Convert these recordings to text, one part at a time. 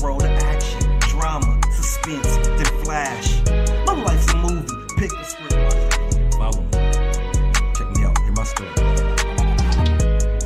roll to action, drama, suspense, then flash. My life's a movie, pick the script, watch it. Follow me. Check me out, hear my story.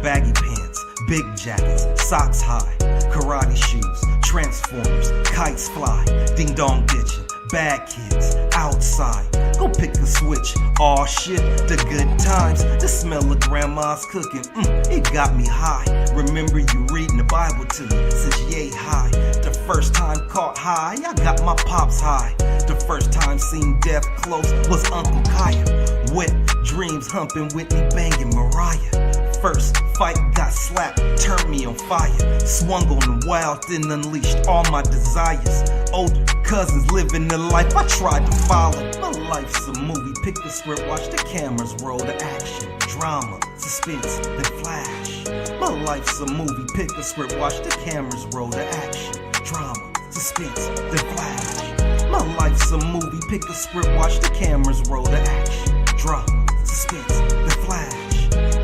Baggy pants, big jackets, socks high, karate shoes, transformers, kites fly, ding dong ditching, bad kids, outside. Go pick a switch, aw shit, the good times. The smell of grandma's cooking, it got me high. Remember you reading the Bible to me since you ate high. The first time caught high, I got my pops high. The first time seen death close was Uncle Kaya. Wet dreams humping Whitney banging Mariah. First fight got slapped, turned me on fire. Swung on the wild, then unleashed all my desires. Older cousins living the life I tried to follow. My life's a movie, pick the script, watch the cameras roll to action. Drama, suspense, then flash. My life's a movie, pick the script, watch the cameras roll to action. Drama, suspense, then flash. My life's a movie, pick a script, watch the cameras roll to action. Drama, suspense, then flash.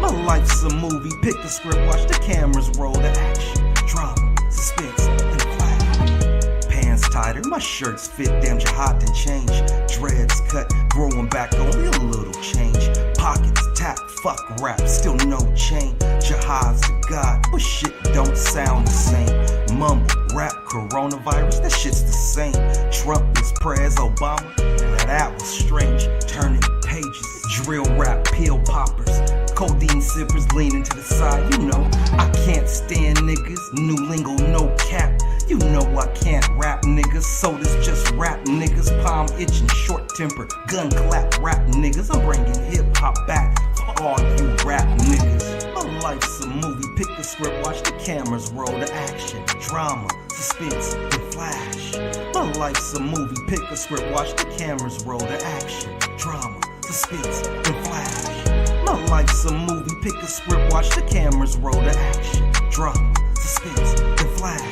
My life's a movie, pick the script, watch the cameras roll to action. Drama, suspense, then flash. Pants tighter, my shirts fit, damn jihad didn't change. Dreads cut, growing back, only a little change. Pockets tap, fuck rap, still no chain. Jihad's to God, but shit don't sound the same. Mumble, rap, coronavirus, that shit's the same. Trump was prez Obama, now that was strange. Turning pages, drill rap, pill poppers, codeine sippers leaning to the side. You know, I can't stand niggas, new lingo, no cap. You know I can't rap niggas, so this just rap niggas. Palm itching, short temper, gun clap rap niggas. I'm bringing hip hop back for all you rap niggas. My life's a movie, pick the script, watch the cameras roll to action. Drama, suspense, then flash. My life's a movie, pick a script, watch the cameras roll to action. Drama, suspense, then flash. My life's a movie, pick a script, watch the cameras roll to action. Drama, suspense, then flash.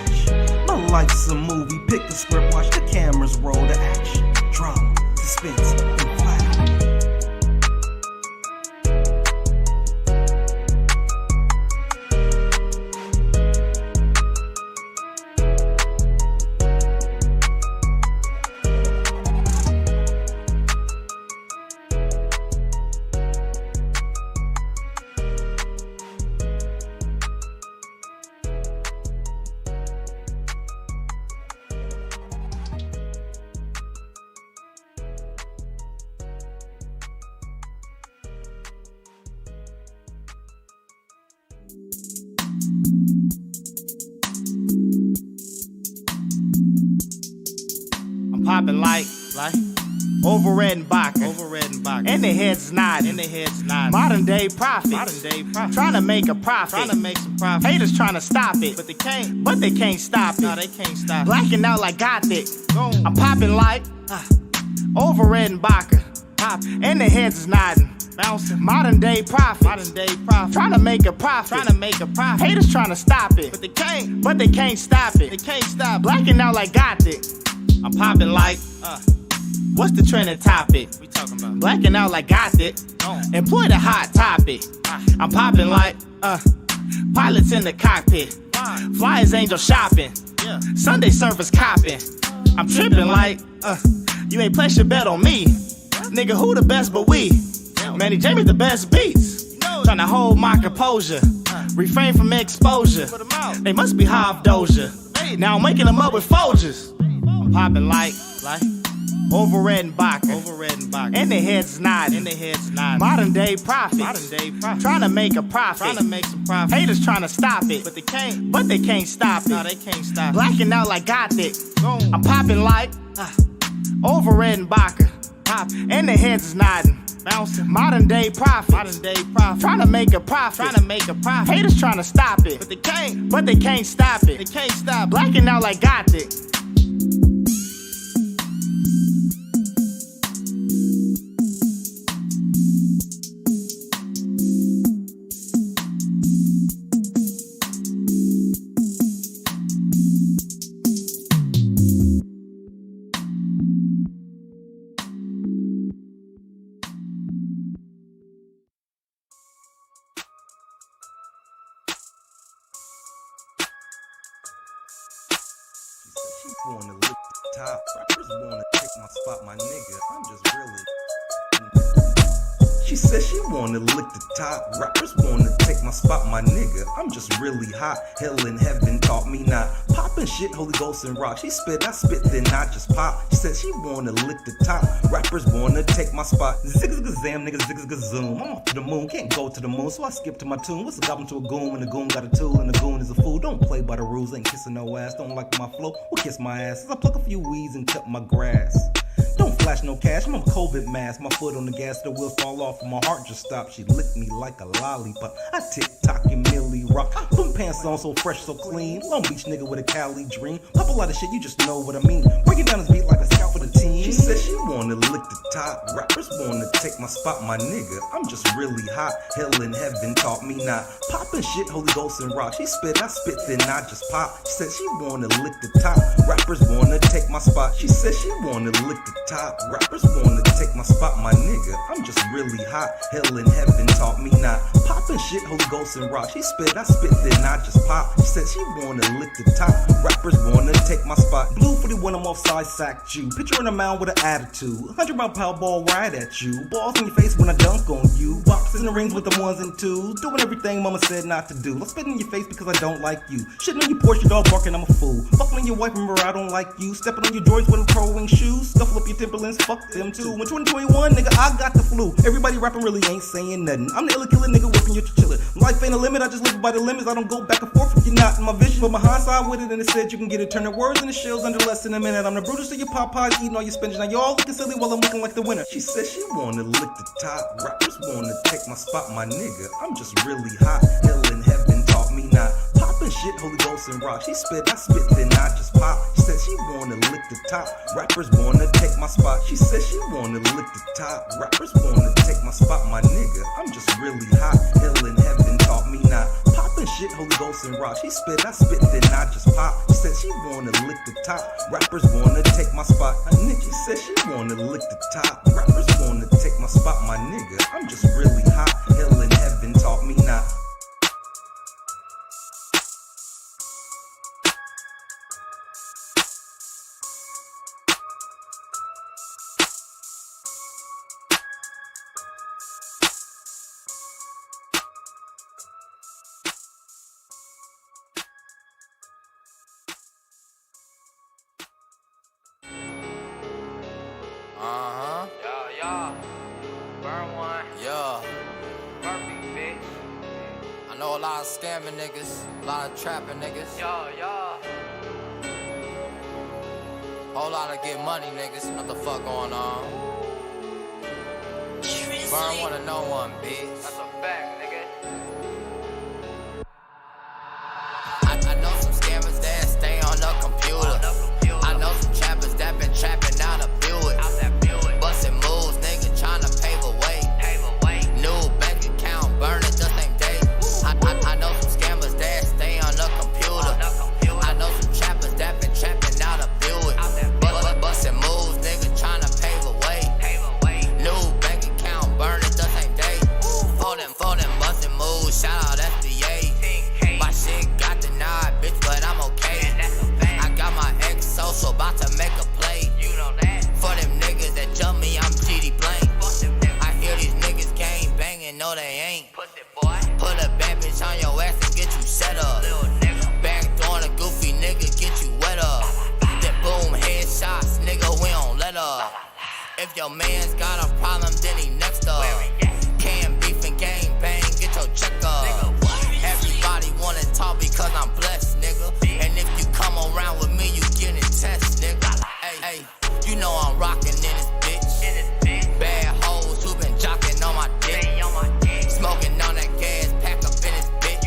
My life's a movie, pick the script, watch the cameras roll to action. Drama, suspense, then flash. Popping like overred and Baca. And their heads nodding. Modern day prophets. Trying to make a profit. Haters trying to stop it. But they can't stop it. No, they can't stop it. Blacking out like Gothic. I'm popping like overred and Baca. And their heads is nodding. Bouncing. Modern day prophets. Trying to make a profit. Haters trying to stop it. But they can't stop it. Blacking out like Gothic. I'm popping like, what's the trending topic? We talking about blacking out like Gothic. Employ the hot topic. I'm popping like, pilots in the cockpit. Flyers angel shopping. Sunday surfers copping. I'm tripping like, you ain't place your bet on me. Nigga, who the best but we? Manny Jamie the best beats. Trying to hold my composure. Refrain from exposure. They must be high off Doja. Now I'm waking them up with Folgers. I'm popping like overred and Baca. And their heads nodding. Modern day prophets. Trying to make a profit. Haters trying to stop it. But they can't stop it. No, they can't stop it. Blacking out like Gothic. I'm popping like overred and Baca. And their heads is nodding. Bouncing. Modern day prophets. Trying to make a profit. Haters trying to stop it. But they can't stop it. Blacking out like Gothic. wanna lick the top. Rappers wanna take my spot, my nigga. I'm just really. She said she wanna lick the top. Rappers wanna take my spot, my nigga. I'm just really hot. Hell in heaven taught me not. Poppin' shit, Holy Ghost and rock. She spit, I spit, then I just pop. She said she wanna lick the top. Rappers wanna take my spot. Zig-zig-zam, nigga, zig-zig-zoom. I'm off to the moon, can't go to the moon, so I skip to my tune. What's a goblin to a goon when the goon got a tool and the goon is a fool? Don't play by the rules, ain't kissing no ass. Don't like my flow, well kiss my ass. As I pluck a few weeds and cut my grass. Don't flash no cash, I'm a COVID mask. My foot on the gas, the wheels fall off and my heart just stopped. She licked me like a lollipop. I tick-tock and Millie rock. Put pants on so fresh, so clean. Long Beach nigga with a Cali dream. Pop a lot of shit, you just know what I mean. Breaking down this beat like a scout for the team. She said she wanna lick the top. Rappers wanna take my spot, my nigga. I'm just really hot. Hell in heaven taught me not. Poppin' shit, Holy Ghost and rock. She spit, I spit, then I just pop. She said she wanna lick the top. Rappers wanna take my spot. She said she wanna lick the top. Rappers wanna take my spot, my nigga. I'm just really hot. Hell in heaven taught me not. Poppin' shit, Holy Ghost and rock. She spit, I spit, then I just pop. She said she wanna lick the top. Rappers wanna take my spot. Blue 41, I'm offside, sacked you. Picture in a mound with an attitude. 100-mile power ball right at you. Balls in your face when I dunk on you. Box in the rings with the ones and twos. Doing everything mama said not to do. I'm spitting in your face because I don't like you. Shitting on your porch, your dog barking, I'm a fool. Fucking on your wife, remember I don't like you. Stepping on your joints with them pro-wing shoes. Scuffle up your Timberlands, fuck them too. When 2021, nigga, I got the flu. Everybody rapping really ain't saying nothing. I'm the illa killer nigga whipping your chinchilla. Life ain't a limit, I just live by the limits. I don't go back and forth if you're not in my vision. But my hindsight with it and it said you can get it. Turn the words into shells under less than a minute. I'm the Brutus of your Popeyes, eating all your spinach. Now y'all looking silly while I'm looking like the winner. She said she wanna lick the top. Rappers wanna take my spot, my nigga. I'm just really hot. Hell in heaven taught me not. Poppin' shit, Holy Ghost and rock. She spit, I spit, then I just pop. She said she wanna lick the top. Rappers wanna take my spot. She said she wanna lick the top. Rappers wanna take my spot, my nigga. I'm just really hot. Hell in heaven taught me not. Poppin' shit, Holy Ghost and rock. She spit, I spit, then I just pop. She said she wanna lick the top. Rappers wanna take my spot. A nigga said she wanna lick the top. Rappers wanna take my spot, my nigga. I'm just really hot. Hell in heaven taught me not. Yeah. Burn one. Yeah. Perfect, bitch. I know a lot of scamming niggas, a lot of trapping niggas. Yeah. Whole lot of get money niggas. What the fuck going on? Burn one to no one, bitch. That's a fact, nigga. I know some scammers that stay on the computer. I know some trappers that been trapping out of Buick. Bustin' moves, nigga, tryna pave a way. New bank account, burn it the same day. I know some scammers that stay on the computer. I know some trappers that been trapping out of Buick. Bustin' moves, nigga, tryna pave a way. New bank account, burn it the same day. For them bustin' moves, shout out SBA. My shit got denied, bitch, but I'm okay. I got my ex social, about to make a play. For them niggas that jump me, I'm GD blank. I hear these niggas gang banging, no they ain't. Put a bad bitch on your ass and get you set up. Backdoor a goofy nigga, get you wet up. Then boom, headshots, nigga, we don't let up. If your man's got a problem, then he next up. Can beef and gang bang, get your check up. Everybody wanna talk because I'm blessed, nigga. And if you come around with me, you getting tested, nigga. Hey, you know I'm rockin' in this bitch. Bad hoes who been jockin' on my dick. Smoking on that gas, pack up in this bitch.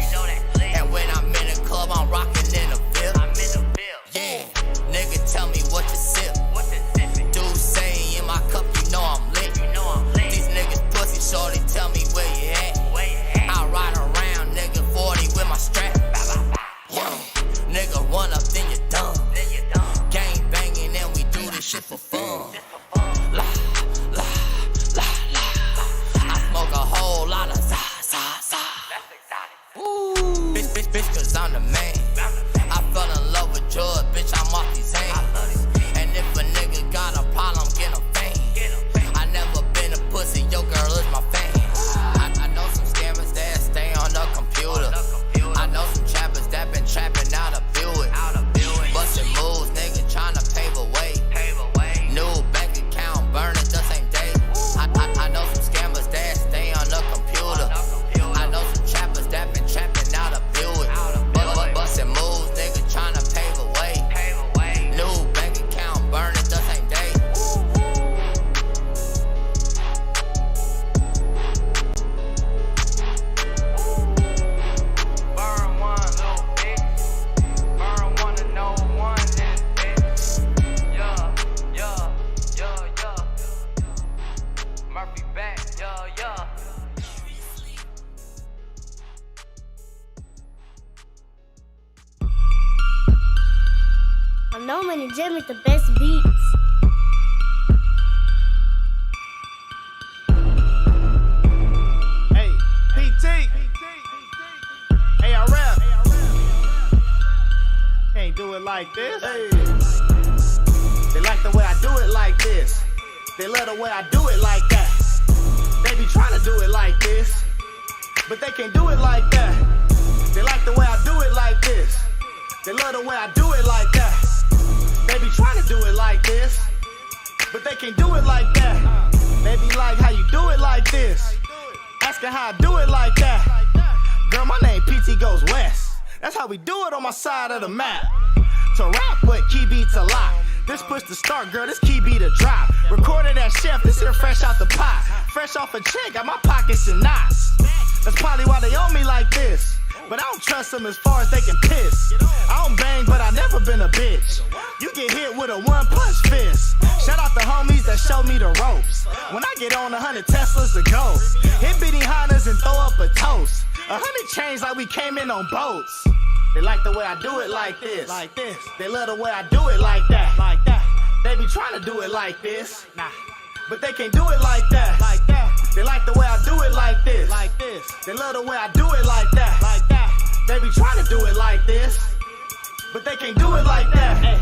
And when I'm in the club, I'm rockin' in the VIP. Yeah, nigga, tell me what you sip. Dude say in my cup, you know I'm lit. These niggas pussy, shorty, tell me where you at. I ride around, nigga, 40 with my strap. Yeah, nigga, run up, then you done. Gang banging and we do this shit for fun. La. I smoke a whole lot of za. Ooh, bitch, cause I'm the man. I fell in love with drugs, bitch, I'm off these hands. know I'm in the gym with the best beats. Hey, PT. ARF. Can't do it like this. Hey. They like the way I do it like this. They love the way I do it like that. They be trying to do it like this, but they can't do it like that. They like the way I do it like this. They love the way I do it like that. They be trying to do it like this, but they can't do it like that. They be like, how you do it like this? Asking how I do it like that. Girl, my name PT goes west. That's how we do it on my side of the map. To rap, but key beats a lot. This push to start, girl, this key beat a drop. Recorded at Chef, this here fresh out the pot. Fresh off a chick, got my pockets in knots. That's probably why they own me like this. But I don't trust them as far as they can piss. I don't bang, but I never been a bitch. You get hit with a one-punch fist. Shout out the homies that showed me the ropes. When I get on 100 Teslas to go. Hit bitty Hondas and throw up a toast. 100 chains like we came in on boats. They like the way I do it like this. Like this. They love the way I do it like that. Like that. They be trying to do it like this. Nah. But they can't do it like that. Like that. They like the way I do it like this. Like this. They love the way I do it like that. Like that. They be trying to do it like this. But they can't do it like that. Hey.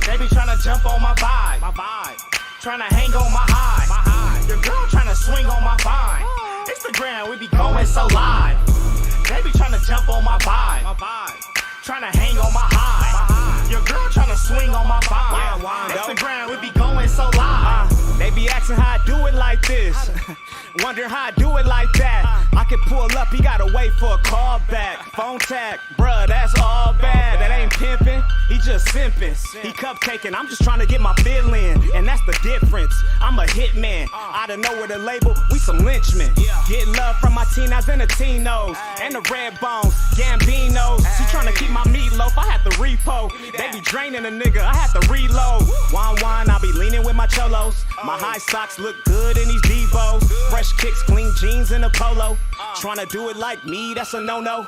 They be trying to jump on my vibe. My vibe. Trying to hang on my high. My high. Your girl trying to swing on my vine. Instagram, we be going so live. They be trying to jump on my vibe. My vibe. Trying to hang on my high. My high. Your girl trying to swing on my vine. Instagram, we be going so live. They be asking how I do it like this. Wonder how I do it like that. I can pull up, he gotta wait for a call back. Phone tag, bruh, that's all bad. That ain't pimping, he just simping. He cupcaking, I'm just trying to get my fill in. And that's the difference, I'm a hitman. Out of nowhere the label, we some lynchmen. Get love from my Tinas and the Tinos. And the Red Bones, Gambinos. She trying to keep my meatloaf, I had to repo. They be draining a nigga, I had to reload. Wine, I be leaning with my cholos. My high socks look good in these Devos. Fresh kicks, clean jeans, and a polo. Trying to do it like me, that's a no-no.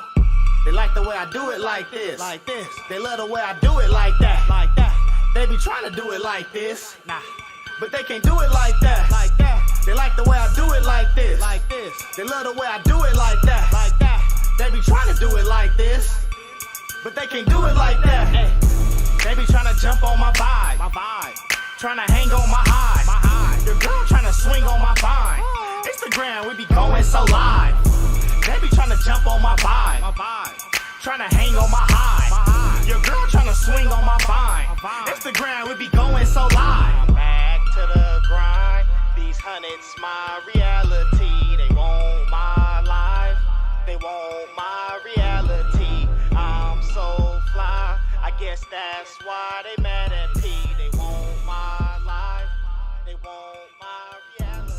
They like the way I do it like this. Like this. They love the way I do it like that. Like that. They be trying to do it like this. Nah. But they can't do it like that. Like that. They like the way I do it like this. Like this. They love the way I do it like that. Like that. They be trying to do it like this. But they can't do it like that. Hey. They be trying to jump on my vibe. My vibe. Trying to hang on my high. My high. Your girl trying to swing on my vine. Instagram, we be going so live. They be trying to jump on my vibe. My vibe. Trying to hang on my high. My high. Your girl trying to swing on my vine. Instagram, we be going so live. I'm back to the grind. These hundreds, my reality. They want my life. They want my reality. I'm so fly. I guess that's why they mad at P. They want my life. They want my reality.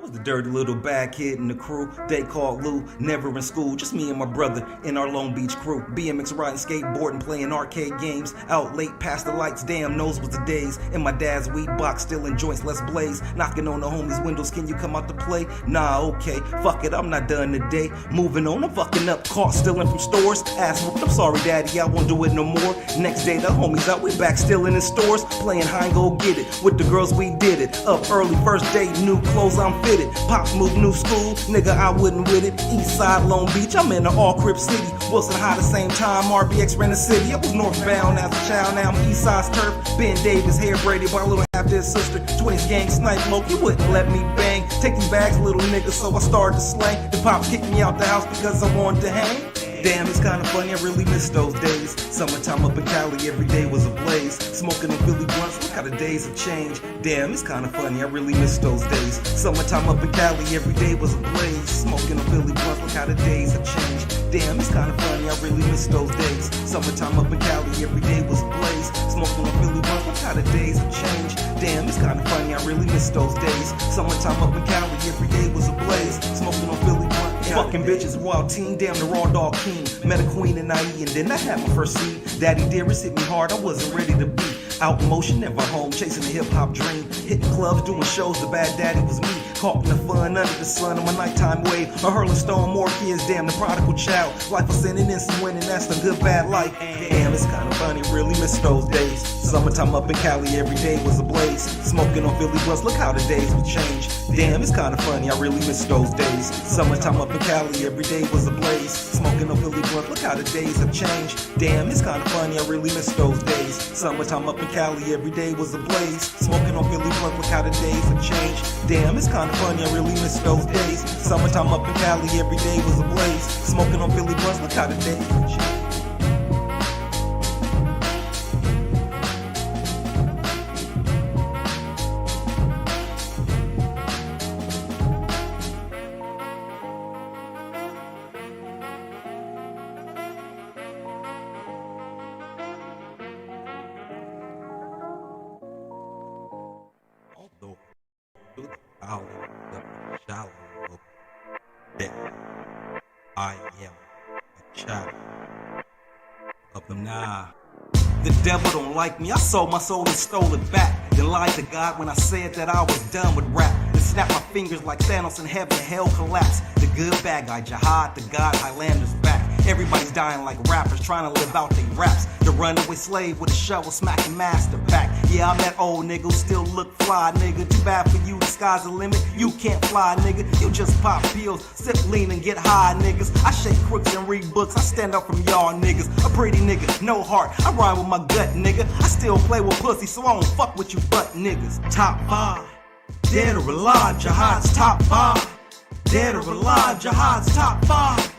Was the dirty little bad kid in the crew. They called Lou, never in school, just me and my brother in our Long Beach crew. BMX riding, skateboarding, playing arcade games. Out late, past the lights, damn, those was the days. In my dad's weed box, still in joints, let's blaze. Knocking on the homies' windows, can you come out to play? Nah, okay, fuck it, I'm not done today. Moving on, I'm fucking up, caught stealing from stores. Ass whooped, I'm sorry daddy, I won't do it no more. Next day, the homies out, we back still in the stores. Playing high, go get it, with the girls we did it. Up early, first day, new clothes, I'm fitted. Pops move, new school, nigga, I wouldn't with it. East side, Long Beach, I'm in the all-crip city. Wilson High the same time, RBX ran the city. I was northbound as a child, now I'm east side's turf. Ben Davis, hair braided by a little half his sister. Twins gang, snipe Loki, wouldn't let me bang. Take these bags, little nigga, so I started to slang. The pops kicked me out the house because I wanted to hang. Damn, it's kinda funny, I really miss those days. Summertime up in Cali, every day was a blaze. Smoking them Philly blunts, look how the days have changed. Damn, it's kinda funny, I really miss those days. Summertime up in Cali, every day was a blaze. Smoking them Philly blunts, look how the days have changed. Damn, it's kinda funny, I really miss those days. Summertime up in Cali, every day was a blaze. Smoking them Philly blunts, look how the days have changed. Damn, it's kinda funny, I really miss those days. Summertime up in Cali, every day was a blaze. Smoking them Philly blunts. Fucking bitches, wild teen, damn the raw dog king. Met a queen in IE and then I had my first seed. Daddy dearest hit me hard, I wasn't ready to be. Out in motion, never home, chasing a hip-hop dream. Hitting clubs, doing shows, the bad daddy was me. Caught in the fun under the sun on my nighttime wave. A hurling stone, more kids, damn, the prodigal child. Life was sending in some winning, that's the good, bad life. Damn, it's kinda funny, really miss those days. Summertime up in Cali, every day was a blaze. Smoking on Philly blunts, look how the days would change. Damn, it's kinda funny, I really miss those days. Summertime up in Cali, every day was a blaze. Smoking on Philly blunts, look how the days have changed. Damn, it's kinda funny, I really miss those days. Summertime up in Cali, every day was a blaze. Smoking on Philly blunts, look how the days have changed. Damn, it's kinda funny, I really miss those days. Summertime up in Cali, every day was a blaze. Smoking on Philly blunts, look how the days have changed. I am a child of the nah. The devil don't like me, I sold my soul and stole it back. Then lied to God when I said that I was done with rap. Then snapped my fingers like Thanos in heaven, hell collapsed. The good bad guy, jihad, the God, Highlander's back. Everybody's dying like rappers, trying to live out their raps. The runaway slave with a shovel smacking master back. Yeah, I'm that old nigga who still look fly, nigga. Too bad for you, the sky's the limit. You can't fly, nigga. You just pop pills, sip lean and get high, niggas. I shake crooks and read books, I stand up from y'all niggas. A pretty nigga, no heart, I rhyme with my gut, nigga. I still play with pussy, so I don't fuck with you butt niggas. Top 5, dead or alive, jihad's top 5. Dead or alive, jihad's top 5.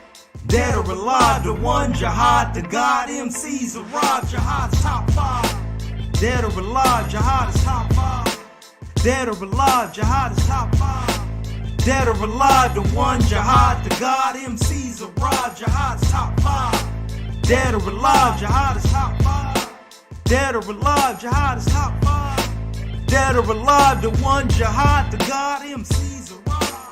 Dead or alive, the one jihad, the God MCs arrive, jihad's top 5. Dead or alive, jihad is top 5. Dead or alive, jihad is top 5. Dead or alive, the one jihad, the God MCs arrive, jihad's top 5. Dead or alive, jihad is top 5. Dead or alive, jihad is top 5. Dead or alive, the one jihad, the God MCs arrive.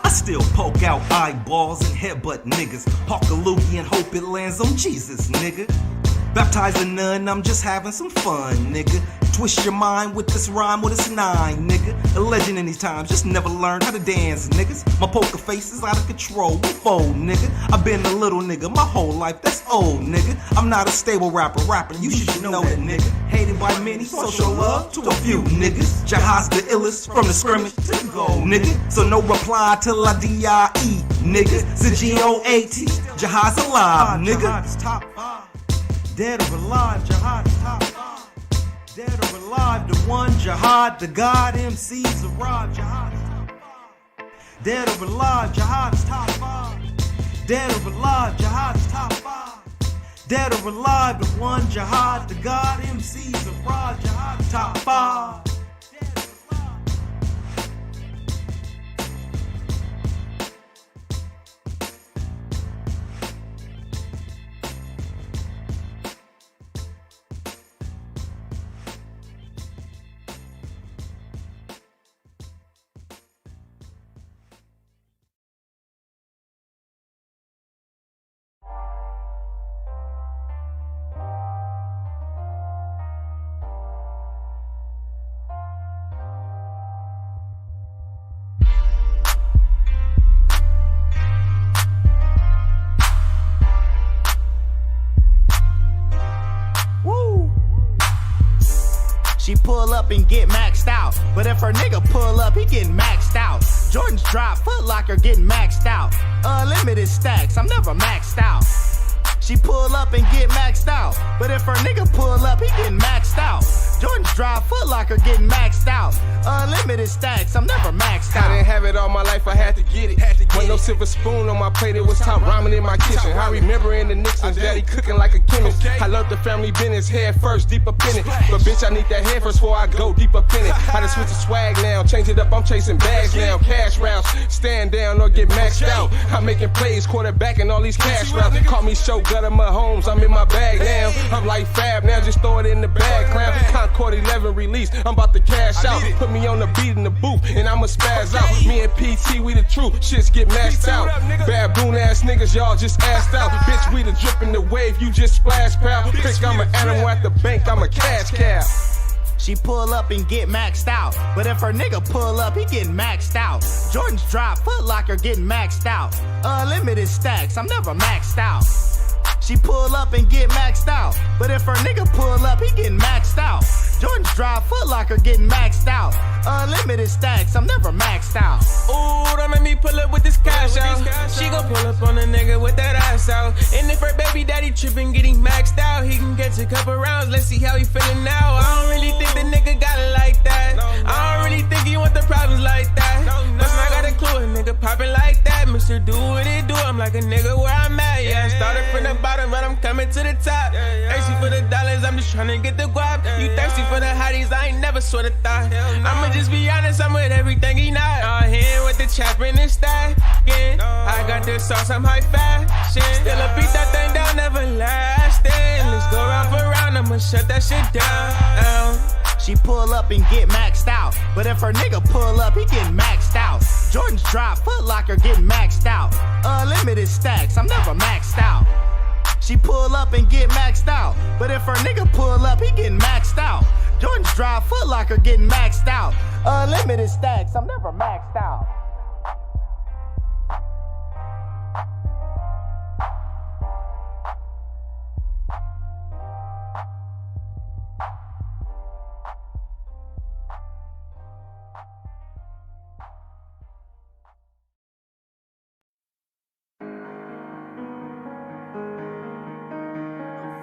I still poke out eyeballs and headbutt niggas. Hawk a loogie and hope it lands on Jesus, nigga. Baptize a nun, I'm just having some fun, nigga. Twist your mind with this rhyme with its 9, nigga. A legend in these times, just never learned how to dance, niggas. My poker face is out of control, before, nigga. I've been a little nigga my whole life, that's old, nigga. I'm not a stable rapper, you should know that, nigga. Hated by many, social love to a few, niggas. Jihad's the illest, from the scrimmage to the goal, nigga. So no reply till I D-I-E, nigga. Z-G-O-A-T, Jihad's alive, nigga. Jihad is top 5. Dead or alive, jihad is top 5. Dead or alive, the one jihad, the God MCs arrive, jihad is top 5. Dead or alive, jihad is top 5. Dead or alive, jihad is top 5. Dead or alive, the one jihad, the God MCs arrive, jihad is top 5. She pull up and get maxed out, but if her nigga pull up, he getting maxed out. Jordans drop, Foot Locker getting maxed out. Unlimited stacks, I'm never maxed out. She pull up and get maxed out, but if her nigga pull up, he getting maxed out. Jordans drop, Foot Locker getting maxed out. Unlimited stacks, I'm never maxed out. I didn't have it all my life, I had to get it. When no silver spoon on my plate, it was top ramen in my kitchen. I remember in the Nixon's daddy cooking like a chemist. I love the family business, head first, deep up in it. But bitch, I need that head first before I go deep up in it. I done switch the swag now, change it up, I'm chasing bags now. Cash routes, stand down or get maxed out. I'm making plays, quarterback and all these cash routes. Call me show gutter Mahomes, I'm in my bag now. I'm like Fab now, just throw it in the bag, clown. Concord 11 release, I'm about to cash out. Put me on the beat in the booth, and I'ma spaz out. Me and PT, we the truth, shits get maxed out. Baboon ass niggas, y'all just assed out. Bitch, we the drip in the wave, you just splash pal. Think I'm an animal at the bank, I'm a cash cow. She pull up and get maxed out. But if her nigga pull up, he getting maxed out. Jordans drop, Foot Locker getting maxed out. Unlimited stacks, I'm never maxed out. She pull up and get maxed out. But if her nigga pull up, he getting maxed out. Jordans drop, Foot Locker getting maxed out. Unlimited stacks, I'm never maxed out. Ooh, don't make me pull up with this cash out. She gon' pull up on a nigga with that ass out. And if her baby daddy trippin', getting maxed out, he can get a couple rounds, let's see how he feelin' now. I don't really think the nigga got it like that. I don't really think he want the problems like that. That's not got a clue, a nigga poppin' like that. Mr. Do what it do, I'm like a nigga where I'm at. Yeah, I started from the bottom, but I'm coming to the top. Thirsty for the dollars, I'm just tryna get the guap. You thirsty for the hotties, I ain't never swear to thought. I'ma just be honest, I'm with everything he not. All here with the chopper and the stacking. I got this sauce, I'm high fashion. Still a beat that thing down, everlasting. Let's go round for round, I'ma shut that shit down. She pull up and get maxed out. But if her nigga pull up, he getting maxed out. Jordans drop, Foot Locker getting maxed out. Unlimited stacks, I'm never maxed out. She pull up and get maxed out. But if her nigga pull up, he getting maxed out. Jordans drop, Foot Locker getting maxed out. Unlimited stacks, I'm never maxed out.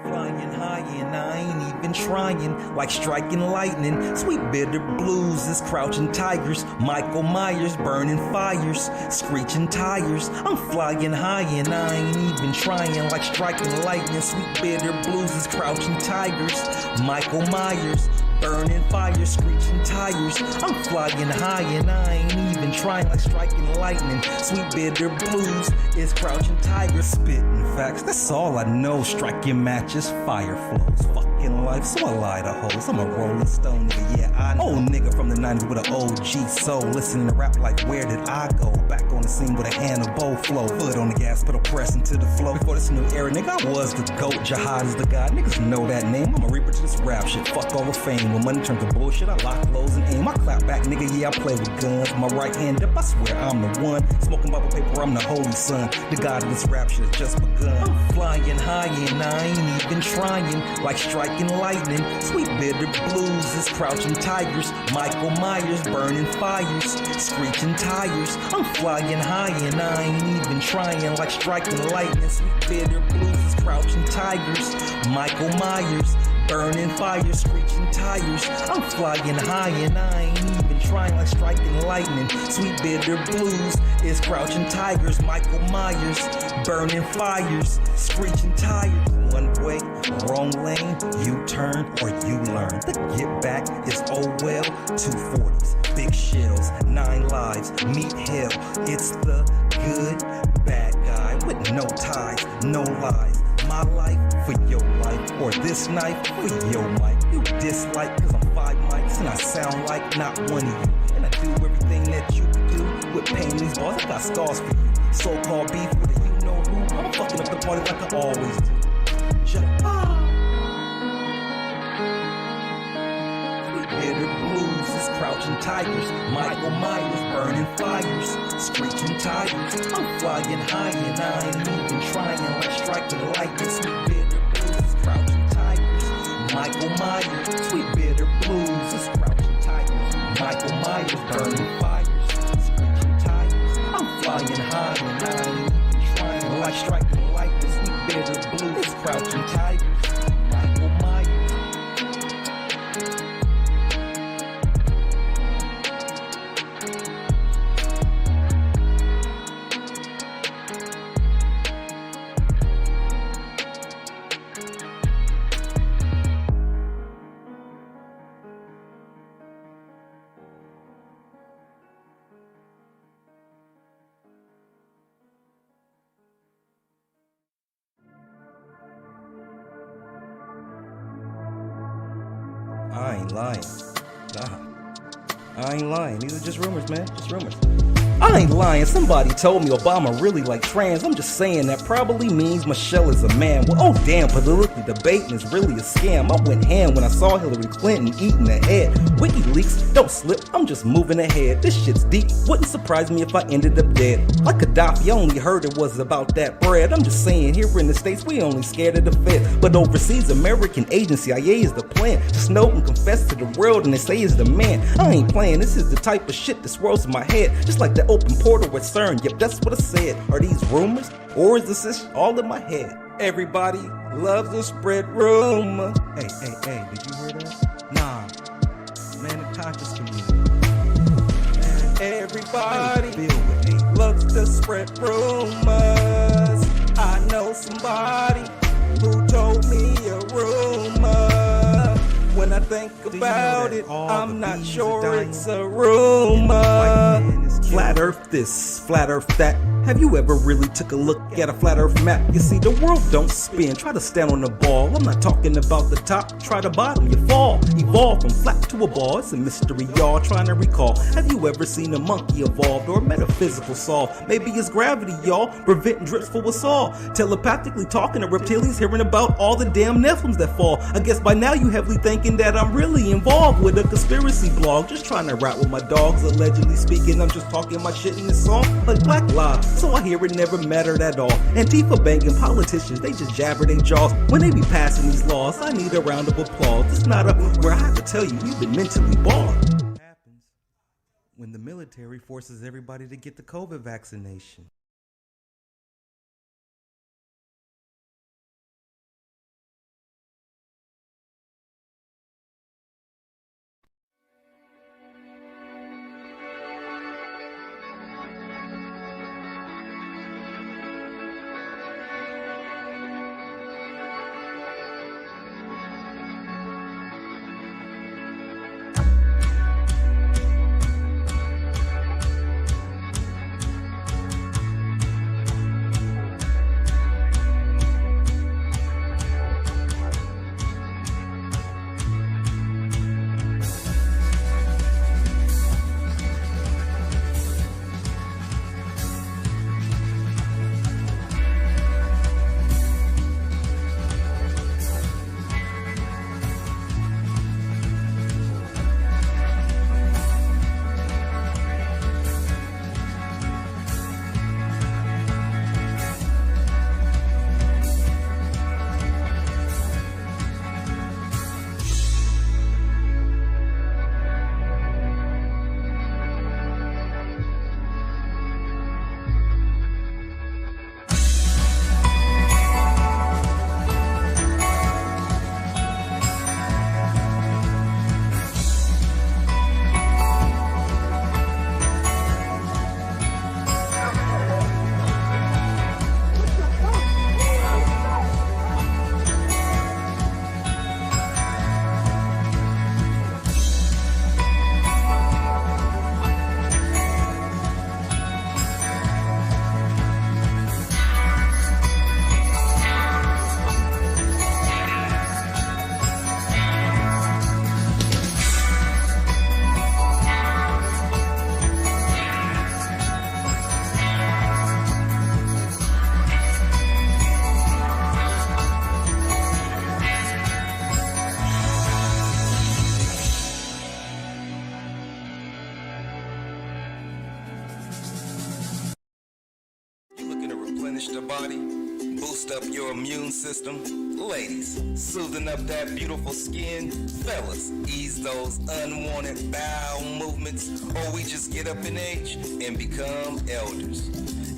Flying high and I ain't even trying, like striking lightning. Sweet bitter blues is crouching tigers. Michael Myers burning fires, screeching tires. I'm flying high and I ain't even trying, like striking lightning. Sweet bitter blues is crouching tigers. Michael Myers burning fires, screeching tires. I'm flying high and I ain't even trying, like striking lightning. Sweet bitter blues is crouching tigers. Spitting facts, that's all I know. Striking matches, fire flows. Fucking life, so I lie to hoes. I'm a rolling stone nigga, yeah I know. Old nigga from the 90s with an OG soul. Listening to rap like where did I go? Back on the scene with a Hannibal flow. Foot on the gas pedal pressing to the flow. Before this new era, nigga, I was the GOAT. Jihad is the god, niggas know that name. I'm a reaper to this rap shit, fuck all the fame. When money turns to bullshit, I lock, close, and aim. I clap back, nigga, yeah, I play with guns. My right hand up, I swear I'm the one. Smoking bubble paper, I'm the holy son. The god of this rap shit has just begun. I'm flying high and I ain't even trying, like striking lightning. Sweet bitter blues is crouching tigers. Michael Myers burning fires, screeching tires. I'm flying high and I ain't even trying, like striking lightning. Sweet bitter blues is crouching tigers. Michael Myers burning fire, screeching tires. I'm flying high and I ain't even trying, like striking lightning. Sweet bitter blues is crouching tigers. Michael Myers burning fires, screeching tires. One way, wrong lane, you turn or you learn. The get back is oh well, 240s, big shells, 9 lives, meet hell. It's the good bad guy with no ties, no lies. My life for your life, or this knife for your mic. You dislike cause I'm 5 mics and I sound like not one of you. And I do everything that you do with pain these bars. I got scars for you. So-called beef with a you know who. I'm fucking up the party like I always do. Shut up. Bitter blues is crouching tigers. Michael Myers burning fires, screeching tires. I'm flying high and I ain't even trying, like striking lightning. Sweet bitter blues is crouching tigers. Michael Myers, sweet bitter blues is crouching tigers. Michael Myers burning fires, screeching tires. I'm flying high and I ain't even trying, like striking lightning. Sweet bitter blues is crouching tigers. Michael Myers. I ain't lying. Nah. I ain't lying. These are just rumors, man. Just rumors. I ain't lying, somebody told me Obama really like trans. I'm just saying that probably means Michelle is a man. Well, oh damn, politically debating is really a scam. I went ham when I saw Hillary Clinton eating the head. WikiLeaks, don't slip, I'm just moving ahead. This shit's deep, wouldn't surprise me if I ended up dead. Like Gaddafi, I only heard it was about that bread. I'm just saying, here in the States, we only scared of the Fed. But overseas, American agent CIA is the plan. Just know and confess to the world and they say is the man. I ain't playing, this is the type of shit that swirls in my head. Just like the open portal with CERN, yep, that's what I said. Are these rumors, or is this all in my head? Everybody loves to spread rumor. Hey, did you hear that? Nah, man, the conscious community. Man, everybody loves to spread rumors. I know somebody who told me a rumor. When I think about it, I'm not sure it's a rumor. Flat Earth this, flat Earth that. Have you ever really took a look at a flat Earth map? You see, the world don't spin. Try to stand on the ball. I'm not talking about the top. Try the bottom, you fall. Evolve from flat to a ball. It's a mystery, y'all trying to recall. Have you ever seen a monkey evolved or a metaphysical saw? Maybe it's gravity, y'all, preventing drips for us all. Telepathically talking to reptilians, hearing about all the damn Nephilims that fall. I guess by now you heavily thinking that I'm really involved with a conspiracy blog. Just trying to rap with my dogs, allegedly speaking. I'm just talking my shit in this song like Black Lives. So I hear it never mattered at all. Antifa banging politicians, they just jabber their jaws when they be passing these laws. I need a round of applause. It's not a where I have to tell you, you've been mentally bald. What happens when the military forces everybody to get the COVID vaccination? Replenish the body, boost up your immune system. Ladies, soothing up that beautiful skin. Fellas, ease those unwanted bowel movements, or we just get up in age and become elders.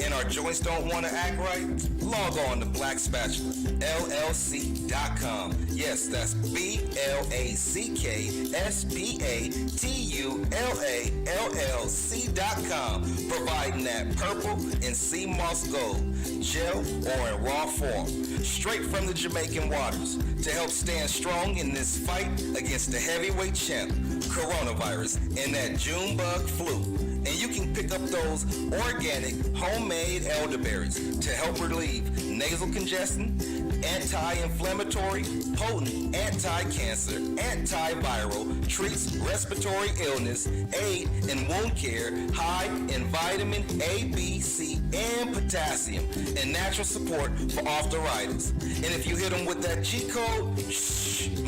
And our joints don't want to act right? Log on to BlackSpatula.LLC.com. Yes, that's BlackSpatulallc.com. Providing that purple and sea moss gold, gel or in raw form, straight from the Jamaican waters, to help stand strong in this fight against the heavyweight champ, coronavirus, and that June bug flu. And you can pick up those organic, homemade elderberries to help relieve nasal congestion, anti-inflammatory, potent anti-cancer, antiviral, treats respiratory illness, aid in wound care, high in vitamin A, B, C, and potassium, and natural support for arthritis. And if you hit them with that G code,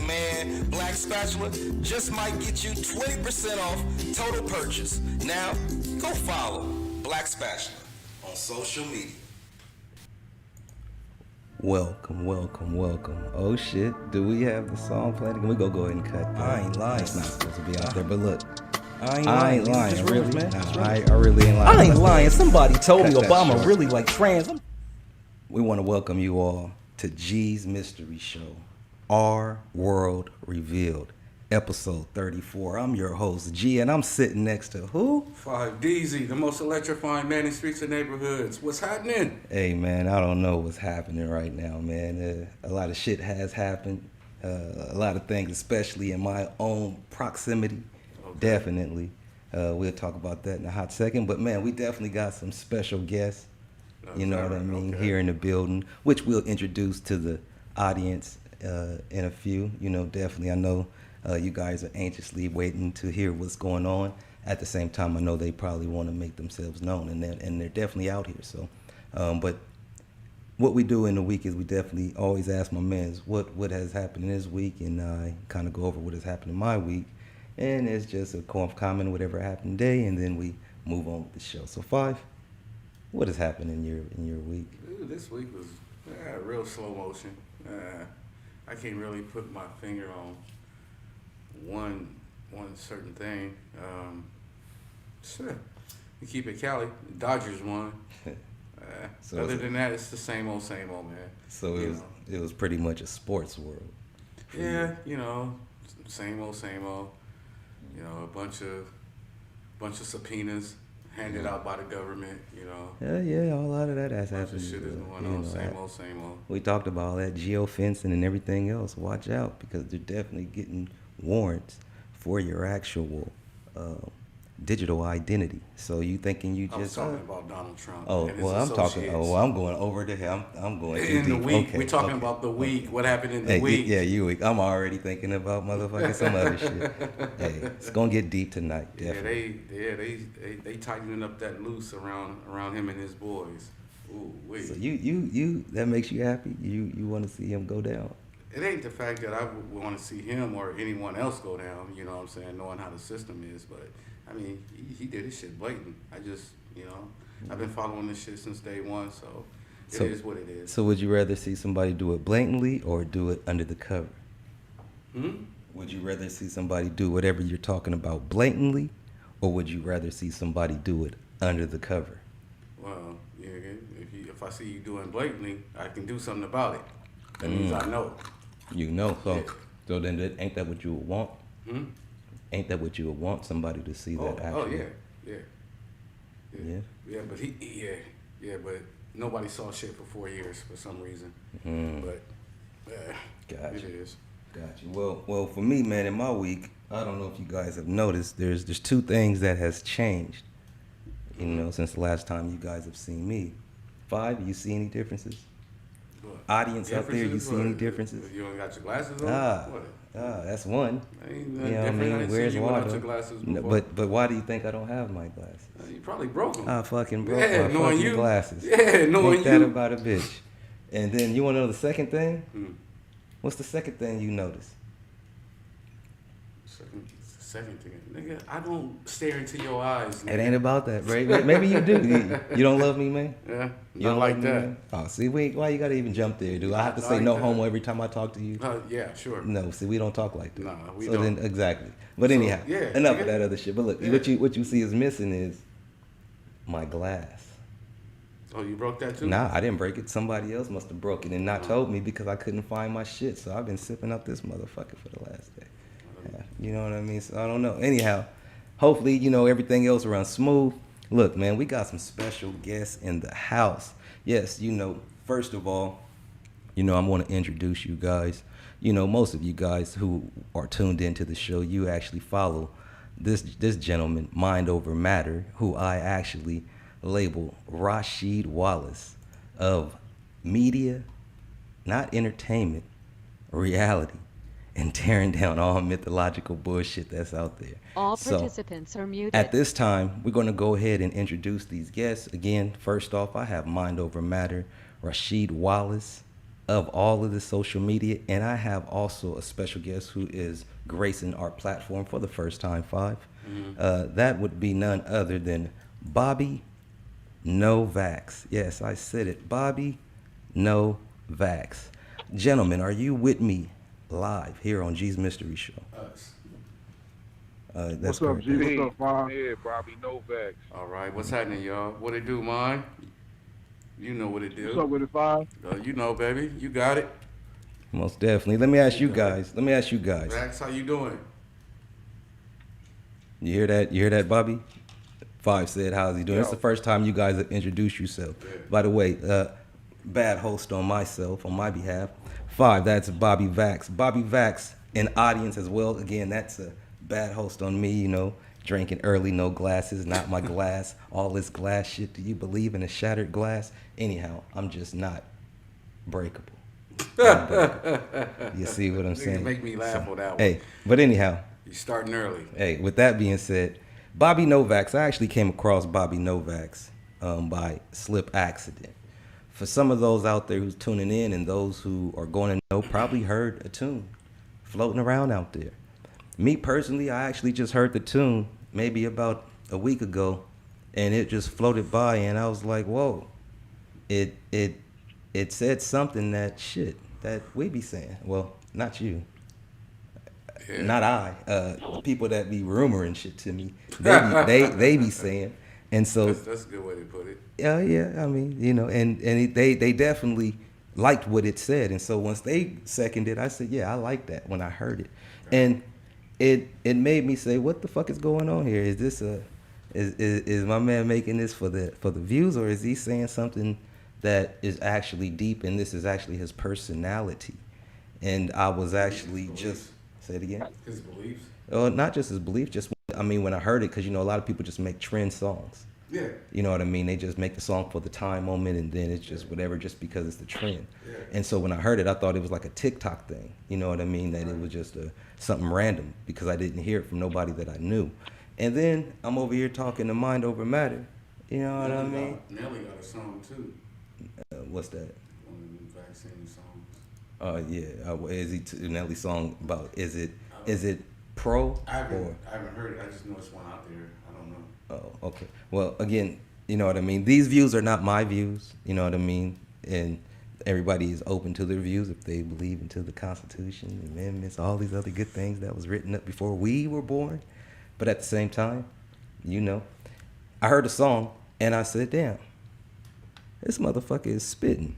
man, Black Spatula just might get you 20% off total purchase. Now, go follow Black Spatula on social media. Welcome. Oh shit, do we have the song playing? We go ahead and cut that. I ain't lying. It's not supposed to be out there, but look. I ain't lying. Just Really, man. Nah, I really ain't lying. I ain't lying. Somebody told me Cut that Obama short. really like trans. We want to welcome you all to G's Mystery Show, Our World Revealed, episode 34. I'm your host, G, and I'm sitting next to who? 5DZ, the most electrifying man in streets and neighborhoods. What's happening? Hey, man, I don't know what's happening right now, man. A lot of shit has happened. A lot of things, especially in my own proximity. Okay. Definitely. We'll talk about that in a hot second. But, man, we definitely got some special guests, you know what I mean, here in the building, which we'll introduce to the audience in a few. You know, definitely, I know you guys are anxiously waiting to hear what's going on. At the same time, I know they probably want to make themselves known, and they're definitely out here. So, but what we do in the week is we definitely always ask my mans what has happened in his week, and I kind of go over what has happened in my week, and it's just a comment whatever happened today, and then we move on with the show. So, Five, what has happened in your week? Dude, this week was real slow motion. I can't really put my finger on one certain thing. Sure. We keep it Cali. The Dodgers won. So other than that, it's the same old, man. So it was pretty much a sports world. Yeah, you know, same old. You know, a bunch of subpoenas handed out by the government. You know. Yeah, a lot of that has Bunch of happened. shit is going on. Same old. We talked about all that geofencing and everything else. Watch out, because they're definitely getting warrants for your actual digital identity. So you thinking you I was just talking about Donald Trump. oh and his well, I'm talking. associates. Oh, well, I'm going over to him. I'm going too In the deep. week, Okay, we're talking okay. about the week. What happened in the Hey, week? yeah, you week. I'm already thinking about motherfucking some other shit. Hey, it's gonna get deep tonight. Definitely. They tightening up that noose around him and his boys. Ooh, wait. So you that makes you happy? You want to see him go down? It ain't the fact that I would want to see him or anyone else go down, you know what I'm saying, knowing how the system is, but, I mean, he did his shit blatant. I just, you know, I've been following this shit since day one, so it is what it is. So would you rather see somebody do it blatantly or do it under the cover? Would you rather see somebody do whatever you're talking about blatantly, or would you rather see somebody do it under the cover? Well, yeah, if I see you doing blatantly, I can do something about it. That means I know. You know, so Yeah. so then ain't that what you would want? Ain't that what you would want, somebody to see that actually? Yeah, but nobody saw shit for 4 years for some reason. But Gotcha. it is. Got you. Well, for me, man, in my week, I don't know if you guys have noticed, there's two things that has changed, you know, since the last time you guys have seen me. Five, you see any differences? What? Audience out there, you Differences? see any What? differences? You don't got your glasses on? What? That's one. Ain't You nothing know what I different. I mean? didn't Where's see you without water? your glasses No, before. but why do you think I don't have my glasses? You probably broke them. I fucking broke Yeah, my knowing fucking you. glasses. Yeah, knowing Ain't that you. about a bitch? And then you want to know the second thing? Hmm. What's the second thing you notice? Second thing, nigga, I don't stare into your eyes. Nigga. It ain't about that, right? Maybe you do. You don't love me, man? Yeah, You not don't like love me, that. man? Oh, see, why you gotta even jump there, dude? I have to Not say like no that. homo every time I talk to you? Yeah, sure. No, see, we don't talk like that. Nah, we so don't. Then, exactly. But So, anyhow, yeah, enough nigga. of that other shit. But look, Yeah. what you see is missing is my glass. Oh, you broke that too? Nah, I didn't break it. Somebody else must have broke it and not told me because I couldn't find my shit. So I've been sipping up this motherfucker for the last day. Yeah, you know what I mean? So I don't know. Anyhow, hopefully, you know, everything else runs smooth. Look, man, we got some special guests in the house. Yes, you know, first of all, you know, I want to introduce you guys. You know, most of you guys who are tuned into the show, you actually follow this gentleman, Mind Over Matter, who I actually label Rasheed Wallace of media, not entertainment, reality, and tearing down all mythological bullshit that's out there. All So, participants are muted. at this time, we're going to go ahead and introduce these guests. Again, first off, I have Mind Over Matter, Rasheed Wallace of all of the social media, and I have also a special guest who is gracing our platform for the first time, Five. That would be none other than Bobby Novaks. Yes, I said it. Bobby Novaks. Gentlemen, are you with me live here on G's Mystery Show? That's What's up, correct. G? What's up, Bob? Yeah, Bobby Novak. All right, what's happening, y'all? What it do, man? You know what it do. What's up with the five? You know, baby. You got it. Most definitely. Let me ask you guys. Max, how you doing? You hear that? You hear that, Bobby? Five said, how's he doing? It's the first time you guys have introduced yourself. Yeah. By the way, bad host on my behalf. Five, that's Bobby Vax. Bobby Vax, an audience as well. Again, that's a bad host on me, you know, drinking early, no glasses, not my glass. All this glass shit, do you believe in a shattered glass? Anyhow, I'm just not breakable. You see what I'm saying? Make me laugh on that one. Hey, but anyhow. You starting early. Hey, with that being said, Bobby Novaks, I actually came across Bobby Novaks by slip accident. For some of those out there who's tuning in and those who are going to know, probably heard a tune floating around out there. Me personally, I actually just heard the tune maybe about a week ago, and it just floated by, and I was like, whoa. It said something that we be saying. Well, not you. Yeah. Not I. People that be rumoring shit to me, they be saying, and so that's a good way to put it. Yeah. I mean, you know, and they definitely liked what it said, and so once they seconded, I said, yeah, I like that when I heard it, and it made me say, what the fuck is going on here? Is this is my man making this for the views, or is he saying something that is actually deep, and this is actually his personality? And I was actually just. Say it again. His beliefs? Not just his beliefs, just, I mean, when I heard it, because, you know, a lot of people just make trend songs. Yeah. You know what I mean? They just make the song for the time moment, and then it's just whatever, just because it's the trend. Yeah. And so when I heard it, I thought it was like a TikTok thing. You know what I mean? That it was just something random, because I didn't hear it from nobody that I knew. And then I'm over here talking to Mind Over Matter. You know what I mean? Nelly got a song, too. What's that? One of the vaccine songs. Is he Nelly song about? Is it pro? I haven't heard it. I just know it's one out there. I don't know. Oh, okay. Well, again, you know what I mean. These views are not my views. You know what I mean. And everybody is open to their views if they believe into the Constitution, amendments, all these other good things that was written up before we were born. But at the same time, you know, I heard a song and I said, "Damn, this motherfucker is spitting."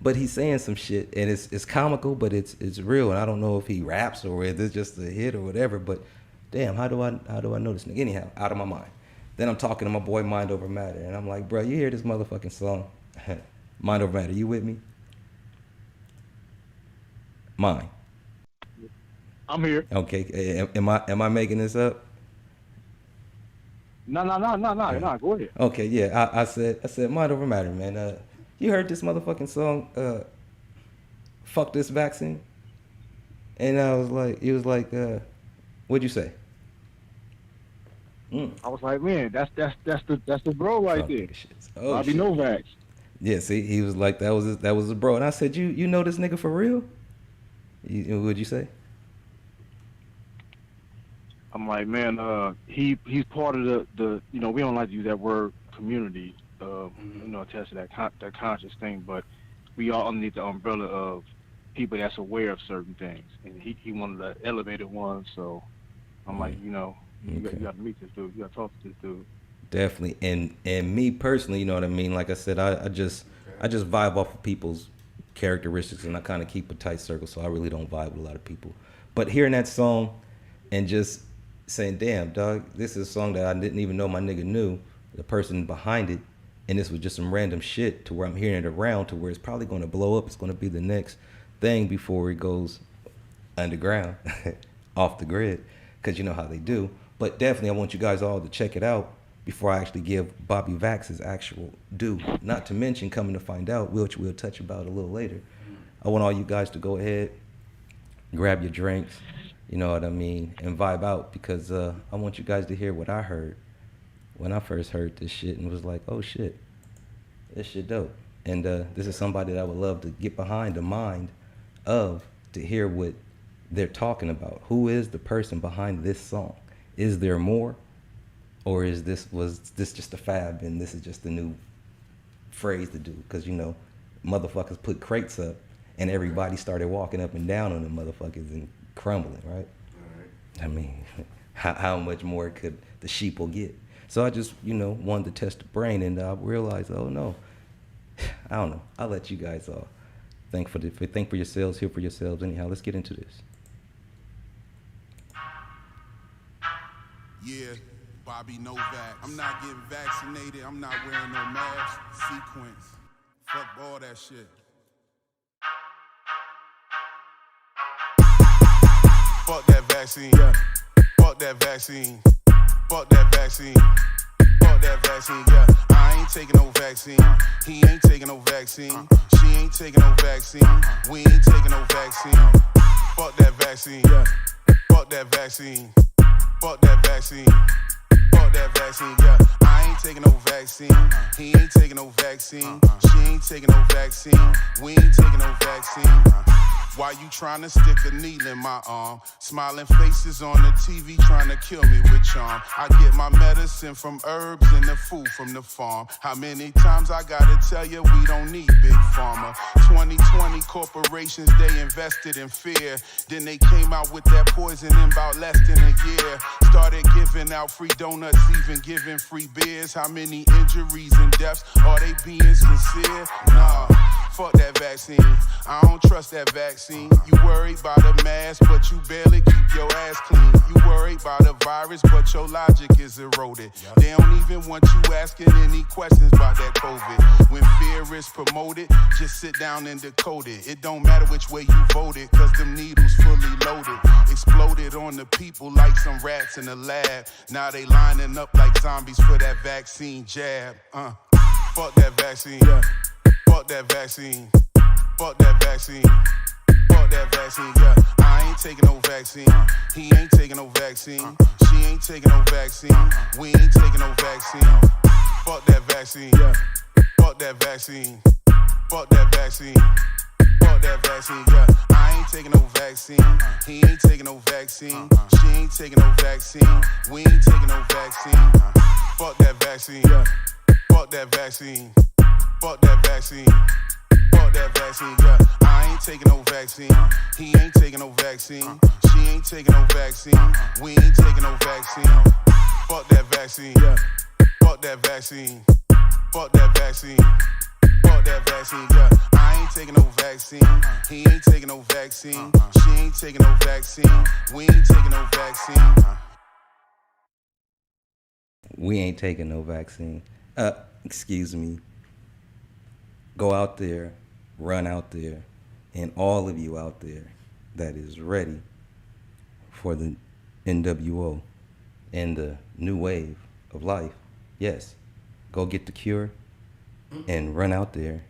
But he's saying some shit, and it's comical, but it's real. And I don't know if he raps or if it's just a hit or whatever. But damn, how do I know this nigga? Anyhow, out of my mind. Then I'm talking to my boy Mind Over Matter, and I'm like, bro, you hear this motherfucking song? Mind Over Matter, you with me? Mind. I'm here. Okay, am I making this up? No. Go ahead. Okay, yeah, I said Mind Over Matter, man. You heard this motherfucking song, "Fuck This Vaccine," and he was like, what'd you say? I was like, man, that's the bro right there. Oh, Bobby Novak. Yeah, see, he was like, that was a bro, and I said, you know this nigga for real? What'd you say? I'm like, man, he's part of the you know, we don't like to use that word community. You know, attached to that conscious thing, but we all underneath the umbrella of people that's aware of certain things, and he one of the elevated ones. So I'm like, you know, you got to meet this dude, you got to talk to this dude. Definitely, and me personally, you know what I mean. Like I said, I just vibe off of people's characteristics, and I kind of keep a tight circle, so I really don't vibe with a lot of people. But hearing that song and just saying, damn, dog, this is a song that I didn't even know my nigga knew, the person behind it. And this was just some random shit to where I'm hearing it around to where it's probably going to blow up. It's going to be the next thing before it goes underground, off the grid, because you know how they do. But definitely I want you guys all to check it out. before I actually give Bobby Vax his actual due. Not to mention, coming to find out, which we'll touch about a little later, I want all you guys to go ahead, grab your drinks, you know what I mean, and vibe out, because I want you guys to hear what I heard when I first heard this shit and was like, oh shit, this shit dope. And this is somebody that I would love to get behind the mind of, to hear what they're talking about. Who is the person behind this song? Is there more? Or was this just a fab and this is just a new phrase to do? Because, you know, motherfuckers put crates up and everybody started walking up and down on the motherfuckers and crumbling, right? I mean, how much more could the sheeple get? So I just, you know, wanted to test the brain, and I realized, oh no, I don't know. I'll let you guys think for yourselves, hear for yourselves. Anyhow, let's get into this. Yeah. Bobby Novak. I'm not getting vaccinated. I'm not wearing no mask. Sequence. Fuck all that shit. Fuck that vaccine. Yeah. Fuck that vaccine. Fuck that vaccine. Fuck that vaccine. Yeah. I ain't taking no vaccine. He ain't taking no vaccine. She ain't taking no vaccine. We ain't taking no vaccine. Fuck that vaccine. Yeah. Fuck that vaccine. Fuck that vaccine. Fuck that vaccine, yeah. I ain't taking no vaccine. He ain't taking no vaccine. She ain't taking no vaccine. We ain't taking no vaccine. Why you trying to stick a needle in my arm? Smiling faces on the TV trying to kill me with charm. I get my medicine from herbs and the food from the farm. How many times I gotta tell you we don't need big pharma? 2020 corporations, they invested in fear. Then they came out with that poison in about less than a year. Started giving out free donuts, even giving free beers. How many injuries and deaths? Are they being sincere? Nah. Fuck that vaccine. I don't trust that vaccine. You worried about a mask, but you barely keep your ass clean. You worried about a virus, but your logic is eroded. They don't even want you asking any questions about that COVID. When fear is promoted, just sit down and decode it. It don't matter which way you voted, cause them needles fully loaded. Exploded on the people like some rats in a lab. Now they lining up like zombies for that vaccine jab. Fuck that vaccine. Yeah. Fuck that vaccine. Fuck that vaccine. Fuck that vaccine, yeah. I ain't taking no vaccine. He ain't taking no vaccine. She ain't taking no vaccine. We ain't taking no vaccine. Fuck that vaccine, yeah. Fuck that vaccine. Fuck that vaccine. Fuck that vaccine, yeah. I ain't taking no vaccine. He ain't taking no vaccine. She ain't taking no vaccine. We ain't taking no vaccine. Fuck that vaccine, yeah. Fuck that vaccine. Fuck that vaccine. Fuck that vaccine, yeah. I ain't taking no vaccine. He ain't taking no vaccine. She ain't taking no vaccine. We ain't taking no vaccine. Fuck that vaccine, yeah. Fuck that vaccine. Fuck that vaccine. Fuck that vaccine, yeah. I ain't taking no vaccine. He ain't taking no vaccine. She ain't taking no vaccine. We ain't taking no vaccine. We ain't taking no vaccine. Excuse me. Go out there, run out there, and all of you out there that is ready for the NWO and the new wave of life, yes, go get the cure and run out there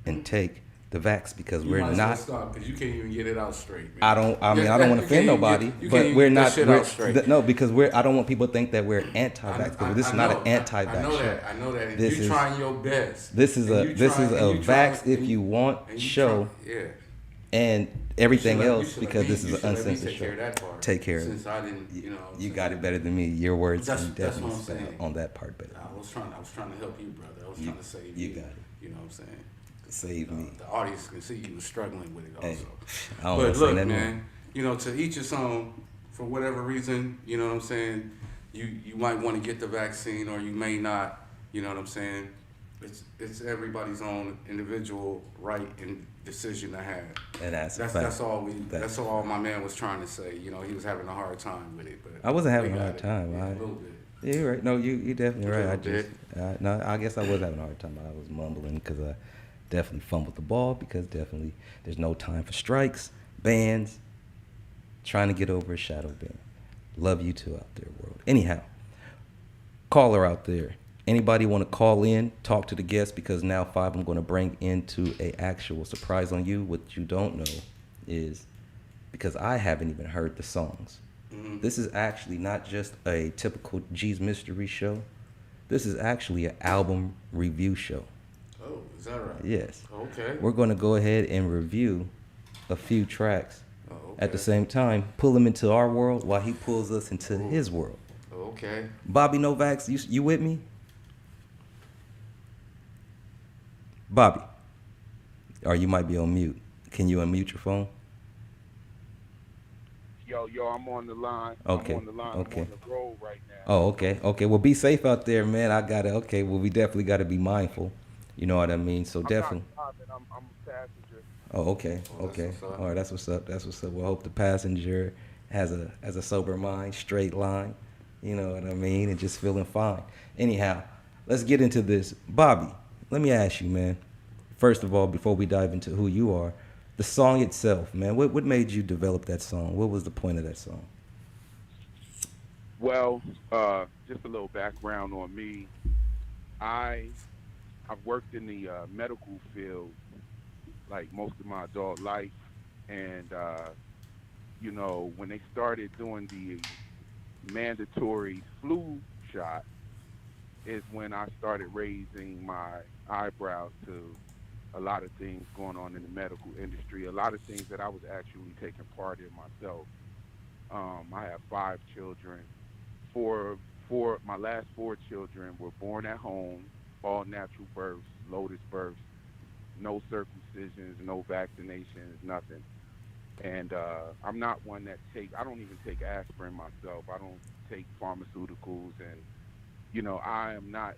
and take the vax, because we're not. Stop, because you can't even get it out straight, man. I don't want to offend nobody, but we're not. No, because I don't want people to think that we're anti-vax. Because this is not an anti-vax show. I know that. You're trying your best. This is a vax if you want show. Yeah. And everything else, because this is an uncensored show. Take care of it. Since I didn't, you got it better than me. Your words can definitely stand on that part better. I was trying to help you, brother. I was trying to save you. You got it. You know what I'm saying? Save me. The audience can see you were struggling with it also. Hey, I don't but look, man, more. To each his own. For whatever reason, you know what I'm saying. You might want to get the vaccine, or you may not. You know what I'm saying. It's everybody's own individual right and decision to have. And that's all my man was trying to say. He was having a hard time with it. But I wasn't having a hard time. Yeah, a little bit. Yeah, you're right. No, you definitely right. I guess I was having a hard time. I was mumbling because I definitely fumbled the ball, because definitely there's no time for strikes, bans, trying to get over a shadow ban. Love you too out there, world. Anyhow, caller out there, anybody want to call in, talk to the guest? Because now 5, I'm going to bring into a actual surprise on you. What you don't know is, because I haven't even heard the songs. This is actually not just a typical G's Mystery show. This is actually an album review show. Oh, is that right? Yes. Okay. We're going to go ahead and review a few tracks. Oh, okay. At the same time, pull him into our world while he pulls us into his world. Okay. Bobby Novak, you with me? Bobby, or you might be on mute. Can you unmute your phone? Yo, I'm on the line. Okay. I'm on the line. Okay. I'm on the road right now. Oh, okay. Okay. Well, be safe out there, man. I got it. Okay. Well, we definitely got to be mindful. You know what I mean? So definitely. Not driving. I'm a passenger. Oh, okay. Okay. All right. That's what's up. That's what's up. Well, I hope the passenger has a sober mind, straight line. You know what I mean? And just feeling fine. Anyhow, let's get into this. Bobby, let me ask you, man. First of all, before we dive into who you are, the song itself, man, what made you develop that song? What was the point of that song? Well, just a little background on me. I've worked in the medical field like most of my adult life, and you know, when they started doing the mandatory flu shot, is when I started raising my eyebrows to a lot of things going on in the medical industry, a lot of things that I was actually taking part in myself. I have 5 children. My last 4 children were born at home, all natural births, lotus births, no circumcisions, no vaccinations, nothing. And I'm not one that I don't even take aspirin myself. I don't take pharmaceuticals, and, you know,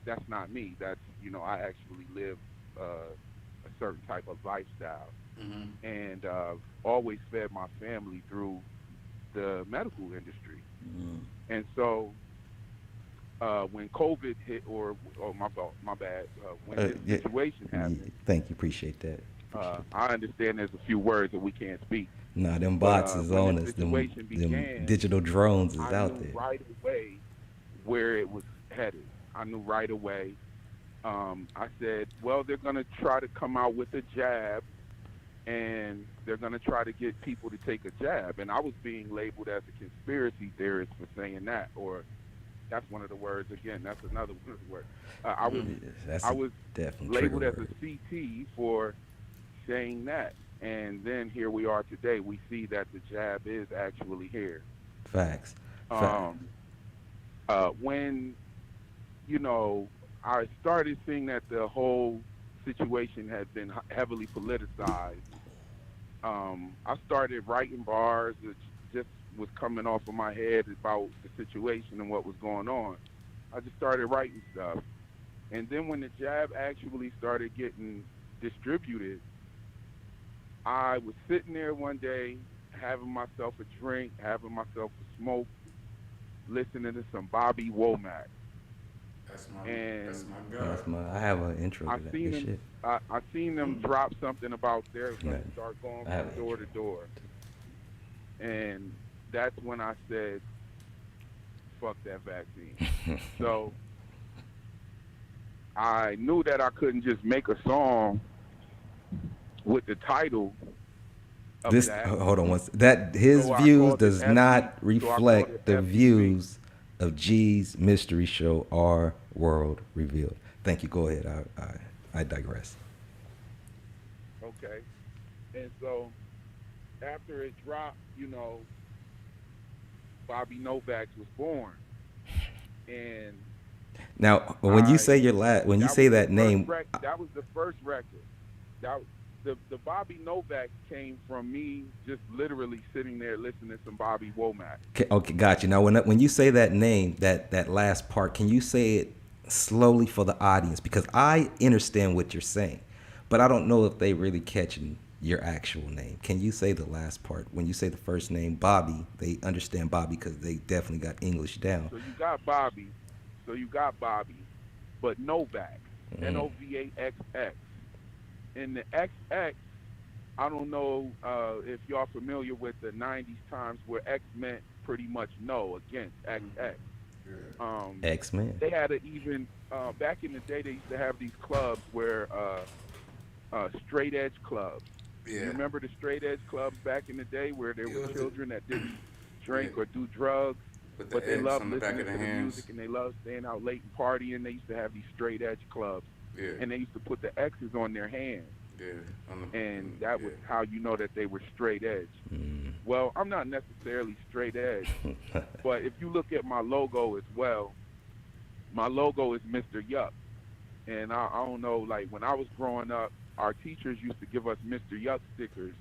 that's not me. That's, you know, I actually live a certain type of lifestyle, and always fed my family through the medical industry. And so when COVID hit, or my bad, when this situation happened. Thank you, appreciate that. I understand there's a few words that we can't speak. Nah, them bots is on us. Them digital drones is out there. Right away where it was headed. I knew right away. I said, well, they're going to try to come out with a jab, and they're going to try to get people to take a jab. And I was being labeled as a conspiracy theorist for saying that, or that's one of the words. Again, that's another one of the words. I was labeled as a CT for saying that. And then here we are today. We see that the jab is actually here. Facts. When, you know, I started seeing that the whole situation had been heavily politicized, I started writing bars that just was coming off of my head about the situation and what was going on. I just started writing stuff. And then when the jab actually started getting distributed, I was sitting there one day having myself a drink, having myself a smoke, listening to some Bobby Womack. That's my guy. I have an intro to that. Shit. I seen them drop something about they're going to start going from door to door. And that's when I said, fuck that vaccine. So I knew that I couldn't just make a song with the title of that. Hold on once. His views does not reflect the views of G's Mystery Show, Our World Revealed. Thank you. Go ahead. I digress. Okay. And so after it dropped, you know, Bobby Novak was born. And now, when you say that name, that was the first record. The Bobby Novak came from me just literally sitting there listening to some Bobby Womack. Okay, got you. Now, when you say that name, that last part, can you say it slowly for the audience? Because I understand what you're saying, but I don't know if they really catching your actual name. Can you say the last part? When you say the first name, Bobby, they understand Bobby because they definitely got English down. So you got Bobby, but Novak, Novaxx. And the XX, I don't know if y'all familiar with the 90s times where X meant pretty much no, against XX. X-Men. They had back in the day. They used to have these clubs where straight edge clubs. Yeah. You remember the straight edge clubs back in the day where there were children that didn't drink Yeah. or do drugs, With but the they X loved on the back listening of to the the hands. music and they loved staying out late and partying. They used to have these straight edge clubs, Yeah. and they used to put the X's on their hands, Yeah. and that was how you know that they were straight edge. Well, I'm not necessarily straight edge, but if you look at my logo as well, my logo is Mr. Yuck. And I don't know, like when I was growing up, our teachers used to give us Mr. Yuck stickers,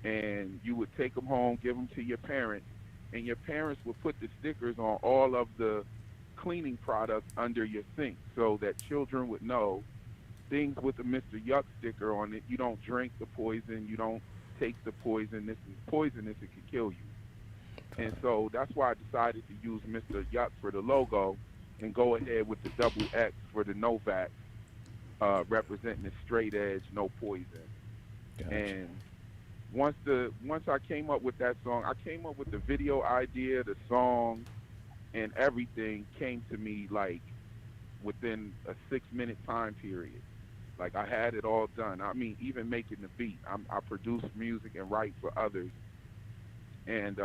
and you would take them home, give them to your parents, and your parents would put the stickers on all of the cleaning products under your sink so that children would know things with the Mr. Yuck sticker on it. You don't drink the poison, you don't take the poison. This is poisonous, it could kill you. And so that's why I decided to use Mr. Yuck for the logo and go ahead with the double X for the Novak, representing the straight edge, no poison. Gotcha. And once I came up with that song, I came up with the video idea, the song, and everything came to me like within a 6-minute time period. Like I had it all done. I mean, even making the beat. I produce music and write for others, and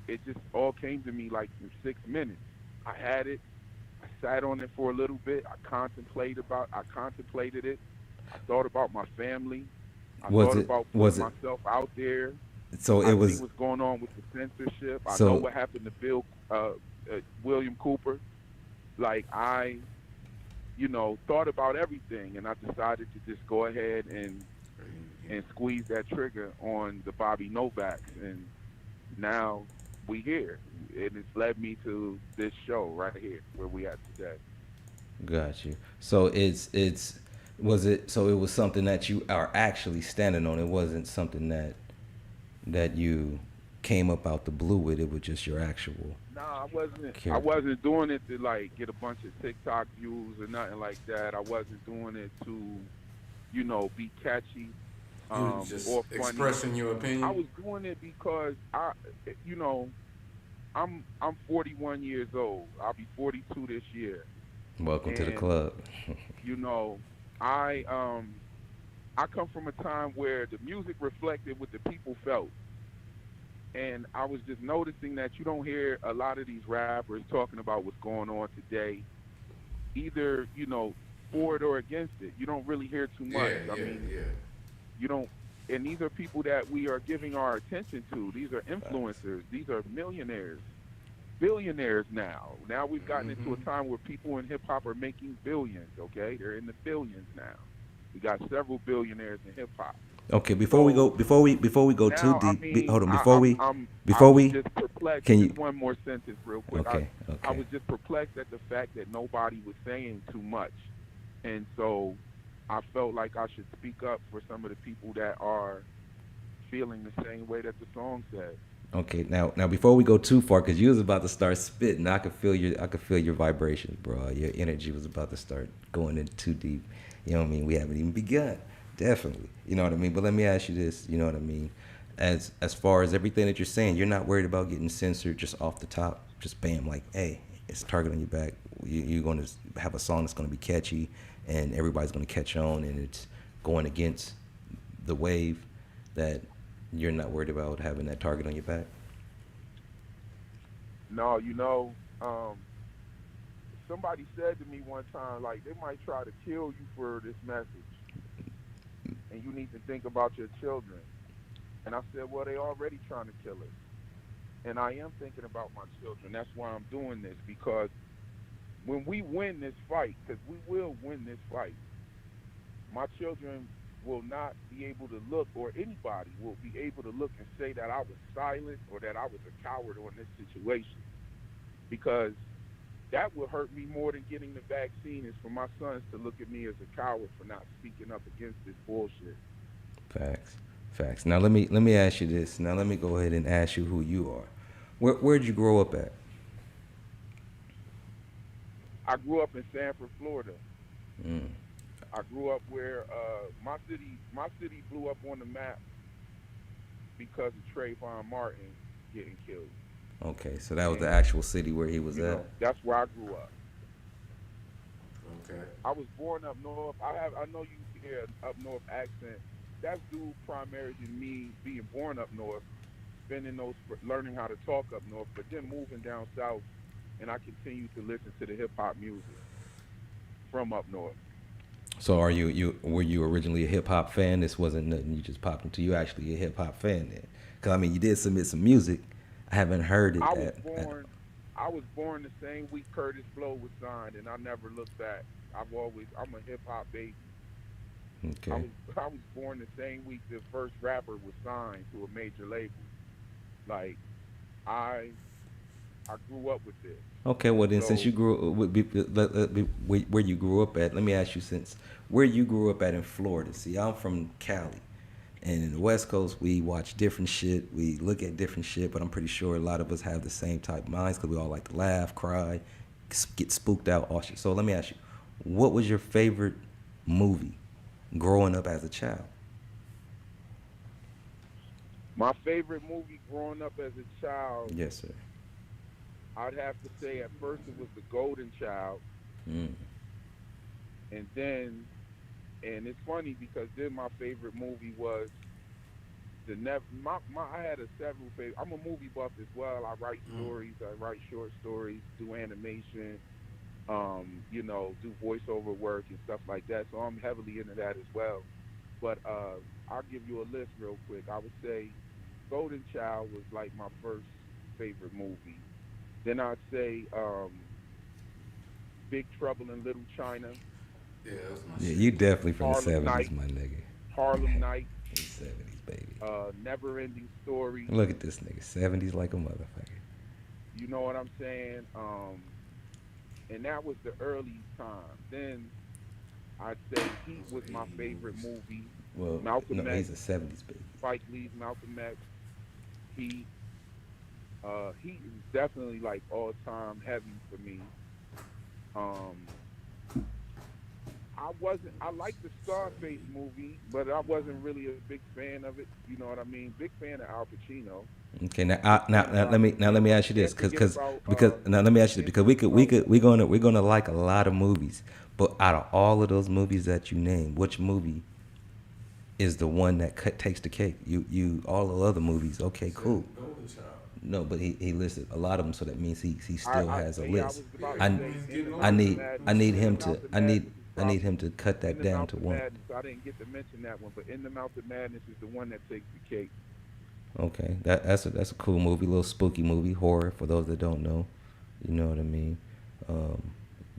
it just all came to me like in 6 minutes. I had it. I sat on it for a little bit. I contemplated it. I thought about my family. I thought about putting myself out there. So I it was see what's going on with the censorship. I So- know what happened to William Cooper. Like I, thought about everything, and I decided to just go ahead and squeeze that trigger on the Bobby Novaks, and now we here. And it's led me to this show right here where we at today. Got you. So it was something that you are actually standing on. It wasn't something that you came up out the blue with. It was just your actual. Nah, I wasn't. Character. I wasn't doing it to like get a bunch of TikTok views or nothing like that. I wasn't doing it to, be catchy You just or funny. expressing your opinion. I was doing it because I'm 41 years old. I'll be 42 this year. Welcome to the And, club. I come from a time where the music reflected what the people felt. And I was just noticing that you don't hear a lot of these rappers talking about what's going on today, either, for it or against it. You don't really hear too much. You don't, and these are people that we are giving our attention to. These are influencers. These are millionaires, billionaires now. Now we've gotten into a time where people in hip hop are making billions, okay? They're in the billions now. We got several billionaires in hip hop. Okay, before we go too Now, deep, hold on. Just perplexed. Can you? Just one more sentence, real quick. Okay. I was just perplexed at the fact that nobody was saying too much, and so I felt like I should speak up for some of the people that are feeling the same way that the song says. Okay, now before we go too far, because you was about to start spitting, I could feel your vibrations, bro. Your energy was about to start going in too deep. You know what I mean? We haven't even begun. Definitely. You know what I mean? But let me ask you this, you know what I mean? As far as everything that you're saying, you're not worried about getting censored just off the top, just bam, like, hey, it's a target on your back. You're going to have a song that's going to be catchy and everybody's going to catch on, and it's going against the wave, that you're not worried about having that target on your back? No, somebody said to me one time, like, they might try to kill you for this message, and you need to think about your children. And I said, well, they already trying to kill us. And I am thinking about my children. That's why I'm doing this, because when we win this fight, because we will win this fight, my children will not be able to look, or anybody will be able to look and say that I was silent or that I was a coward on this situation. Because that would hurt me more than getting the vaccine, is for my sons to look at me as a coward for not speaking up against this bullshit. Facts. Now let me ask you this. Now let me go ahead and ask you who you are. Where'd you grow up at? I grew up in Sanford, Florida. I grew up where my city blew up on the map because of Trayvon Martin getting killed. Okay, so that was the actual city where he was You at. know, that's where I grew up. Okay. I was born up north. I know you hear an up north accent. That's due primarily to me being born up north, spending learning how to talk up north, but then moving down south, and I continue to listen to the hip hop music from up north. So are you were you originally a hip hop fan? This wasn't nothing you just popped into. You actually a hip hop fan then? Cause I mean, you did submit some music. I haven't heard it. I was born the same week Curtis Blow was signed, and I never looked back. I'm a hip hop baby. I Okay. was I was born the same week the first rapper was signed to a major label. Like I I grew up with this. Okay. Well then, since So you grew where you grew up at, let me ask you since where you grew up at in Florida. See, I'm from Cali. And in the West Coast, we watch different shit. We look at different shit, but I'm pretty sure a lot of us have the same type of minds because we all like to laugh, cry, get spooked out, all shit. So let me ask you, what was your favorite movie growing up as a child? my favorite movie growing up as a child, Yes, sir. I'd have to say at first it was The Golden Child, Mm. and then and it's funny because then my favorite movie was I had a several favorite. I'm a movie buff as well. I write stories, I write short stories, do animation, do voiceover work and stuff like that. So I'm heavily into that as well. But I'll give you a list real quick. I would say Golden Child was like my first favorite movie. Then I'd say Big Trouble in Little China. Yeah, that's my Yeah, shit. you definitely from the Harlem 70s, Night. my nigga. Harlem Night, 70s, baby. Never Ending Story. Look at this nigga, 70s like a motherfucker. You know what I'm saying? And that was the early time. Then I'd say Heat was my favorite movie. Well, Malcolm no, X, he's a 70s baby. Spike Lee's Malcolm X, Heat. Heat is definitely like all time heavy for me. I liked the Scarface movie, but I wasn't really a big fan of it. You know what I mean? Big fan of Al Pacino. Okay, now let me ask you this, Can't because forget about, because now let me ask you this, because we're gonna like a lot of movies, but out of all of those movies that you name, which movie is the one that takes the cake? You all the other movies, okay, cool. Golden Child. No, but he listed a lot of them, so that means he still has a yeah, list. I was about to say, I need him to In the Mouth of Madness is I need him to cut that In the down Mouth to of one. Madness, I didn't get to mention that one, but In the Mouth of Madness is the one that takes the cake. Okay, that's a cool movie, a little spooky movie, horror for those that don't know. You know what I mean?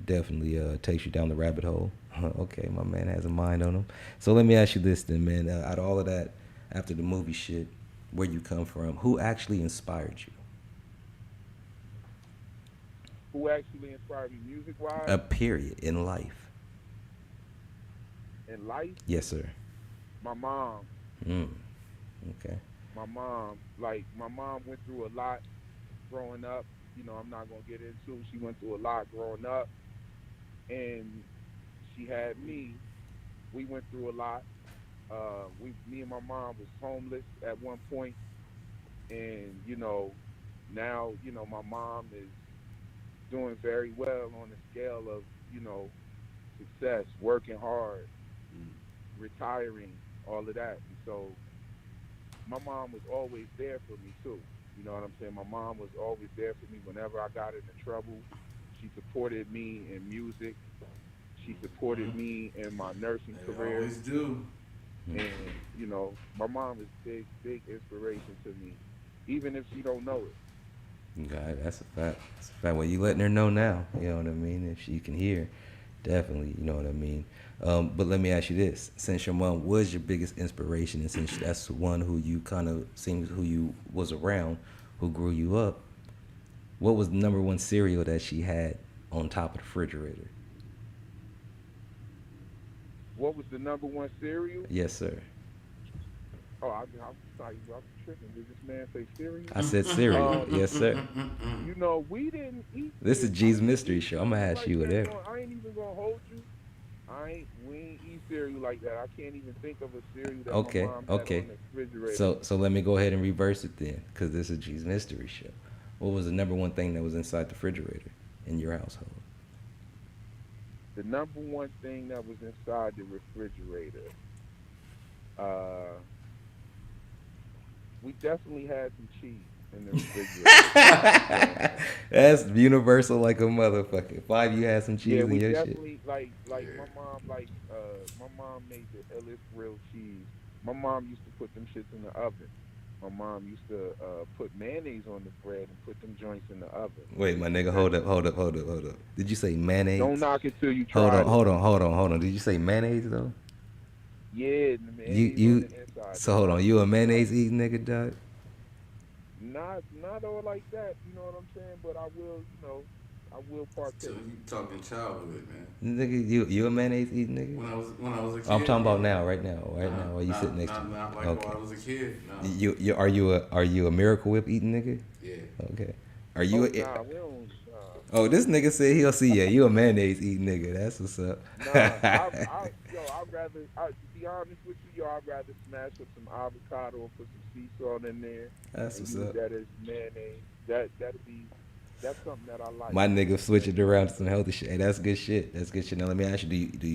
Definitely takes you down the rabbit hole. Okay, my man has a mind on him. So let me ask you this then, man. Out of all of that, after the movie shit, where you come from, who actually inspired you? Who actually inspired me music-wise? A period in life. In life? Yes, sir. My mom. Okay. My mom went through a lot growing up. You know, I'm not going to get into it. She went through a lot growing up. And she had me. We went through a lot. Me and my mom was homeless at one point. And, now, my mom is doing very well on the scale of, success, working hard, retiring, all of that. And so my mom was always there for me too. You know what I'm saying? My mom was always there for me whenever I got into trouble. She supported me in music. She supported me in my nursing They career. always do. And, my mom is big, big inspiration to me, even if she don't know it. God, that's a fact. That's a fact. Well, you letting her know now. You know what I mean? If she can hear, definitely. You know what I mean? But let me ask you this: since your mom was your biggest inspiration, and since that's one who you kind of seems who you was around, who grew you up, what was the number one cereal that she had on top of the refrigerator? What was the number one cereal? Yes, sir. Oh, I'm sorry, I'm tripping. Did this man say cereal? I said cereal. Yes, sir. We didn't eat. This is G's Mystery Show. I'm gonna ask you whatever. I ain't even gonna hold you. We ain't eat cereal like that. I can't even think of a cereal that my mom had on the refrigerator. So let me go ahead and reverse it then, because this is G's Mystery Show. What was the number one thing that was inside the refrigerator in your household? The number one thing that was inside the refrigerator, we definitely had some cheese in the refrigerator. That's universal like a motherfucker. 5, you had some cheese in your shit. Yeah, we definitely like my mom made the illest grilled cheese. My mom used to put them shits in the oven. My mom used to put mayonnaise on the bread and put them joints in the oven. Wait, my nigga, hold up. Did you say mayonnaise? Don't knock it till you try it. Hold on. Did you say mayonnaise though? Yeah, the mayonnaise on the inside. So hold on, you a mayonnaise eating nigga, dog? Not all like that, you know what I'm saying? But I will, I will partake. So you talking childhood, man? Nigga, you a mayonnaise eating nigga? When I was a kid. I'm talking about now, right now. While you sitting next to me. Not like okay. when I was a kid. No. Are you a Miracle Whip eating nigga? Yeah. Okay. Are you? We don't. Oh, this nigga said he'll see ya. You a mayonnaise eating nigga? That's what's up. I'd rather. To be honest with you, I'd rather smash up some avocado and put some sea salt in there. That's what's use up. that as mayonnaise. That's something that I like. My nigga switch it around to some healthy shit. Hey, that's good shit. Now let me ask you: Do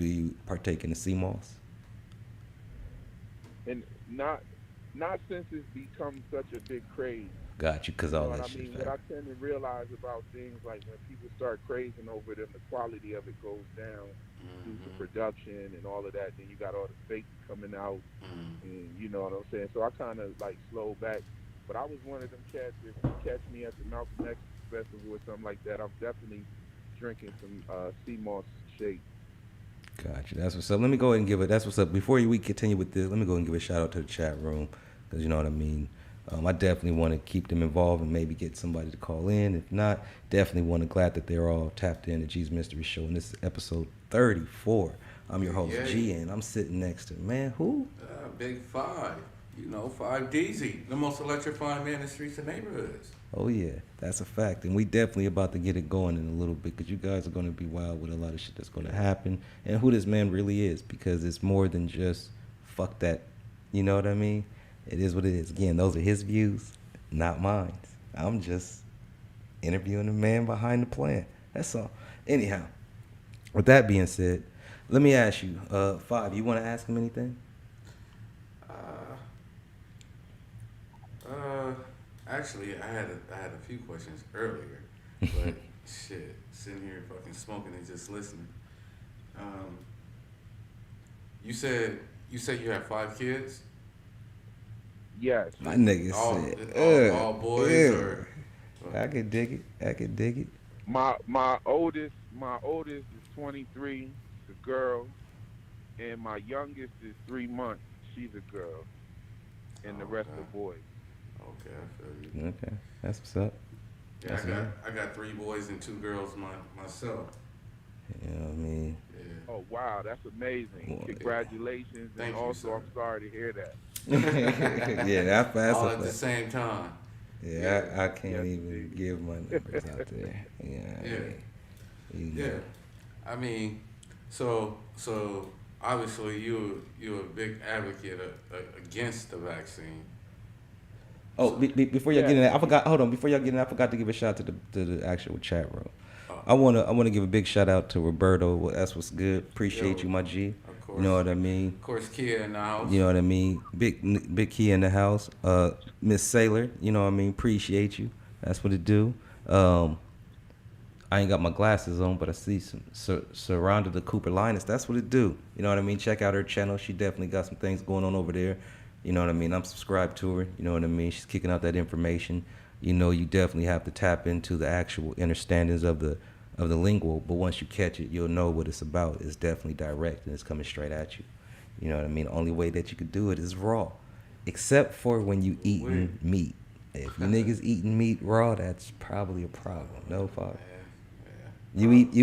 you partake in the sea moss? And not since it's become such a big craze. Got you, cause all that I shit. mean, what I tend to realize about things like when people start crazing over them, the quality of it goes down due to production and all of that. Then you got all the fakes coming out, and you know what I'm saying. So I kind of like slow back. But I was one of them cats. If you catch me at the Malcolm X festival or something like that, I'm definitely drinking some sea moss shake. Gotcha. That's what's up. Let me go ahead and give it. That's what's up. Before we continue with this, let me go and give a shout out to the chat room, because you know what I mean. I definitely want to keep them involved and maybe get somebody to call in. If not, definitely glad that they're all tapped in to G's Mystery Show. And this is episode 34. I'm your host, G, and I'm sitting next to, man, who? Big 5. You know, 5 DZ, the most electrifying man in the streets and neighborhoods. Oh, yeah, that's a fact. And we definitely about to get it going in a little bit, because you guys are going to be wild with a lot of shit that's going to happen and who this man really is, because it's more than just fuck that. You know what I mean? It is what it is. Again, those are his views, not mine. I'm just interviewing the man behind the plan. That's all. Anyhow, with that being said, let me ask you, 5, you want to ask him anything? Actually, I had a few questions earlier, but shit, sitting here fucking smoking and just listening. You said you have 5 kids? Yes. My nigga said, all boys or? I could dig it. My oldest is 23, a girl, and my youngest is 3 months. She's a girl, and the rest are boys. Okay, I feel you. Okay, that's what's up. Yeah, I got 3 boys and 2 girls myself. You know what I mean? Yeah. Oh wow, that's amazing! Well, congratulations, Thank and you, also sir. I'm sorry to hear that. Yeah, that's all at the same time. Yeah, I can't even give my numbers out there. Yeah. I mean, so obviously you're a big advocate against the vaccine. Oh, before y'all get in that, I forgot. Hold on, before y'all get in that, I forgot to give a shout out to the actual chat room. I wanna give a big shout out to Roberto. Well, that's what's good. Appreciate you, my G. Of course. You know what I mean? Of course, Kia in the house. You know what I mean? Big Kia in the house. Miss Sailor, you know what I mean? Appreciate you. That's what it do. I ain't got my glasses on, but I see some surrounded the Cooper Linus. That's what it do. You know what I mean? Check out her channel. She definitely got some things going on over there. You know what I mean? I'm subscribed to her. You know what I mean? She's kicking out that information. You know, you definitely have to tap into the actual understandings of the lingual, but once you catch it, you'll know what it's about. It's definitely direct, and it's coming straight at you. You know what I mean? The only way that you could do it is raw, except for when you eating meat. If you niggas eating meat raw, that's probably a problem. No problem. Yeah. You eat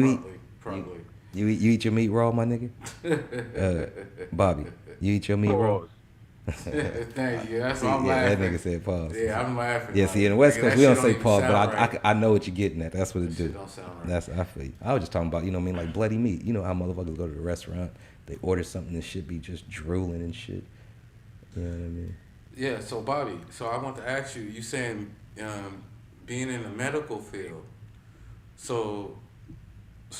your meat raw, my nigga? Bobby, you eat your meat raw? Thank you. That's see, why I'm laughing. That nigga said pause. Yeah, I'm laughing. Yeah, see, in the West Coast, we don't say pause, but right. I know what you're getting at. That's what it do. Don't sound right. I feel you. I was just talking about, you know what I mean, like bloody meat. You know how motherfuckers go to the restaurant, they order something and shit be just drooling and shit. You know what I mean? Yeah, so Bobby, I want to ask you, you saying being in the medical field. So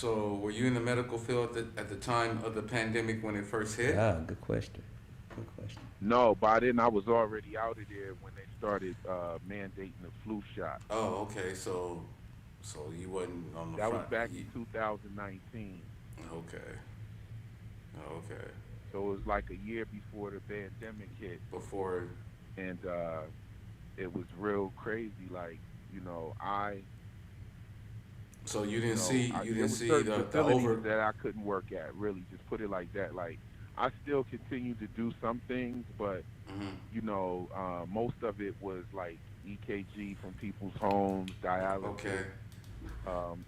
were you in the medical field at the time of the pandemic when it first hit? Ah, good question. Good question. No, by then I was already out of there when they started mandating the flu shot. Oh, okay. So you wasn't on the That was front. back in 2019. Okay. Okay. So it was like a year before the pandemic hit. Before. And it was real crazy. Like, So you didn't see the over that I couldn't work at. Really, just put it like that. Like, I still continue to do some things, but most of it was like EKG from people's homes, dialysis. Okay.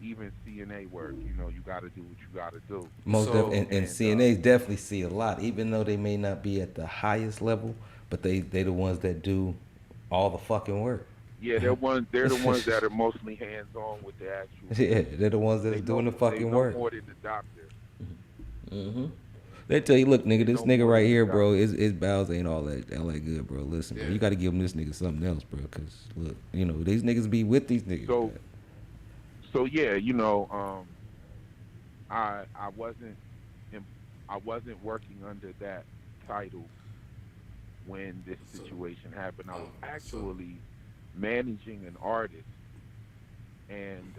Even CNA work. You got to do what you got to do. And CNAs definitely see a lot, even though they may not be at the highest level, but they the ones that do all the fucking work. Yeah, they're the ones that are mostly hands on with the actual. Yeah, they're the ones that's doing the fucking work. More than the doctor. Mm-hmm. They tell you, look, nigga, this nigga right here, bro, his bowels ain't all that good, bro. Listen, bro, you got to give him this nigga something else, bro, because look, these niggas be with these niggas. So yeah, I wasn't working under that title when this situation happened. I was actually managing an artist, and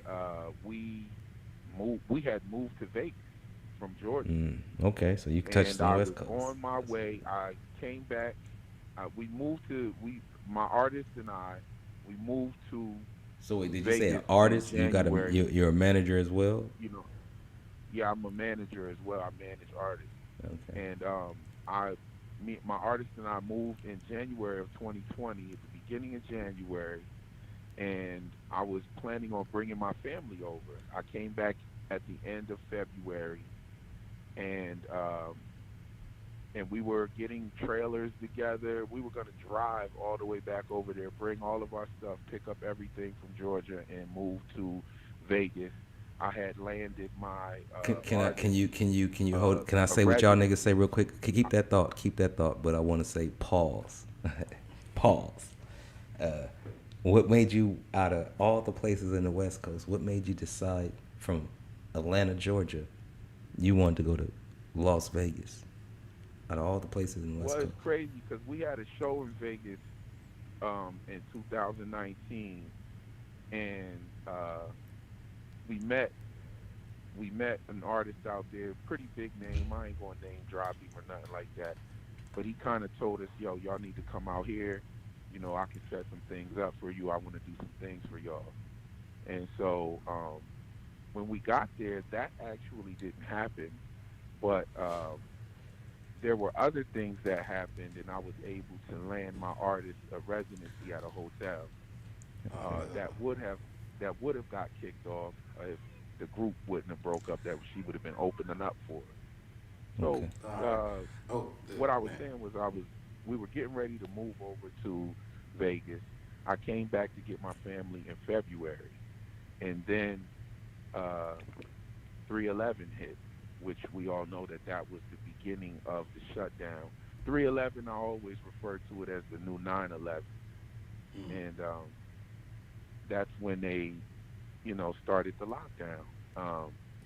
we had moved to Vegas from Georgia. Okay, so you touched the West Coast. On my way, I came back. My artist and I, we moved to. So wait, did Vegas you say an artist? You got you're a manager as well? Yeah, I'm a manager as well. I manage artists. Okay. And my artist and I moved in January of 2020, at the beginning of January, and I was planning on bringing my family over. I came back at the end of February, and we were getting trailers together. We were going to drive all the way back over there, bring all of our stuff, pick up everything from Georgia, and move to Vegas. I had landed my. Can you hold? Can I say what y'all niggas say real quick? Keep that thought. But I want to say pause. Pause. What made you, out of all the places in the West Coast, what made you decide from Atlanta, Georgia, you wanted to go to Las Vegas? Out of all the places in the West Coast. Well, it's crazy because we had a show in Vegas in 2019, and we met an artist out there, pretty big name. I ain't gonna name drop him or nothing like that, but he kind of told us, yo, y'all need to come out here. I can set some things up for you. I want to do some things for y'all. And so when we got there, that actually didn't happen, but there were other things that happened, and I was able to land my artist a residency at a hotel that would have got kicked off if the group wouldn't have broke up. That she would have been opening up for. So what I was saying was we were getting ready to move over to Vegas. I came back to get my family in February, and then 3/11 hit, which we all know that was the beginning of the shutdown. 3/11, I always refer to it as the new 9/11, and that's when they, started the lockdown.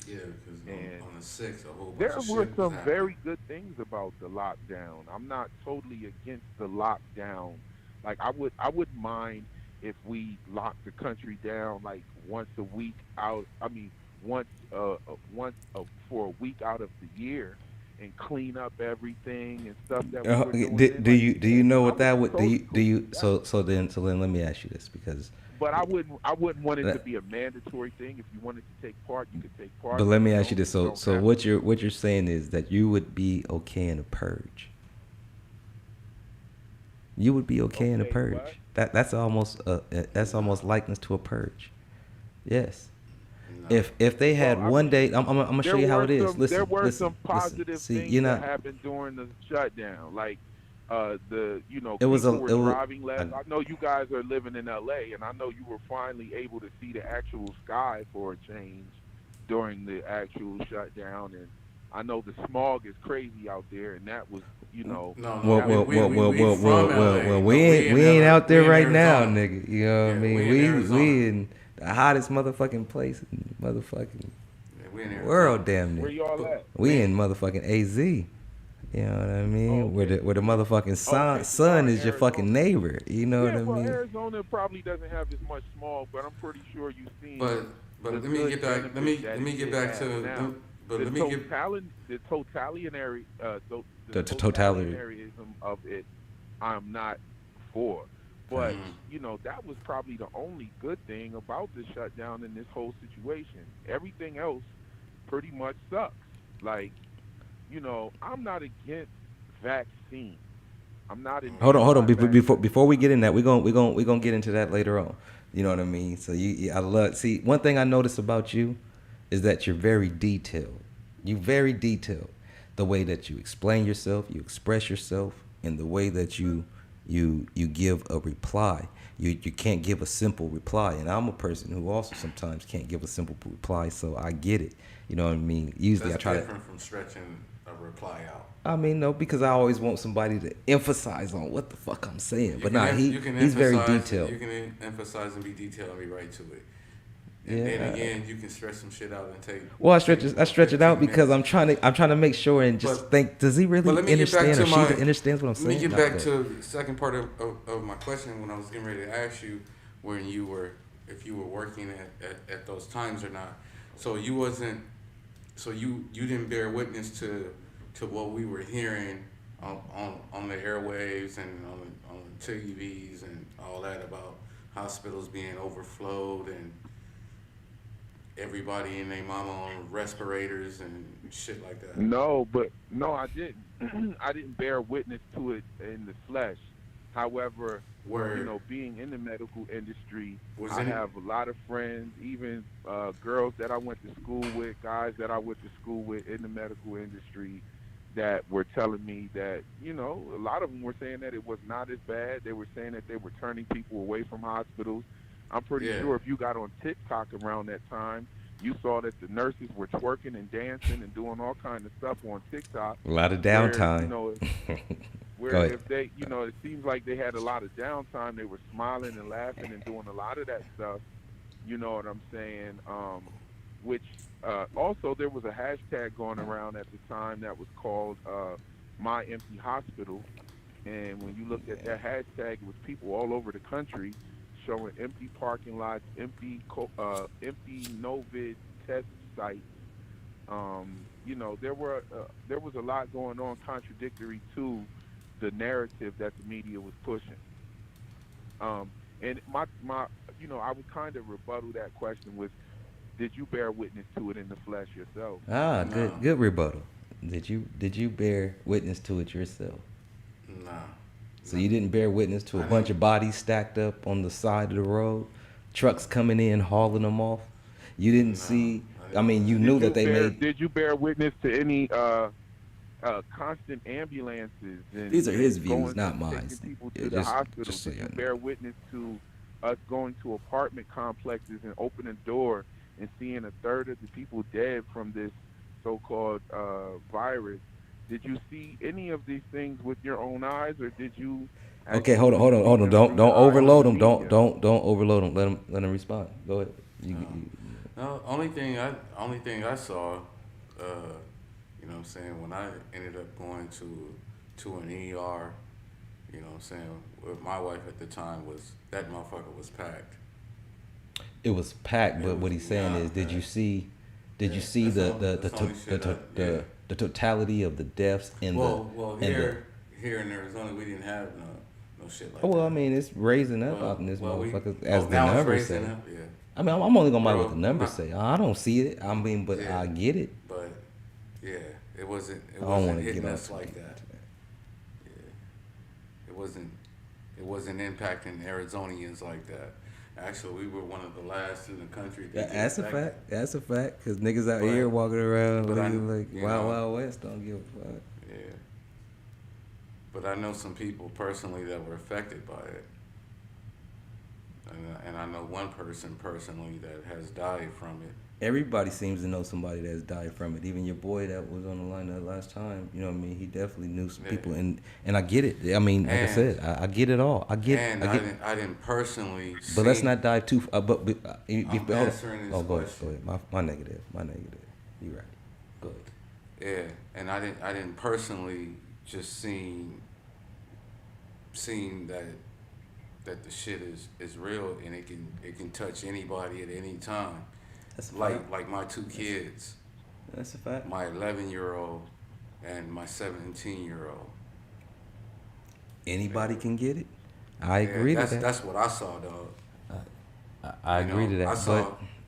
Yeah, because on the 6th, a whole bunch there of were shit some was very good things about the lockdown. I'm not totally against the lockdown. Like I wouldn't mind if we locked the country down like once a week out. I mean, once for a week out of the year, and clean up everything and stuff that we were doing. Do you know what that would do? So then let me ask you this, because. But I wouldn't want it to be a mandatory thing. If you wanted to take part, you could take part. But let me ask you this: so what you're saying is that you would be okay in a purge. You would be okay in a purge. What? That's almost likeness to a purge. Yes. No. If they had one day, I'm gonna show you how it is. Listen, there were some positive things that happened during the shutdown, like. People were driving less. I know you guys are living in LA, and I know you were finally able to see the actual sky for a change during the actual shutdown. And I know the smog is crazy out there, and that was, you know. We ain't out there right now, nigga. You know what I mean? We in the hottest motherfucking place in the motherfucking world, damn near. Where y'all at? We in motherfucking AZ. You know what I mean? Where the motherfucking sun is your fucking neighbor. You know what I mean? Arizona probably doesn't have as much smog, but I'm pretty sure you've seen. But let me get back. Let me get back to. The totalitarianism of it, I'm not for. But you know, that was probably the only good thing about the shutdown in this whole situation. Everything else pretty much sucks. Like, you know, I'm not against vaccines. I'm not. Hold on. Before we get in that, we're gonna get into that later on. You know what I mean? So I love. See, one thing I notice about you is that you're very detailed. You're very detailed. The way that you explain yourself, you express yourself, and the way that you give a reply. You can't give a simple reply, and I'm a person who also sometimes can't give a simple reply, so I get it. You know what I mean? Usually That's I try different from stretching a reply out. I mean, no, because I always want somebody to emphasize on what the fuck I'm saying. But he's very detailed. You can emphasize and be detailed and be right to it. And then again, you can stretch some shit out and take. Well, I stretch it out because I'm trying to make sure and just think. Does he really understand or she understands what I'm saying? Let me get back to the second part of my question when I was getting ready to ask you when you were, if you were working at those times or not. So you wasn't. So you didn't bear witness to what we were hearing on the airwaves and on the TVs and all that about hospitals being overflowed and everybody and their mama on respirators and shit like that. No, I didn't. I didn't bear witness to it in the flesh. However, you know, being in the medical industry, I have a lot of friends, even girls that I went to school with, guys that I went to school with in the medical industry that were telling me that, you know, a lot of them were saying that it was not as bad. They were saying that they were turning people away from hospitals. I'm pretty sure if you got on TikTok around that time, you saw that the nurses were twerking and dancing and doing all kinds of stuff on TikTok. A lot of downtime. Where if they, you know, it seems like they had a lot of downtime. They were smiling and laughing and doing a lot of that stuff. You know what I'm saying? Which also there was a hashtag going around at the time that was called My Empty Hospital. And when you looked at that hashtag, it was people all over the country showing empty parking lots, empty no-vid test sites. You know, there was a lot going on contradictory to the narrative that the media was pushing. And my you know, I would kind of rebuttal that question with, did you bear witness to it in the flesh yourself? Good rebuttal. Did you bear witness to it yourself? Nah. So you didn't bear witness to a bunch of bodies stacked up on the side of the road, trucks coming in, hauling them off? You didn't see, I mean, you knew that they made... Did you bear witness to any constant ambulances? And these are his views, not mine. People to the hospital? Did you bear witness to us going to apartment complexes and opening a door and seeing a third of the people dead from this so-called virus? Did you see any of these things with your own eyes, or did you? Okay, hold on. Don't overload them. Don't overload them. Let him respond. Go ahead. No, only thing I saw, you know what I'm saying, when I ended up going to an ER, you know what I'm saying, with my wife at the time, was that motherfucker was packed. It was packed, but what he's saying is, did you see the totality of the deaths in here in Arizona we didn't have no shit like that. Well, I mean, it's raising up out in this motherfucker as the numbers say. Yeah. I mean, I'm only gonna mind what the numbers say. I don't see it. I mean, but I get it. But yeah, it wasn't hitting us like that. Yeah, it wasn't impacting Arizonians like that. Actually, we were one of the last in the country. That's a fact. That's a fact. Because niggas out here walking around like Wild West don't give a fuck. Yeah. But I know some people personally that were affected by it. And I know one person personally that has died from it. Everybody seems to know somebody that's died from it. Even your boy that was on the line that last time, you know what I mean? He definitely knew some people, and I get it. I mean, like I said, I get it all. I didn't personally. But let's not dive too. I'm answering this go question. ahead. My negative. You right. Go ahead. Yeah, and I didn't personally just seen that the shit is real, and it can touch anybody at any time. That's a like fact. like my two kids. That's a fact. My 11-year-old and my 17-year-old. Anybody can get it. I agree to that. That's what I saw, dog. I agree to that.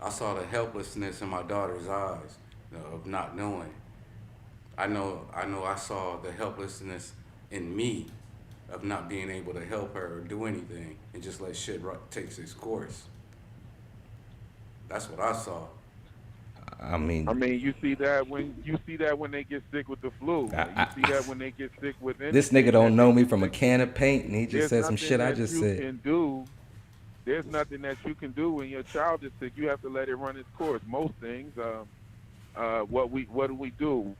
I saw the helplessness in my daughter's eyes, of not knowing. I know I saw the helplessness in me of not being able to help her or do anything and just let shit takes its course. That's what I saw. I mean, you see that when they get sick with the flu. You see that when they get sick with anything. This nigga don't know me from a can of paint, and he just said some shit I just said. There's nothing that you can do when your child is sick. You have to let it run its course. Most things, what do we do?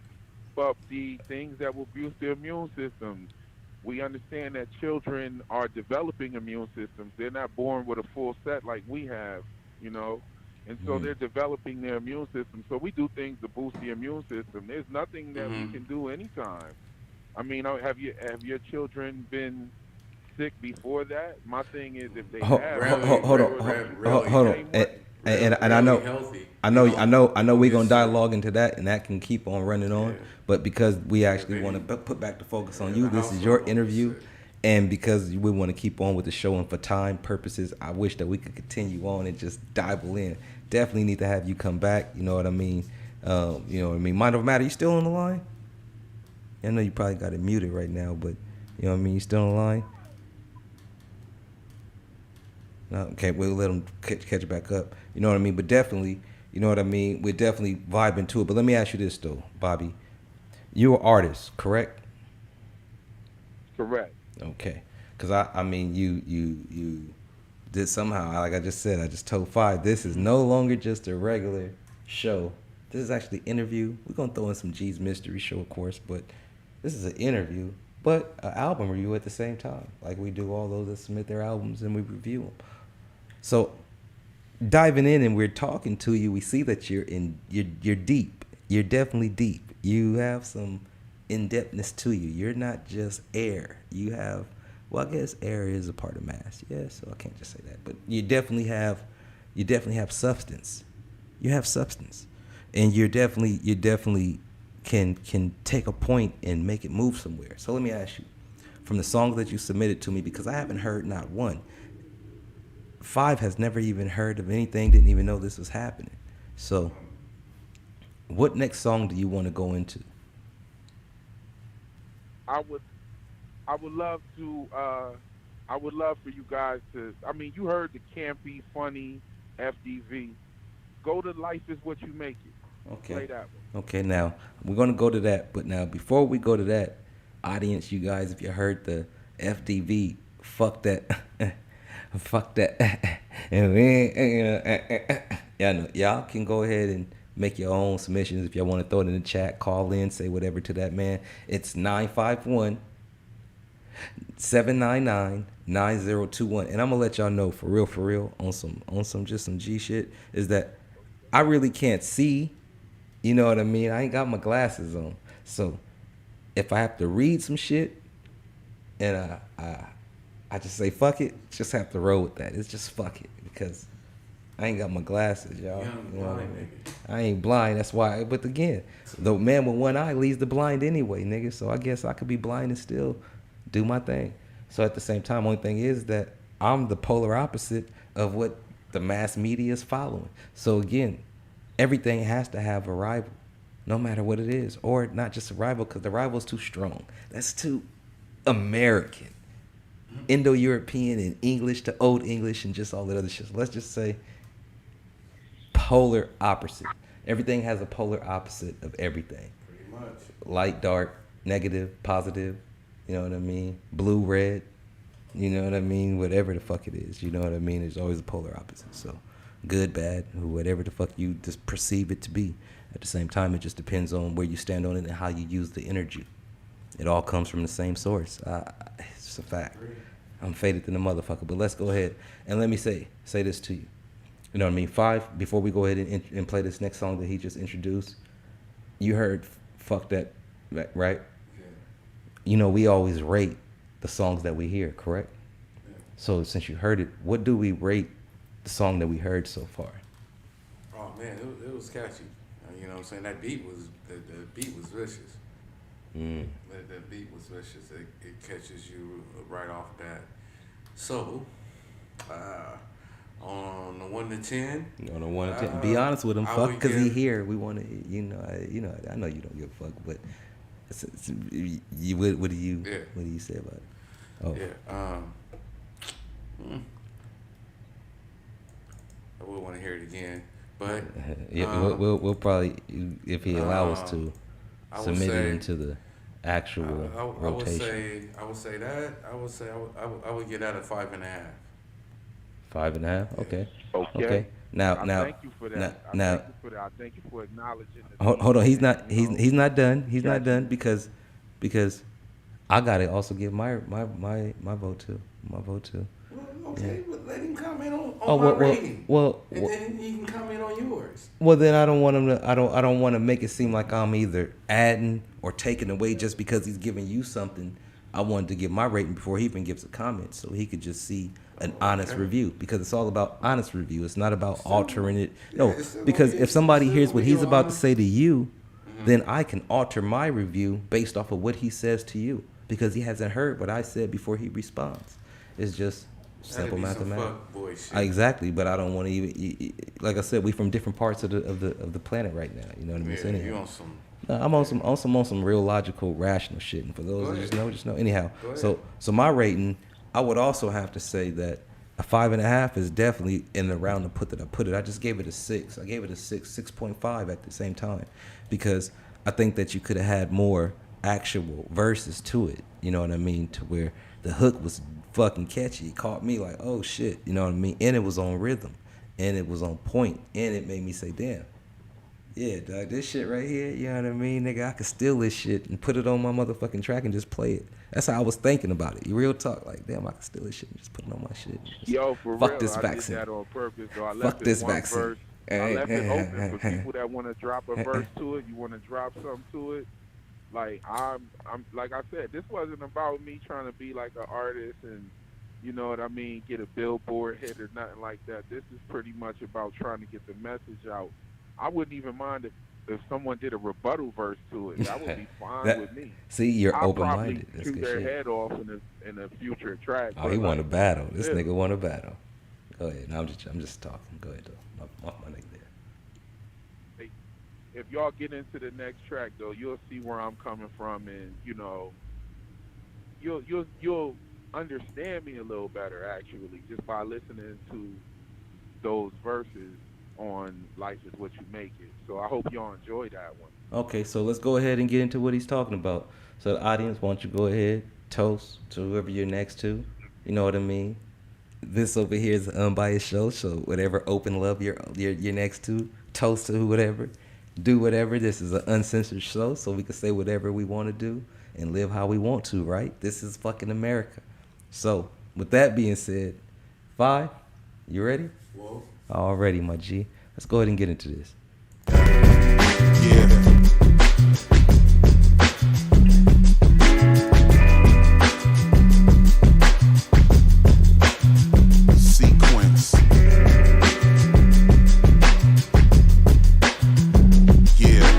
But the things that will boost their immune system. We understand that children are developing immune systems. They're not born with a full set like we have, you know. And so they're developing their immune system. So we do things to boost the immune system. There's nothing that we can do anytime. I mean, have your children been sick before that? My thing is, if they hold on. And I know we're gonna dialogue into that, and that can keep on running on. Yeah. But because we actually want to put back the focus on you, this is your interview. And because we want to keep on with the show, and for time purposes, I wish that we could continue on and just dive in. Definitely need to have you come back. You know what I mean? Mind over matter. You still on the line? I know you probably got it muted right now, but you know what I mean. You still on the line? No, okay, we'll let them catch back up. You know what I mean? But definitely, you know what I mean. We're definitely vibing to it. But let me ask you this though, Bobby. You're an artist, correct? Correct. Okay, because I mean you did somehow, like I just said, I just told Five, this is no longer just a regular show. This is actually an interview. We're gonna throw in some G's mystery show, of course, but this is an interview, but an album review at the same time, like we do all those that submit their albums and we review them. So diving in and we're talking to you, we see that you're deep. You're definitely deep. You have some in-depthness to you. You're not just air. You have, well, I guess air is a part of mass. Yeah, so I can't just say that. But you definitely have substance. You have substance. And you definitely can take a point and make it move somewhere. So let me ask you, from the songs that you submitted to me, because I haven't heard not one. Five has never even heard of anything, didn't even know this was happening. So what next song do you want to go into? I would love to. I would love for you guys to. I mean, you heard the campy, funny FDV. Go to Life Is What You Make It. Okay. Play that one. Okay. Now we're gonna go to that, but now before we go to that, audience, you guys, if you heard the FDV, fuck that, fuck that, and y'all can go ahead and make your own submissions if y'all want to throw it in the chat. Call in, say whatever to that man. It's 951-799-9021. And I'm gonna let y'all know for real, on some just some G shit, is that I really can't see. You know what I mean? I ain't got my glasses on. So if I have to read some shit and I just say fuck it, just have to roll with that. It's just fuck it, because I ain't got my glasses, y'all. You know what I mean? I ain't blind, that's why. But again, the man with one eye leads the blind anyway, nigga. So I guess I could be blind and still do my thing. So at the same time, only thing is that I'm the polar opposite of what the mass media is following. So again, everything has to have a rival, no matter what it is. Or not just a rival, because the rival is too strong. That's too American. Indo-European and English to Old English and just all that other shit. So let's just say polar opposite. Everything has a polar opposite of everything. Pretty much. Light, dark, negative, positive. You know what I mean? Blue, red. You know what I mean? Whatever the fuck it is, you know what I mean? There's always a polar opposite. So, good, bad, whatever the fuck you just perceive it to be. At the same time, it just depends on where you stand on it and how you use the energy. It all comes from the same source. It's just a fact. I'm faded than the motherfucker. But let's go ahead and let me say this to you. You know what I mean? 5, before we go ahead and play this next song that he just introduced, you heard Fuck That, right? Yeah. You know, we always rate the songs that we hear, correct? Yeah. So since you heard it, what do we rate the song that we heard so far? Oh man, it was catchy. You know what I'm saying? That beat was the beat was vicious. The beat was vicious. It catches you right off bat. So, on the 1 to 10. On the 1 to 10. Be honest with him, fuck, because he here. We want to, I know you don't give a fuck, but what do you say about it? Oh. Yeah. I would want to hear it again, but we'll probably, if he allow us to, submit it into the actual rotation. I would say that. I would get out of 5.5. 5.5. Okay. Okay. Now. Thank you for that. I thank you for acknowledging. Hold on. He's not done. He's not done because I gotta also give my vote too. My vote too. Well, okay, but let him comment on my rating. And then he can comment on yours. Well, then I don't want him to. I don't want to make it seem like I'm either adding or taking away just because he's giving you something. I wanted to give my rating before he even gives a comment, so he could just see an honest review, because it's all about honest review. It's not about altering it. No, because if somebody hears what he's about to say to you, then I can alter my review based off of what he says to you, because he hasn't heard what I said before he responds. It's just simple mathematics. Exactly, but I don't want to even. Like I said, we from different parts of the planet right now. You know what I mean? So anyhow, you on some. No, I'm on some real logical, rational shit. And for those that just know. Anyhow, so my rating, I would also have to say that a 5.5 is definitely in the round to put that I put it. I just gave it a 6. I gave it a 6.5 at the same time, because I think that you could have had more actual verses to it. You know what I mean? To where the hook was fucking catchy. It caught me like, oh shit. You know what I mean? And it was on rhythm, and it was on point, and it made me say, damn. Yeah, dog, this shit right here, you know what I mean? Nigga, I could steal this shit and put it on my motherfucking track and just play it. That's how I was thinking about it. You real talk, like, damn, I could steal this shit and just put it on my shit. Yo, for fuck real, this I vaccine. did that on purpose, though. I left fuck this vaccine. Verse. I left it open for people that want to drop a verse to it. You want to drop something to it. Like, I'm like I said, this wasn't about me trying to be like an artist and, you know what I mean, get a Billboard hit or nothing like that. This is pretty much about trying to get the message out. I wouldn't even mind if someone did a rebuttal verse to it. That would be fine with me. See, you're open-minded. I'll probably shoot their head off in a future track. Oh, he want a battle. This nigga want a battle. Go ahead. No, I'm just talking. Go ahead, though. Off my nigga there. Hey, if y'all get into the next track, though, you'll see where I'm coming from, and you know, you'll understand me a little better actually just by listening to those verses on Life Is What You Make It. So I hope y'all enjoy that one. Okay, so let's go ahead and get into what he's talking about. So the audience, why don't you go ahead, toast to whoever you're next to. You know what I mean? This over here is an unbiased show, so whatever open love you're next to, toast to whatever, do whatever. This is an uncensored show, so we can say whatever we want to do and live how we want to, right? This is fucking America. So with that being said, 5, you ready? Whoa. Already, my G. Let's go ahead and get into this. Yeah. Sequence. Yeah.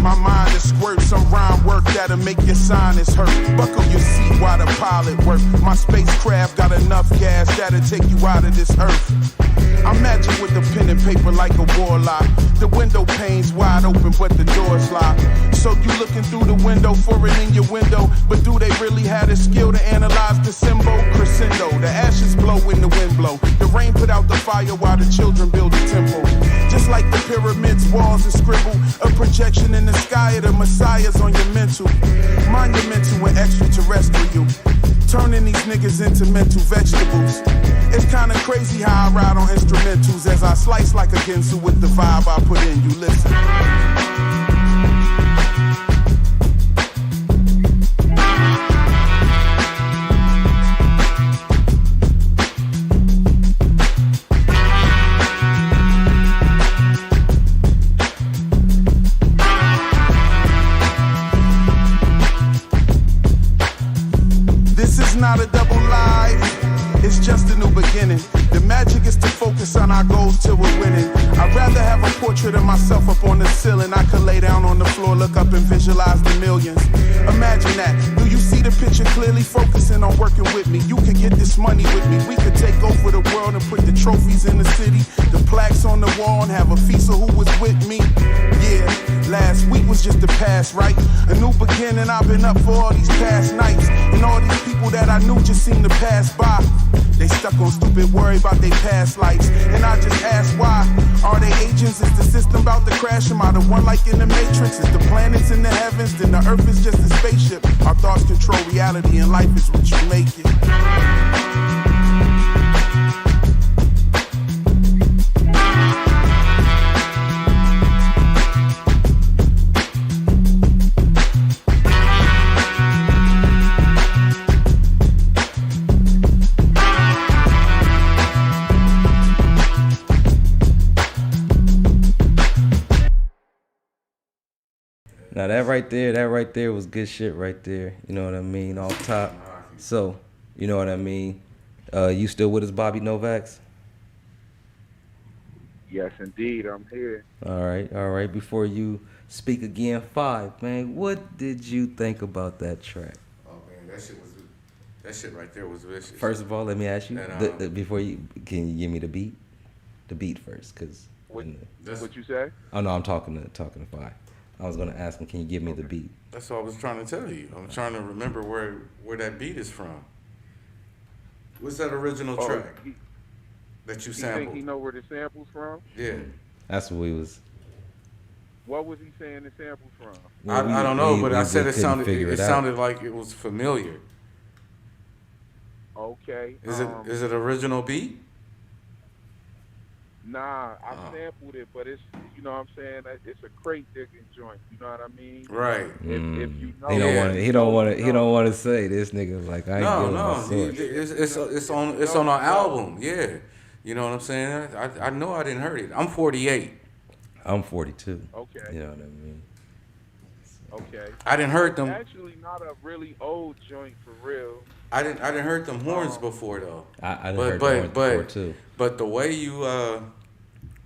My mind is squirt, some rhyme work that'll make your sinus hurt. Buckle your seat while the pilot work. My spacecraft got a enough gas that'll take you out of this earth. I'm magic with the pen and paper like a warlock. The window panes wide open, but the door's locked. So you looking through the window for it in your window, but do they really have the skill to analyze the symbol? Crescendo, the ashes blow when the wind blow. The rain put out the fire while the children build a temple. Just like the pyramids, walls and scribble, a projection in the sky of the messiahs on your mental. Monumental and extraterrestrial, turning these niggas into mental vegetables. It's kinda crazy how I ride on instrumentals as I slice like a Ginsu with the vibe I put in. You listen. This is not a double life. It's just a new beginning. The magic is to focus on our goals till we're winning. I'd rather have a portrait of myself up on the ceiling. I could lay down on the floor, look up and visualize the millions. Imagine that. Do you see the picture clearly? Focusing on working with me. You could get this money with me. We could take over the world and put the trophies in the city, the plaques on the wall, and have a feast of who was with me. Yeah, last week was just the past, right? A new beginning. I've been up for all these past nights, and all these people that I knew just seem to pass by. They stuck on stupid worry about their past lives, and I just ask why. Are they agents? Is the system about to crash? Am I the one like in the Matrix? Is the planets in the heavens? Then the earth is just a spaceship. Our thoughts control reality, and life is what you make it. Now that right there was good shit right there. You know what I mean? Off top. So, you know what I mean? You still with us, Bobby Novaks? Yes, indeed, I'm here. All right. Before you speak again, 5, man, what did you think about that track? Oh man, that shit right there was vicious. First of all, let me ask you, And, before you, can you give me the beat? The beat first, cause. What you say? Oh no, I'm talking to 5. I was gonna ask him, can you give me the beat? That's what I was trying to tell you. I'm trying to remember where that beat is from. What's that original track that you sampled? You think he know where the sample's from? Yeah. That's what we was. What was he saying the sample's from? I don't know, but I said it sounded like it was familiar. Okay. Is it original beat? Nah, I sampled it, but it's, you know what I'm saying, it's a crate digging joint, you know what I mean? Right. If you know he don't want to say this nigga like I ain't it's on our album, yeah. You know what I'm saying? I know I didn't heard it. I'm 48. I'm 42. Okay. You know what I mean? Okay. I didn't heard them. Actually, not a really old joint for real. I didn't heard them horns before though. I didn't heard them horns before too. But the way you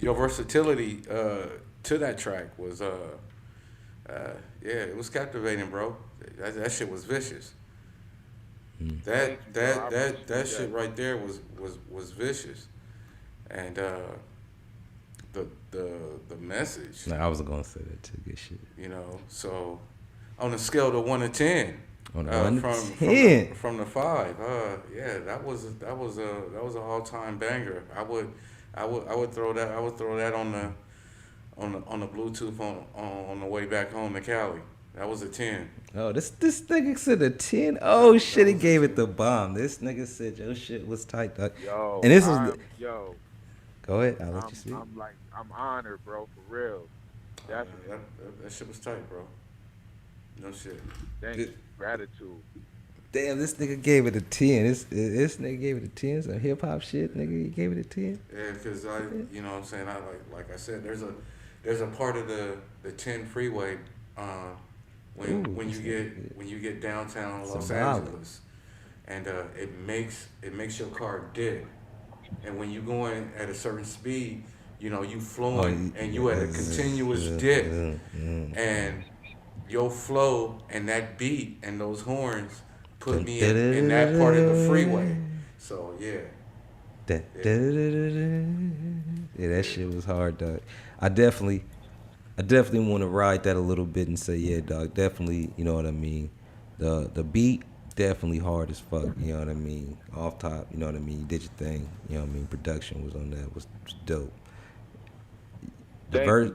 your versatility to that track was it was captivating, bro. That shit was vicious. That shit right there was vicious, and the message. No, I was gonna say that too. Good shit. You know, so on a scale of 1 to 10. On 1 to 10. From the 5, that was an all-time banger. I would throw that on the Bluetooth on the way back home to Cali. That was a 10. Oh, this nigga said a 10. Oh shit, he gave it the bomb. This nigga said your shit was tight, dog. Yo, and this yo. Go ahead, I'll let you speak. I'm honored, bro, for real. That shit was tight, bro. No shit. Thank you. Gratitude. Damn, this nigga gave it a 10. This nigga gave it a 10. Some hip hop shit, nigga. He gave it a 10. Yeah, because you know what I'm saying. Like I said, there's a part of the 10 freeway when you get downtown Los Angeles, and it makes your car dip, and when you going at a certain speed, you know you flowing and you at a continuous dip, and your flow and that beat and those horns put me in that part of the freeway. So yeah. Yeah, that shit was hard, dog. I definitely want to ride that a little bit and say, yeah, dog, definitely, you know what I mean. The beat definitely hard as fuck, you know what I mean. Off top, you know what I mean. You did your thing, you know what I mean. Production was on that, was dope. The verse,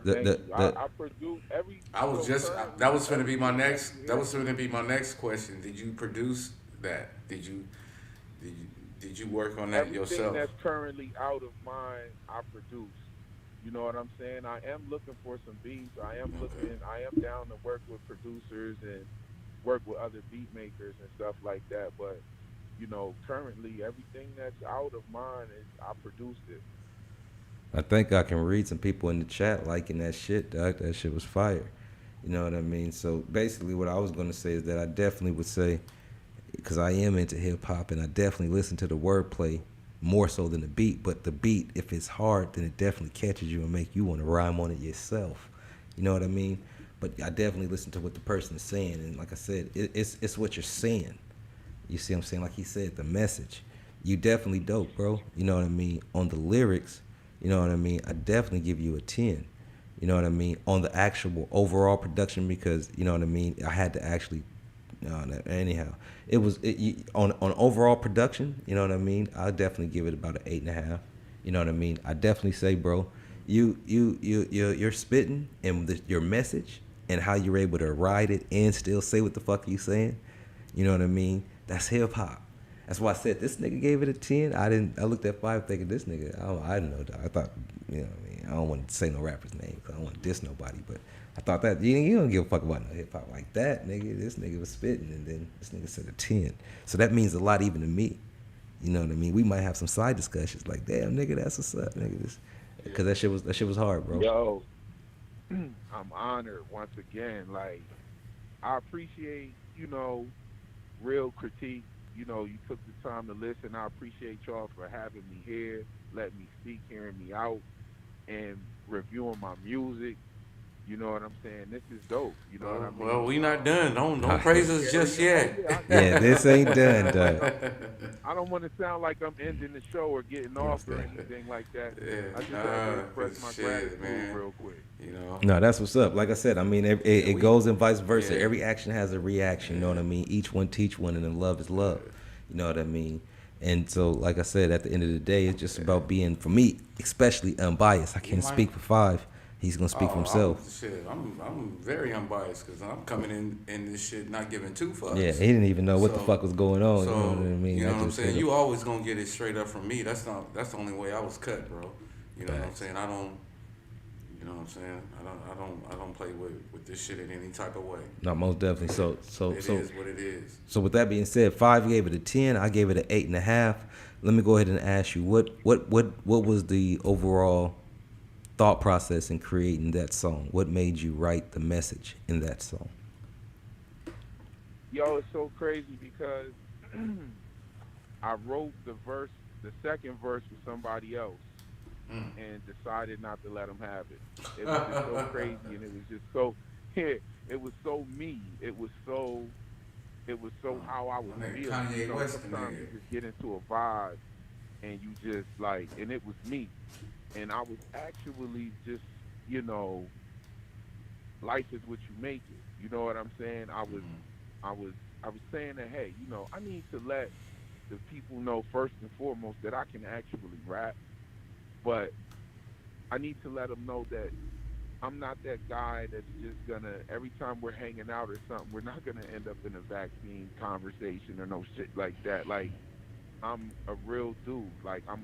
I produce every. I was just that was going to be my next. That was going to be my next question. Did you produce that? Did you work on that yourself? Everything that's currently out of mine, I produce. You know what I'm saying? I am looking for some beats. I am down to work with producers and work with other beat makers and stuff like that. But you know, currently everything that's out of mine is I produced it. I think I can read some people in the chat liking that shit, dog. That shit was fire. You know what I mean? So basically what I was going to say is that I definitely would say, because I am into hip hop and I definitely listen to the wordplay more so than the beat, but the beat, if it's hard, then it definitely catches you and make you want to rhyme on it yourself. You know what I mean? But I definitely listen to what the person is saying, and like I said, it's what you're saying. You see what I'm saying? Like he said, the message. You definitely dope, bro. You know what I mean? On the lyrics, you know what I mean? I definitely give you a 10. You know what I mean? On the actual overall production, because, you know what I mean? I had to actually, anyhow. It was, on overall production, you know what I mean? I'll definitely give it about an 8.5. You know what I mean? I definitely say, bro, you're spitting and your message and how you're able to ride it and still say what the fuck you saying. You know what I mean? That's hip hop. That's why I said this nigga gave it a 10. I looked at 5 thinking this nigga, I didn't know, dog. I thought, you know what I mean? I don't want to say no rapper's name because I don't want to diss nobody, but I thought that you don't give a fuck about no hip hop like that, nigga. This nigga was spitting and then this nigga said a 10. So that means a lot even to me. You know what I mean? We might have some side discussions like, damn, nigga, that's what's up, nigga. Because that shit was hard, bro. Yo, I'm honored once again. Like, I appreciate, you know, real critique. You know, you took the time to listen. I appreciate y'all for having me here, letting me speak, hearing me out, and reviewing my music. You know what I'm saying? This is dope. You know what I mean? Well, we not done. Don't praise us just yet. Yeah, this ain't done, dog. I don't want to sound like I'm ending the show or getting off or anything like that. Yeah, I just have to express my gratitude, man, real quick. You know? No, that's what's up. Like I said, I mean, it goes in vice versa. Yeah. Every action has a reaction, you know what I mean? Each one teach one, and then love is love. You know what I mean? And so, like I said, at the end of the day, it's just about being, for me, especially unbiased. I can't speak for 5. He's gonna speak for himself. I'm very unbiased because I'm coming in this shit not giving 2 fucks. Yeah, he didn't even know what the fuck was going on. So, you know what I mean? You know what I'm saying? You always gonna get it straight up from me. That's the only way I was cut, bro. You know what I'm saying? I don't. You know what I'm saying? I don't play with this shit in any type of way. No, most definitely. So it is what it is. So with that being said, 5 gave it a 10. I gave it an 8.5. Let me go ahead and ask you, what was the overall thought process in creating that song? What made you write the message in that song? Yo, it's so crazy because I wrote the second verse with somebody else and decided not to let them have it. It was just so crazy, and it was just so, it was so me. It was so how I was feeling. You know, sometimes you just get into a vibe and you just like, and it was me. And I was actually just, you know, life is what you make it. You know what I'm saying? I was saying that, hey, you know, I need to let the people know first and foremost that I can actually rap, but I need to let them know that I'm not that guy that's just gonna, every time we're hanging out or something, we're not gonna end up in a vaccine conversation or no shit like that. Like, I'm a real dude. Like, I'm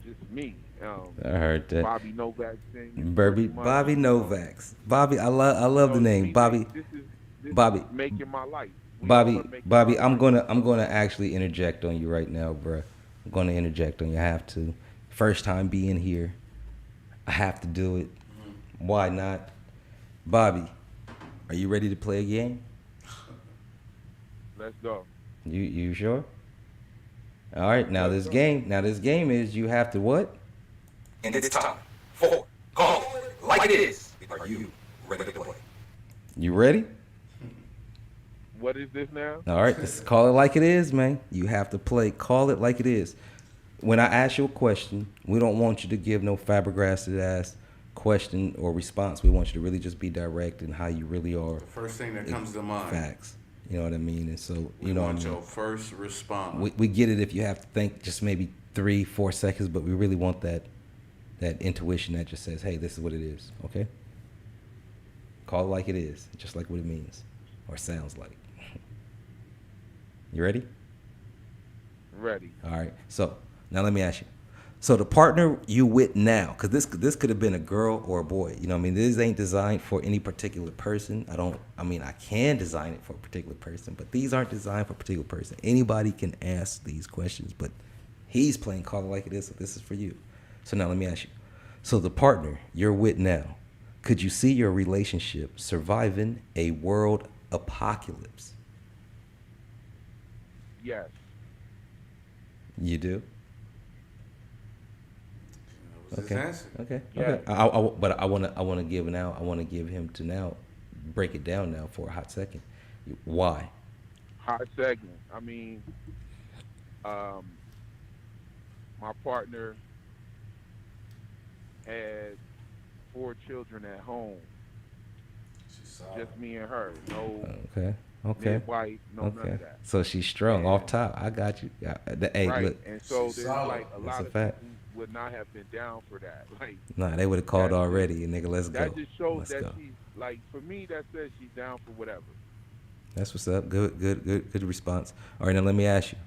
just me. I heard that. Bobby Novak thing. Bobby Novak. Bobby, I love the name. Bobby. This is Bobby. Making my life. Bobby, I'm gonna actually interject on you right now, bro. I'm gonna interject on you. I have to. First time being here. I have to do it. Why not? Bobby, are you ready to play a game? Let's go. You sure? All right, now this game is you have to what? And it's time for Call It Like It Is. Are you ready to play? You ready? What is this now? All right, let's call it like it is, man. You have to play. Call it like it is. When I ask you a question, we don't want you to give no flabbergasted ass question or response. We want you to really just be direct in how you really are. First thing that comes to mind. Facts. You know what I mean? And so, We you know what I want mean? your first response. We get it if you have to think just maybe 3-4 seconds, but we really want that intuition that just says, hey, this is what it is, okay? Call it like it is, just like what it means or sounds like. You ready? Ready. All right. So now let me ask you. So the partner you with now, because this could have been a girl or a boy. You know what I mean? This ain't designed for any particular person. I can design it for a particular person, but these aren't designed for a particular person. Anybody can ask these questions, but he's playing Call It Like It Is, so this is for you. So now let me ask you. So the partner you're with now, could you see your relationship surviving a world apocalypse? Yes. You do? Okay. Okay. Yeah. Okay. But I want to give him to now break it down now for a hot second. Why? Hot segment. I mean, my partner had 4 children at home. Just me and her. No. Okay. Midwife. No, none of that. So she's strong off top. I got you. Hey, right. Look. And so there's like a lot of fact. people would not have been down for that. Like, nah, they would have called already, and nigga, let's go. That just shows let's that go. she's like, for me, that says she's down for whatever. That's what's up. Good response. All right, now let me ask you.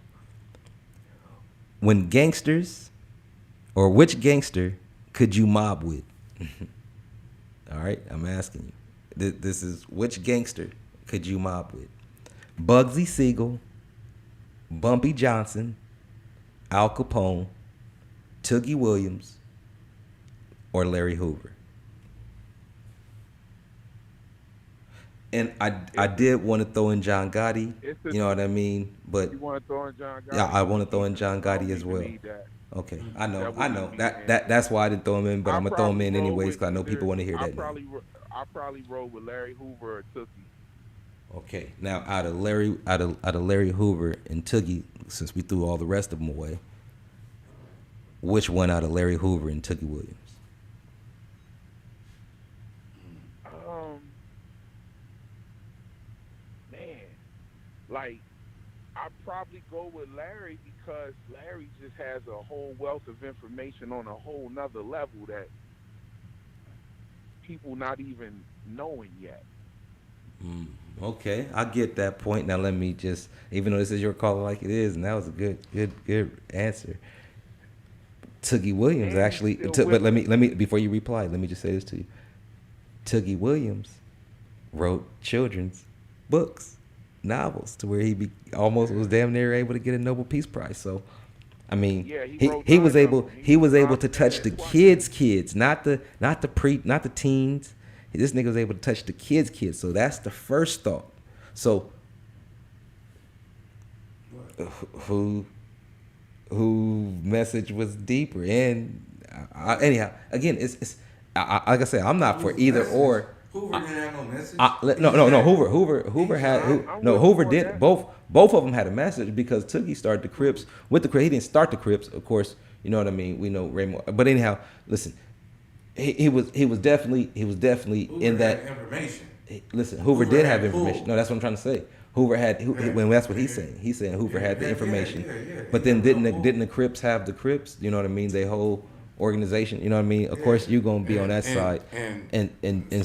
When gangsters, or which gangster could you mob with? All right, I'm asking you. This is which gangster could you mob with? Bugsy Siegel, Bumpy Johnson, Al Capone, Toogie Williams, or Larry Hoover? And I did want to throw in John Gotti, you know what I mean? But you want to throw in John Gotti? Yeah, I want to throw in John Gotti as well. Okay, I know. That's why I didn't throw him in, but I'm gonna throw him in anyways because I know people want to hear that. I probably roll with Larry Hoover or Toogie. Okay, now out of Larry Hoover and Toogie, since we threw all the rest of them away, which one out of Larry Hoover and Toogie Williams? Like, I'd probably go with Larry because Larry just has a whole wealth of information on a whole nother level that people not even knowing yet. Okay, I get that point. Now let me just, even though this is your call like it is, and that was a good answer. Toogie Williams actually, but let me before you reply, let me just say this to you. Toogie Williams wrote children's books, novels, to where he almost was damn near able to get a Nobel Peace Prize. So, I mean, he was able to touch the kids, not the teens. This nigga was able to touch the kids. So that's the first thought. So, who message was deeper? And anyhow, again, it's like I said, I'm not for either or. Hoover didn't have no message. Hoover did. Both of them had a message because Toogie started the Crips with the Crips. He didn't start the Crips, of course. You know what I mean. We know Raymond, but anyhow, listen. He was definitely Hoover in that had information. Listen, Hoover did have information. No, that's what I'm trying to say. Hoover had when that's what he's saying. He's saying Hoover had the information. But then didn't the Crips have the Crips? You know what I mean? They whole organization. You know what I mean? Of course, you're gonna be on that side and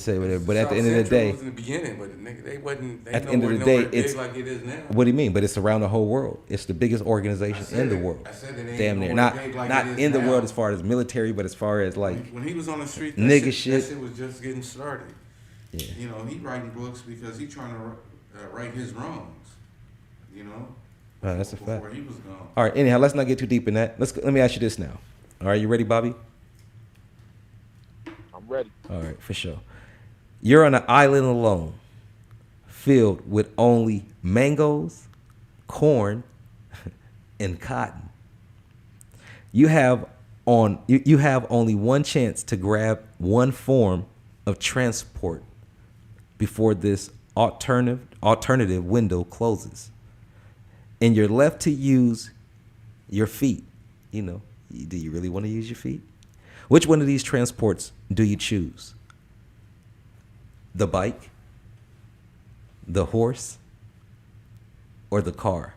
say whatever. But at the end of the day, was in the beginning, but they wasn't. At the end of the day, it's like it is now. What do you mean? But it's around the whole world. It's the biggest organization in the world. I said it ain't damn near. Not In the world as far as military, but as far as like when he was on the street, nigga shit. That shit was just getting started. Yeah. You know, he writing books because he trying to right his wrongs. You know. That's a fact. Before he was gone. All right. Anyhow, let's not get too deep in that. Let me ask you this now. All right, you ready, Bobby? I'm ready. All right, for sure. You're on an island alone, filled with only mangoes, corn, and cotton. You have only one chance to grab one form of transport before this alternative alternative window closes and you're left to use your feet, you know, do you really want to use your feet? Which one of these transports do you choose? The bike, the horse, or the car?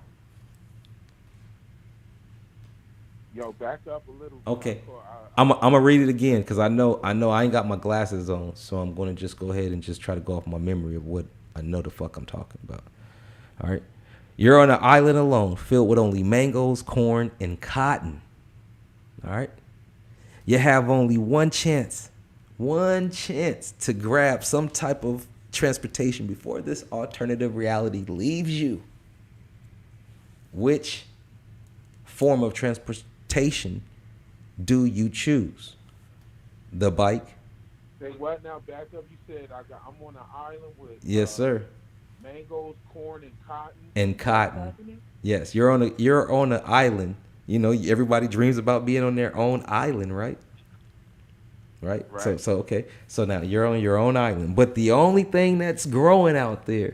Yo, back up a little. Okay. I'm gonna read it again because I know I ain't got my glasses on, so I'm gonna just go ahead and just try to go off my memory of what I know the fuck I'm talking about. All right. You're on an island alone, filled with only mangoes, corn, and cotton. All right. You have only one chance to grab some type of transportation before this alternative reality leaves you. Which form of transportation do you choose? The bike? Say what now? Back up. You said I'm on an island with. Yes, sir. Mangoes, corn, and cotton. And cotton. Yes, you're on an island. You know, everybody dreams about being on their own island, right? Right. So okay. So now you're on your own island, but the only thing that's growing out there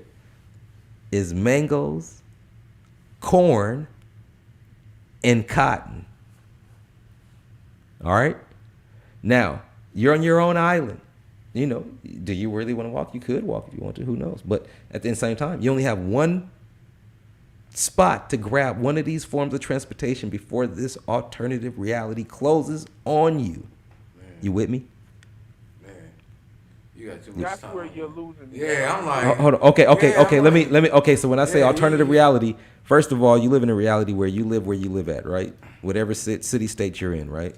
is mangoes, corn, and cotton. All right. Now you're on your own island. You know, do you really want to walk? You could walk if you want to. Who knows? But at the same time, you only have one spot to grab one of these forms of transportation before this alternative reality closes on you. Man. You with me? Man, you got too much time. That's where you're losing. Yeah, I'm like. Hold on. Okay. Let me. Okay. So when I say alternative reality, first of all, you live in a reality where you live at, right? Whatever city, state you're in, right?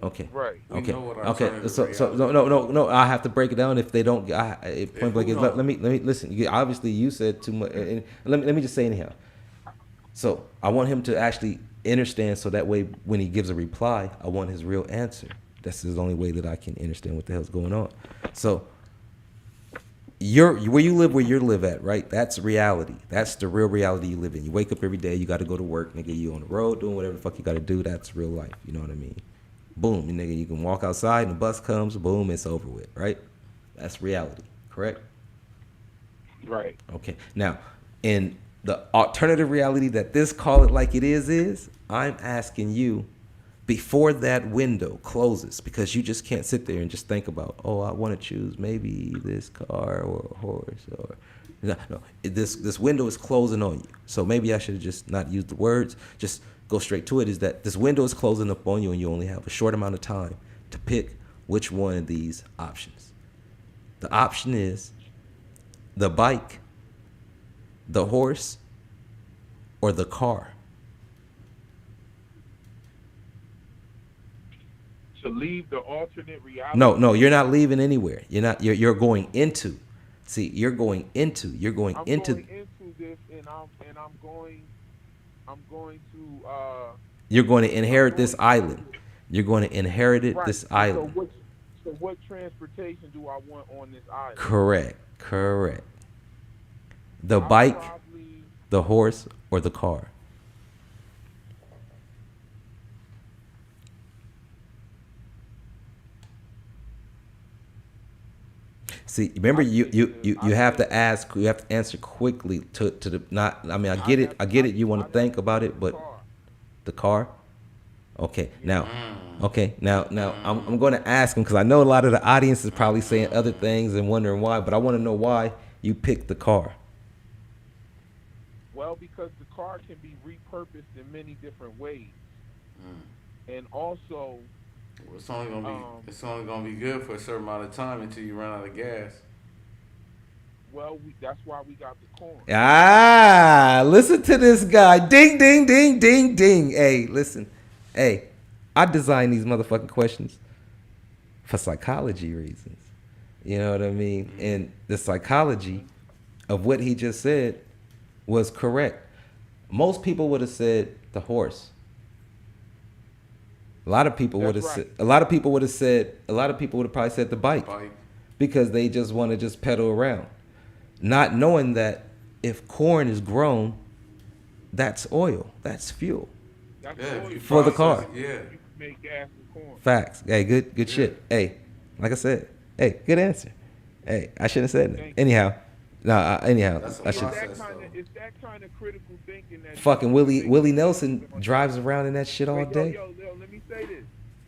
Okay. Right. Okay. Okay. So no. I have to break it down if they don't. Point blank. Let me listen. Obviously, you said too much. And let me just say anyhow. So I want him to actually understand, so that way when he gives a reply, I want his real answer. That's the only way that I can understand what the hell's going on. So where you live at, right? That's reality. That's the real reality you live in. You wake up every day. You got to go to work, nigga. You on the road doing whatever the fuck you got to do. That's real life. You know what I mean? Boom, nigga, you can walk outside and the bus comes, boom, it's over with, right? That's reality, correct? Right. Okay. Now, in the alternative reality that this call it like it is I'm asking you before that window closes, because you just can't sit there and just think about, oh, I want to choose maybe this car or a horse or no. This window is closing on you. So maybe I should have just not used the words, just go straight to it, is that this window is closing up on you and you only have a short amount of time to pick which one of these options. The option is the bike, the horse, or the car. To leave the alternate reality? No, you're not leaving anywhere. You're going into. See, you're going into I'm going into this, and I'm going to. You're going to inherit this island. You're going to inherit this island. So what transportation do I want on this island? Correct. The bike, the horse, or the car. See, remember you have to ask, you have to answer quickly to the not. I mean, I get it. You want to think about it, but the car. Okay, now I'm going to ask him, because I know a lot of the audience is probably saying other things and wondering why, but I want to know why you picked the car. Well, because the car can be repurposed in many different ways, and also. It's only gonna be good for a certain amount of time until you run out of gas. Well, that's why we got the corn. Listen to this guy. Ding, ding, ding, ding, ding. Hey, listen. Hey, I designed these motherfucking questions for psychology reasons. You know what I mean? And the psychology of what he just said was correct. Most people would have said the horse. A lot of people would have said. A lot of people would have probably said the bike, because they just want to just pedal around, not knowing that if corn is grown, that's oil, that's fuel for the car. Yeah, you can make gas with corn. Facts. Hey, good shit. Hey, like I said, hey, good answer. Hey, I shouldn't have said that. Anyhow, Nah, anyhow, That's a I should. process, though. It's that kind of critical thinking that Fucking Willie Nelson drives around in that shit all Wait, day. yo, let me say this.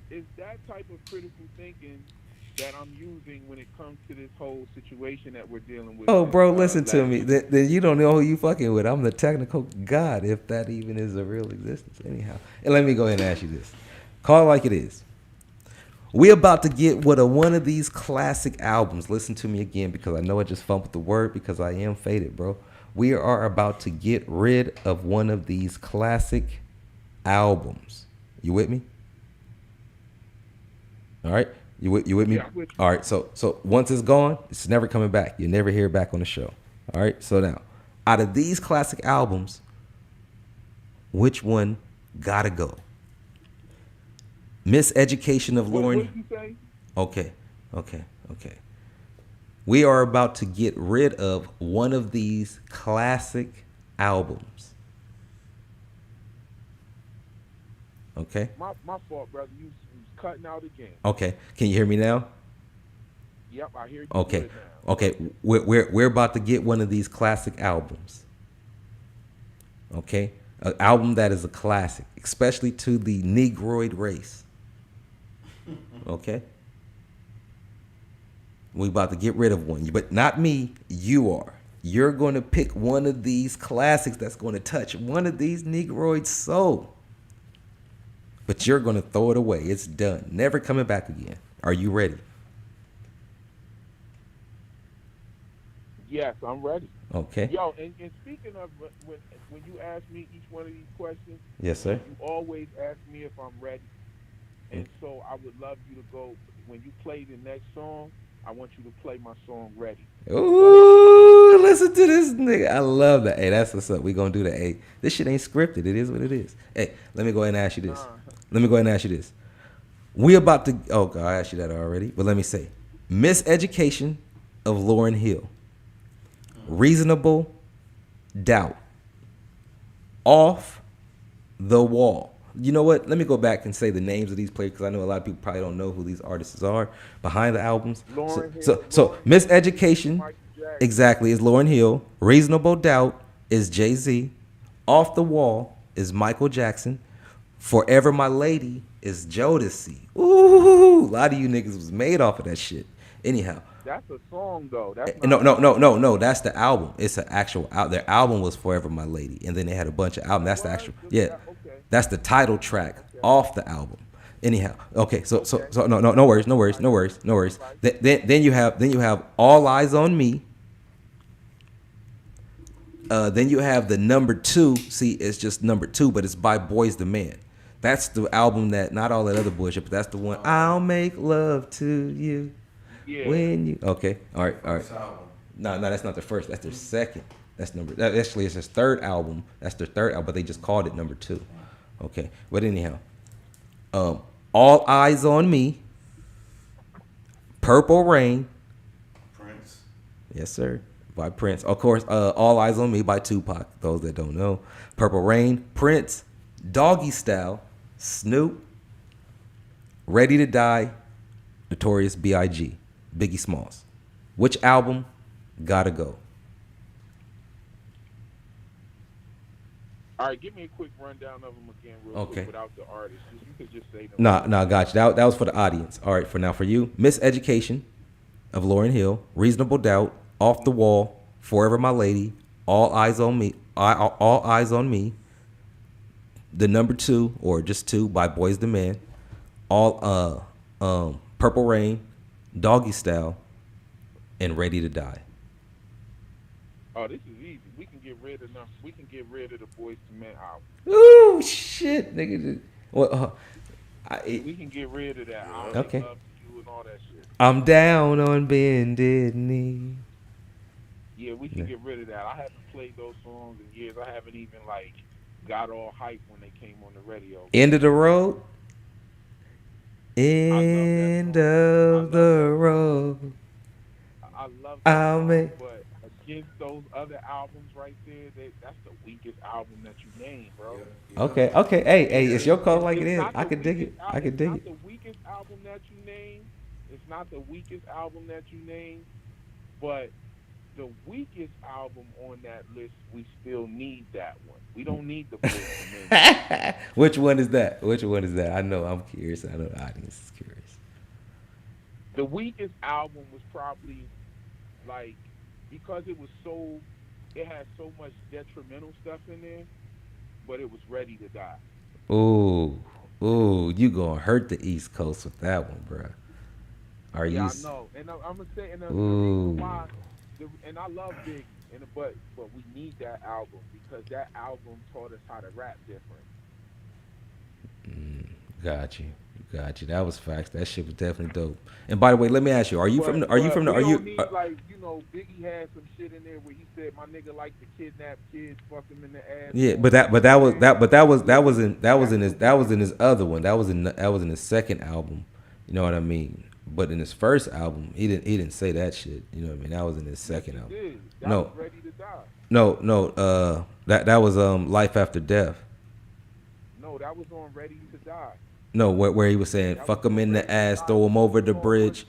It's that type of critical thinking that I'm using when it comes to this whole situation that we're dealing with. Oh, bro, listen last to me. week. Then you don't know who you fucking with. I'm the technical god, if that even is a real existence. Anyhow, and let me go ahead and ask you this. Call it like it is. We about to get one of these classic albums. Listen to me again, because I know I just fumbled the word because I am faded, bro. We are about to get rid of one of these classic albums. You with me? All right. You with me? Yeah, I'm with you. All right. So once it's gone, it's never coming back. You never hear it back on the show. All right. So now, out of these classic albums, which one gotta go? Miseducation of Lauren. What did you say? Okay. We are about to get rid of one of these classic albums. Okay. My fault, brother. You was cutting out again. Okay. Can you hear me now? Yep, I hear you. Okay. good now. Okay. We're about to get one of these classic albums. Okay. An album that is a classic, especially to the Negroid race. Okay. We about to get rid of one, but not me. You are. You're going to pick one of these classics that's going to touch one of these Negroids' soul. But you're going to throw it away. It's done. Never coming back again. Are you ready? Yes, I'm ready. Okay. Yo, and speaking of when you ask me each one of these questions, Yes, sir. you always ask me if I'm ready. And so I would love you to go, when you play the next song, I want you to play my song Ready. Ooh, listen to this nigga. I love that. Hey, that's what's up. We gonna do that. Hey, this shit ain't scripted. It is what it is. Hey, let me go ahead and ask you this. We about to, oh God, I asked you that already, but let me say, Miseducation of Lauryn Hill. Reasonable Doubt. Off the Wall. You know what? Let me go back and say the names of these players, because I know a lot of people probably don't know who these artists are behind the albums. So Miseducation, exactly, is Lauryn Hill. Reasonable Doubt is Jay-Z. Off the Wall is Michael Jackson. Forever My Lady is Jodeci. Ooh, a lot of you niggas was made off of that shit. Anyhow. That's a song, though. That's No. That's the album. It's an actual out. Their album was Forever My Lady, and then they had a bunch of albums. That's the actual. Yeah, that's the title track off the album. Anyhow, okay. So no worries. Then you have All Eyes on Me. Then you have the number 2. See, it's just number 2, but it's by Boys the Man. That's the album that, not all that other bullshit, but that's the one. I'll make love to you. Yeah. When you okay, all right. No, that's not the first. That's their second. Actually, it's his third album. That's their third album, but they just called it number 2. Okay, but anyhow, All Eyes on Me, Purple Rain, Prince. Yes, sir, by Prince. Of course, All Eyes on Me by Tupac. Those that don't know, Purple Rain, Prince, Doggy Style, Snoop, Ready to Die, Notorious B.I.G., Biggie Smalls. Which album gotta go? All right, give me a quick rundown of them again, real quick, without the artists. You could just say them. Nah, got you. That was for the audience. All right, for you, Miseducation of Lauryn Hill, Reasonable Doubt, Off the Wall, Forever My Lady, All Eyes on Me, All Eyes on Me, the number 2 or just 2 by Boys the Man, Purple Rain, Doggy Style, and Ready to Die. Oh, this is easy. We can get rid of them. We can get rid of the Boys to Men album. Ooh, shit, nigga. Well, we can get rid of that. Okay. Love you and all that shit. I'm down on bended knee. Yeah, we can get rid of that. I haven't played those songs in years. I haven't even got all hype when they came on the radio. End of the Road. End of the road. I love that song, but against those other albums right there, that's the weakest album that you name, bro. Okay. Hey, it's your call like it is. I can dig it. It's not the weakest album that you name. It's not the weakest album that you name, but the weakest album on that list, we still need that one. We don't need the Boyz II Men. Which one is that? Which one is that? I know. I'm curious. I know the audience is curious. The weakest album was probably like because it had so much detrimental stuff in there, but it was Ready to Die. Ooh, you gonna hurt the East Coast with that one, bro. Are you? I know, and I'm gonna say, and the reason why, and I love Biggie, but we need that album because that album taught us how to rap different. Got you. That was facts. That shit was definitely dope. And by the way, let me ask you: Are you from? Biggie had some shit in there where he said, "My nigga like to kidnap kids, fuck them in the ass." Yeah, but that was in his other one. That was in his second album. You know what I mean? But in his first album, he didn't say that shit. You know what I mean? That was in his second album. Was Ready to Die. No. That was Life After Death. No, that was on Ready to Die. No, where he was saying "fuck him in the ass, throw him over the bridge."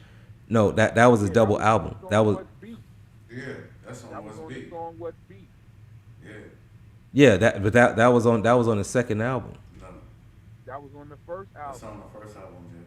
No, that was his double album. That was. Yeah, that's on What's Beat. Song What's Beat. Yeah, that was on the second album. No, that was on the first album. That's on the first album. Yeah.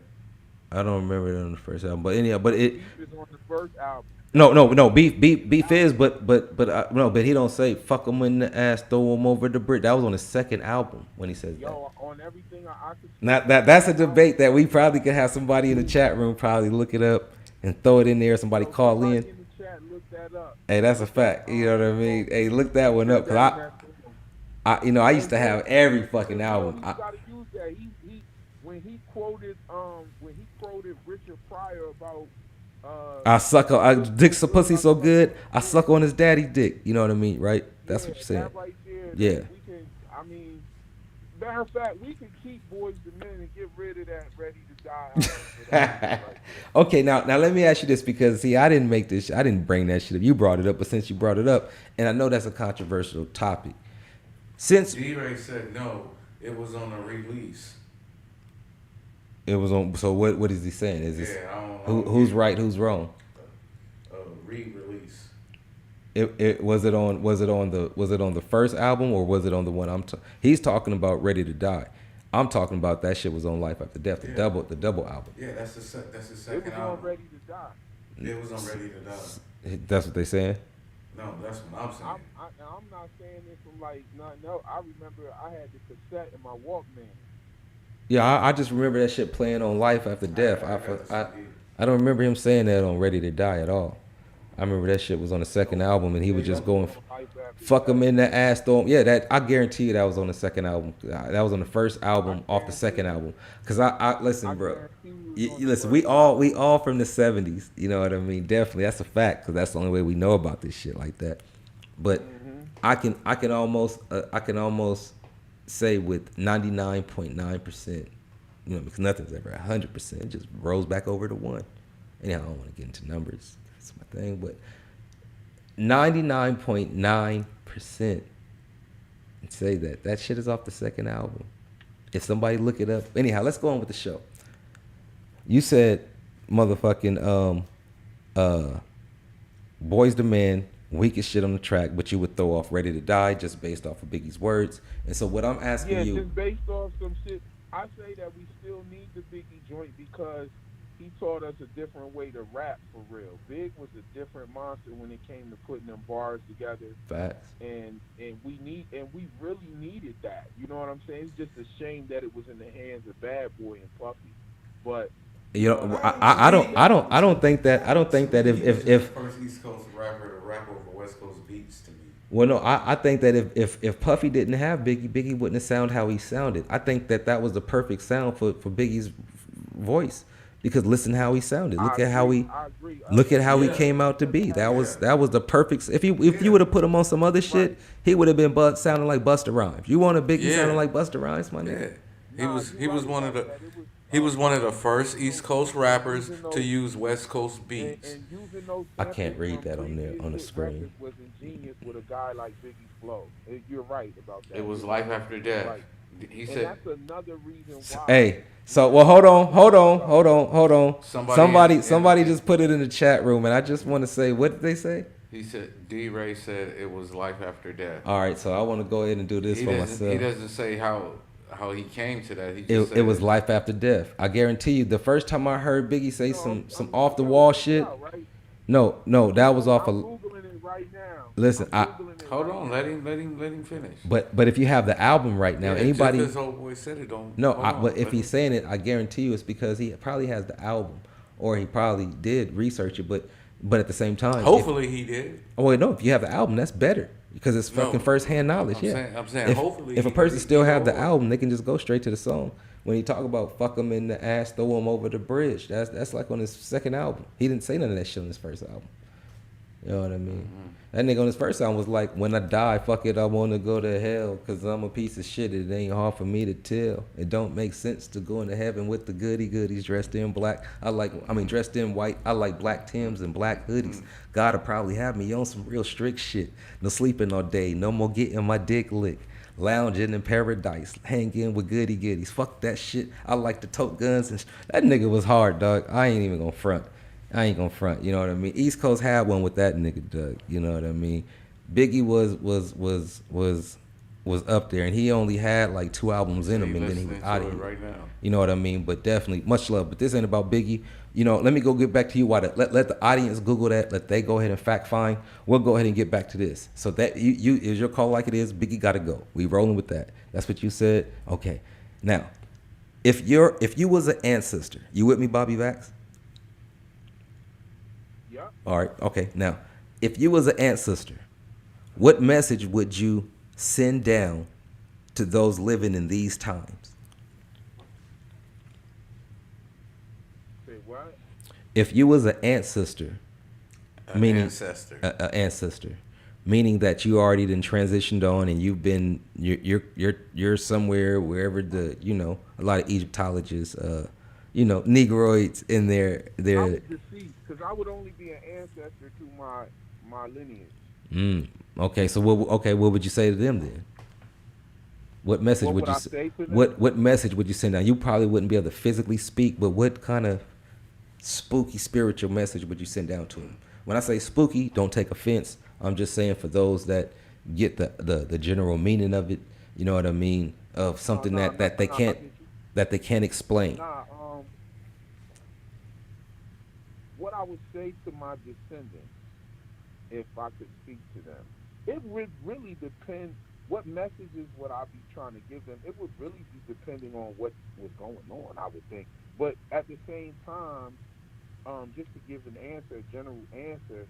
I don't remember it on the first album, but anyhow, but it. Beef is on the first album. No, beef is, but he don't say "fuck him in the ass, throw him over the bridge." That was on the second album when he says that. On everything I could. Now that's a debate that we probably could have somebody in the chat room probably look it up and throw it in there. Somebody call in. In the chat, look that up. Hey, that's a fact. You know what I mean? Hey, look that one up, cause I used to have every fucking album. You gotta use that. When he quoted Richard Pryor about. I suck on dick's a pussy so good. I suck on his daddy dick. You know what I mean, right? That's what you're saying. That right there, yeah. Matter of fact, we can keep Boyz II Men and get rid of that Ready to Die. Okay, now let me ask you this because see, I didn't bring that shit up. You brought it up, but since you brought it up, and I know that's a controversial topic. Since D-Ray said no, it was on a release. It was on. So what is he saying? Is this I don't know. Who's right? Who's wrong? Re-release. Was it on the first album or was it on the one he's talking about Ready to Die? I'm talking about that shit was on Life After Death, the double album. Yeah, that's the second album. It was on Ready to Die. It was on Ready to Die. That's what they saying? No, that's what I'm saying. I'm not saying this from like no. I remember I had the cassette in my Walkman. Yeah, I just remember that shit playing on Life After Death. I don't remember him saying that on Ready to Die at all. I remember that shit was on the second album and he was just going, fuck him in the ass, throw him. Yeah, I guarantee you that was on the second album. That was on the first album off the second album. Cause I listen, bro. Listen, we all from the 70s. You know what I mean? Definitely, that's a fact. Cause that's the only way we know about this shit like that. But I can almost say with 99.9%, you know, because nothing's ever 100%. It just rolls back over to 1. Anyhow, I don't want to get into numbers. That's my thing. But 99.9% say that shit is off the second album. If somebody look it up. Anyhow, let's go on with the show. You said motherfucking Boyz II Men, weakest shit on the track, but you would throw off Ready to Die just based off of Biggie's words. And so what I'm asking you... Yeah, just based off some shit, I say that we still need the Biggie joint because he taught us a different way to rap for real. Big was a different monster when it came to putting them bars together. Facts. And we really needed that. You know what I'm saying? It's just a shame that it was in the hands of Bad Boy and Puffy. But you know, I don't think that if first East Coast rapper to rap over West Coast beats to me. Well, no, I think that if Puffy didn't have Biggie wouldn't have sound how he sounded. I think that was the perfect sound for Biggie's voice because listen how he sounded. Look at how he came out to be. That was the perfect. If you would have put him on some other shit, he would have been sounding like Busta Rhymes. You want a Biggie sounding like Busta Rhymes, my nigga? Yeah. He was one of the. He was one of the first East Coast rappers to use West Coast beats. I can't read that on the screen. Was ingenious with a guy like Biggie's flow. You're right about that. It was Life After Death. Right. He said. That's another reason why. Hey, so well, hold on. Somebody just put it in the chat room, and I just want to say, what did they say? He said D-Ray said it was life after death. All right, so I want to go ahead and do this for myself. He doesn't say how he came to that. He just said it was life after death. I guarantee you, the first time I heard Biggie say some off the wall shit. No, that was off of. Googling it right now. Listen, hold on, let him finish. But if you have the album right now, anybody. Just 'cause old boy said it, don't. No, but if he's saying it, I guarantee you it's because he probably has the album, or he probably did research it. But at the same time, hopefully he did. Oh wait, no, if you have the album, that's better because it's fucking first-hand knowledge. I'm saying hopefully. If a person still have the album, they can just go straight to the song. When he talk about fuck him in the ass, throw him over the bridge, that's like on his second album. He didn't say none of that shit on his first album. You know what I mean? Mm-hmm. That nigga on his first album was like, when I die, fuck it, I want to go to hell because I'm a piece of shit. It ain't hard for me to tell. It don't make sense to go into heaven with the goodies dressed in black. Dressed in white. I like black Timbs and black hoodies. God'll probably have me on some real strict shit. No sleeping all day. No more getting my dick licked. Lounging in paradise. Hanging with goodies. Fuck that shit. I like to tote guns. That nigga was hard, dog. I ain't even gonna front. You know what I mean? East Coast had one with that nigga, Doug. You know what I mean? Biggie was up there, and he only had like 2 albums in him, and then he was out of here. Right now. You know what I mean? But definitely much love. But this ain't about Biggie. You know, let me go get back to you. Let the audience Google that. Let they go ahead and fact find. We'll go ahead and get back to this. So that you is your call like it is. Biggie got to go. We rolling with that. That's what you said. Okay. Now, if you was an ancestor, you with me, Bobby Vax? All right. Okay. Now, if you was an ancestor, what message would you send down to those living in these times? Say what? If you was an ancestor, meaning that you already done transitioned on and you're somewhere wherever a lot of Egyptologists, Negroids in their. I would deceased because I would only be an ancestor to my lineage. Okay, so what would you say to them then? What message would you say? What message would you send down? You probably wouldn't be able to physically speak, but what kind of spooky spiritual message would you send down to them? When I say spooky, don't take offense. I'm just saying for those that get the general meaning of it. You know what I mean? Of something that they can't explain. What I would say to my descendants, if I could speak to them, it would really depend. What messages would I be trying to give them? It would really be depending on what was going on, I would think. But at the same time, just to give an answer, a general answer,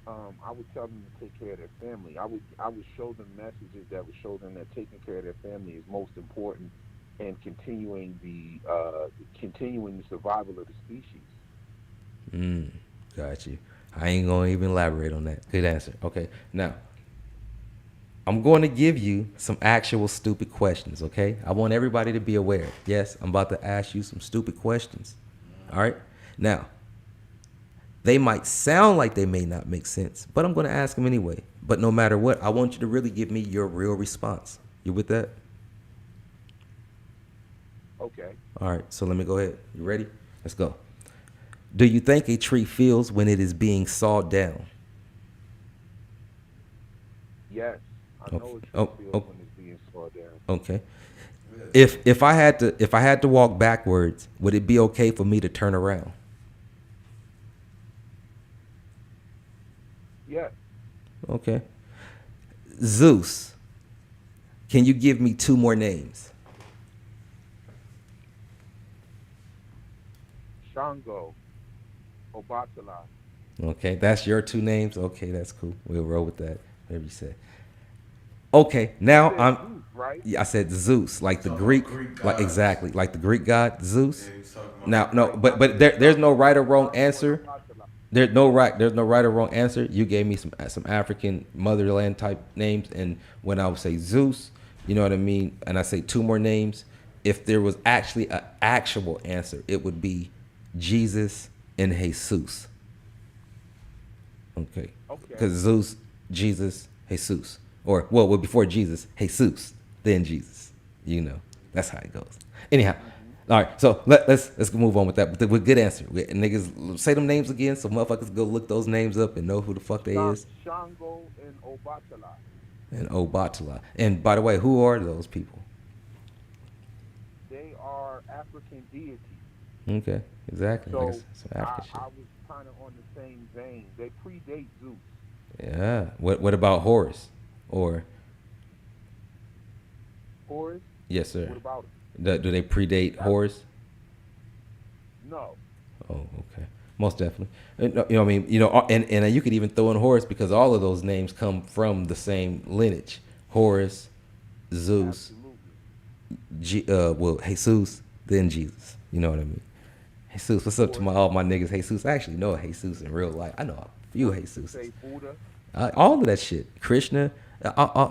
I would tell them to take care of their family. I would show them messages that would show them that taking care of their family is most important and continuing the survival of the species. Got you. I ain't gonna even elaborate on that. Good answer. Okay, now I'm going to give you some actual stupid questions. Okay, I want everybody to be aware. Yes, I'm about to ask you some stupid questions. All right. Now, they might sound like they may not make sense, but I'm going to ask them anyway. But no matter what, I want you to really give me your real response. You with that? Okay. All right. So let me go ahead. You ready? Let's go. Do you think a tree feels when it is being sawed down? Yes, I know a tree feels when it's being sawed down. Okay. If I had to walk backwards, would it be okay for me to turn around? Yes. Okay. Zeus. Can you give me 2 more names? Shango. Obatala. Okay, that's your 2 names. Okay, that's cool. We'll roll with that. Whatever you say. Okay, now I'm. Zeus, right? Yeah, I said Zeus, like the Greek, like exactly, like the Greek god Zeus. Now, no, but there's no right or wrong answer. There's no right or wrong answer. You gave me some African motherland type names, and when I would say Zeus, you know what I mean, and I say 2 more names, if there was actually an actual answer, it would be Jesus and Jesus. Okay. Because Zeus, Jesus, Jesus. Or, well, before Jesus, Jesus, then Jesus. You know, that's how it goes. Anyhow, All right, so let's move on with that. But with good answer, niggas say them names again, so motherfuckers go look those names up and know who the fuck they is. Shango and Obatala. And Obatala. And by the way, who are those people? They are African deities. Okay, exactly. So Some African shit. I was kind of on the same vein. They predate Zeus. Yeah. What about Horus? Or Horus? yes, sir. What about him? Do they predate Horus? No. Oh, okay. Most definitely. You know what I mean? You know, and you could even throw in Horus because all of those names come from the same lineage. Horus, Zeus, Jesus, then Jesus. You know what I mean? Jesus, what's up to all my niggas? Jesus, I actually know Jesus in real life. I know a few Jesus. All of that shit. Krishna.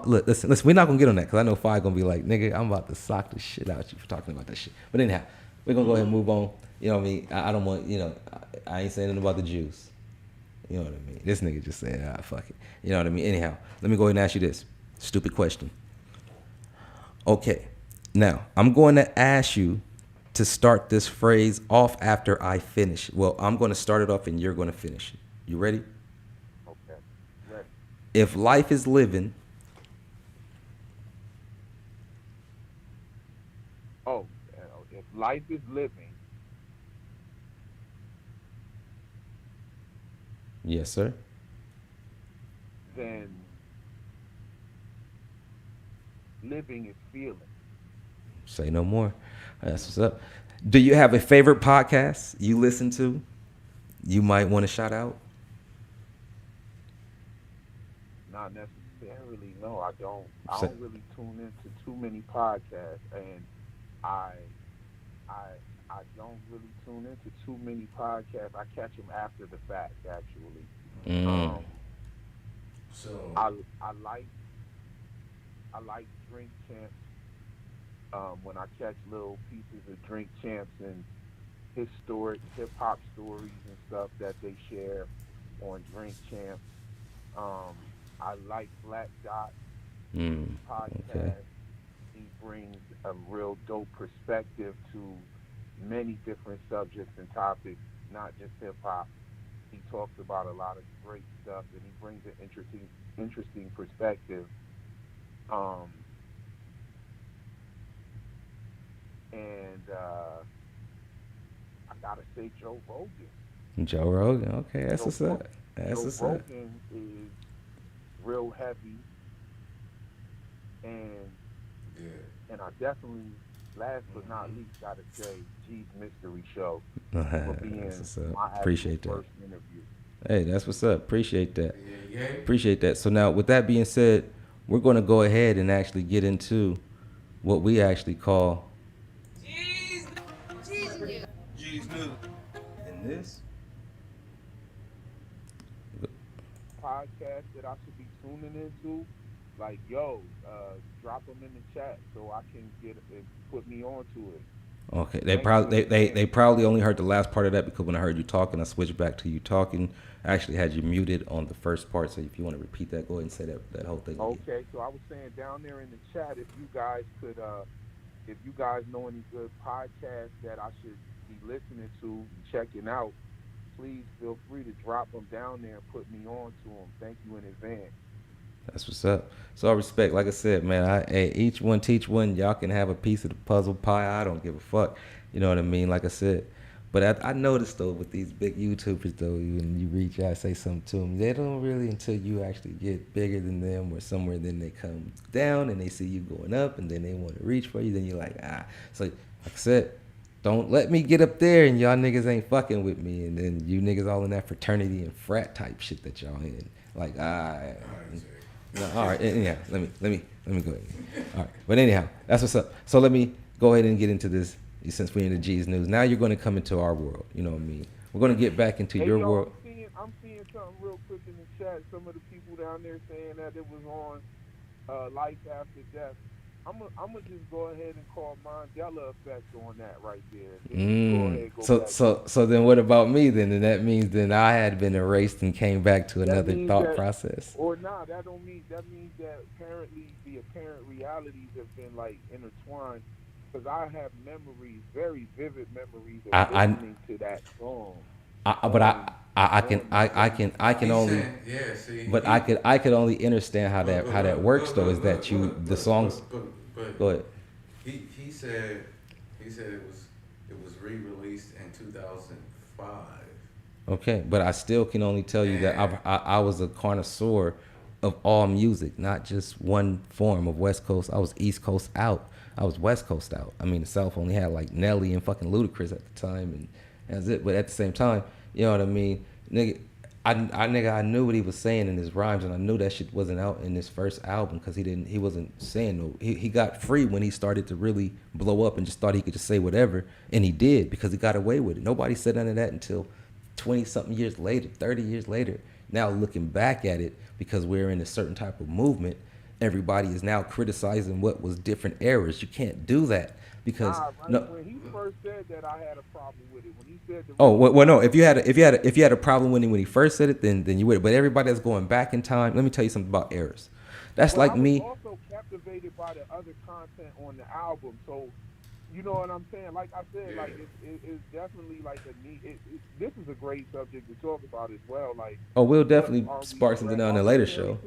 Look, listen, we're not gonna get on that because I know Fi gonna be like, nigga, I'm about to sock the shit out you for talking about that shit. But anyhow, we're gonna go ahead and move on. You know what I mean? I don't want, I ain't saying anything about the Jews. You know what I mean? This nigga just said, fuck it. You know what I mean? Anyhow, let me go ahead and ask you this stupid question. Okay, now I'm going to ask you to start this phrase off after I finish. Well, I'm going to start it off and you're going to finish it. You ready? Okay, ready. If life is living. Oh, if life is living. Yes, sir. Then living is feeling. Say no more. That's what's up. Do you have a favorite podcast you listen to? You might want to shout out. Not necessarily. No, I don't. I don't really tune into too many podcasts, and I don't really tune into too many podcasts. I catch them after the fact, actually. So I like Drink Champs. When I catch little pieces of Drink Champs and historic hip hop stories and stuff that they share on Drink Champs. I like Black Dot podcast. Okay. He brings a real dope perspective to many different subjects and topics, not just hip hop. He talks about a lot of great stuff, and he brings an interesting perspective. I gotta say Joe Rogan. Joe Rogan, okay, that's what's up. That's what's up. Joe Rogan is real heavy, and I definitely, last but not least, gotta say G's Mystery Show for being my appreciate that. first interview. Hey, that's what's up. Appreciate that. Appreciate that. So now, with that being said, we're going to go ahead and actually get into what we actually call GeesMs. And this podcast that I should be tuning into, like, drop them in the chat so I can get it, put me on to it. Okay, they probably only heard the last part of that because when I heard you talking, I switched back to you talking. I actually had you muted on the first part, so if you want to repeat that, go ahead and say that whole thing again. Okay, so I was saying down there in the chat, if you guys could, if you guys know any good podcasts that I should be listening to and checking out, please feel free to drop them down there and put me on to them. Thank you in advance. That's what's up. So I respect, like I said, man, each one teach one. Y'all can have a piece of the puzzle pie. I don't give a fuck. You know what I mean? Like I said. But I noticed, though, with these big YouTubers, though, when you reach out, say something to them, they don't really, until you actually get bigger than them or somewhere, then they come down and they see you going up and then they want to reach for you. Then you're like, So, like I said, don't let me get up there and y'all niggas ain't fucking with me. And then you niggas all in that fraternity and frat type shit that y'all in. Like, no, all right, anyhow, let me go ahead. All right, but anyhow, that's what's up. So let me go ahead and get into this since we're in the G's News. Now you're going to come into our world. You know what I mean? We're going to get back into your world. I'm seeing something real quick in the chat. Some of the people down there saying that it was on Life After Death. I'm gonna just go ahead and call Mandela effect on that right there. So then what about me then? And that means then I had been erased and came back to another thought process. Or nah, that means that apparently the apparent realities have been like intertwined. because I have memories, very vivid memories of I listening to that song. but I can He's only saying, yeah, see, but I could only understand how that works though, is that the songs. But Go ahead. he said it was re-released in 2005. Okay, but I still can only tell you that I was a connoisseur of all music, not just one form of West Coast. I was East Coast out. I was West Coast out. I mean, the South only had like Nelly and fucking Ludacris at the time, and that's it. But at the same time, you know what I mean, nigga. I knew what he was saying in his rhymes, and I knew that shit wasn't out in his first album because he wasn't saying no. He got free when he started to really blow up and just thought he could just say whatever, and he did because he got away with it. Nobody said none of that until 20-something years later, 30 years later. Now looking back at it, because we're in a certain type of movement, everybody is now criticizing what was different eras. You can't do that because when he first said that, I had a problem with it. When he said no. If you had a problem with him when he first said it, then you would. But everybody that's going back in time, let me tell you something about eras. That's like me. I was also captivated by the other content on the album, so. You know what I'm saying? Like I said, like it's definitely like a neat. This is a great subject to talk about as well. Like, we'll definitely spark something on a later show.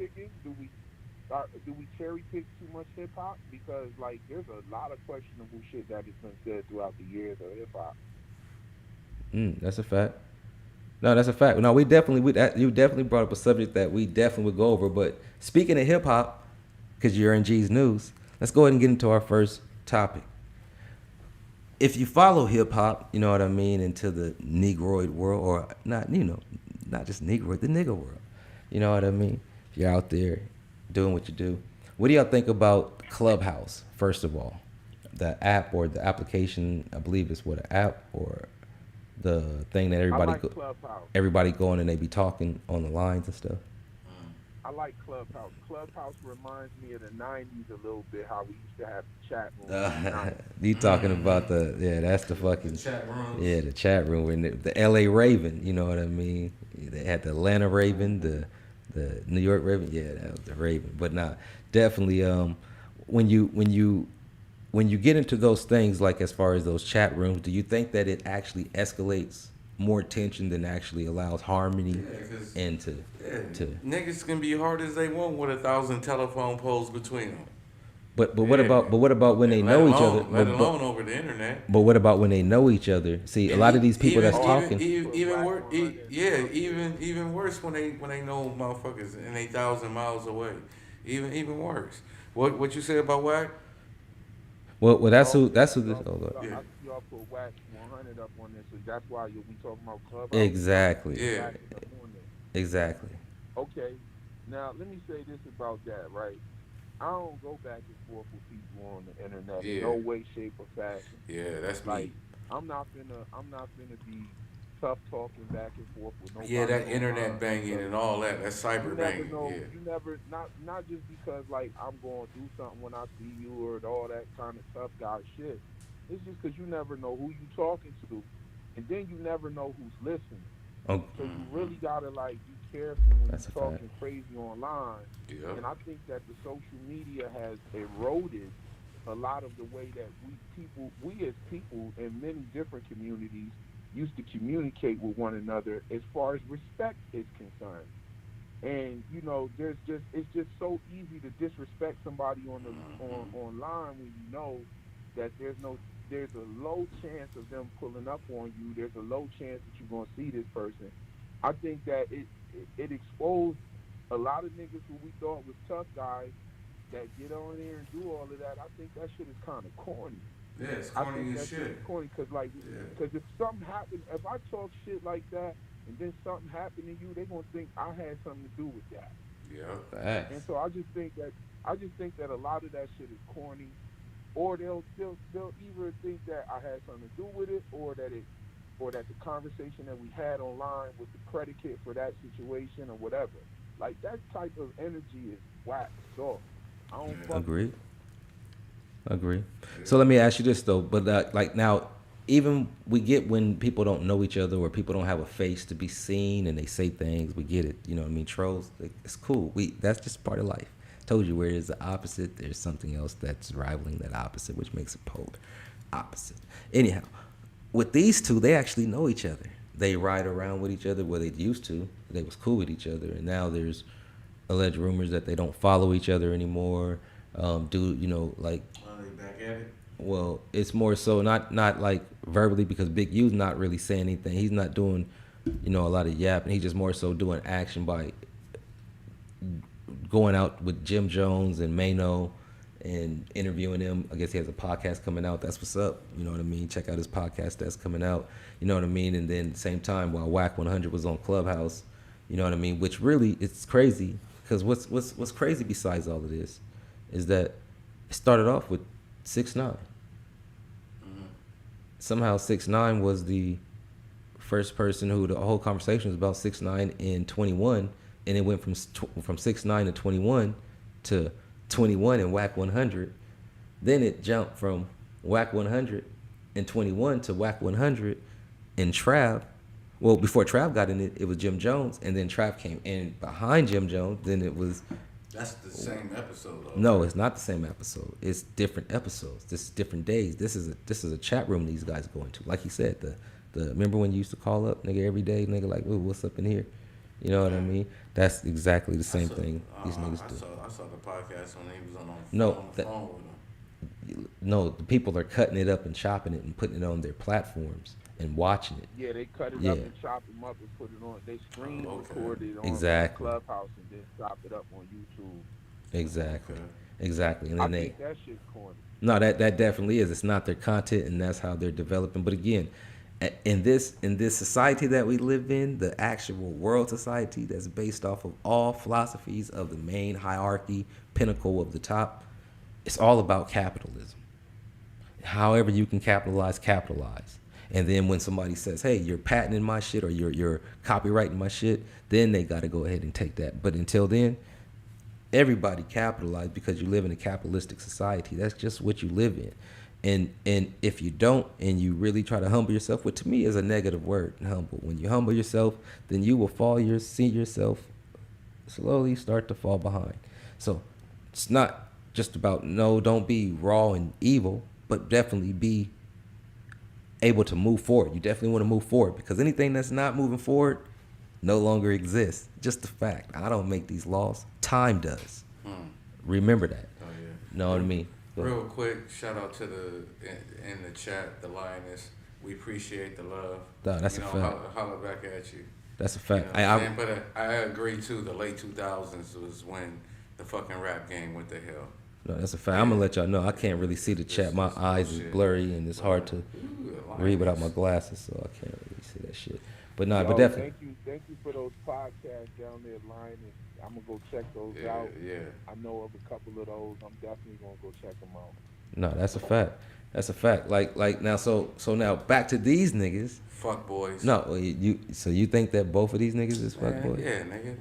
Do we cherry pick too much hip hop? Because like, there's a lot of questionable shit that has been said throughout the years of hip hop. That's a fact. No, that's a fact. No, you definitely brought up a subject that we definitely would go over. But speaking of hip hop, because you're in G's News, let's go ahead and get into our first topic. If you follow hip hop, you know what I mean, into the Negroid world, or not just Negroid, the nigga world. You know what I mean? If you're out there doing what you do. What do y'all think about Clubhouse, first of all? The app or the application, I believe it's what, an app or the thing that everybody going and they be talking on the lines and stuff? I like Clubhouse. Clubhouse reminds me of the 90s a little bit, how we used to have the chat room. You talking about that's the fucking... The chat rooms. Yeah, the chat room. And the LA Raven, you know what I mean? They had the Atlanta Raven, the New York Raven. Yeah, that was the Raven. But definitely when you get into those things, like as far as those chat rooms, do you think that it actually escalates more tension than actually allows harmony and to niggas can be hard as they want with 1,000 telephone poles between them. But what about when they know each other? Let alone over the internet. But what about when they know each other? See, a lot of these people that's talking. Even worse when they know motherfuckers and they 1,000 miles away. Even worse. What you say about Wack? Well, that's who this. Y'all put Wack 100 up on this, so that's why we talking about Clubhouse. Exactly. Yeah. Exactly. Okay. Now let me say this about that, right? I don't go back and forth with people on the internet in no way, shape, or fashion. Yeah, that's like me. I'm not finna be tough talking back and forth with nobody. Yeah, that internet banging and all that. That's cyber banging. You never not just because like I'm going to do something when I see you or all that kind of tough guy shit. It's just because you never know who you talking to, and then you never know who's listening. So you really gotta like be careful when you're talking crazy online. Yeah. And I think that the social media has eroded a lot of the way that we as people in many different communities used to communicate with one another as far as respect is concerned. And it's just so easy to disrespect somebody online when you know that there's a low chance of them pulling up on you. There's a low chance that you're gonna see this person. I think that it exposed a lot of niggas who we thought was tough guys that get on there and do all of that. I think that shit is kind of corny. Yeah, it's corny as shit. It's corny because if something happened, if I talk shit like that and then something happened to you, they're gonna think I had something to do with that. Yeah. And so I just think that a lot of that shit is corny, or they'll either think that I had something to do with it, or that the conversation that we had online was the predicate for that situation or whatever. Like that type of energy is whack. So I don't Agree. So let me ask you this though, but like now, even we get when people don't know each other or people don't have a face to be seen and they say things, we get it. You know what I mean? Trolls, it's cool. That's just part of life. Told you where there's the opposite, there's something else that's rivaling that opposite, which makes it polar opposite. Anyhow, with these two, they actually know each other. They ride around with each other. Well, they used to. They was cool with each other, and now there's alleged rumors that they don't follow each other anymore. Like. Are they back at it? Well, it's more so not like verbally, because Big U's not really saying anything. He's not doing, a lot of yapping. He's just more so doing action by going out with Jim Jones and Mano and interviewing them. I guess he has a podcast coming out. That's what's up. You know what I mean? Check out his podcast that's coming out. You know what I mean? And then same time while Whack 100 was on Clubhouse, you know what I mean? Which really, it's crazy, because what's crazy besides all of this is that it started off with 6ix9ine. Somehow 6ix9ine was the first person who the whole conversation was about 6ix9ine in 21, and it went from 6ix9ine to 21 to 21 and Whack 100. Then it jumped from Whack 100 and 21 to Whack 100 and Trav. Well, before Trav got in it, it was Jim Jones, and then Trav came in behind Jim Jones. Then it was. That's the same episode, though. No, it's not the same episode. It's different episodes. This is different days. This is a chat room these guys go into. Like he said, the remember when you used to call up nigga every day, nigga, like, ooh, what's up in here? You know what I mean? That's exactly the same thing these niggas do. I saw the podcast when he was on the phone with them. No, the people are cutting it up and chopping it and putting it on their platforms and watching it. Yeah, they cut it up and chop them up and put it on. They screen record it on Clubhouse and then chop it up on YouTube. Exactly. And then I think that shit's corny. No, that definitely is. It's not their content, and that's how they're developing. But again, in this society that we live in, the actual world society that's based off of all philosophies of the main hierarchy, pinnacle of the top, it's all about capitalism. However you can capitalize. And then when somebody says, hey, you're patenting my shit or you're copyrighting my shit, then they got to go ahead and take that. But until then, everybody capitalize because you live in a capitalistic society. That's just what you live in. And if you don't, and you really try to humble yourself, which to me is a negative word, humble. When you humble yourself, then you will see yourself slowly start to fall behind. So it's not just about, don't be raw and evil, but definitely be able to move forward. You definitely want to move forward, because anything that's not moving forward no longer exists. Just the fact. I don't make these laws. Time does. Remember that. Oh, yeah. Know what I mean? Real quick, shout out to in the chat, the Lioness. We appreciate the love. That's a fact. Holler back at you. That's a fact. But I agree too. The late 2000s was when the fucking rap game went to hell. No, that's a fact. I'm gonna let y'all know. I can't really see the chat. My eyes is blurry and it's hard to read without my glasses, so I can't really see that shit. But but definitely. Thank you for those podcasts down there, Lion. I'm gonna go check those out. Yeah. I know of a couple of those. I'm definitely gonna go check them out. No, that's a fact. That's a fact. Like now, so now back to these niggas. Fuck boys. No, you think that both of these niggas is fuck boys? Yeah, nigga.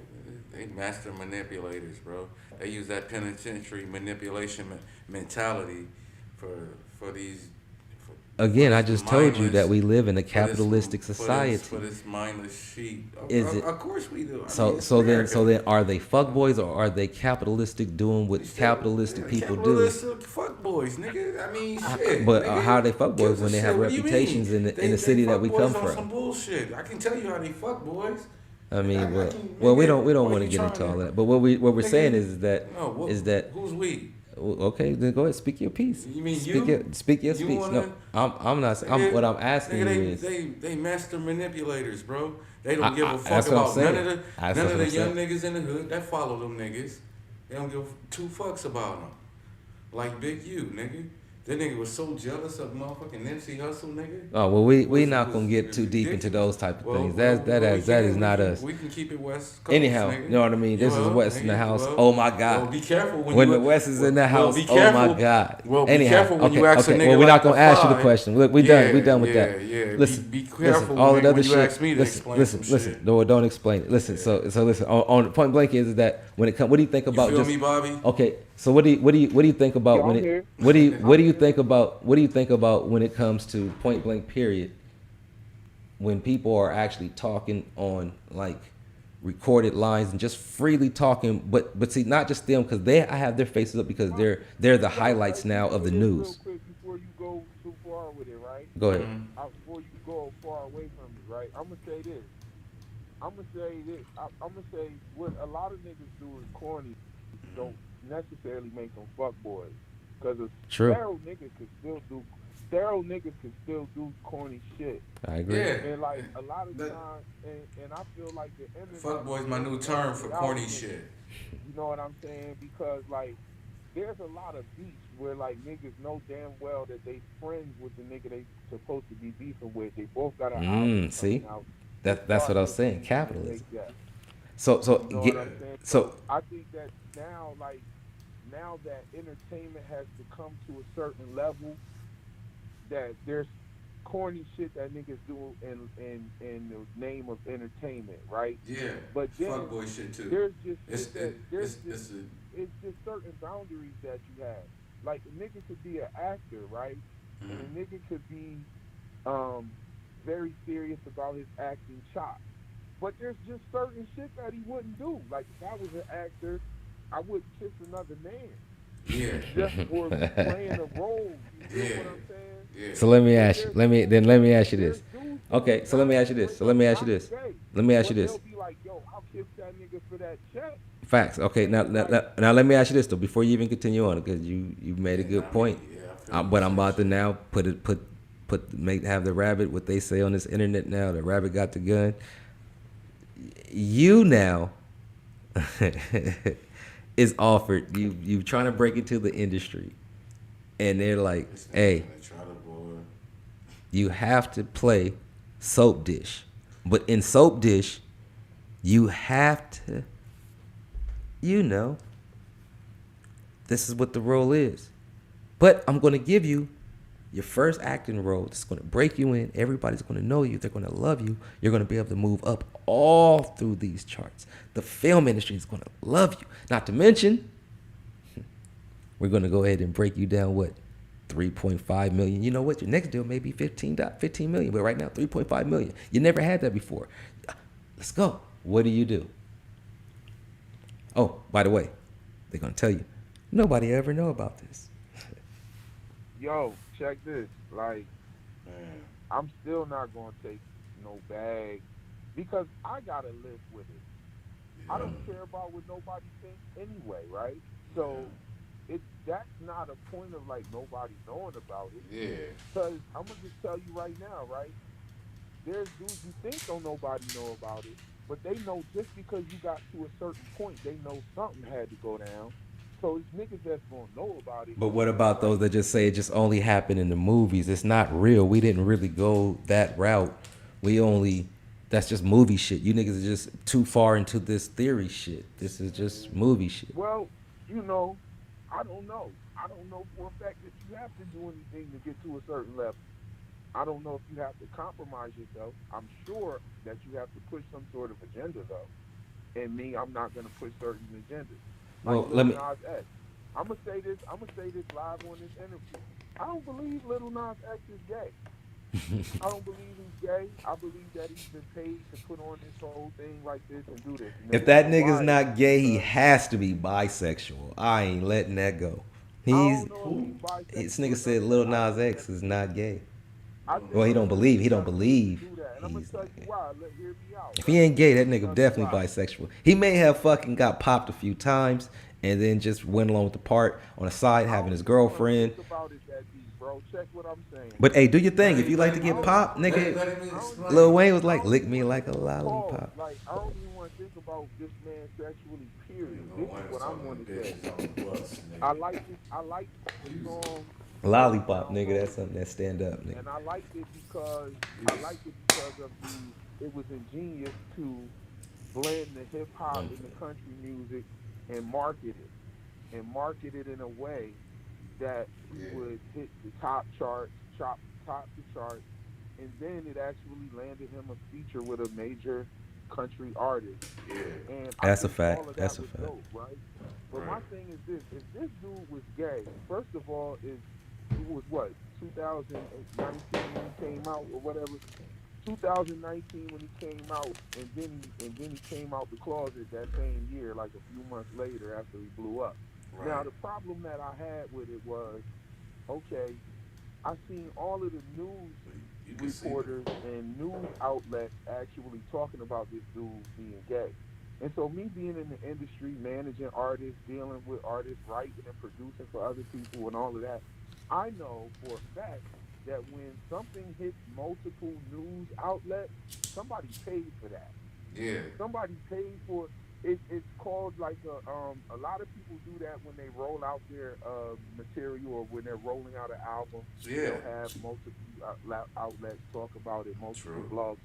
They master manipulators, bro. They use that penitentiary manipulation mentality for these. Again, I just told you that we live in a capitalistic society. For this mindless sheep. Of course we do. So then, are they fuckboys or are they capitalistic doing what capitalistic people do? Fuckboys, nigga. I mean, shit. But how are they fuckboys when they have reputations in the city that we come from? Some bullshit. I can tell you how they fuckboys. I mean, we don't want to get into all that. But what we're saying is that who's we? Okay, then go ahead. Speak your piece. You mean speak your speech. No, I'm not. What I'm asking you is they master manipulators, bro. They don't give a fuck about none of the young niggas in the hood that follow them niggas. They don't give two fucks about them. Like Big U, nigga. That nigga was so jealous of motherfucking Nipsey Hussle, nigga. Oh well, we not gonna get too deep into those type of things. That is not us. We can keep it West Coast. Anyhow, nigga. you know what I mean. This is West in the house. Well, oh my God. Well, be careful when the West is in the house. Oh my God. Well, be anyhow, careful when you ask a nigga. Well, we're not like gonna ask you the question. Look, we done with that. Yeah. Listen, be careful all the other when shit. You ask me to explain listen. No, don't explain it. Listen. So listen. On point blank is that when it comes, what do you think about you feel me, Bobby? Okay. So what do you think about when it? What do you think about when it comes to point blank period? When people are actually talking on like recorded lines and just freely talking. But see, not just them, because I have their faces up because they're the highlights now of the news. Real quick before you go too far with it, right? Go ahead. Before you go far away from it, right? I'm gonna say this. I'm gonna say what a lot of niggas do is corny. Don't necessarily make them fuck boys, because sterile niggas can still do corny shit. I agree. Yeah. And like a lot of times, and I feel like the internet. Fuckboy's my new term for corny shit. You know what I'm saying? Because like, there's a lot of beefs where like niggas know damn well that they friends with the nigga they supposed to be beefing with. They both got an see, out. that's what I was saying. Capitalism. So You know what I'm saying? So I think that now that entertainment has to come to a certain level, that there's corny shit that niggas do in the name of entertainment, right? Yeah. But then fuckboy shit too. There's just it's just certain boundaries that you have. Like a nigga could be an actor, right? And a nigga could be very serious about his acting chops. But there's just certain shit that he wouldn't do. Like if I was an actor, I wouldn't kiss another man. Yeah. Just for playing a role. You know what I'm saying? Yeah. So let me ask you this. Okay, so let me ask you this. Let me ask you this. They'll be like, yo, I'll kiss that nigga for that check. Facts. Okay, now let me ask you this though, before you even continue on, because you made a good point. But I'm about to now have the rabbit, what they say on this internet now, the rabbit got the gun. You now is offered, you trying to break into the industry, and they're like, hey, you have to play Soap Dish. But in Soap Dish, you have to, this is what the role is. But I'm going to give you your first acting role. It's going to break you in. Everybody's going to know you. They're going to love you. You're going to be able to move up all through these charts. The film industry is going to love you. Not to mention, we're going to go ahead and break you down, 3.5 million. You know what? Your next deal may be 15 million, but right now 3.5 million. You never had that before. Let's go. What do you do? Oh, by the way, they're going to tell you, nobody ever know about this. Yo, check this. Like, I'm still not going to take no bag because I got to live with it. Yeah. I don't care about what nobody thinks anyway, right? So that's not a point of like nobody knowing about it. Yeah. Because I'm going to just tell you right now, right? There's dudes you think don't nobody know about it, but they know just because you got to a certain point, they know something had to go down. So it's niggas that's gonna know about it. But what about those that just say it just only happened in the movies? It's not real. We didn't really go that route. That's just movie shit. You niggas are just too far into this theory shit. This is just movie shit. Well, I don't know. I don't know for a fact that you have to do anything to get to a certain level. I don't know if you have to compromise yourself. I'm sure that you have to push some sort of agenda though. And me, I'm not gonna push certain agendas. Like Lil Nas X. I'm gonna say this live on this interview. I don't believe Lil Nas X is gay. I don't believe he's gay. I believe that he's been paid to put on this whole thing like this and do this. If that nigga's not gay, he has to be bisexual. I ain't letting that go. This nigga said Lil Nas X is not gay. Well, he don't believe. He's if he ain't gay, that nigga definitely bisexual. He may have fucking got popped a few times and then just went along with the part on the side, having his girlfriend. But hey, do your thing. If you like to get popped, nigga, Lil Wayne was like, lick me like a lollipop. Like, I don't even want to think about this man sexually, period. This is what I'm going to say. I like the song Lollipop, nigga, that's something that stand up, nigga. And I liked it because of it was ingenious to blend the hip hop and the country music and market it in a way that would hit the top charts, top the charts, and then it actually landed him a feature with a major country artist. Yeah. And that's a fact. That's a fact. Dope, right? But my thing is this: if this dude was gay, first of all, it was what 2019 when he came out or whatever. 2019 when he came out, and then he came out the closet that same year, like a few months later after he blew up. Right. Now the problem that I had with it was, okay, I seen all of the news reporters and news outlets actually talking about this dude being gay. And so me being in the industry, managing artists, dealing with artists, writing and producing for other people and all of that, I know for a fact that when something hits multiple news outlets, somebody paid for that. Yeah. Somebody paid for it. It's called like a lot of people do that when they roll out their material or when they're rolling out an album. Yeah. They'll have multiple outlets talk about it. Multiple blog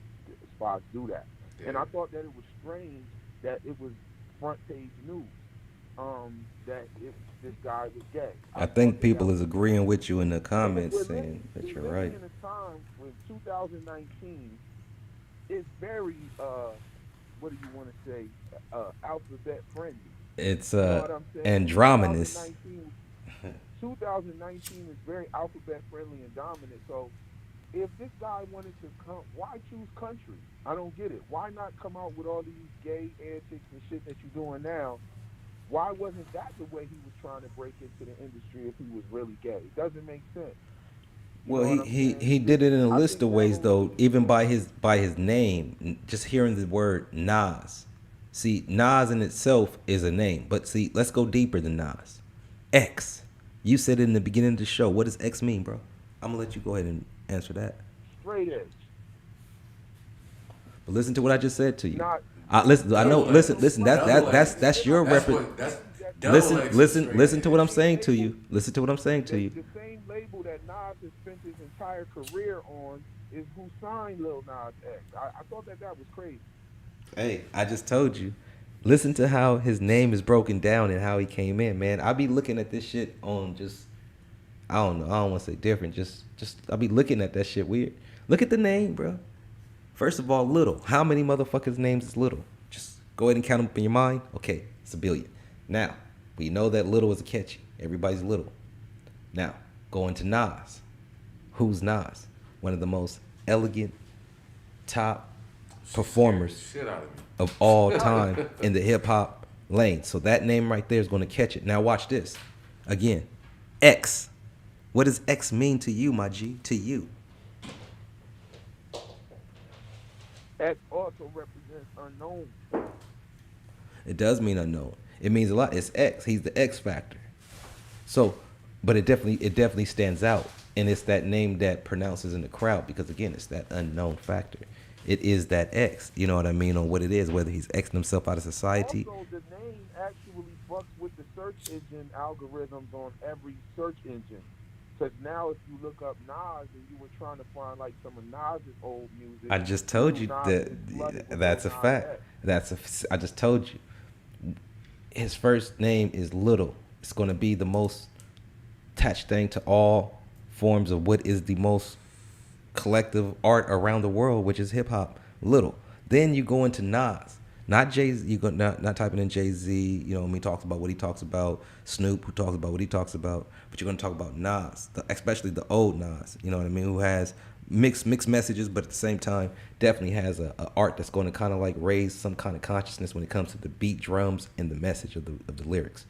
spots do that. Yeah. And I thought that it was strange that it was front page news. That this guy was gay. I think people is agreeing with you in the comments saying that you're right. In a time when 2019 is very what do you want to say, alphabet friendly. It's you know what I'm saying? androgynous. 2019 is very alphabet friendly and dominant. So if this guy wanted to come, why choose country? I don't get it. Why not come out with all these gay antics and shit that you're doing now? Why wasn't that the way he was trying to break into the industry if he was really gay? It doesn't make sense. Well, he did it in a list of ways though, even by his name. Just hearing the word Nas. See, Nas in itself is a name, but see, let's go deeper than Nas. X. You said it in the beginning of the show. What does X mean, bro? I'm gonna let you go ahead and answer that. Straight edge. But listen to what I just said to you. Not, listen. I know. Listen. That's your Listen to what I'm saying to you. Listen to what I'm saying to you. The same label that Nas has spent his entire career on is who signed Lil Nas X. I thought that was crazy. Hey, I just told you. Listen to how his name is broken down and how he came in, man. I be looking at this shit on just, I don't know. I don't want to say different. Just I be looking at that shit weird. Look at the name, bro. First of all, Little. How many motherfuckers' names is Little? Just go ahead and count them up in your mind. Okay, it's 1 billion. Now, we know that Little is a catchy. Everybody's Little. Now, going to Nas. Who's Nas? One of the most elegant, top performers of all time in the hip hop lane. So that name right there is going to catch it. Now watch this. Again, X. What does X mean to you, my G? To you. X also represents unknown. It does mean unknown. It means a lot. It's X. He's the X factor. So, but it definitely stands out. And it's that name that pronounces in the crowd because again, it's that unknown factor. It is that X, you know what I mean, on what it is, whether he's Xing himself out of society. Also, the name actually fucks with the search engine algorithms on every search engine. Because now if you look up Nas and you were trying to find like some of Nas's old music. I just told you that's a fact. I just told you. His first name is Little. It's going to be the most attached thing to all forms of what is the most collective art around the world, which is hip hop. Little. Then you go into Nas, not Jay-Z. You go not typing in Jay-Z. You know, when he talks about what he talks about. Snoop, who talks about what he talks about. But you're gonna talk about Nas, especially the old Nas. You know what I mean? Who has mixed messages, but at the same time, definitely has a art that's going to kind of like raise some kind of consciousness when it comes to the beat, drums, and the message of the lyrics.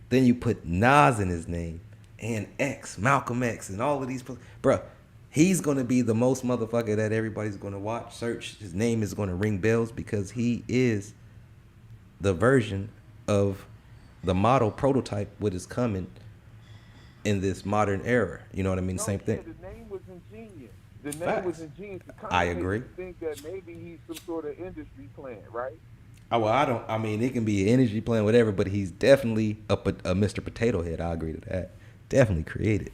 Then you put Nas in his name and X, Malcolm X, and all of these, bruh. He's going to be the most motherfucker that everybody's going to watch, search. His name is going to ring bells because he is the version of the model prototype what is coming in this modern era. You know what I mean? Same thing. The name was ingenious. The name was ingenious. I agree. Think that maybe he's some sort of industry plan, right? Oh, well, I mean, it can be an energy plan, whatever, but he's definitely a Mr. Potato Head. I agree to that. Definitely created.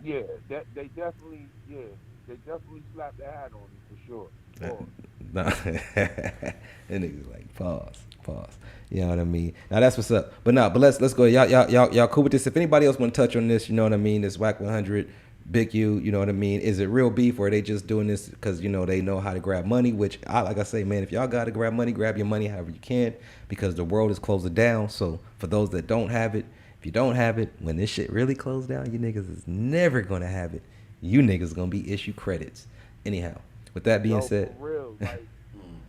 Yeah, they definitely slapped the hat on him for sure. Nah, that nigga's like pause. You know what I mean? Now that's what's up. But let's go. Y'all cool with this? If anybody else want to touch on this, you know what I mean? This Whack 100, Big U, you know what I mean? Is it real beef or are they just doing this because you know they know how to grab money? Which like I say, man, if y'all got to grab money, grab your money however you can because the world is closing down. So for those that don't have it. If you don't have it, when this shit really closed down, you niggas is never gonna have it. you niggas gonna be issued credits. Anyhow, with that being said, for real, like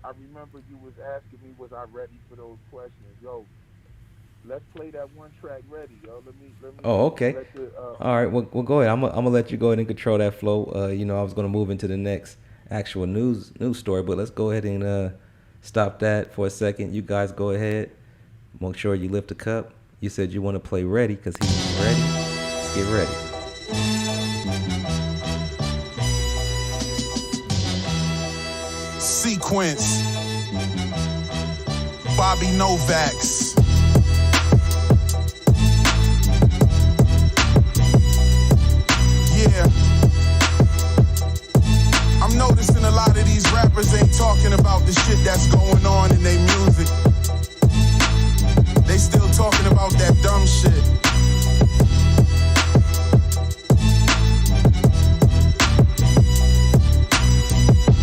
I remember you was asking me, was I ready for those questions? Yo, let's play that one track ready, yo. Let me. oh, okay. Let the, All right, well, go ahead. I'm gonna let you go ahead and control that flow. You know, I was gonna move into the next actual news story, but let's go ahead and stop that for a second. You guys go ahead. Make sure you lift the cup. You said you want to play ready because he's ready. Let's get ready. Sequence. Bobby Novak's. Yeah. I'm noticing a lot of these rappers ain't talking about the shit that's going on in their music. They still talking about that dumb shit.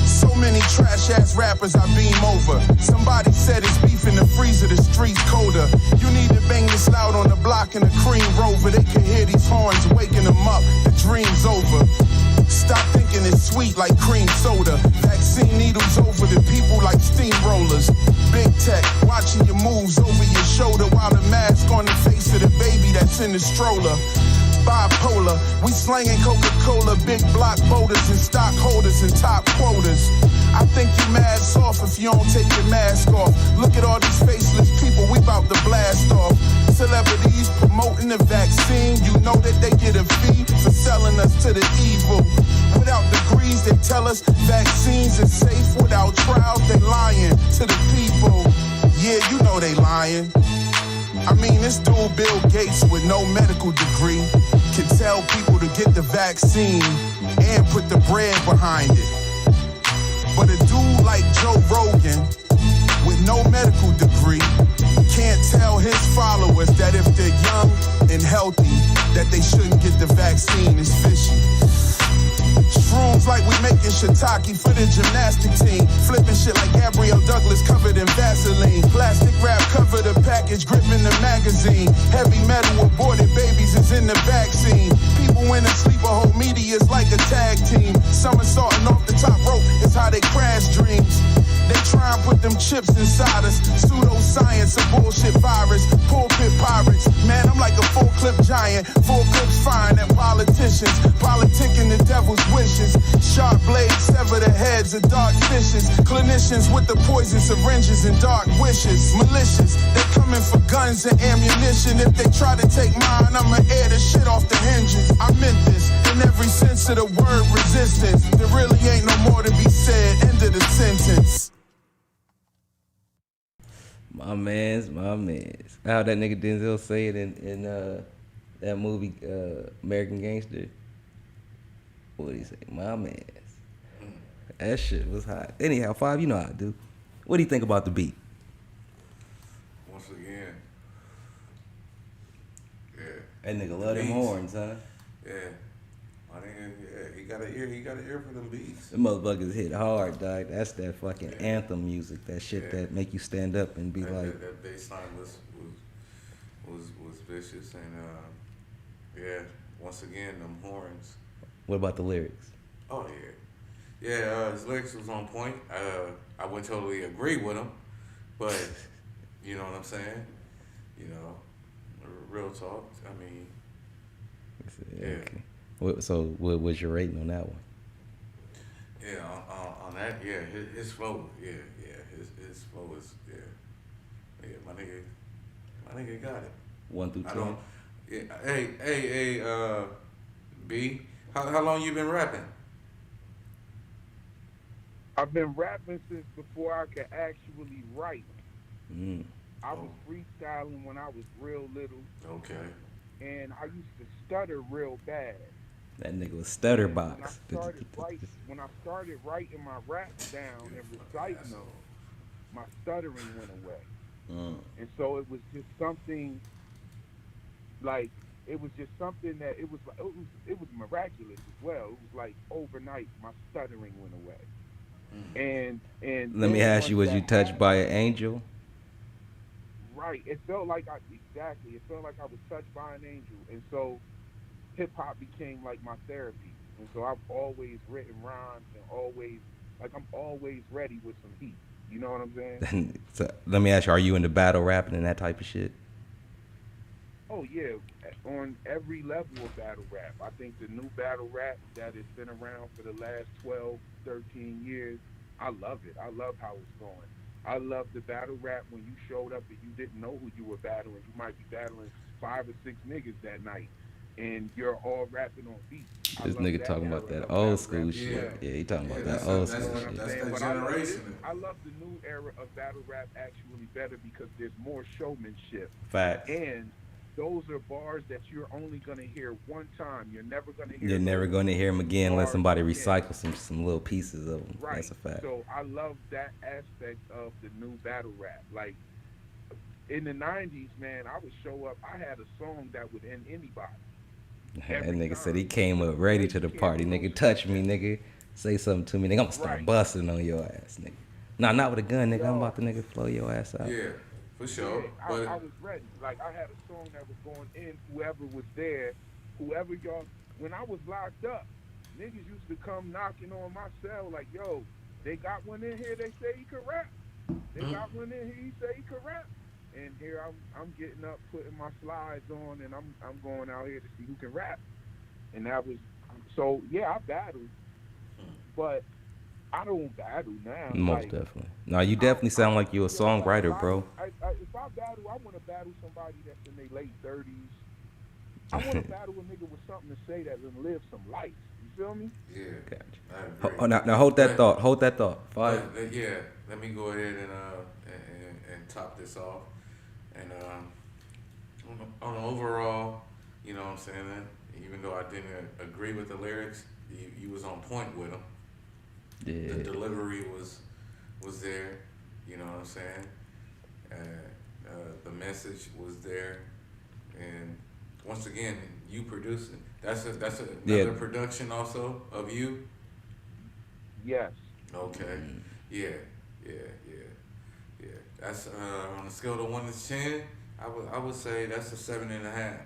So many trash ass rappers I beam over. Somebody said it's beef in the freezer, the streets colder. You need to bang this loud on the block in a cream Rover. They can hear these horns waking them up. The dream's over. Stop thinking it's sweet like cream soda. Vaccine needles over the people like steamrollers. Big tech, watching your moves over your shoulder while the mask on the face of the baby that's in the stroller. Bipolar, we slanging Coca-Cola, big block boulders and stockholders and top quotas. I think you mad soft if you don't take your mask off. Look at all these faceless people, we bout to blast off. Celebrities promoting the vaccine, you know that they get a fee for selling us to the evil. Without degrees, they tell us vaccines are safe. Without trials, they lying to the people. Yeah, you know they lying. I mean, this dude Bill Gates with no medical degree can tell people to get the vaccine and put the bread behind it. But a dude like Joe Rogan with no medical degree can't tell his followers that if they're young and healthy, that they shouldn't get the vaccine. It's fishy. Shrooms like we making shiitake for the gymnastic team. Flipping shit like Gabrielle Douglas covered in Vaseline. Plastic wrap cover the package, gripping the magazine. Heavy metal aborted babies is in the vaccine. People in a sleeper whole media is like a tag team. Somersaulting off the top rope is how they crash dreams. They try and put them chips inside us. Pseudoscience, a bullshit virus. Pulpit pirates. Man, I'm like a full clip giant. Full clips firing at politicians. Politicking the devil's wishes. Sharp blades sever the heads of dark fishes. Clinicians with the poison syringes and dark wishes. Malicious, they coming for guns and ammunition. If they try to take mine, I'ma air the shit off the hinges. I meant this in every sense of the word resistance. There really ain't no more to be said. End of the sentence. My mans. How that nigga Denzel say it in that movie American Gangster? What did he say? My mans. That shit was hot. Anyhow, Five, you know how I do. What do you think about the beat? Once again, yeah. That nigga love them horns, huh? Yeah. I think he got an ear for them beats. The motherfuckers hit hard, dog. That's that fucking anthem music. That shit that make you stand up and be like. That bass line was vicious, and yeah. Once again, them horns. What about the lyrics? Oh yeah, his lyrics was on point. I wouldn't totally agree with him, but you know what I'm saying. You know, real talk. I mean, yeah. Okay. So what was your rating on that one? Yeah, on that, yeah, his flow, his flow is, yeah, my nigga got it. 1 through 10. I don't. Yeah, hey, B, how long you been rapping? I've been rapping since before I could actually write. I was freestyling when I was real little. Okay. And I used to stutter real bad. That nigga was stutter box. When I started writing my raps down and reciting them, my stuttering went away. And so it was just something like it was miraculous as well. It was like overnight my stuttering went away. And let me ask you, was you touched by an angel? Right. It felt like It felt like I was touched by an angel, and so hip hop became like my therapy. And so I've always written rhymes and always, like, I'm always ready with some heat. You know what I'm saying? So let me ask you, are you into battle rapping and that type of shit? Oh yeah, on every level of battle rap. I think the new battle rap that has been around for the last 12, 13 years, I love it. I love how it's going. I love the battle rap when you showed up and you didn't know who you were battling. You might be battling 5 or 6 niggas that night, and you're all rapping on beat. I This love nigga that talking era about that of old battle school rap. shit. Yeah, he talking about that's that old that's school that- shit. that's that But I love generation. I love the new era of battle rap actually better because there's more showmanship. Facts. And those are bars that you're only gonna hear one time. You're never gonna hear. You're never going to hear him again unless bars somebody again. recycles some little pieces of them. Right. That's a fact. So I love that aspect of the new battle rap. Like in the '90s, man, I would show up. I had a song that would end anybody. That Every nigga said time. he came up ready to the Can't party. lose Nigga, touch me, nigga. Say something to me, nigga. I'm gonna start Right. busting on your ass, nigga. Nah, not with a gun, nigga. I'm Yo. about to nigga flow your ass out. Yeah, for sure. Yeah, But I was ready. Like I had a song that was going in. Whoever was there, whoever y'all. When I was locked up, niggas used to come knocking on my cell like, "Yo, they got one in here. They say he could rap. They got one in here. He say he could rap." And here I'm getting up, putting my slides on, and I'm going out here to see who can rap. And that was so. Yeah, I battled, but I don't battle now. Most Like, definitely. No, you definitely sound like you a songwriter, if bro. If I battle, I want to battle somebody that's in their late 30s. I want to battle a nigga with something to say that can live some life. You feel me? yeah, Gotcha. I agree. Oh, now hold that But- thought. Hold that thought. Five. But, yeah, let me go ahead and top this off. And on the overall, you know what I'm saying, even though I didn't agree with the lyrics, you was on point with them. Yeah. The delivery was there, you know what I'm saying. The message was there, and once again, you producing. That's another Yeah. production also of you. Yes. Okay. Yeah. That's on a scale of 1 to 10. I would say that's a 7.5.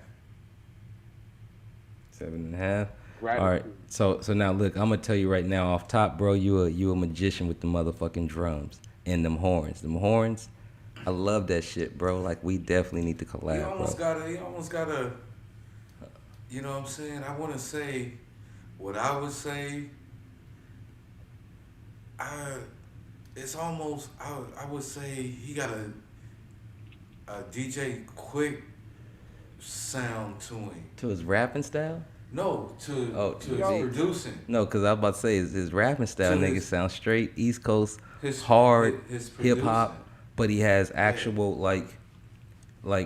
7.5. Gratitude. All right. So now look, I'm gonna tell you right now off top, bro. You a magician with the motherfucking drums and them horns. Them horns, I love that shit, bro. Like we definitely need to collab, You almost bro. gotta. You know what I'm saying? I want to say what I would say. It's almost. I would say he got a DJ Quick sound to him. To his rapping style? No, to his Yo. producing. No, cause I was about to say his rapping style, To nigga, his- sound straight East Coast, his- hard his hip hop, producing. but he has actual like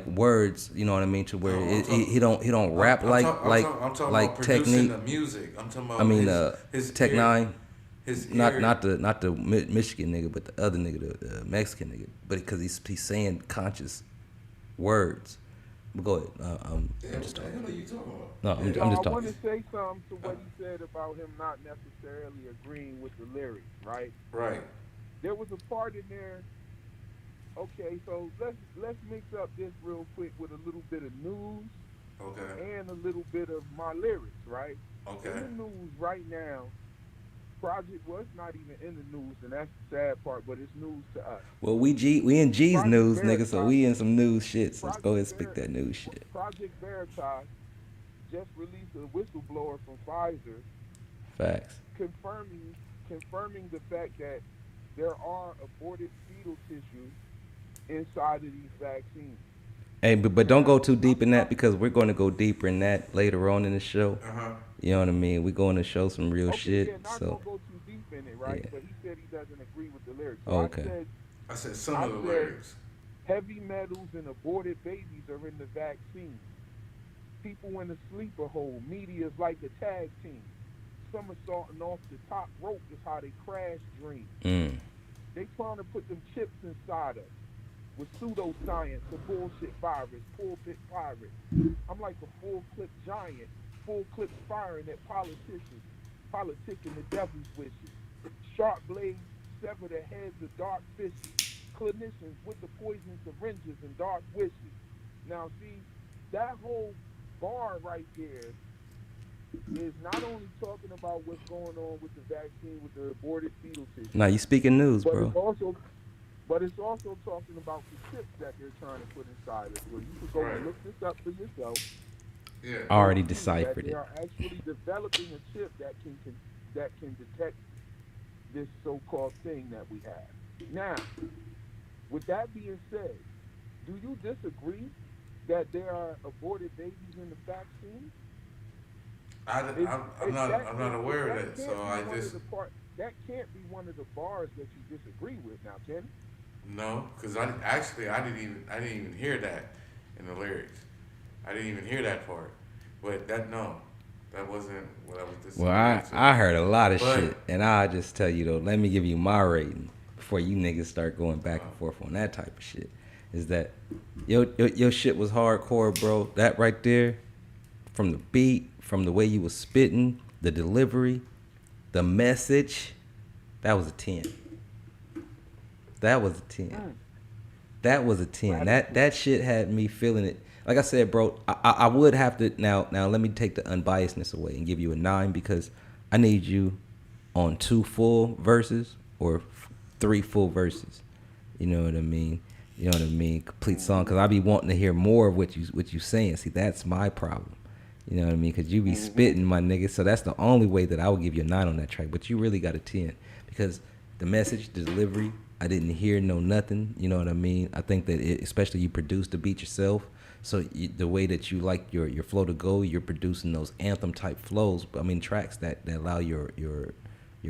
words. You know what I mean? To where No, I'm he don't rap I'm like talking like about producing technique. the music. I'm talking about. I mean, his Tech ear- Nine. His Not ear- the Michigan nigga, but the other nigga, the Mexican nigga. But because he's saying conscious words. But go ahead. I'm just What the talking. hell are you talking about? No, I'm No, just I want talking. to say something to what he said about him not necessarily agreeing with the lyrics, right? Right. There was a part in there. Okay, so let's mix up this real quick with a little bit of news Okay. and a little bit of my lyrics, right? Okay. In the news right now, Project, well, it's not even in the news, and that's the sad part, but it's news to us. Well, we in G's Project news, nigga, Veritas. so we in some news shit. So let's go ahead and Project speak that news shit. Project Veritas just released a whistleblower from Pfizer Facts. confirming the fact that there are aborted fetal tissue inside of these vaccines. Hey, but don't go too deep in that because we're going to go deeper in that later on in the show. Uh-huh. You know what I mean? We're going to show some real Okay, shit. yeah, not So gonna go too deep in it, right? Yeah. But he said he doesn't agree with the lyrics. So Okay. I said some I of the said- lyrics. heavy metals and aborted babies are in the vaccine. People in the sleeper hole. Media's like a tag team. Somersaulting off the top rope is how they crash dreams. They trying to put them chips inside us with pseudoscience, a bullshit virus, pulpit pirate. I'm like a full clip giant, full clip firing at politicians, politicking the devil's wishes. Sharp blades sever the heads of dark fishes, clinicians with the poison syringes and dark wishes. Now see, that whole bar right there is not only talking about what's going on with the vaccine with the aborted fetal tissue. Now you speaking news, but bro. it's also talking about the chips that they're trying to put inside us. Where you could go and look this up for yourself. Yeah. Already That deciphered they it. are actually developing a chip that can detect this so-called thing that we have. Now, with that being said, do you disagree that there are aborted babies in the vaccine? I'm not aware of that, so I just that can't be one of the bars that you disagree with. Now, can it? no, because I didn't even hear that in the lyrics. I didn't even hear that part, but that wasn't what I was disagreeing Well, to. I heard a lot of shit, and I'll just tell you though. Let me give you my rating before you niggas start going back and forth on that type of shit. Is that your shit was hardcore, bro? That right there, from the beat, from the way you was spitting, the delivery, the message, that was a 10. That was a 10. That was a 10. That shit had me feeling it. Like I said, bro, I would have to now let me take the unbiasedness away and give you a 9 because I need you on 2 full verses or 3 full verses. You know what I mean? You know what I mean? Complete song, because I be wanting to hear more of what you saying. See, that's my problem. You know what I mean? Because you be spitting, my nigga. So that's the only way that I would give you a 9 on that track. But you really got a 10 because the message, the delivery, I didn't hear nothing. You know what I mean? I think that especially you produced the beat yourself. So the way that you like your flow to go, you're producing those anthem type flows. I mean, tracks that allow your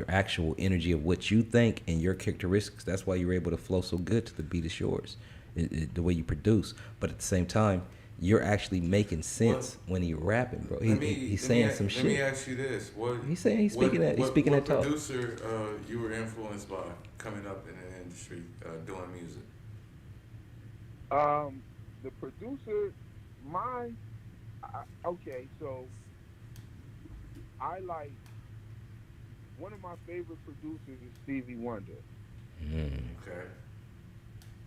actual energy of what you think and your characteristics. That's why you're able to flow so good to the beat is yours, the way you produce. But at the same time, you're actually making sense when he rapping, bro. He's saying some shit. Let me ask you this: he's speaking that talk. What producer you were influenced by coming up in the industry doing music? The producer, okay, so I like one of my favorite producers is Stevie Wonder. Okay.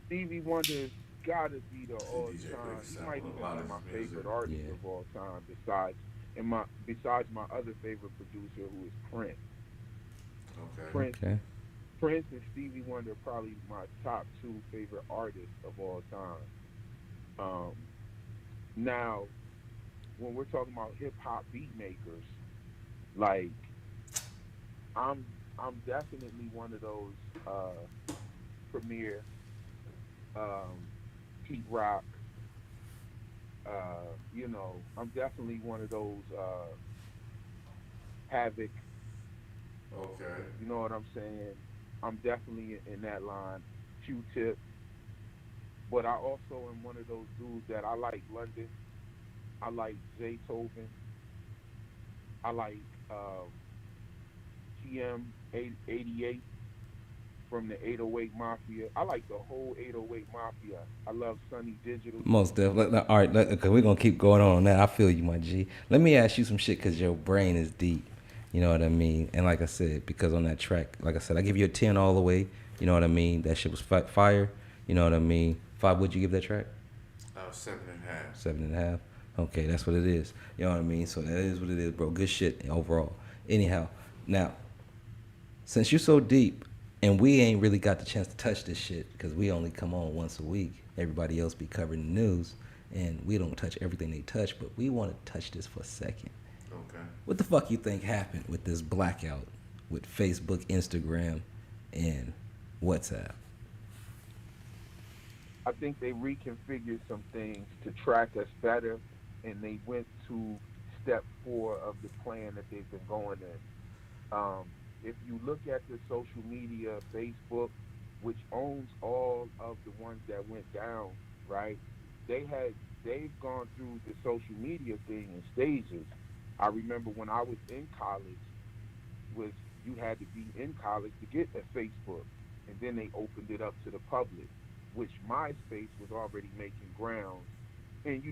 Stevie Wonder's gotta be the all-time. He might even be my favorite artist of all time, besides my other favorite producer, who is Prince. Okay. Prince and Stevie Wonder are probably my top 2 favorite artists of all time. Now, when we're talking about hip hop beat makers, like I'm definitely one of those Premier, Pete Rock. You know, I'm definitely one of those Havoc. Okay. You know what I'm saying? I'm definitely in that line. Q-Tip. But I also am one of those dudes that I like London. I like Zaytoven. I like TM88 from the 808 Mafia. I like the whole 808 Mafia. I love Sunny Digital. Most definitely. All right, okay, we're going to keep going on that. I feel you, my G. Let me ask you some shit because your brain is deep. You know what I mean? And like I said, because on that track, like I said, I give you a 10 all the way. You know what I mean? That shit was fire. You know what I mean? 5, would you give that track? 7.5. 7.5. Okay, that's what it is. You know what I mean? So that is what it is, bro. Good shit overall. Anyhow, now, since you're so deep, and we ain't really got the chance to touch this shit because we only come on once a week. Everybody else be covering the news, and we don't touch everything they touch, but we want to touch this for a second. Okay. What the fuck you think happened with this blackout with Facebook, Instagram, and WhatsApp? I think they reconfigured some things to track us better, and they went to step 4 of the plan that they've been going in. If you look at the social media, Facebook, which owns all of the ones that went down, right? They've gone through the social media thing in stages. I remember when I was in college, you had to be in college to get a Facebook, and then they opened it up to the public, which MySpace was already making grounds. And you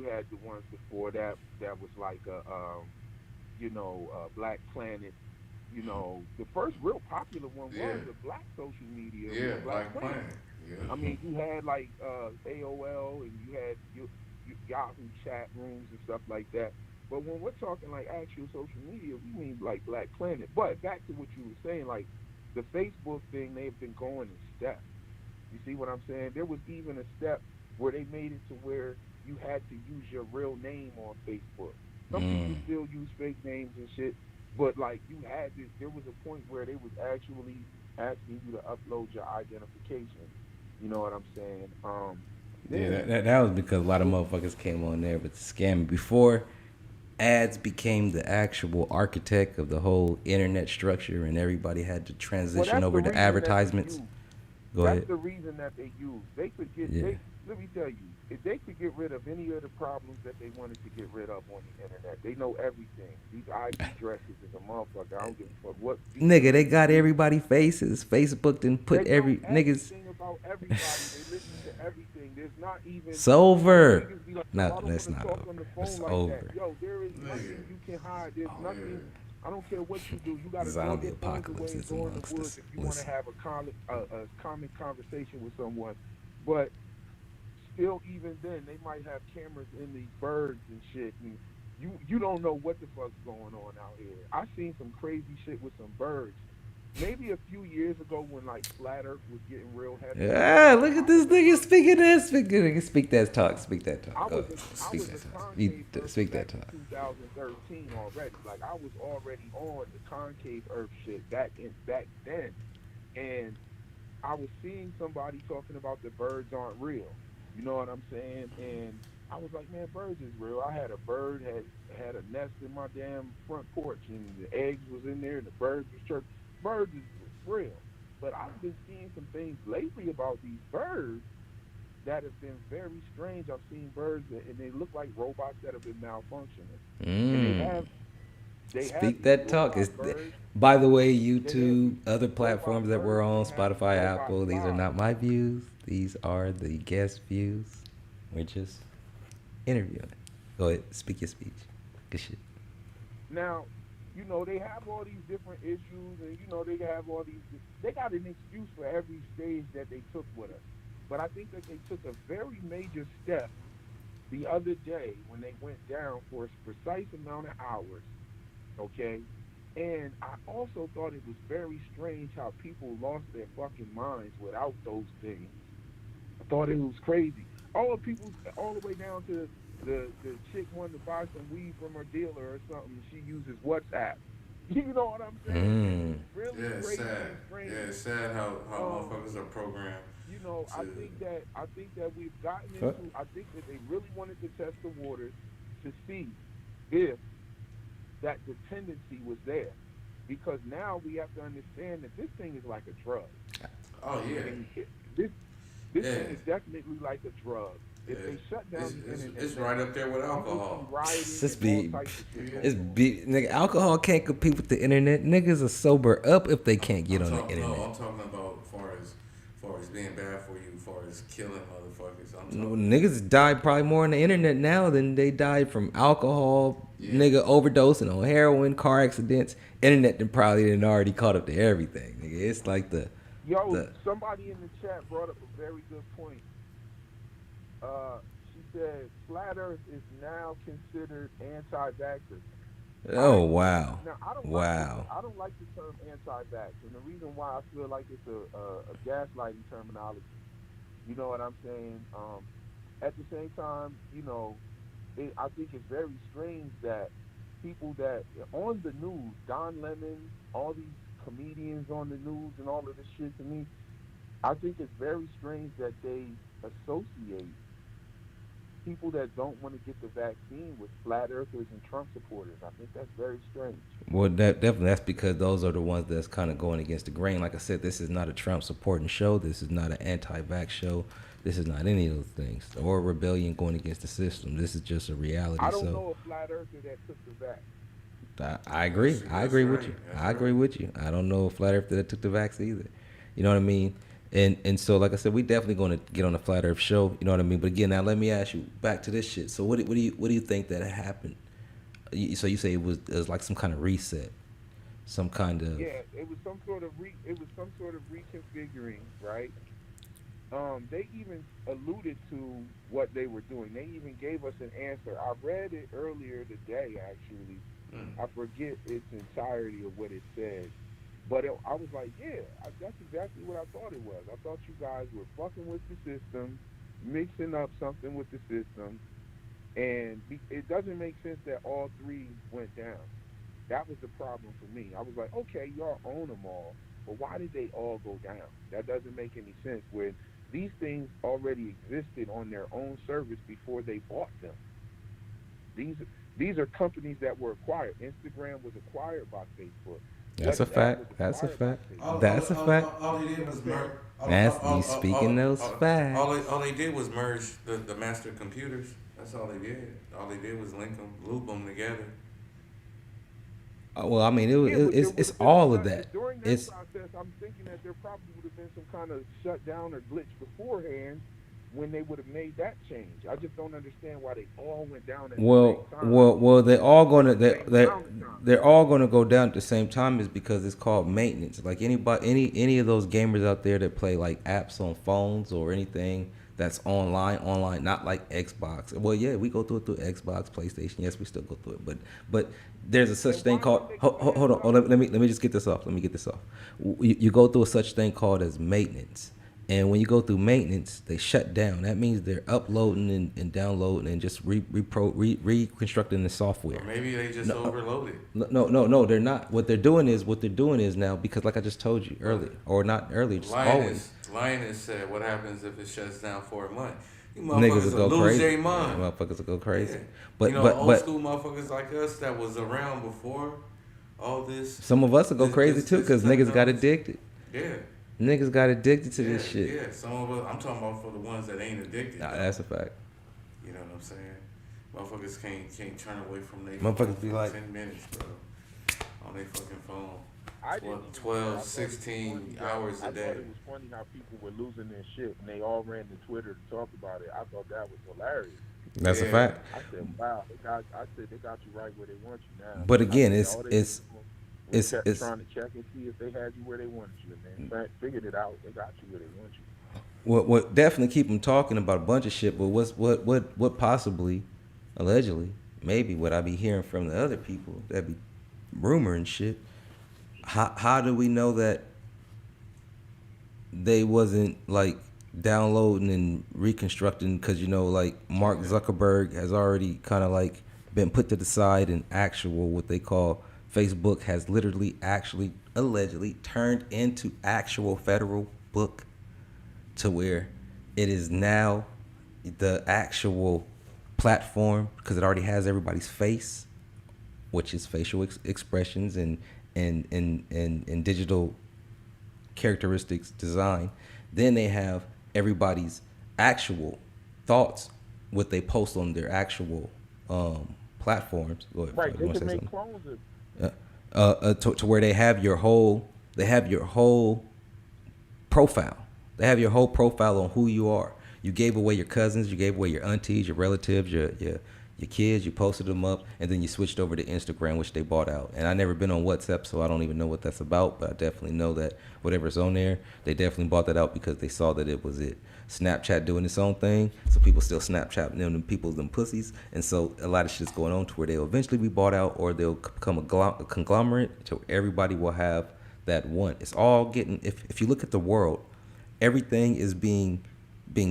had the ones before that was like Black Planet. The first real popular one was the black social media. Yeah, Black Planet. Yeah. I mean, you had like AOL, and you had Yahoo chat rooms and stuff like that. But when we're talking like actual social media, we mean like Black Planet. But back to what you were saying, like the Facebook thing, they've been going in steps. You see what I'm saying? There was even a step where they made it to where you had to use your real name on Facebook. Some people still use fake names and shit, but like you had to, there was a point where they was actually asking you to upload your identification. You know what I'm saying? Yeah, that was because a lot of motherfuckers came on there with scamming before ads became the actual architect of the whole internet structure, and everybody had to transition over to advertisements. That's the reason that they use. They could get. Let me tell you, if they could get rid of any of the problems that they wanted to get rid of on the internet, they know everything. These IP addresses is a motherfucker. I don't give a fuck what. Nigga, they got everybody faces. Facebook didn't put every niggas. About everybody. They listen to everything. There's not even. It's over. Like, No, that's not over. It's like over. That. Yo, there is nothing you can hide. There's nothing. I don't care what you do. You got to zombie apocalypse is amongst us. If you want to have a common conversation with someone, but still, even then, they might have cameras in these birds and shit, and you don't know what the fuck's going on out here. I seen some crazy shit with some birds. Maybe a few years ago when like Flat Earth was getting real heavy. Yeah, look at this nigga speaking that. Speak that talk. Speak that talk. I was Speak that talk. 2013 already. Like I was already on the concave Earth shit back then, and I was seeing somebody talking about the birds aren't real. You know what I'm saying? And I was like, man, birds is real. I had a bird had a nest in my damn front porch, and the eggs was in there, and the birds was chirping. Birds is real, but I've been seeing some things lately about these birds that have been very strange. I've seen birds and they look like robots that have been malfunctioning. And Speak that talk. By the way, YouTube, other platforms that we're on, Spotify, Apple, these are not my views. These are the guest views. We're just interviewing. Go ahead, speak your speech. Good shit. Now, you know, they have all these different issues, and you know, they have all these. They got an excuse for every stage that they took with us. But I think that they took a very major step the other day when they went down for a precise amount of hours. Okay, and I also thought it was very strange how people lost their fucking minds without those things. I thought it was crazy. All the way down to the chick wanted to buy some weed from her dealer or something. She uses WhatsApp. You know what I'm saying? Really it's sad. Strange. Yeah, it's sad how motherfuckers are programmed. You know, I think that we've gotten into. I think that they really wanted to test the waters to see if that the tendency was there, because now we have to understand that this thing is like a drug. Oh yeah. This thing is definitely like a drug. If they shut down the internet, it's right up there with alcohol. Nigga, alcohol can't compete with the internet. Niggas are sober up if they can't get on the internet. No, I'm talking about far as being bad for you, far as killing motherfuckers. Niggas die probably more on the internet now than they died from alcohol, nigga overdosing on heroin, car accidents. Internet then probably didn't already caught up to everything. Nigga, it's like somebody in the chat brought up a very good point. She said flat Earth is now considered anti-vaxxers. Oh wow! Now, I don't like the term anti-vax, and the reason why I feel like it's a gaslighting terminology. You know what I'm saying? At the same time, you know, I think it's very strange that people that on the news, Don Lemon, all these comedians on the news, and all of this shit. To me, I think it's very strange that they associate people that don't want to get the vaccine with flat earthers and Trump supporters. I think that's very strange. Well, that's because those are the ones that's kind of going against the grain. Like I said, this is not a Trump supporting show. This is not an anti-vax show. This is not any of those things or a rebellion going against the system. This is just a reality. I don't know a flat earther that took the vax. I agree. I agree with you. I agree with you. I don't know a flat earther that took the vax either. You know what I mean? And so, like I said, we definitely going to get on a flat Earth show. You know what I mean? But again, now let me ask you back to this shit. So what do you think that happened? So you say it was like some kind of reset, some kind of it was some sort of reconfiguring, right? they even alluded to what they were doing. They even gave us an answer. I read it earlier today, actually. I forget its entirety of what it said. But I was like, yeah, that's exactly what I thought it was. I thought you guys were fucking with the system, mixing up something with the system, and it doesn't make sense that all three went down. That was the problem for me. I was like, okay, y'all own them all, but why did they all go down? That doesn't make any sense when these things already existed on their own service before they bought them. These are companies that were acquired. Instagram was acquired by Facebook. That's a fact. That's a fact. That's a fact. All they did was merge. That's you speaking those facts. All they did was merge the master computers. That's all they did. All they did was loop them together. Well, I mean, it's all of that. During that process, I'm thinking that there probably would have been some kind of shutdown or glitch beforehand when they would have made that change. I just don't understand why they all went down at the same time. Well, they're all gonna go down at the same time is because it's called maintenance. Like any of those gamers out there that play like apps on phones or anything that's online, not like Xbox. Well, yeah, we go through it through Xbox, PlayStation. Yes, we still go through it, but there's a such thing called. Hold on, let me just get this off. You go through a such thing called as maintenance. And when you go through maintenance, they shut down. That means they're uploading and downloading and just reconstructing the software. Or maybe they just overloaded. No, they're not. What they're doing is now, because like I just told you earlier, or not earlier, just always. Lioness said, what happens if it shuts down for a month? You Niggas will go lose crazy. their mind. Motherfuckers will go crazy. Yeah. But old school motherfuckers like us that was around before all this. Some of us will go crazy too because niggas got addicted. Yeah. Niggas got addicted to this shit. Yeah, some of us. I'm talking about for the ones that ain't addicted. Nah, that's a fact. You know what I'm saying? Motherfuckers can't turn away from their motherfuckers phone be for like 10 minutes, bro, on their fucking phone. 12, 16 hours a day. I thought it was funny how people were losing their shit and they all ran to Twitter to talk about it. I thought that was hilarious. That's a fact. I said, wow, they got you right where they want you now. But again, it's trying to check and see if they had you where they wanted you, and they figured it out. They got you where they want you. What definitely keep them talking about a bunch of shit. But what possibly, allegedly, maybe what I be hearing from the other people that be rumor and shit. How do we know that they wasn't like downloading and reconstructing? Because like Mark Zuckerberg has already kind of like been put to the side, and actual what they call Facebook has literally actually allegedly turned into actual federal book to where it is now the actual platform, because it already has everybody's face, which is facial expressions and digital characteristics design. Then they have everybody's actual thoughts, what they post on their actual platforms. Go ahead, right, you they want can to say make something? clones of To where they have your whole profile. They have your whole profile on who you are. You gave away your cousins, you gave away your aunties, your relatives, your kids, you posted them up, and then you switched over to Instagram, which they bought out. And I never been on WhatsApp, so I don't even know what that's about, but I definitely know that whatever's on there, they definitely bought that out because they saw that it was it. Snapchat doing its own thing, so people still Snapchatting them people, them pussies, and so a lot of shit's going on to where they'll eventually be bought out, or they'll become a conglomerate to everybody will have that one. It's all getting, if you look at the world, everything is being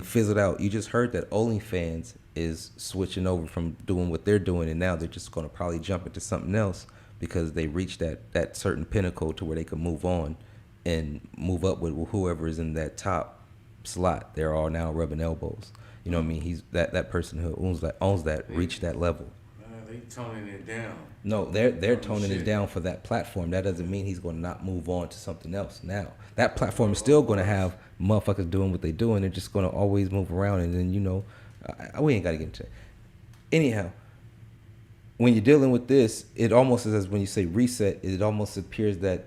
fizzled out. You just heard that OnlyFans is switching over from doing what they're doing, and now they're just going to probably jump into something else because they reached that certain pinnacle to where they can move on and move up with whoever is in that top slot. They're all now rubbing elbows. You know what I mean? He's that person who owns that reached that level. They toning it down. No, they're toning it down for that platform. That doesn't mean he's going to not move on to something else. Now that platform is still going to have motherfuckers doing what they do, and they're just going to always move around. And then we ain't got to get into it. Anyhow, when you're dealing with this, it almost is as when you say reset. It almost appears that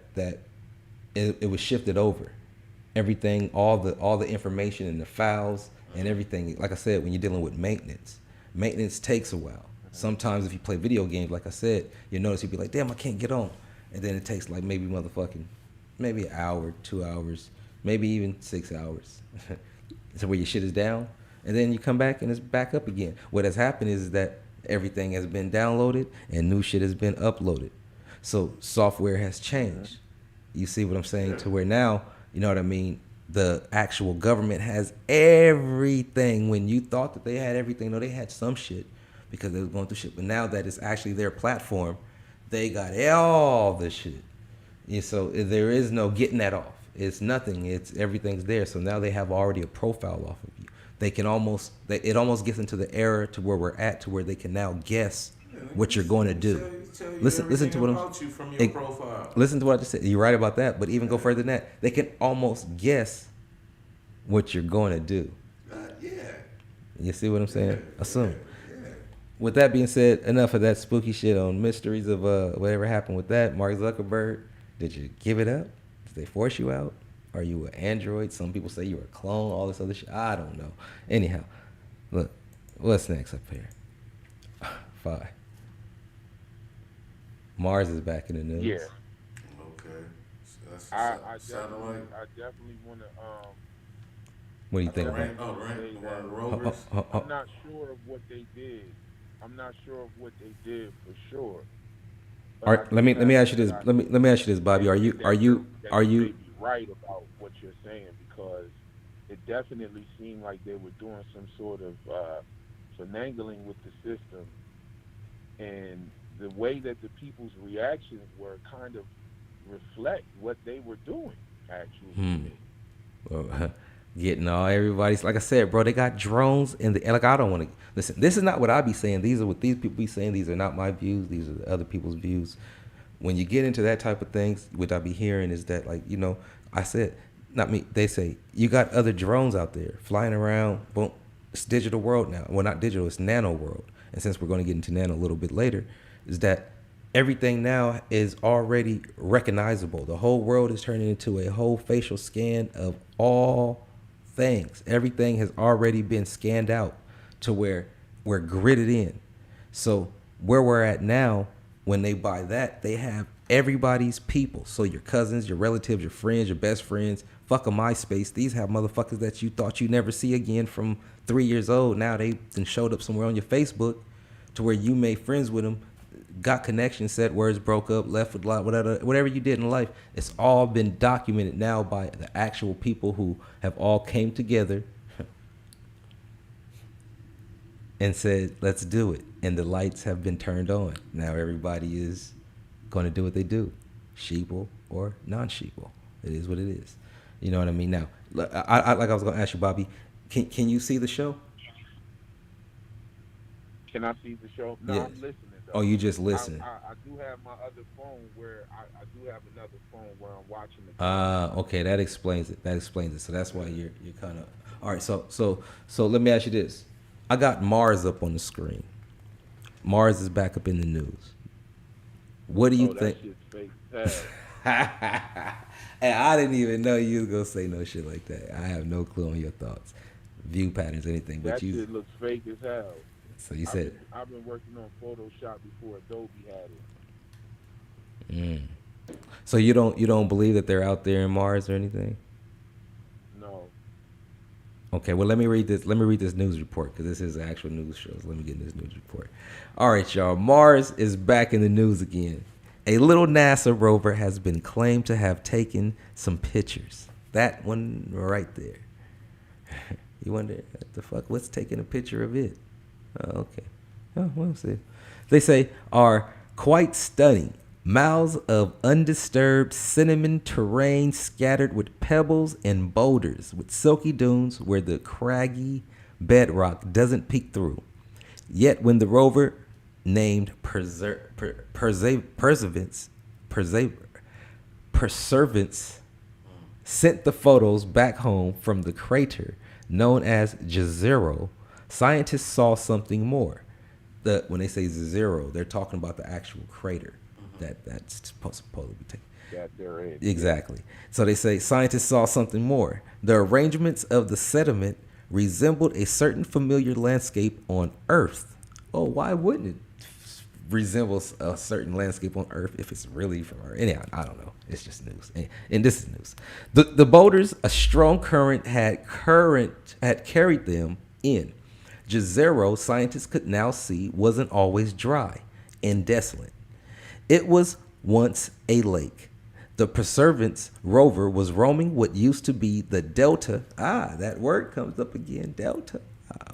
it was shifted over. Everything, all the information and the files and everything. Like I said, when you're dealing with maintenance takes a while. Sometimes if you play video games, like I said, you notice you'll be like, damn, I can't get on. And then it takes like maybe an hour, 2 hours, maybe even 6 hours. So where your shit is down, and then you come back and it's back up again. What has happened is that everything has been downloaded and new shit has been uploaded. So software has changed. You see what I'm saying? To where now, you know what I mean? The actual government has everything. When you thought that they had everything, no, they had some shit because they was going through shit. But now that it's actually their platform, they got all the shit. Yeah, so there is no getting that off. It's nothing. It's everything's there. So now they have already a profile off of you. They can almost, it almost gets into the era to where we're at, to where they can now guess what you're going to do. Listen to what listen to what I just said. You're right about that, but even go further than that. They can almost guess what you're going to do. Yeah. You see what I'm saying? Assume. With that being said, enough of that spooky shit on mysteries of whatever happened with that. Mark Zuckerberg, did you give it up? Did they force you out? Are you an android? Some people say you were a clone, all this other shit. I don't know. Anyhow, look, what's next up here? 5. Mars is back in the news. Yeah. Okay. So that's I satellite. definitely want to. What do you think about it? Rovers. I'm not sure of what they did. I'm not sure of what they did for sure. All right, let me ask you this. Let me ask you this, Bobby. Are you right about what you're saying? Because it definitely seemed like they were doing some sort of finagling with the system, and the way that the people's reactions were kind of reflect what they were doing, actually. Well, getting all everybody's, like I said, bro, they got drones in the, like, I don't want to, listen, this is not what I be saying. These are what these people be saying. These are not my views. These are the other people's views. When you get into that type of things, what I be hearing is that, like, you know, I said, not me, they say, you got other drones out there flying around. Boom, it's digital world now. Well, not digital, it's nano world. And since we're going to get into nano a little bit later, is that everything now is already recognizable. The whole world is turning into a whole facial scan of all things. Everything has already been scanned out to where we're gridded in. So where we're at now, when they buy that, they have everybody's people. So your cousins, your relatives, your friends, your best friends, fuck a MySpace. These have motherfuckers that you thought you'd never see again from 3 years old. Now they then showed up somewhere on your Facebook to where you made friends with them, got connections, said words, broke up, left with whatever you did in life. It's all been documented now by the actual people who have all came together and said, let's do it. And the lights have been turned on. Now everybody is going to do what they do, sheeple or non-sheeple. It is what it is. You know what I mean? Now, I like I was going to ask you, Bobby, can you see the show? Can I see the show? No, Yes. I'm listening. Oh, you just listen. I do have my other phone where I do have another phone where I'm watching the. Okay, that explains it. So that's why you're kind of all right. So let me ask you this. I got Mars up on the screen. Mars is back up in the news. What do you think? That shit's fake. And I didn't even know you was gonna say no shit like that. I have no clue on your thoughts, view patterns, anything. But that shit looks fake as hell. So you said I've been working on Photoshop before Adobe had it. So you don't believe that they're out there in Mars or anything? No. Okay, well let me read this news report because this is an actual news show. So let me get this news report. All right, y'all. Mars is back in the news again. A little NASA rover has been claimed to have taken some pictures. That one right there. You wonder what the fuck? What's taking a picture of it? Oh, okay. Oh, well, see. They say are quite stunning. Miles of undisturbed cinnamon terrain scattered with pebbles and boulders with silky dunes where the craggy bedrock doesn't peek through. Yet when the rover named Perseverance sent the photos back home from the crater known as Jezero, scientists saw something more. When they say Jezero, they're talking about the actual crater that's supposed to be taken. That they're in. Exactly. So they say scientists saw something more. The arrangements of the sediment resembled a certain familiar landscape on Earth. Oh, why wouldn't it resembles a certain landscape on Earth if it's really from Earth. Anyhow, I don't know. It's just news, and this is news. The boulders, a strong current had carried them in. Jezero, scientists could now see, wasn't always dry and desolate. It was once a lake. The Perseverance rover was roaming what used to be the Delta. That word comes up again, Delta.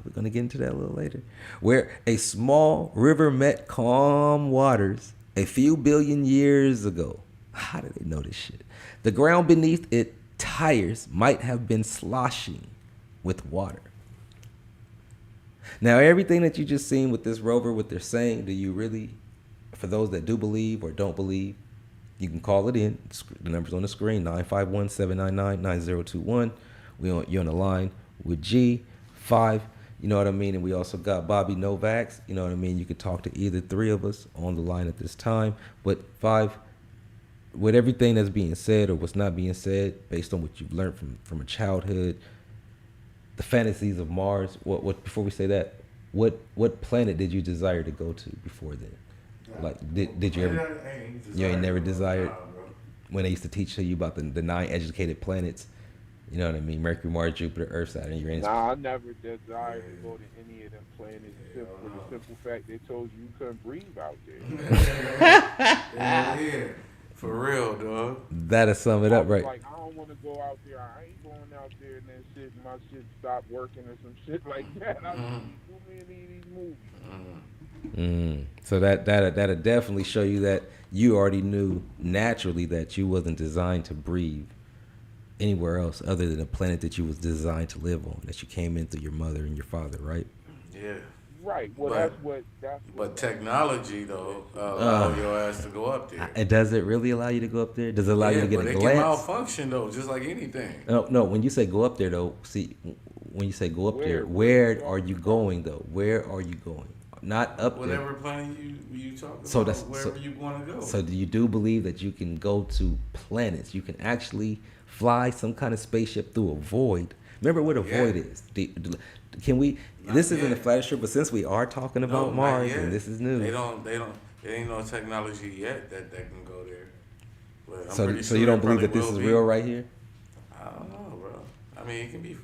We're going to get into that a little later. Where a small river met calm waters a few billion years ago. How did they know this shit? The ground beneath its tires might have been sloshing with water. Now, everything that you just seen with this rover, what they're saying, do you really, for those that do believe or don't believe, you can call it in. The number's on the screen, 951-799-9021. You're on the line with G5, you know what I mean? And we also got Bobby Novaks, you know what I mean? You could talk to either three of us on the line at this time. But 5, with everything that's being said or what's not being said, based on what you've learned from a childhood, the fantasies of Mars, what before we say that, what planet did you desire to go to before then? Like, did you ever? You ain't never desired when they used to teach you about the 9 educated planets. You know what I mean? Mercury, Mars, Jupiter, Earth, Saturn, Uranus. Nah, I never desired to go to any of them planets for the simple fact they told you couldn't breathe out there. Yeah, for real, dog. That'll sum it up, right? Like, I don't want to go out there. I ain't going out there and then shit, my shit stop working or some shit like that. I don't see too many of these movies. So that'll definitely show you that you already knew naturally that you wasn't designed to breathe anywhere else other than the planet that you was designed to live on, that you came in through your mother and your father, right? Yeah. Right. Well, that's what. But technology, though, allow your ass to go up there. And does it really allow you to go up there? Does it allow you to get a glance? It can malfunction, though, just like anything. No. When you say go up there, though, see, when you say go up there, where are you going, though? Where are you going? Not up there. Whatever planet you talk about, wherever you want to go. So do you do believe that you can go to planets? You can actually fly some kind of spaceship through a void. Remember what a void is. Can we? This isn't a flat shirt, but since we are talking about Mars and this is new, they ain't no technology yet that can go there. But so you don't believe that this is real right here? I don't know, bro. I mean, it can be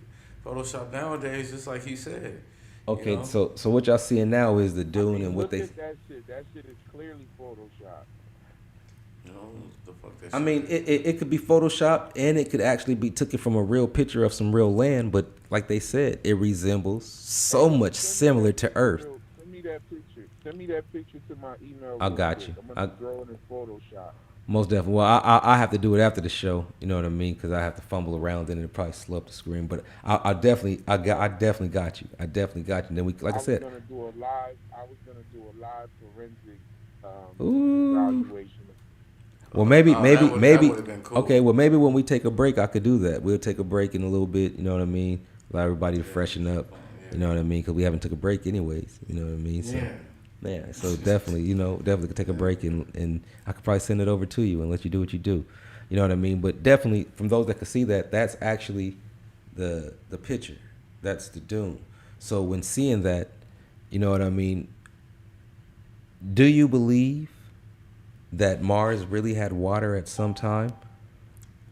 photoshopped nowadays, just like he said. Okay, you know? so what y'all seeing now is the Dune and what they. That shit is clearly photoshopped. You know, the fuck that shit. I mean, it could be photoshopped and it could actually be taken from a real picture of some real land, but like they said, it resembles so much similar to Earth. Send me that picture. Send me that picture to my email. I got you. I'm gonna throw it in Photoshop. Most definitely. Well, I have to do it after the show. You know what I mean? Because I have to fumble around and it'll probably slow up the screen. But I definitely got you. I definitely got you. And then I said. I was gonna do a live forensic evaluation. Well, maybe. Cool. Okay. Well, maybe when we take a break, I could do that. We'll take a break in a little bit. You know what I mean? Allow everybody to freshen up. You know what I mean? Because we haven't took a break anyways. You know what I mean? So. Yeah, so definitely could take a break and I could probably send it over to you and let you do what you do. You know what I mean? But definitely from those that can see that, that's actually the picture. That's the Dune. So when seeing that, you know what I mean? Do you believe that Mars really had water at some time?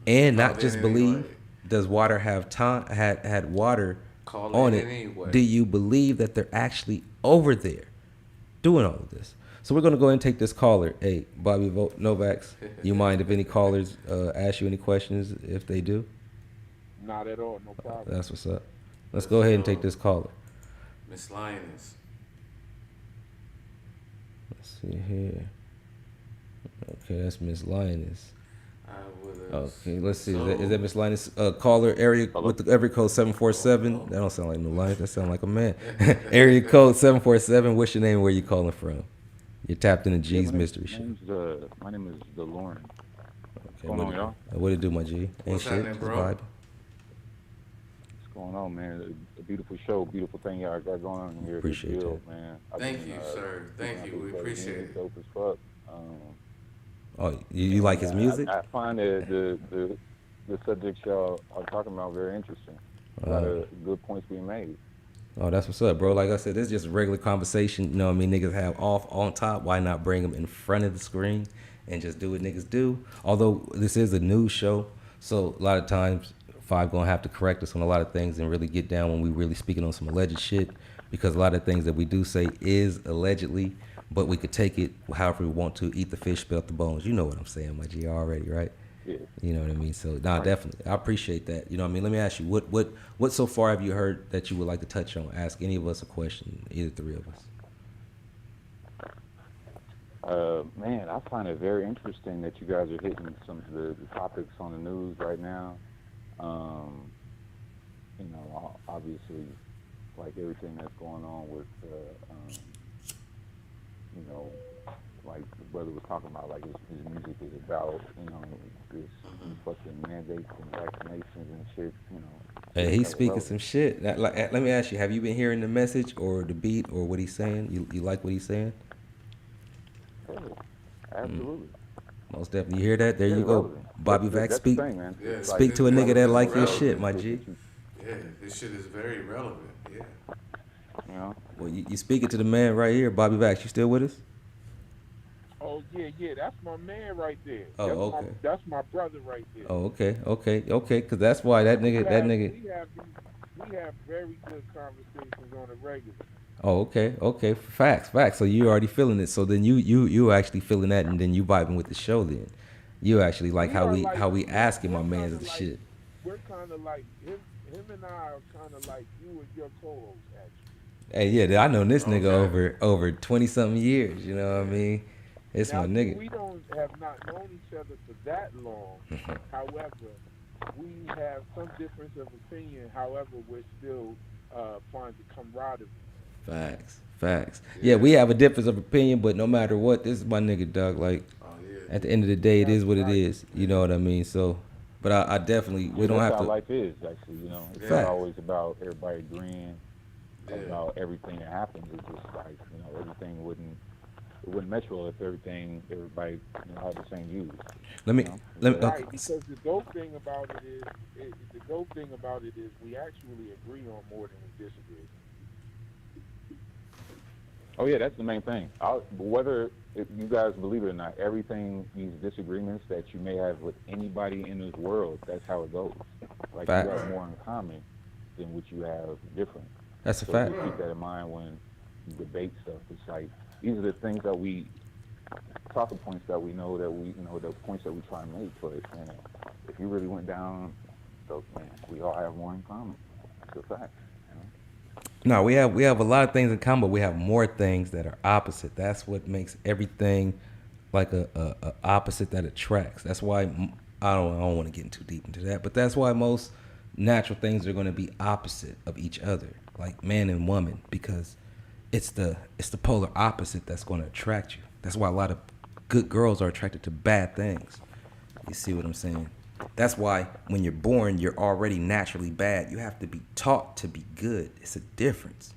And not just believe, does water have time had water on it? Anyway. Do you believe that they're actually over there doing all of this? So we're going to go ahead and take this caller. Hey, Bobby Novaks, you mind if any callers ask you any questions if they do? Not at all, no problem. That's what's up. Let's go ahead and take this caller. Miss Lioness. Let's see here. Okay, that's Miss Lioness. Okay, let's see. Is that Miss Lioness? Caller area with the area code 747. That don't sound like no Lioness. That sound like a man. Area code 747. What's your name? Where you calling from? You're tapped into G's mystery show. My name is DeLorean. Okay, what it do, my G? Ain't shit. Bro? What's going on, man? A beautiful show, beautiful thing y'all got going on here. Appreciate it, man. Thank you, sir. Thank you. We appreciate it. Dope as fuck. Oh, you like his music? I find the subjects y'all are talking about very interesting. A lot of good points being made. Oh, that's what's up, bro. Like I said, this is just a regular conversation. You know what I mean? Niggas have off on top. Why not bring them in front of the screen and just do what niggas do? Although this is a news show, so a lot of times Five gonna have to correct us on a lot of things and really get down when we really speaking on some alleged shit. Because a lot of things that we do say is allegedly, but we could take it however we want to. Eat the fish, spit out the bones. You know what I'm saying, my G, already, right? Yeah. You know what I mean? So, nah, definitely. I appreciate that. You know what I mean? Let me ask you, what so far have you heard that you would like to touch on? Ask any of us a question, either three of us. Man, I find it very interesting that you guys are hitting some of the topics on the news right now. You know, obviously, like everything that's going on with, you know, like the brother was talking about, like his music is about, you know, this fucking mandates and vaccinations and shit, you know. Hey, he's speaking some shit. Let me ask you, have you been hearing the message or the beat or what he's saying? You like what he's saying? Yeah, absolutely. Most definitely. You hear that? There you go. Relevant. Bobby Vac, speak. Thing, man. Yeah, speak to a nigga that like your relevant. shit, my G. Yeah, this shit is very relevant. Yeah. You know? Well, you speaking to the man right here, Bobby Vax. You still with us? Oh yeah, that's my man right there. Oh, that's okay. That's my brother right there. Oh, okay. Cause that's why that nigga. We have very good conversations on a regular. Oh, okay. Facts. So you already feeling it. So then you actually feeling that, and then you vibing with the show. Then you actually like how we asking my man's the shit. We're kind of like him and I are kind of like you and your co-host actually. Hey, yeah, I known this nigga over 20 something years. You know what I mean? It's now, my nigga. We don't have not known each other for that long. However, we have some difference of opinion. However, we're still finding camaraderie. Facts. Yeah, we have a difference of opinion, but no matter what, this is my nigga, dog. Like, at the end of the day, it is what it is. You know what I mean? So, but I definitely, we don't have to. That's how life is, actually. You know, it's not always about everybody agreeing about everything that happens. It's just like, you know, everything wouldn't mesh well if everybody, you know, had the same views. Right, because the dope thing about it is we actually agree on more than we disagree. Oh yeah, that's the main thing. Whether if you guys believe it or not, everything, these disagreements that you may have with anybody in this world, that's how it goes. Like you have more in common than what you have different. That's a fact. Keep that in mind when you debate stuff. It's like these are the things that we talking points that we know that we, you know, the points that we try and make. But man, if you really went down those, man, we all have more in common. It's a fact. No, we have a lot of things in common, but we have more things that are opposite. That's what makes everything like a opposite that attracts. That's why I don't want to get too deep into that, but that's why most natural things are going to be opposite of each other, like man and woman, because it's the polar opposite that's going to attract you. That's why a lot of good girls are attracted to bad things. You see what I'm saying? That's why when you're born, you're already naturally bad. You have to be taught to be good. It's a difference.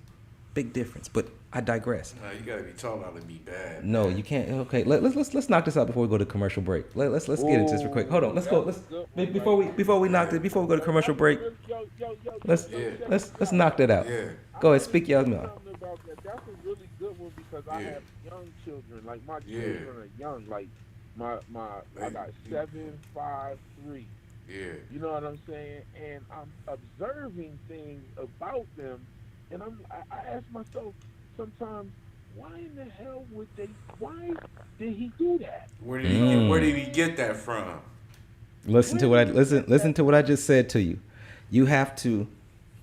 Big difference. But I digress. No, you gotta be taught how to be bad. No, you can't. Okay, let's knock this out before we go to commercial break. Let's get into this real quick. Hold on. Let's go. Before we go to commercial break. Let's knock that out. Yeah. Go ahead, speak your mouth. That's a really good one because I have young children. Like my children are young. Like I got 7, 5, 3. Yeah. You know what I'm saying? And I'm observing things about them, and I ask myself sometimes, why in the hell why did he do that? Where did he get that from? Listen to what I just said to you. You have to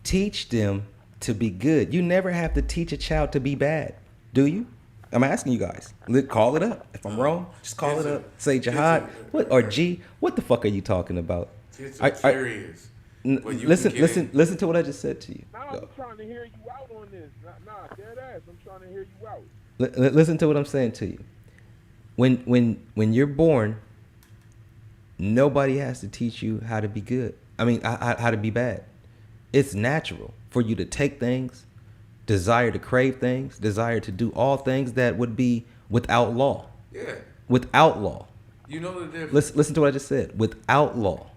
teach them to be good. You never have to teach a child to be bad, do you? I'm asking you guys. Call it up. If I'm wrong, just call it up. Say Jihad, or G. What the fuck are you talking about? It's curious. Listen to what I just said to you. Now I'm trying to hear you out on this. Nah, dead ass. I'm trying to hear you out. Listen to what I'm saying to you. When you're born, nobody has to teach you how to be good. I mean, how to be bad. It's natural for you to take things, desire to crave things, desire to do all things that would be without law. Yeah. Without law. You know the difference. Listen to what I just said. Without law.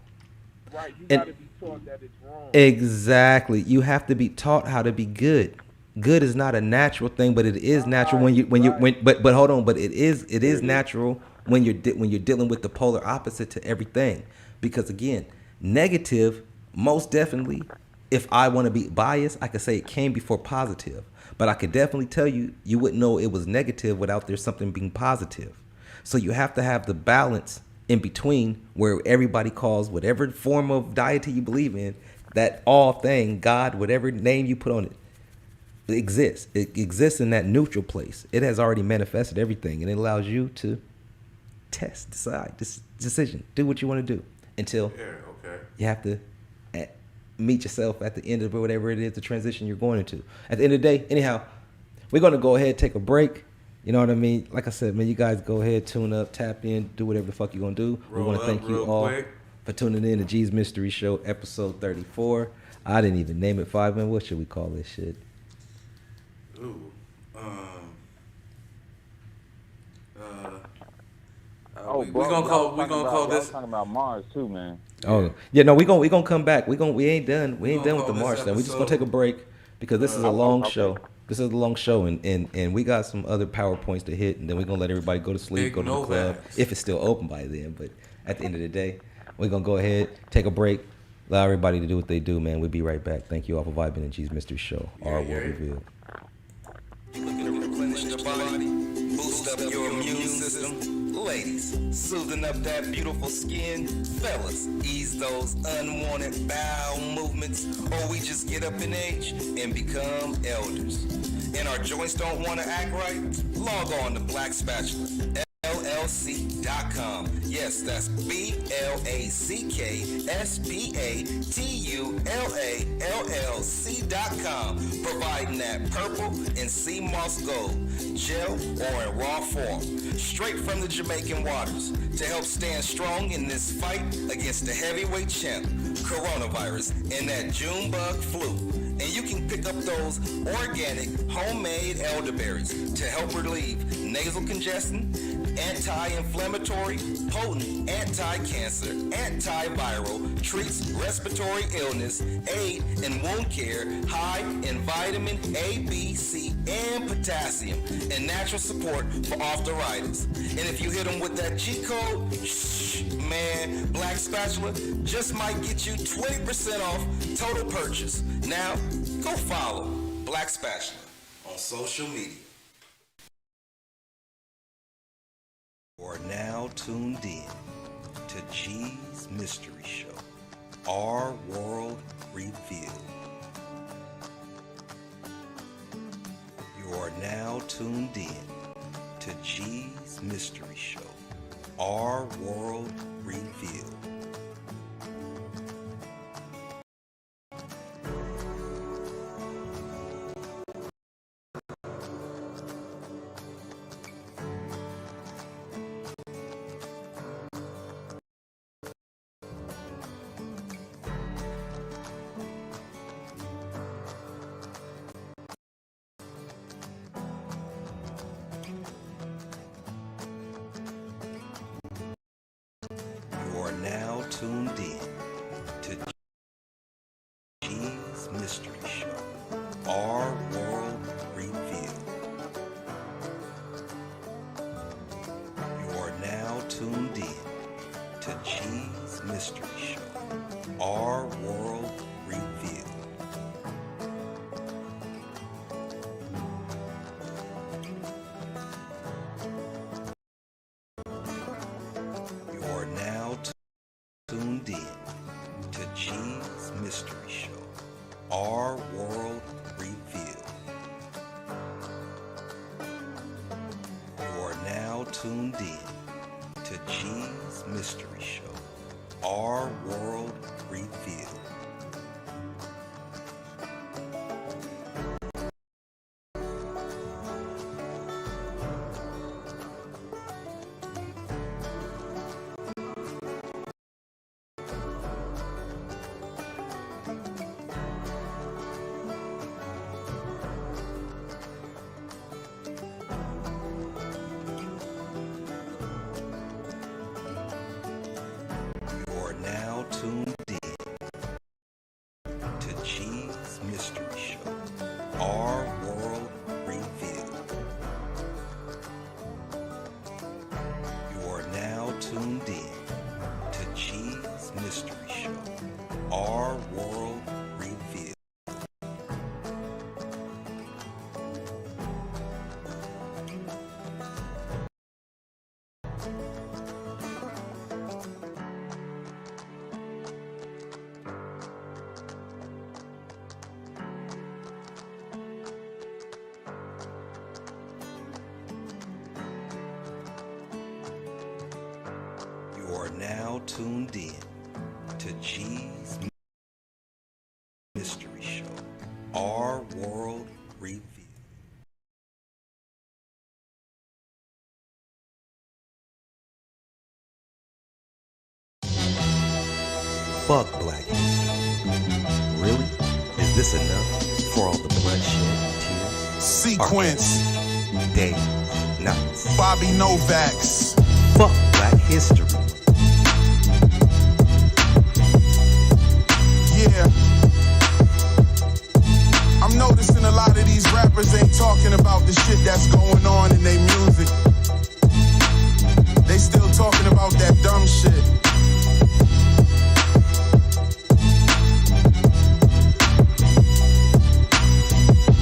Right. You got to be taught that it's wrong. Exactly. You have to be taught how to be good. Good is not a natural thing, but it is natural but hold on, but it is natural when you're dealing with the polar opposite to everything. Because again, negative, most definitely, if I want to be biased, I could say it came before positive. But I could definitely tell you wouldn't know it was negative without there's something being positive. So you have to have the balance in between where everybody calls whatever form of deity you believe in, that all thing, God, whatever name you put on it, exists. It exists in that neutral place. It has already manifested everything, and it allows you to decide, this decision, do what you want to do until you have to meet yourself at the end of whatever it is, the transition you're going into. At the end of the day, anyhow, we're going to go ahead, take a break. You know what I mean? Like I said, man, you guys go ahead, tune up, tap in, do whatever the fuck you're going to do. We want to thank you all for tuning in to G's Mystery Show, episode 34. I didn't even name it 5 minutes. What should we call this shit? Ooh. We're gonna call this. Talking about Mars too, man. Oh yeah, no, we gonna come back. We ain't done. We ain't done with the Mars stuff. We just gonna take a break because this is a long show. This is a long show, and we got some other PowerPoints to hit, and then we're gonna let everybody go to sleep, go to the club if it's still open by then. But at the end of the day, we're gonna go ahead, take a break, allow everybody to do what they do, man. We'll be right back. Thank you all for vibing in G's Mystery Show. Our World Revealed. Looking to replenish your body, boost up your immune system. Ladies, soothing up that beautiful skin. Fellas, ease those unwanted bowel movements, or we just get up in age and become elders. And our joints don't want to act right? Log on to Black Spatula. LLC.com. Yes, that's BLACKSPATULALLC.com. Providing that purple and sea moss gold, gel or in raw form, straight from the Jamaican waters to help stand strong in this fight against the heavyweight champ, coronavirus, and that Junebug flu. And you can pick up those organic, homemade elderberries to help relieve nasal congestion, anti-inflammatory, potent anti-cancer, antiviral, treats respiratory illness, aid in wound care, high in vitamin A, B, C, and potassium, and natural support for arthritis. And if you hit them with that G code, man, Black Spatula just might get you 20% off total purchase. Now, go follow Black Spatula on social media. You are now tuned in to G's Mystery Show, Our World Revealed. You are now tuned in to G's Mystery Show, Our World Revealed. Now tuned in to G's Mystery Show, Our World Revealed. You are now tuned in to G's Mystery Show, Our World Revealed. You are now tuned in to G's Mystery Show, Our World Revealed. You are now tuned in to G's Mystery Show, Our World Revealed. You are now tuned in Our World Revealed. You are now tuned in to GeesMs Mystery Show, Our World Revealed. Fuck Black history. Really? Is this enough for all the bloodshed, tears, Sequence, days, nights? Bobby Novak's. Fuck Black history. Yeah. I'm noticing a lot of these rappers ain't talking about the shit that's going on in their music. They still talking about that dumb shit.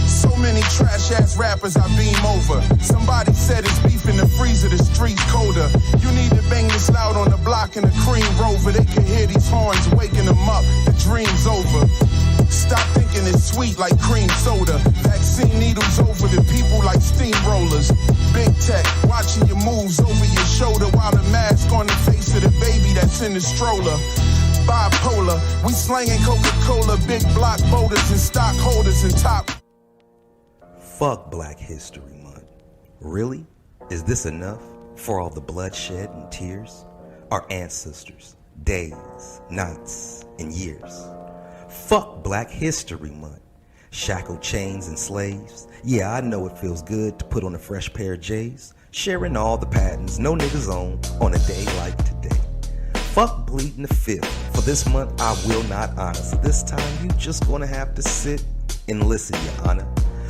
So many trash ass rappers I beam over. Somebody said it's beef in the freezer, the street colder. You need to bang this loud on the block in a cream Rover. They can hear these horns waking them up. The dream's over. Stop thinking it's sweet like cream soda. Vaccine needles over the people like steamrollers. Big tech, watching your moves over your shoulder while the mask on the face of the baby that's in the stroller. Bipolar, we slanging Coca-Cola, big block boulders and stockholders and top. Fuck Black History Month. Really? Is this enough for all the bloodshed and tears? Our ancestors, days, nights, and years. Fuck Black History Month. Shackled chains and slaves. Yeah, I know it feels good to put on a fresh pair of J's. Sharing all the patterns no niggas own on a day like today. Fuck bleeding the fifth. For this month I will not honor. So this time you just gonna have to sit and listen, Your Honor.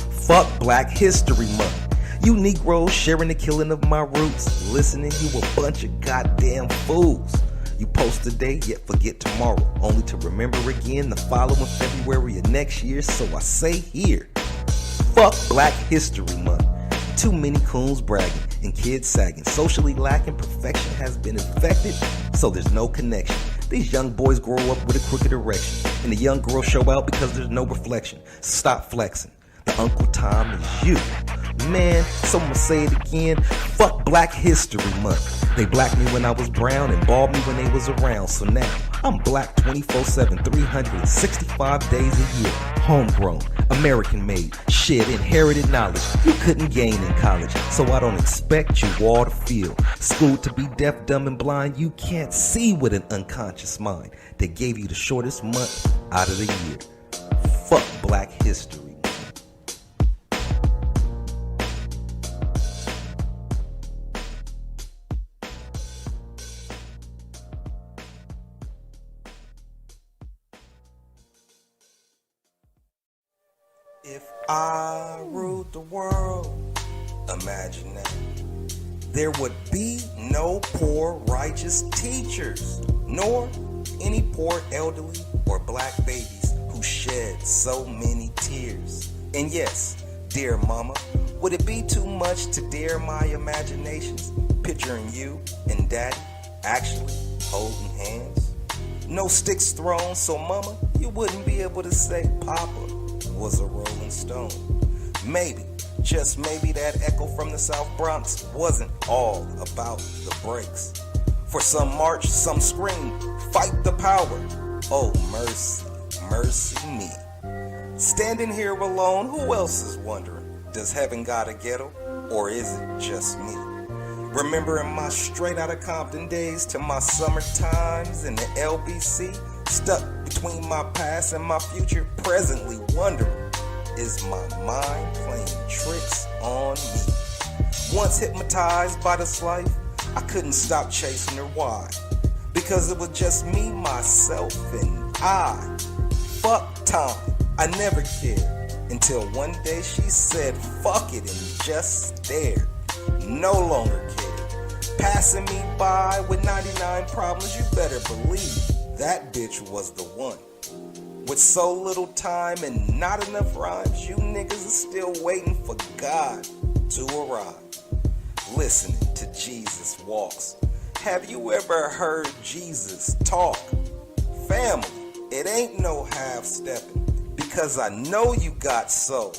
Fuck Black History Month. You Negroes sharing the killing of my roots. Listening, you a bunch of goddamn fools. You post today, yet forget tomorrow, only to remember again the following February of next year. So I say here, fuck Black History Month. Too many coons bragging and kids sagging. Socially lacking, perfection has been infected, so there's no connection. These young boys grow up with a crooked erection, and the young girls show out because there's no reflection. Stop flexing. The Uncle Tom is you. Man, so I'ma say it again. Fuck Black History Month. They blacked me when I was brown and balled me when they was around. So now, I'm black 24/7, 365 days a year. Homegrown, American made, shit, inherited knowledge you couldn't gain in college. So I don't expect you all to feel. Schooled to be deaf, dumb, and blind, you can't see with an unconscious mind. They gave you the shortest month out of the year. Fuck Black History. If I ruled the world, imagine that. There would be no poor righteous teachers, nor any poor elderly or black babies who shed so many tears. And yes, dear mama, would it be too much to dare my imaginations, picturing you and daddy actually holding hands? No sticks thrown, so mama, you wouldn't be able to say Papa was a Rolling Stone. Maybe, just maybe that echo from the South Bronx wasn't all about the breaks. For some march, some scream, fight the power. Oh mercy, mercy me. Standing here alone, who else is wondering? Does heaven got a ghetto, or is it just me? Remembering my straight out of Compton days to my summer times in the LBC, stuck between my past and my future, presently wondering, is my mind playing tricks on me? Once hypnotized by this life, I couldn't stop chasing her. Why? Because it was just me, myself, and I. Fuck time. I never cared until one day she said fuck it and just stared. No longer cared. Passing me by with 99 problems, you better believe that bitch was the one. With so little time and not enough rhymes, you niggas are still waiting for God to arrive. Listening to Jesus walks. Have you ever heard Jesus talk? Family, it ain't no half-stepping, because I know you got soul.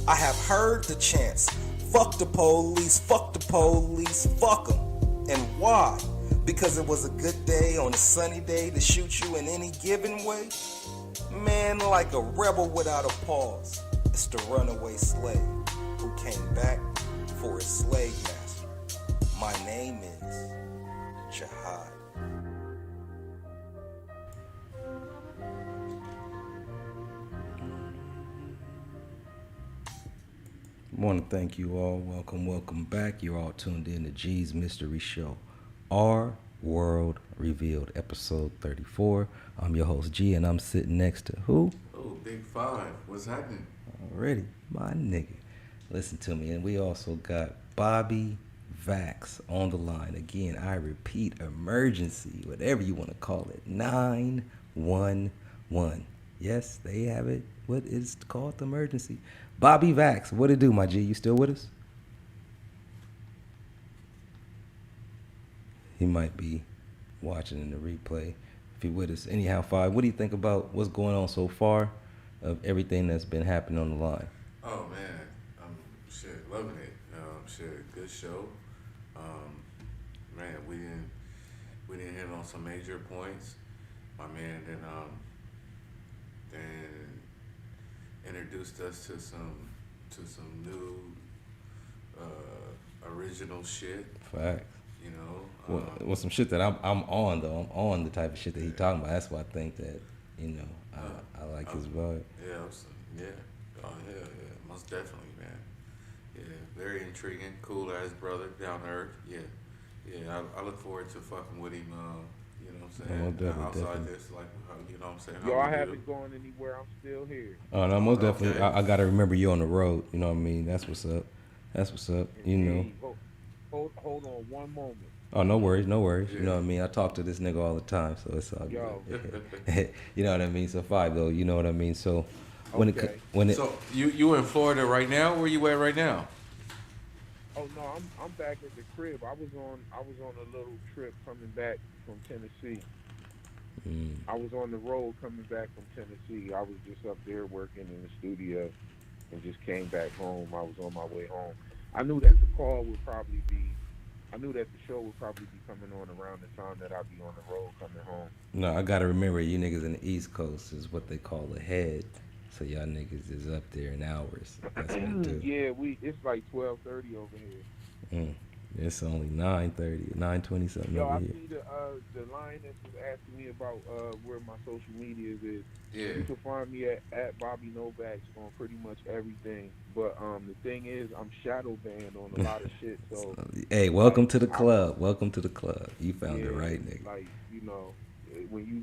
I have heard the chants, fuck the police, fuck the police, fuck them. And why? Because it was a good day on a sunny day to shoot you in any given way? Man, like a rebel without a pause, it's the runaway slave who came back for his slave master. My name is Jihad. I want to thank you all. Welcome back. You're all tuned in to G's Mystery Show, Our World Revealed, episode 34. I'm your host, G, and I'm sitting next to who? Oh, Big Five. What's happening? Already, my nigga. Listen to me. And we also got Bobby Vax on the line. Again, I repeat, emergency, whatever you want to call it, 911. Yes, they have it. What is called the emergency? Bobby Vax, what it do, my G? You still with us? He might be watching in the replay if he with us. Anyhow, Five, what do you think about what's going on so far of everything that's been happening on the line? Oh, man. I'm loving it. Good show. Man, we didn't hit on some major points. My man then introduced us to some new original shit. Facts. You know, well, some shit that I'm on though. I'm on the type of shit that he talking about. That's why I think that I like his vibe. Yeah, most definitely, man. Yeah, very intriguing, cool ass brother, down to earth. Yeah. I look forward to fucking with him. You know what I'm saying? Outside this, like, you know what I'm saying? Yo, I haven't gone anywhere. I'm still here. Oh no, most definitely. I gotta remember you on the road. You know what I mean? That's what's up. You know. Hold on one moment. Oh, no worries. You know what I mean? I talk to this nigga all the time, so it's all good. You know what I mean? So Five though, you know what I mean? So So you in Florida right now? Where you at right now? Oh no, I'm back at the crib. I was on a little trip coming back from Tennessee. I was on the road coming back from Tennessee. I was just up there working in the studio and just came back home. I was on my way home. I knew that the show would probably be coming on around the time that I'd be on the road coming home. No, I gotta remember you niggas in the East Coast is what they call ahead. So y'all niggas is up there in hours. That's what I do. Yeah, it's like 12:30 over here. It's only 9:30, 9:20 something over here. I see the line that was asking me about where my social media is. Yeah. You can find me at Bobby Novak on pretty much everything. But the thing is, I'm shadow banned on a lot of shit. So hey, welcome to the club. Welcome to the club. You found it right, nigga. Like, you know, when you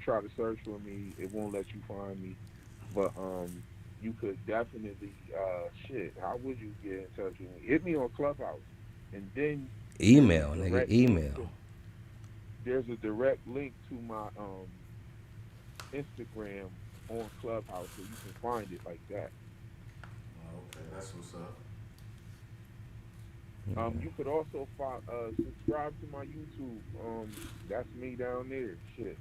try to search for me, it won't let you find me. But you could definitely how would you get in touch with me? Hit me on Clubhouse. And then email. There's a direct link to my Instagram on Clubhouse, so you can find it like that. Oh, okay, that's what's up. You could also subscribe to my YouTube. That's me down there. Shit,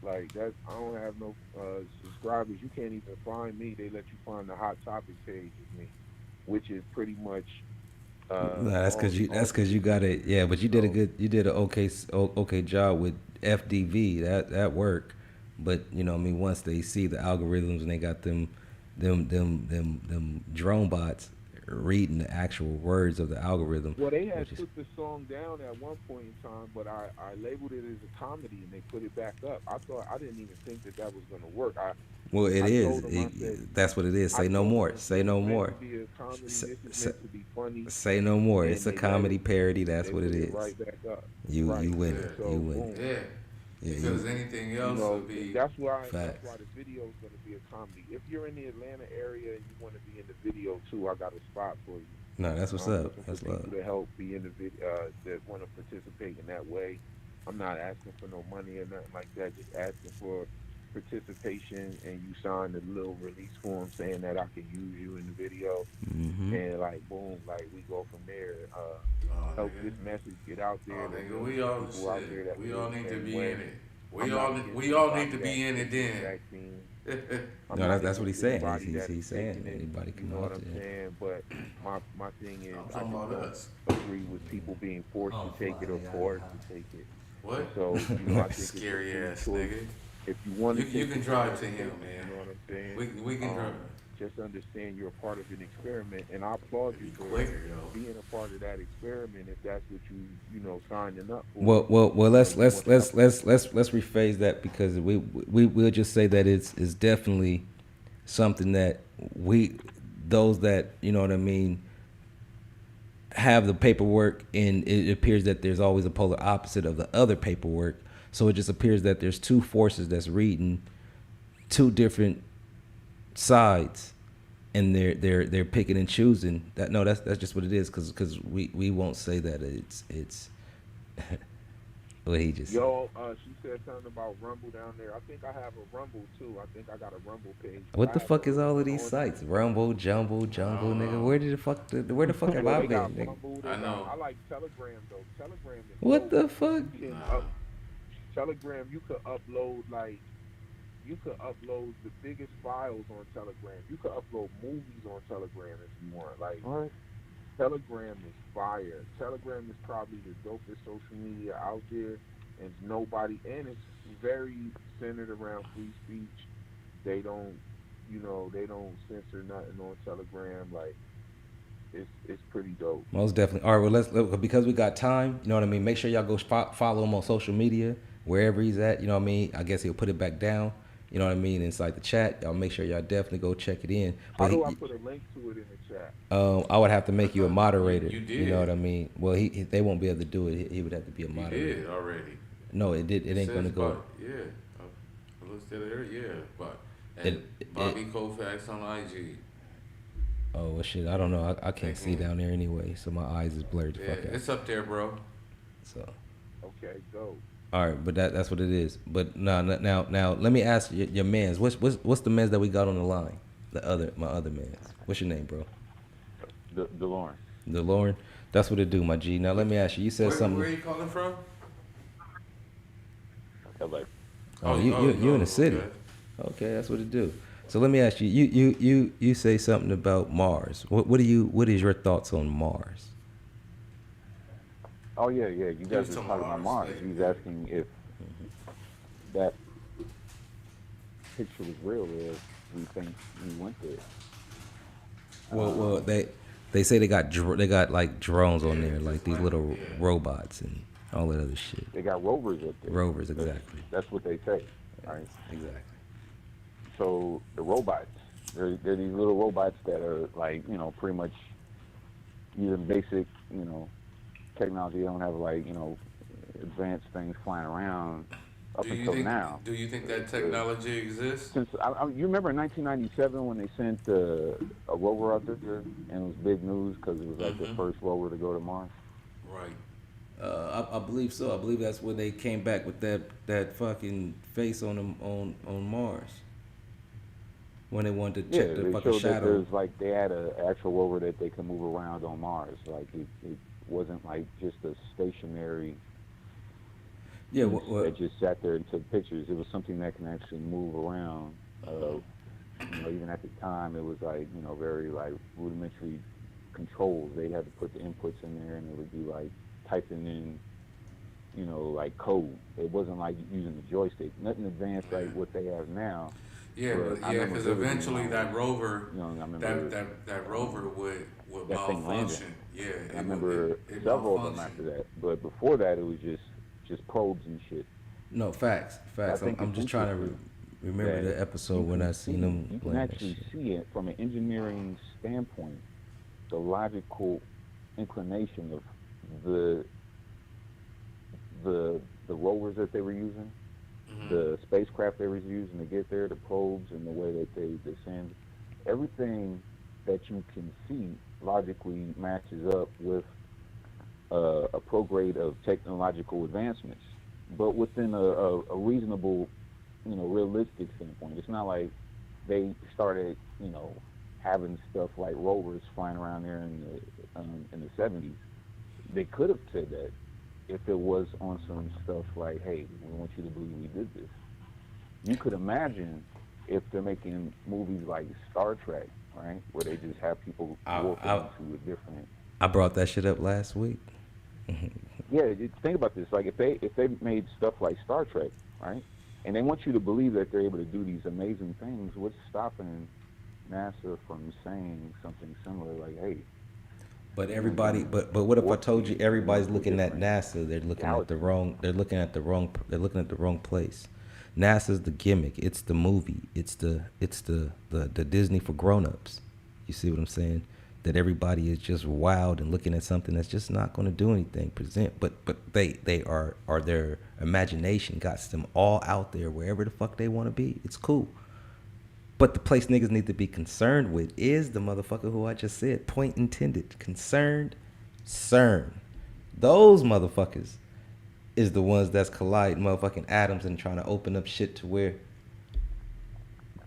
like that. I don't have no subscribers. You can't even find me. They let you find the Hot Topic page of me, which is pretty much. That's because you got it. Yeah, but you did an okay job with FDV. That worked. But you know, I mean, once they see the algorithms and they got them drone bots reading the actual words of the algorithm. Well, they had took the song down at one point in time, but I labeled it as a comedy and they put it back up. I didn't even think that was going to work. Well, it is. That's what it is. Say no more. Say no more. Say no more. It's a comedy parody. That's what it is. Right back up. You win it. You win it. Yeah. Because anything else would be. That's why the video is going to be a comedy. If you're in the Atlanta area and you want to be in the video too, I got a spot for you. No, that's what's up. That's love. To help be in the video, that want to participate in that way. I'm not asking for no money or nothing like that. Just asking for participation, and you sign the little release form saying that I can use you in the video, Mm-hmm. and like boom, like we go from there. Help this message get out there. Oh, The nigga, millions we of all people out there shit. that We feel all the need to same be in way. it. I'm not against We all need anybody to that be in it takes this then. vaccine. I'm No, not that's what against he's saying. anybody that is He's saying taking it. anybody You can know what opt I'm in. saying? But my thing is, I'm I talking just about don't us. agree with people being forced to take it or coerced to take it. What? And so, you know, I think it's a Scary free ass choice. nigga. If you want to You take can it, drive to him, man. you know what I'm saying? We can drive. Just understand you're a part of an experiment, and I applaud you for Quicker, yo. being a part of that experiment. If that's what you know signing up for. Well. You know, Let's you want that. rephrase that, because we'll just say that it's definitely something that those that, you know what I mean, have the paperwork, and it appears that there's always a polar opposite of the other paperwork. So it just appears that there's two forces that's reading two different sides, and they're picking and choosing. That no, that's just what it is, because we won't say that it's what he just said. Yo, she said something about Rumble down there. I think I have a Rumble too. I think I got a Rumble page. What I the have fuck is all of on these there. sites? Rumble, Jumble, nigga. Where the fuck have Yo, I they got been, nigga? Rumble. I know. I like Telegram though. Telegram is What dope. the fuck? You can Telegram, you could upload the biggest files on Telegram. You could upload movies on Telegram if you want. Like Telegram is fire. Telegram is probably the dopest social media out there, and it's very centered around free speech. They don't, they don't censor nothing on Telegram. Like it's pretty dope. Most definitely. All right, well, because we got time, you know what I mean? Make sure y'all go follow him on social media, wherever he's at, you know what I mean? I guess he'll put it back down, you know what I mean, inside the chat. Y'all make sure y'all definitely go check it in. How But do I put a link to it in the chat? I would have to make you a moderator. You did. You know what I mean? Well, they won't be able to do it. He would have to be a moderator. You did already. No, it ain't going to go. Yeah. I looked at it, yeah. But Bobby Kofax on IG. Oh, well, shit, I don't know. I can't see down there anyway, so my eyes is blurred the fuck out. It's up there, bro. So. Okay, go. All right, but that's what it is. But now, let me ask your mans. What's the mans that we got on the line? My other mans. What's your name, bro? DeLauren. DeLauren. That's what it do, my G. Now let me ask you. You said something. Where are you calling from? LA. Oh, you in the city. Okay, that's what it do. So let me ask you. You say something about Mars. What is your thoughts on Mars? Oh yeah. You guys were talking about Mars. He was asking if that picture was real, or if we think we went there. Well, they say they got like drones on there, like these little robots and all that other shit. They got rovers up there. Rovers, exactly. That's what they say, right? Exactly. So the robots, they're these little robots that are like, pretty much using basic, technology. They don't have like, advanced things flying around up until now. Do you think that technology exists? Since you remember in 1997 when they sent a rover out there, and it was big news because it was like the first rover to go to Mars. Right. I believe so. I believe that's when they came back with that fucking face on them on Mars. When they wanted to check the fucking showed shadow. That there's like they had an actual rover that they can move around on Mars. Like it wasn't like just a stationary. Yeah, that just sat there and took pictures. It was something that can actually move around. Even at the time, it was like very like rudimentary controls. They had to put the inputs in there, and it would be like typing in, like code. It wasn't like using the joystick. Nothing advanced like what they have now. Yeah, because eventually that rover, that rover would malfunction. Yeah, I remember several of them after that. But before that, it was just probes and shit. No, facts. I'm just trying to remember the episode when I seen them. You can actually see it from an engineering standpoint, the logical inclination of the rovers that they were using, the spacecraft they were using to get there, the probes, and the way that they descend. Everything that you can see logically matches up with a prograde of technological advancements. but within a reasonable, realistic standpoint. It's not like they started, having stuff like rovers flying around there in the 70s. They could have said that if it was on some stuff like, hey, we want you to believe we did this. You could imagine if they're making movies like Star Trek, right, where they just have people walking into a different. I brought that shit up last week. Yeah, think about this. Like if they made stuff like Star Trek, right, and they want you to believe that they're able to do these amazing things, what's stopping NASA from saying something similar? Like, hey. But everybody, but what if I told you everybody's looking at NASA? They're looking at the wrong. They're looking at the wrong place. NASA's the gimmick. It's the movie. It's the Disney for grown-ups. You see what I'm saying? That everybody is just wild and looking at something that's just not going to do anything. But they are their imagination got them all out there wherever the fuck they want to be. It's cool. But the place niggas need to be concerned with is the motherfucker who I just said. Point intended. Concerned. CERN. Those motherfuckers is the ones that's colliding motherfucking atoms and trying to open up shit to where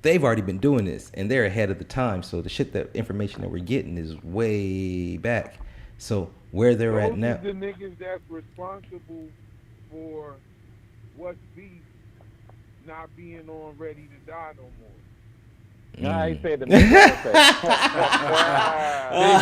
they've already been doing this and they're ahead of the time. So the information that we're getting is way back. So where they're at now. Those are the niggas that's responsible for what's beef not being on Ready to Die no more. Nah, he said the They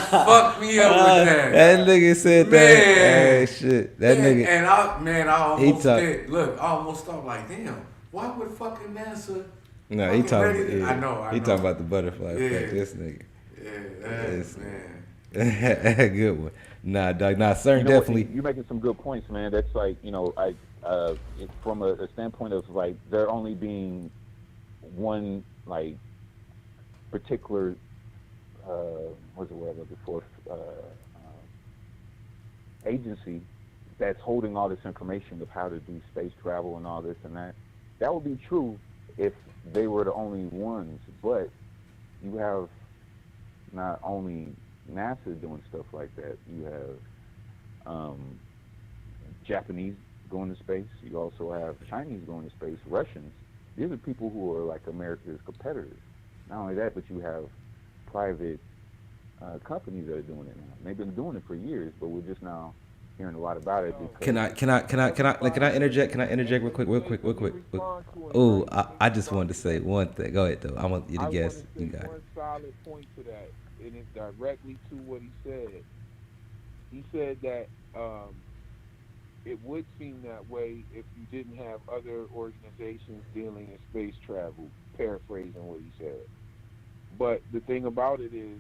fucked me up with that. That nigga said that. Hey, shit. That nigga. And I almost did. Look, I almost thought like, damn, why would fucking NASA? No, he talking. I know. He talking about the butterfly effect. This nigga. Yeah, man. Good one. Nah, dog. Nah, CERN You know, definitely. You're making some good points, man. That's like, from a standpoint of like there only being one like particular what's the word I'm looking for, agency that's holding all this information of how to do space travel and all this and that. That would be true if they were the only ones, but you have not only NASA doing stuff like that, you have Japanese going to space, you also have Chinese going to space, Russians. These are people who are like America's competitors. Not only that, but you have private companies that are doing it now. They've been doing it for years, but we're just now hearing a lot about it. Can I interject? Can I interject real quick? Oh, I just wanted to say one thing. Go ahead though. I want you to guess. You got it. One solid point to that, and it's directly to what he said. He said that it would seem that way if you didn't have other organizations dealing in space travel, paraphrasing what he said. But the thing about it is,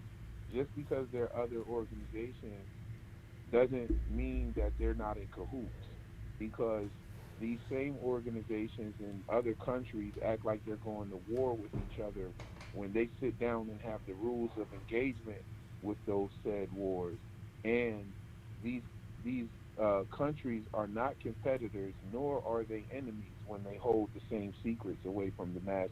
just because there are other organizations doesn't mean that they're not in cahoots, because these same organizations in other countries act like they're going to war with each other when they sit down and have the rules of engagement with those said wars. And these countries are not competitors, nor are they enemies when they hold the same secrets away from the masses.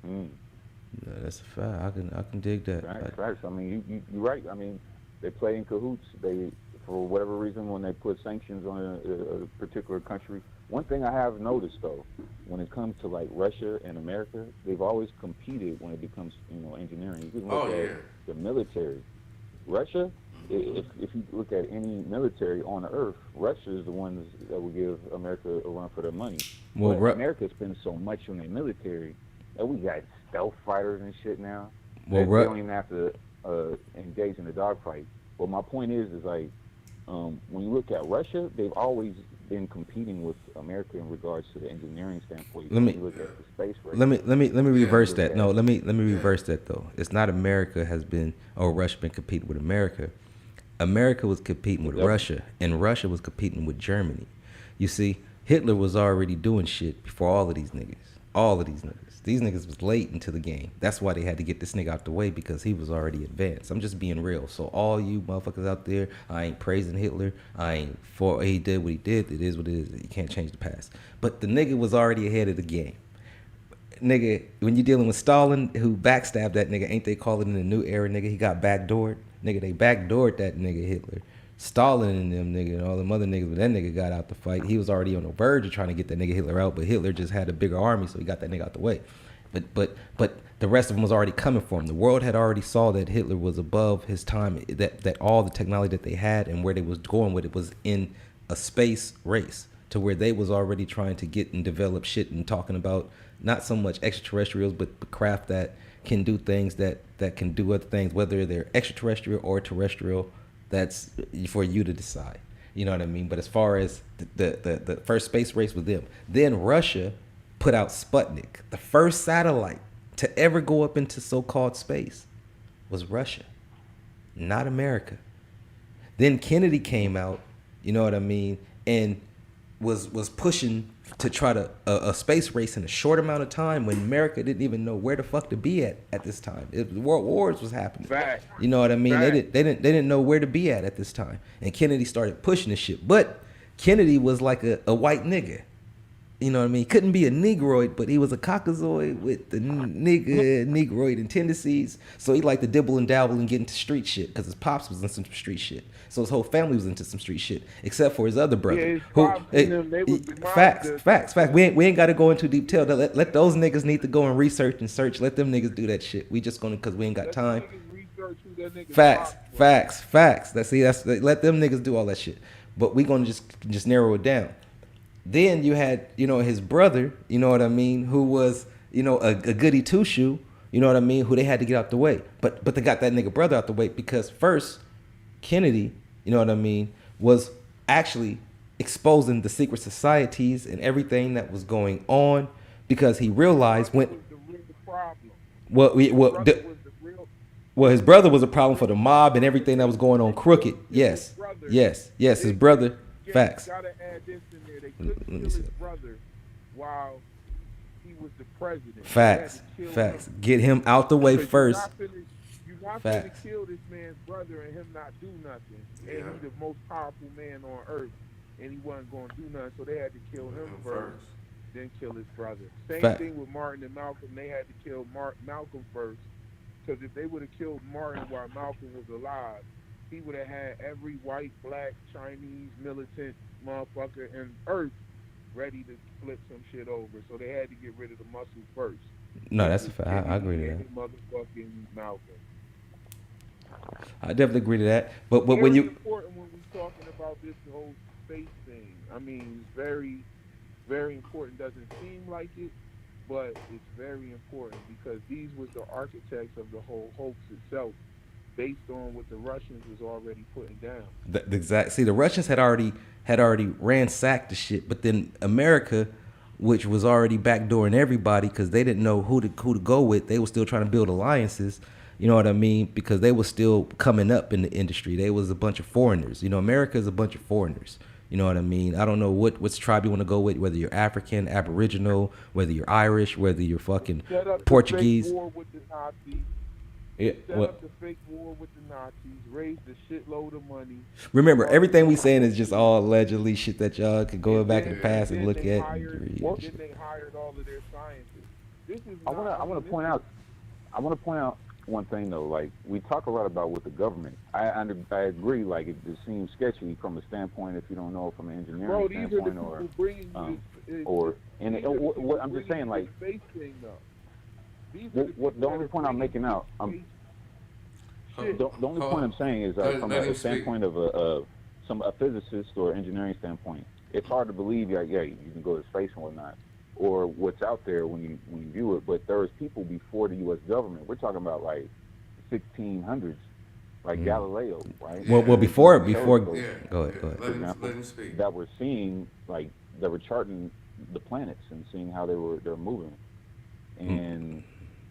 Yeah, that's a fact. I can dig that. Right. I mean, you're right. I mean, they play in cahoots. They, for whatever reason, when they put sanctions on a particular country. One thing I have noticed though, when it comes to like Russia and America, they've always competed when it becomes engineering. You can look at the military. Russia, if you look at any military on Earth, Russia is the ones that will give America a run for their money. Well, America spends so much on their military that we got stealth fighters and shit now. Well, they don't even have to engage in a dogfight. But my point is like, when you look at Russia, they've always been competing with America in regards to the engineering standpoint. Let me look at the space race. Let me reverse that. No, let me reverse that though. It's not America has been or Russia been competing with America. America was competing with Russia, and Russia was competing with Germany. You see, Hitler was already doing shit before all of these niggas. All of these niggas. These niggas was late into the game. That's why they had to get this nigga out the way, because he was already advanced. I'm just being real. So all you motherfuckers out there, I ain't praising Hitler. I ain't for he did what he did. It is what it is. You can't change the past. But the nigga was already ahead of the game. Nigga, when you dealing with Stalin, who backstabbed that nigga, ain't they calling it a new era, nigga? He got backdoored. Nigga, they backdoored that nigga Hitler. Stalin and them nigga and all them other niggas, but that nigga got out the fight. He was already on the verge of trying to get that nigga Hitler out, but Hitler just had a bigger army, so he got that nigga out the way. But the rest of them was already coming for him. The world had already saw that Hitler was above his time, that all the technology that they had and where they was going with it was in a space race, to where they was already trying to get and develop shit and talking about not so much extraterrestrials, but craft that can do things that can do other things, whether they're extraterrestrial or terrestrial. That's for you to decide. You know what I mean? But as far as the first space race with them, then Russia put out Sputnik. The first satellite to ever go up into so-called space was Russia, not America. Then Kennedy came out, you know what I mean, and was pushing to try to a space race in a short amount of time when America didn't even know where the fuck to be at this time. World wars was happening. Fact. You know what I mean? Fact. They didn't know where to be at this time. And Kennedy started pushing this shit. But Kennedy was like a white nigga. You know what I mean? He couldn't be a negroid, but he was a Caucasoid with the negroid and tendencies. So he liked to dibble and dabble and get into street shit because his pops was into some street shit. So his whole family was into some street shit, except for his other brother. Yeah, his pops and them, they was the Facts. We ain't got to go into deep detail. Let those niggas need to go and research and search. Let them niggas do that shit. We just gonna, because we ain't got time. Facts. Let them niggas do all that shit. But we gonna just narrow it down. Then you had, you know, his brother, you know what I mean, who was, you know, a goody two shoe, you know what I mean, who they had to get out the way. But they got that nigga brother out the way because first, Kennedy, you know what I mean, was actually exposing the secret societies and everything that was going on because he realized when. Well, his brother was a problem for the mob and everything that was going on crooked. Yes, his brother. Facts. Gotta add this in there. They couldn't kill his brother while he was the president. Facts. Get him out the way first. You're not going to kill this man's brother and him not do nothing. And he's the most powerful man on earth, and he wasn't going to do nothing. So they had to kill him first, then kill his brother. Same thing with Martin and Malcolm. They had to kill Malcolm first, because if they would have killed Martin while Malcolm was alive, he would have had every white, black, Chinese, militant motherfucker in Earth ready to flip some shit over. So they had to get rid of the muscle first. No, that's a fact. I agree to that. Motherfucking Malcolm. I definitely agree to that. But Very when you important when we're talking about this whole space thing. I mean, it's very, very important. Doesn't seem like it, but it's very important because these was the architects of the whole hoax itself, based on what the Russians was already putting down. The Russians had already ransacked the shit, but then America, which was already backdooring everybody because they didn't know who to go with, they were still trying to build alliances. You know what I mean? Because they were still coming up in the industry. They was a bunch of foreigners. You know, America is a bunch of foreigners. You know what I mean? I don't know which tribe you want to go with, whether you're African, Aboriginal, whether you're Irish, whether you're fucking Portuguese. Set up the fake war with the Nazis. Set up the fake war with the Nazis. Raised a shitload of money. Remember, everything we saying is just all allegedly shit that y'all could go back in the past and look at. Then they hired all of their scientists. This is I want to point out one thing though. Like, we talk a lot about with the government. I agree. Like, it just seems sketchy from a standpoint if you don't know from an engineering standpoint or what I'm just saying. Like, the only point I'm making out. The only point I'm saying is from a standpoint of a physicist or engineering standpoint, it's hard to believe you can go to space and whatnot, or what's out there when you view it. But there was people before the U.S. government. We're talking about like 1600s, like Galileo, right? Well, before go ahead. Let him speak. That were seeing, like, that were charting the planets and seeing how they're moving, and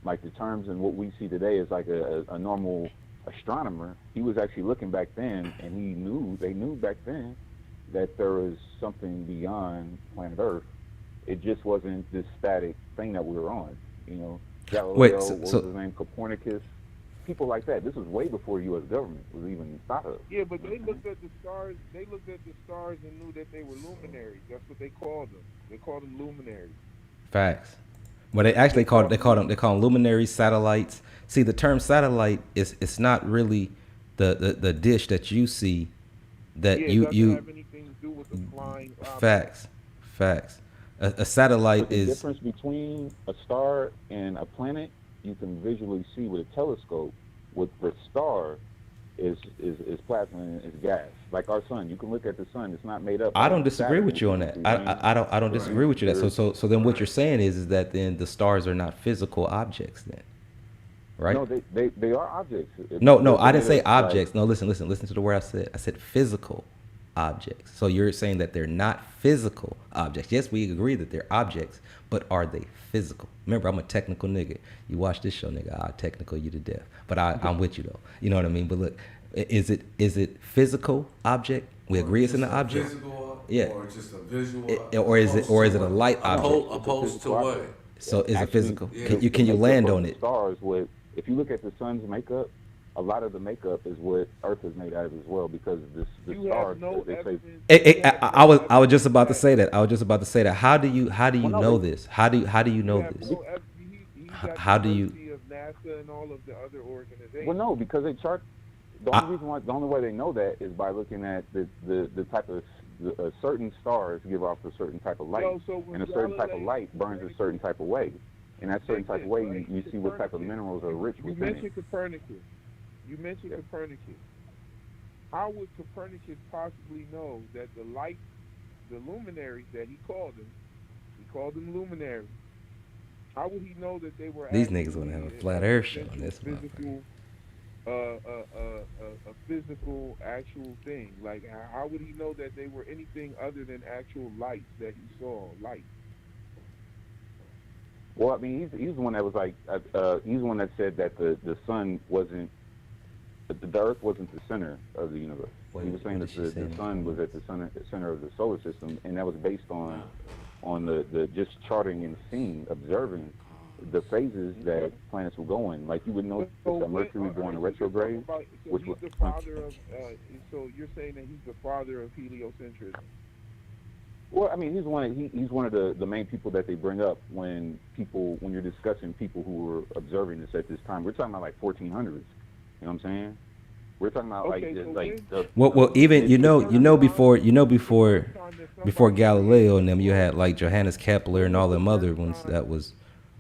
like the terms and what we see today is like a normal astronomer. He was actually looking back then, and they knew back then that there was something beyond planet Earth. It just wasn't this static thing that we were on. You know, Galileo, what was his name, Copernicus, people like that. This was way before U.S. government was even thought of. Yeah, but they looked at the stars. They looked at the stars and knew that they were luminaries. That's what they called them. They called them luminaries. Facts. Well, they actually call them luminaries, satellites. See, the term satellite it's not really the dish that you see that Yeah, it you doesn't have anything to do with the flying object. facts. A satellite But the is difference between a star and a planet, you can visually see with a telescope. With the star, is plasma and is gas. Like our sun, you can look at the sun; it's not made up. I Like don't disagree Saturn, with which you is on that. the I don't disagree with you that. There's- So then what you're saying is that then the stars are not physical objects then, right? No, they are objects. No, I They're didn't say made of, objects. No, listen to the word I said. I said physical objects. So you're saying that they're not physical objects. Yes, we agree that they're objects, but are they physical? Remember, I'm a technical nigga. You watch this show, nigga, I'll technical you to death. But I'm with you though. You know what I mean? But look, is it physical object? We agree it's an object. Physical, Yeah. or just a visual, Or is it a light object? Opposed to what? So is it Actually, physical? yeah, Can you the land makeup on of it? Stars with, if you look at the sun's makeup, a lot of the makeup is what Earth is made out of as well, because the You stars, have no they say, evidence. I was just about to say that. How do you know this? How do you know this? How do you? Of NASA and all of the other organizations. well, no, because they chart. The only way they know that is by looking at the type of certain stars give off a certain type of light, and a certain type of light burns a certain type of way, and that certain type of way you see what type of minerals are rich You within it. mentioned Copernicus. Copernicus. How would Copernicus possibly know that the light, the luminaries that he called them luminaries. How would he know that they were These actually niggas wanna have a flat Earth show on this physical, a physical actual thing? Like, how would he know that they were anything other than actual lights that he saw? Light. Well, I mean, he's the one that was like, he's the one that said that the sun wasn't, the Earth wasn't the center of the universe. He was saying that the sun was at the center of the solar system, and that was based on the just charting and seeing, observing the phases that planets were going. Like you would know that Mercury going to retrograde, which was the father of. So you're saying that he's the father of heliocentrism? Well, I mean, he's one of the main people that they bring up when you're discussing people who were observing this at this time. We're talking about like 1400s. You know what I'm saying? We're talking about well, even before Galileo and them, you had like Johannes Kepler and all them other ones that was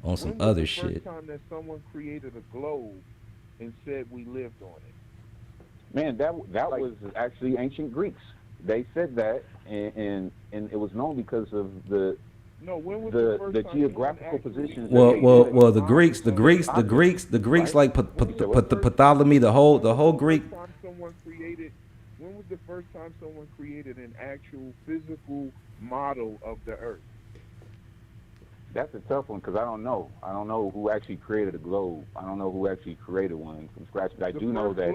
on some other shit. First time that someone created a globe and said we lived on it. Man, that was actually ancient Greeks. They said that, and it was known because of the geographical position. Well, the Greeks like Ptolemy, the whole Greek. When was the first time someone created an actual physical model of the Earth? That's a tough one because I don't know. I don't know who actually created a globe. I don't know who actually created one from scratch. But I do know that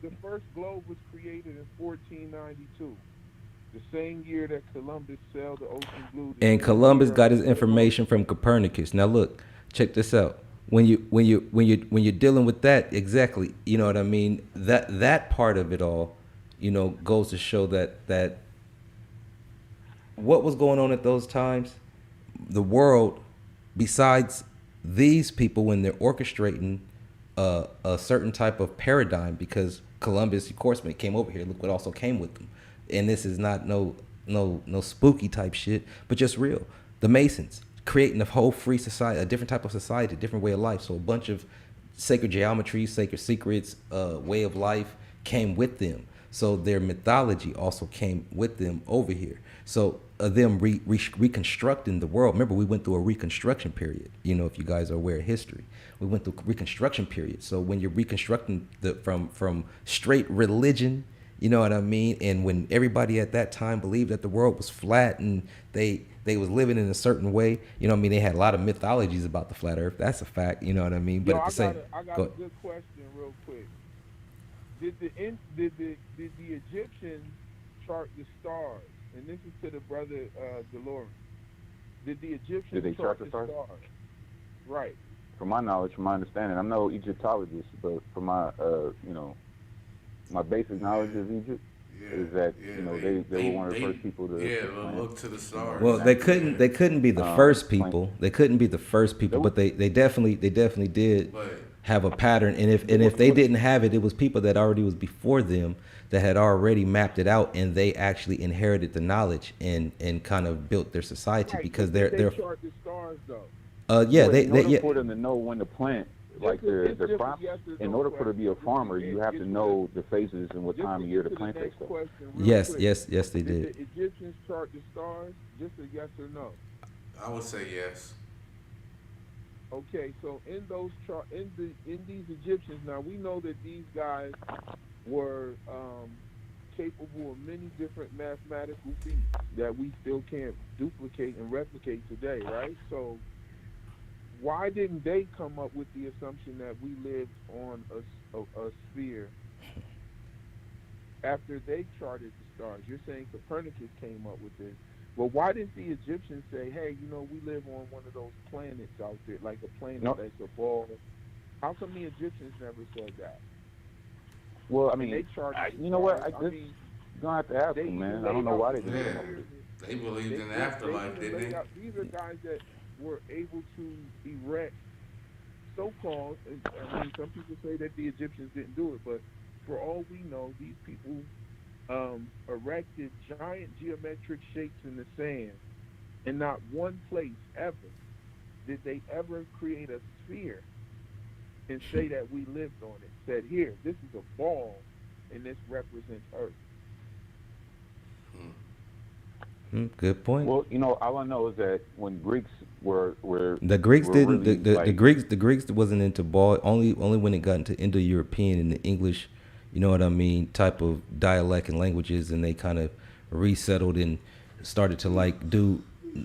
the first globe was created in 1492. The same year that Columbus sailed the ocean blue. And Columbus got his information from Copernicus. Now look, check this out. When you're dealing with that, exactly, you know what I mean? That part of it all, you know, goes to show that what was going on at those times, the world, besides these people when they're orchestrating a certain type of paradigm, because Columbus, of course, when he came over here, look what also came with them. And this is not no spooky type shit, but just real. The Masons creating a whole free society, a different type of society, a different way of life. So a bunch of sacred geometry, sacred secrets, way of life came with them. So their mythology also came with them over here. So them reconstructing the world. Remember, we went through a reconstruction period. You know, if you guys are aware of history, we went through a reconstruction period. So when you're reconstructing from straight religion, you know what I mean? And when everybody at that time believed that the world was flat and they was living in a certain way, you know what I mean? They had a lot of mythologies about the flat earth. That's a fact, you know what I mean? But at the same I got a good question real quick. Did the Egyptians chart the stars? And this is to the brother DeLorean. Did the Egyptians chart the stars? Right. From my knowledge, from my understanding, I'm no Egyptologist, but from my my basic knowledge of Egypt is that they were one of the first people to look to the stars. Well, they couldn't be the first people. They couldn't be the first people, but they definitely did. have a pattern, and if they didn't have it, it was people that already was before them that had already mapped it out, and they actually inherited the knowledge and kind of built their society because they're chart the stars though. In order for them to know when to plant like their crops, in order for them to be a farmer, you have to know the phases and what time of year to plant their stuff. Yes, they did. The Egyptians chart the stars? Just a yes or no? I would say yes. Okay, so in those in these Egyptians, now we know that these guys were capable of many different mathematical feats that we still can't duplicate and replicate today, right? So why didn't they come up with the assumption that we lived on a sphere after they charted the stars? You're saying Copernicus came up with this. Well, why didn't the Egyptians say, hey, we live on one of those planets out there, like a planet that's a ball? How come the Egyptians never said that? Well, I mean, you know what? I just gonna have to ask them, man. I don't know why they didn't come up with it. They believed in the afterlife, didn't they? These are guys that were able to erect so-called, I mean, some people say that the Egyptians didn't do it, but for all we know, these people erected giant geometric shapes in the sand, and not one place ever did they ever create a sphere and say that we lived on it. Said, here, this is a ball, and this represents Earth. Good point. Well, all I know is that when Greeks were the Greeks didn't really, the Greeks wasn't into ball only when it got into Indo-European and the English, type of dialect and languages, and they kind of resettled and started to do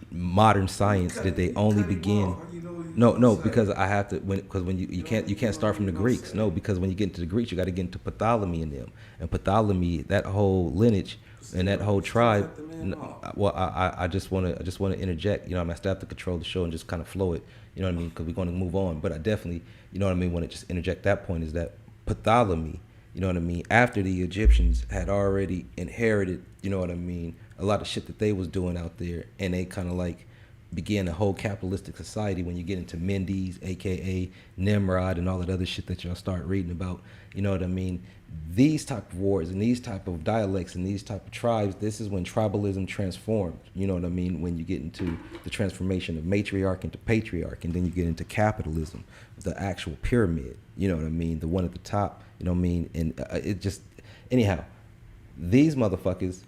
modern science. Did they only begin? No, because I have to when you can't start from the Greeks. No, because when you get into the Greeks, you got to get into Ptolemy and them, and Ptolemy, that whole lineage and that whole tribe. Well, I just want to interject. I still have to control the show and just kind of flow it. Because we're going to move on. But I definitely, want to just interject that point is that Ptolemy, after the Egyptians had already inherited, a lot of shit that they was doing out there, and they kind of began a whole capitalistic society. When you get into Mendes, aka Nimrod, and all that other shit that y'all start reading about, these type of wars and these type of dialects and these type of tribes, this is when tribalism transformed. When you get into the transformation of matriarch into patriarch, and then you get into capitalism, the actual pyramid, the one at the top, and it just, anyhow, these motherfuckers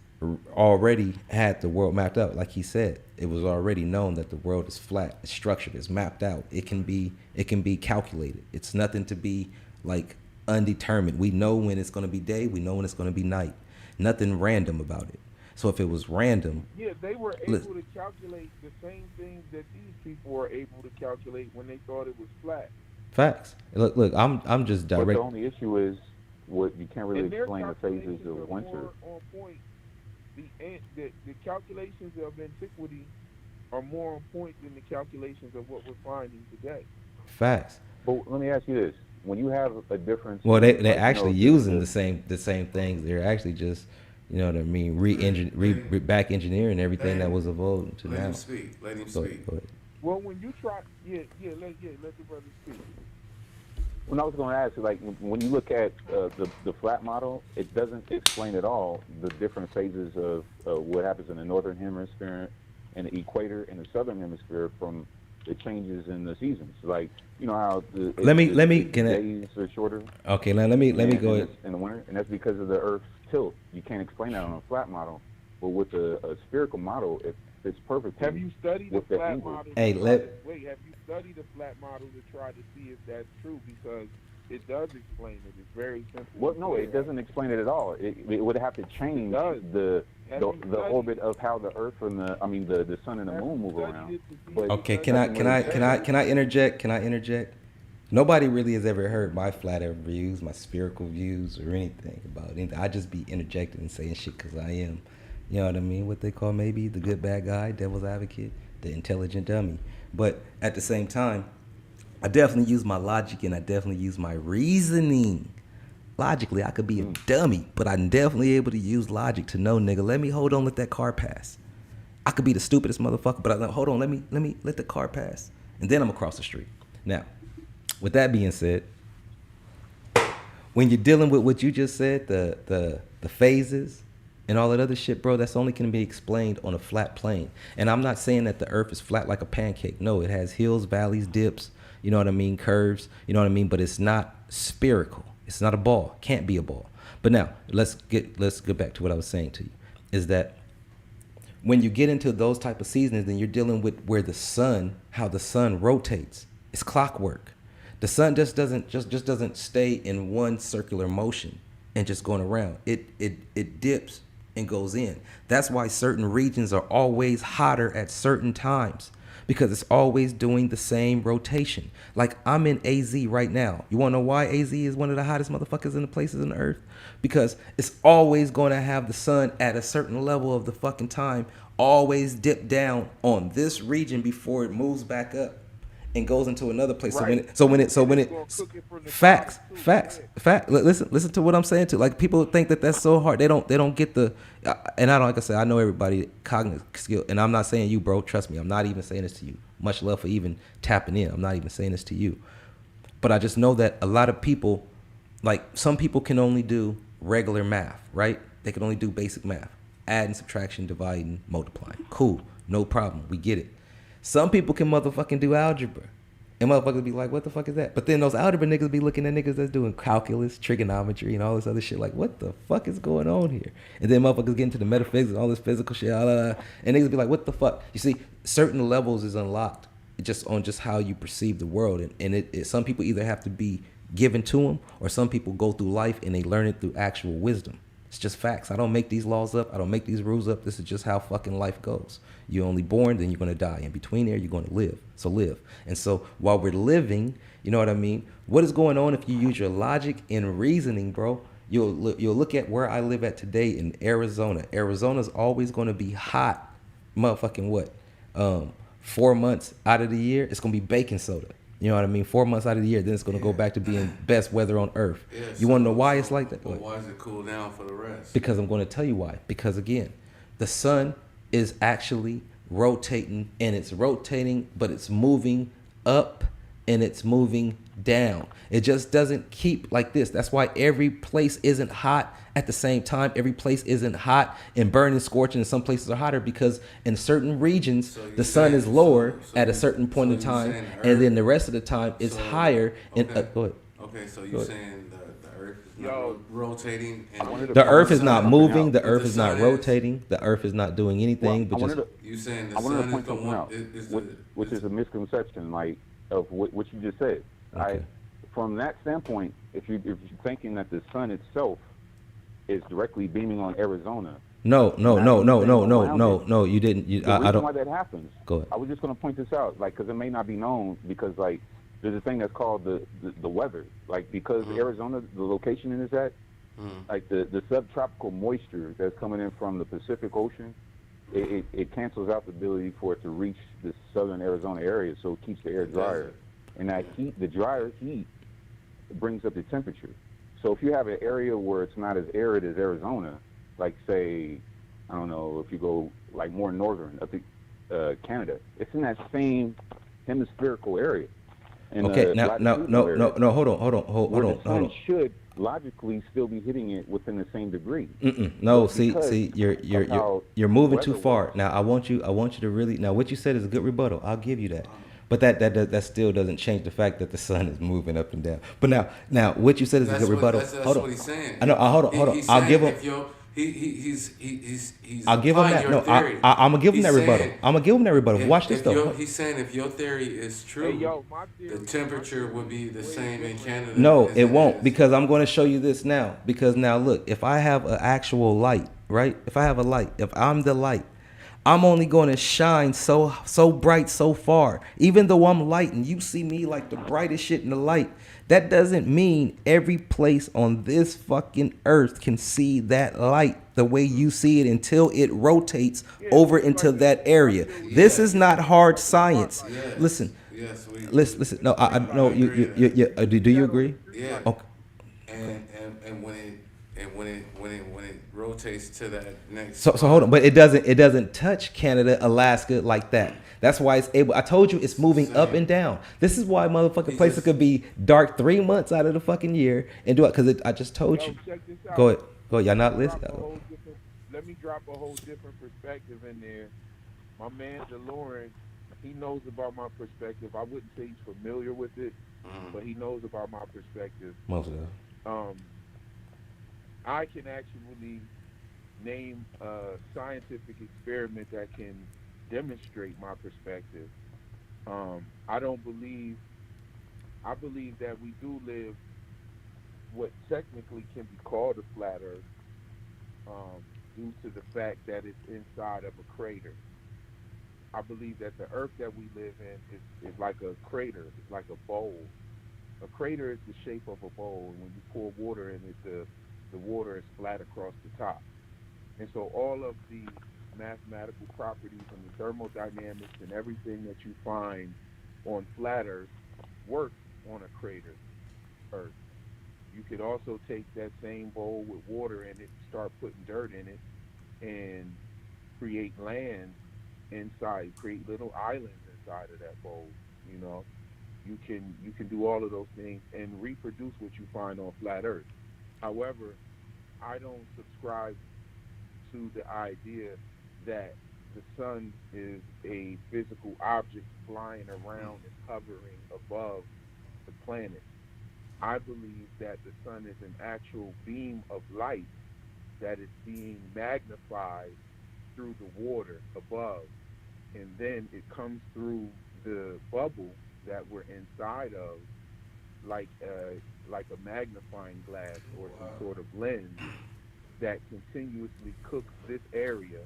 already had the world mapped out. Like he said, it was already known that the world is flat, it's structured, it's mapped out. It can be calculated. It's nothing to be undetermined. We know when it's going to be day, we know when it's going to be night. Nothing random about it. So if it was random, they were able to calculate the same things that these people were able to calculate when they thought it was flat. Facts. Look, I'm just direct. But the only issue is what you can't really explain the phases of winter. On point. The calculations of antiquity are more on point than the calculations of what we're finding today. Facts. But let me ask you this: when you have a difference, well, they're actually using the same things. They're actually just, back engineering everything that was evolved to now. Let him speak. Go ahead. Well, when you try, let the brother speak. When I was going to ask, when you look at the flat model, it doesn't explain at all the different phases of what happens in the northern hemisphere and the equator and the southern hemisphere from the changes in the seasons. How the days are shorter. Okay, let me go ahead. In the winter, and that's because of the Earth's tilt. You can't explain that on a flat model, but with a spherical model, it fits perfectly. Have you studied the flat model? Hey, have you studied the flat model to try to see if that's true? Because it does explain it. It's very simple. Well, no, it doesn't explain it at all. It would have to change the orbit of how the Earth and the sun and the moon move around. But okay, can I interject? Can I interject? Nobody really has ever heard my flat earth views, my spherical views, or anything about anything. I just be interjecting and saying shit because I am, what they call maybe the good bad guy, devil's advocate, the intelligent dummy. But at the same time, I definitely use my logic and I definitely use my reasoning. Logically, I could be a dummy, but I'm definitely able to use logic to know, nigga, let that car pass. I could be the stupidest motherfucker, but let the car pass. And then I'm across the street. Now, with that being said, when you're dealing with what you just said, the phases and all that other shit, bro, that's only can be explained on a flat plane. And I'm not saying that the earth is flat like a pancake. No, it has hills, valleys, dips, you know what I mean, curves, you know what I mean, but it's not spherical. It's not a ball. Can't be a ball. But now, let's get back to what I was saying to you, is that when you get into those type of seasons, then you're dealing with where the sun, how the sun rotates. It's clockwork. The sun just doesn't stay in one circular motion and just going around. It dips and goes in. That's why certain regions are always hotter at certain times, because it's always doing the same rotation. Like I'm in AZ right now. You want to know why AZ is one of the hottest motherfuckers in the places on the earth? Because it's always going to have the sun at a certain level of the fucking time always dip down on this region before it moves back up and goes into another place. Right. So when it facts. Listen to what I'm saying too. Like people think that that's so hard. They don't get the and I don't, like I said, I know everybody cognitive skill, and I'm not saying you, bro. Trust me, I'm not even saying this to you. Much love for even tapping in. I'm not even saying this to you. But I just know that a lot of people, like some people can only do regular math, right? They can only do basic math. Adding, subtraction, dividing, multiplying. Cool. No problem. We get it. Some people can motherfucking do algebra. And motherfuckers be like, what the fuck is that? But then those algebra niggas be looking at niggas that's doing calculus, trigonometry, and all this other shit. Like, what the fuck is going on here? And then motherfuckers get into the metaphysics and all this physical shit. And niggas be like, what the fuck? You see, certain levels is unlocked just on just how you perceive the world. And it some people either have to be given to them, or some people go through life and they learn it through actual wisdom. It's just facts. I don't make these laws up. I don't make these rules up. This is just how fucking life goes. You're only born, then you're going to die. In between there, you're going to live. So live. And so while we're living, you know what I mean? What is going on if you use your logic and reasoning, bro? You'll look at where I live at today in Arizona. Arizona's always going to be hot. Motherfucking what? 4 months out of the year, it's going to be baking soda. You know what I mean? 4 months out of the year, then it's going to go back to being best weather on earth. Yeah, you want to know why it's like that? But why does it cool down for the rest? Because I'm going to tell you why. Because again, the sun is actually rotating, and it's rotating, but it's moving up and it's moving down. It just doesn't keep like this. That's why every place isn't hot at the same time. Every place isn't hot and burning, scorching, and some places are hotter because in certain regions the sun is lower at a certain point in time, and then the rest of the time it's higher. Okay. And go ahead. Okay, so you're saying the earth is not rotating? And the earth is not moving. The earth is not rotating. The earth is not doing anything. But just you saying the I wanted sun to point is the something one, out, which is a misconception, like of what you just said. Okay. From that standpoint, if you're thinking that the sun itself is directly beaming on Arizona. No. You didn't. The reason why that happens. Go ahead. I was just going to point this out, like, because it may not be known, because like there's a thing that's called the weather, like because Arizona, the location it is at, like the subtropical moisture that's coming in from the Pacific Ocean, it cancels out the ability for it to reach the southern Arizona area, so it keeps the air drier, and that heat, the drier heat, brings up the temperature. So if you have an area where it's not as arid as Arizona, like say, I don't know, if you go like more northern up to Canada, it's in that same hemispherical area. Okay, no, hold on. The sun should logically still be hitting it within the same degree. No, see, you're moving too far. Now I want you to really. Now what you said is a good rebuttal. I'll give you that. But that still doesn't change the fact that the sun is moving up and down. But now what you said is a good rebuttal. That's what he's saying. I know. Hold on. I'll give him. I'll give him that. No, I'm gonna give him that rebuttal. I'm gonna give him that rebuttal. Watch this though. He's saying if your theory is true, the temperature would be the same in Canada. No, it won't, because I'm going to show you this now. Because now look, if I have an actual light, right? If I have a light, if I'm the light, I'm only going to shine so bright so far. Even though I'm light and you see me like the brightest shit in the light, that doesn't mean every place on this fucking earth can see that light the way you see it until it rotates over into that area. This is not hard science. Listen. Listen. No, I know you. Do you agree? Yeah. Okay. And when it rotates to that next. So hold on, but it doesn't touch Canada, Alaska like that. That's why it's able. I told you it's moving up and down. This is why motherfucking places could be dark 3 months out of the fucking year and do it because I just told you. Check this out. Go ahead. Y'all not listening? Let me drop a whole different perspective in there. My man DeLorean, he knows about my perspective. I wouldn't say he's familiar with it, but he knows about my perspective. Most of them. I can actually name a scientific experiment that can demonstrate my perspective. I believe that we do live what technically can be called a flat Earth, due to the fact that it's inside of a crater. I believe that the Earth that we live in is like a crater. It's like a bowl. A crater is the shape of a bowl, and when you pour water in it, the water is flat across the top. And so all of the mathematical properties and the thermodynamics and everything that you find on flat Earth work on a crater Earth. You could also take that same bowl with water in it, start putting dirt in it, and create land inside, create little islands inside of that bowl. You know, you can do all of those things and reproduce what you find on flat Earth. However, I don't subscribe to the idea that the sun is a physical object flying around and hovering above the planet. I believe that the sun is an actual beam of light that is being magnified through the water above, and then it comes through the bubble that we're inside of, like a magnifying glass or some sort of lens that continuously cooks this area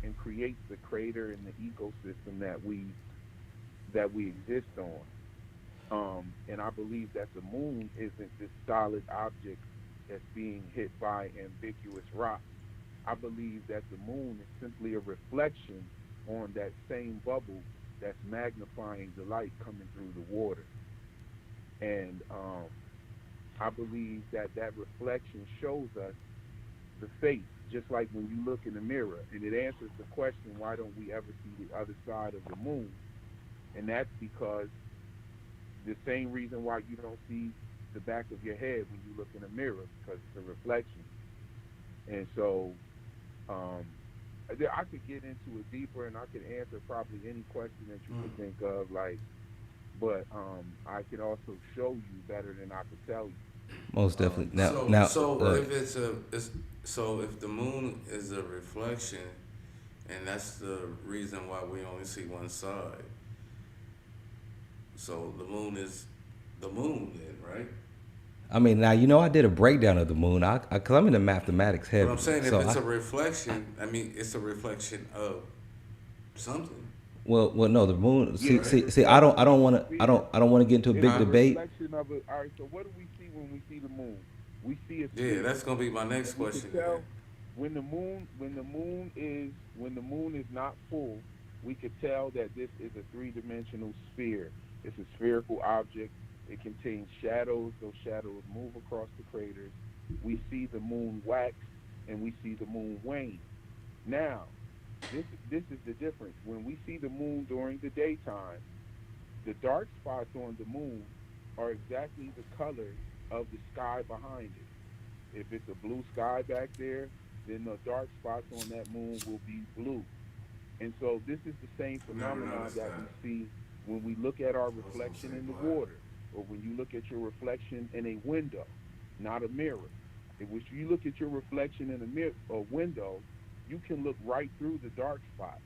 and creates the crater and the ecosystem that we exist on. And I believe that the moon isn't this solid object that's being hit by ambiguous rocks. I believe that the moon is simply a reflection on that same bubble that's magnifying the light coming through the water. And I believe that reflection shows us the face, just like when you look in the mirror, and it answers the question, why don't we ever see the other side of the moon? And that's because the same reason why you don't see the back of your head when you look in a mirror, because it's a reflection. And so I could get into it deeper, and I could answer probably any question that you could think of, but I could also show you better than I could tell you. Most definitely. If the moon is a reflection, and that's the reason why we only see one side. So the moon is the moon, then, right? I mean, now I did a breakdown of the moon. Cause I'm in the mathematics heavy. But I'm saying if it's a reflection, I mean, it's a reflection of something. Well, no, the moon. See, I don't want to get into a big debate. Reflection of it. All right. So what do we see when we see the moon? We see a yeah. That's gonna be my next question. When the moon is not full, we could tell that this is a three-dimensional sphere. It's a spherical object. It contains shadows. Those shadows move across the craters. We see the moon wax, and we see the moon wane. Now, this is the difference. When we see the moon during the daytime, the dark spots on the moon are exactly the color of the sky behind it. If it's a blue sky back there, then the dark spots on that moon will be blue. And so this is the same phenomenon that we see when we look at our reflection in the water, or when you look at your reflection in a window, not a mirror. If you look at your reflection in a window, you can look right through the dark spot.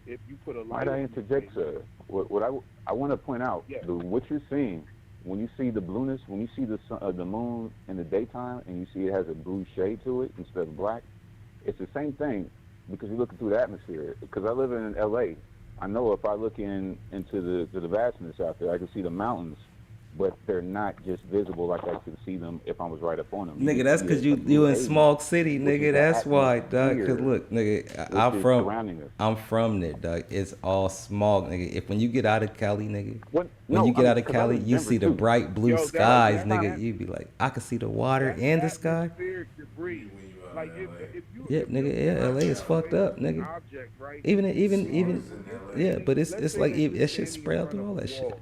If you put a light. Might I interject, sir? What I want to point out, what you're seeing, when you see the blueness, when you see the moon in the daytime, and you see it has a blue shade to it instead of black, it's the same thing because you're looking through the atmosphere. Because I live in L.A., I know if I look into the vastness out there, I can see the mountains, but they're not just visible like I can see them if I was right up on them. Nigga, that's because you in small city, nigga. That's why, dog. Cause look, nigga, I'm from there, dog. It's all smog, nigga. When you get out of Cali, nigga, when you get out of Cali, you see the bright blue skies, nigga. You be like, I can see the water and the sky. Like if you Yeah, nigga. Yeah, LA is fucked up, nigga. object, right? Even. Yeah, but it's Let's say like that you're that shit standing in spread front through of all a that shit. wall.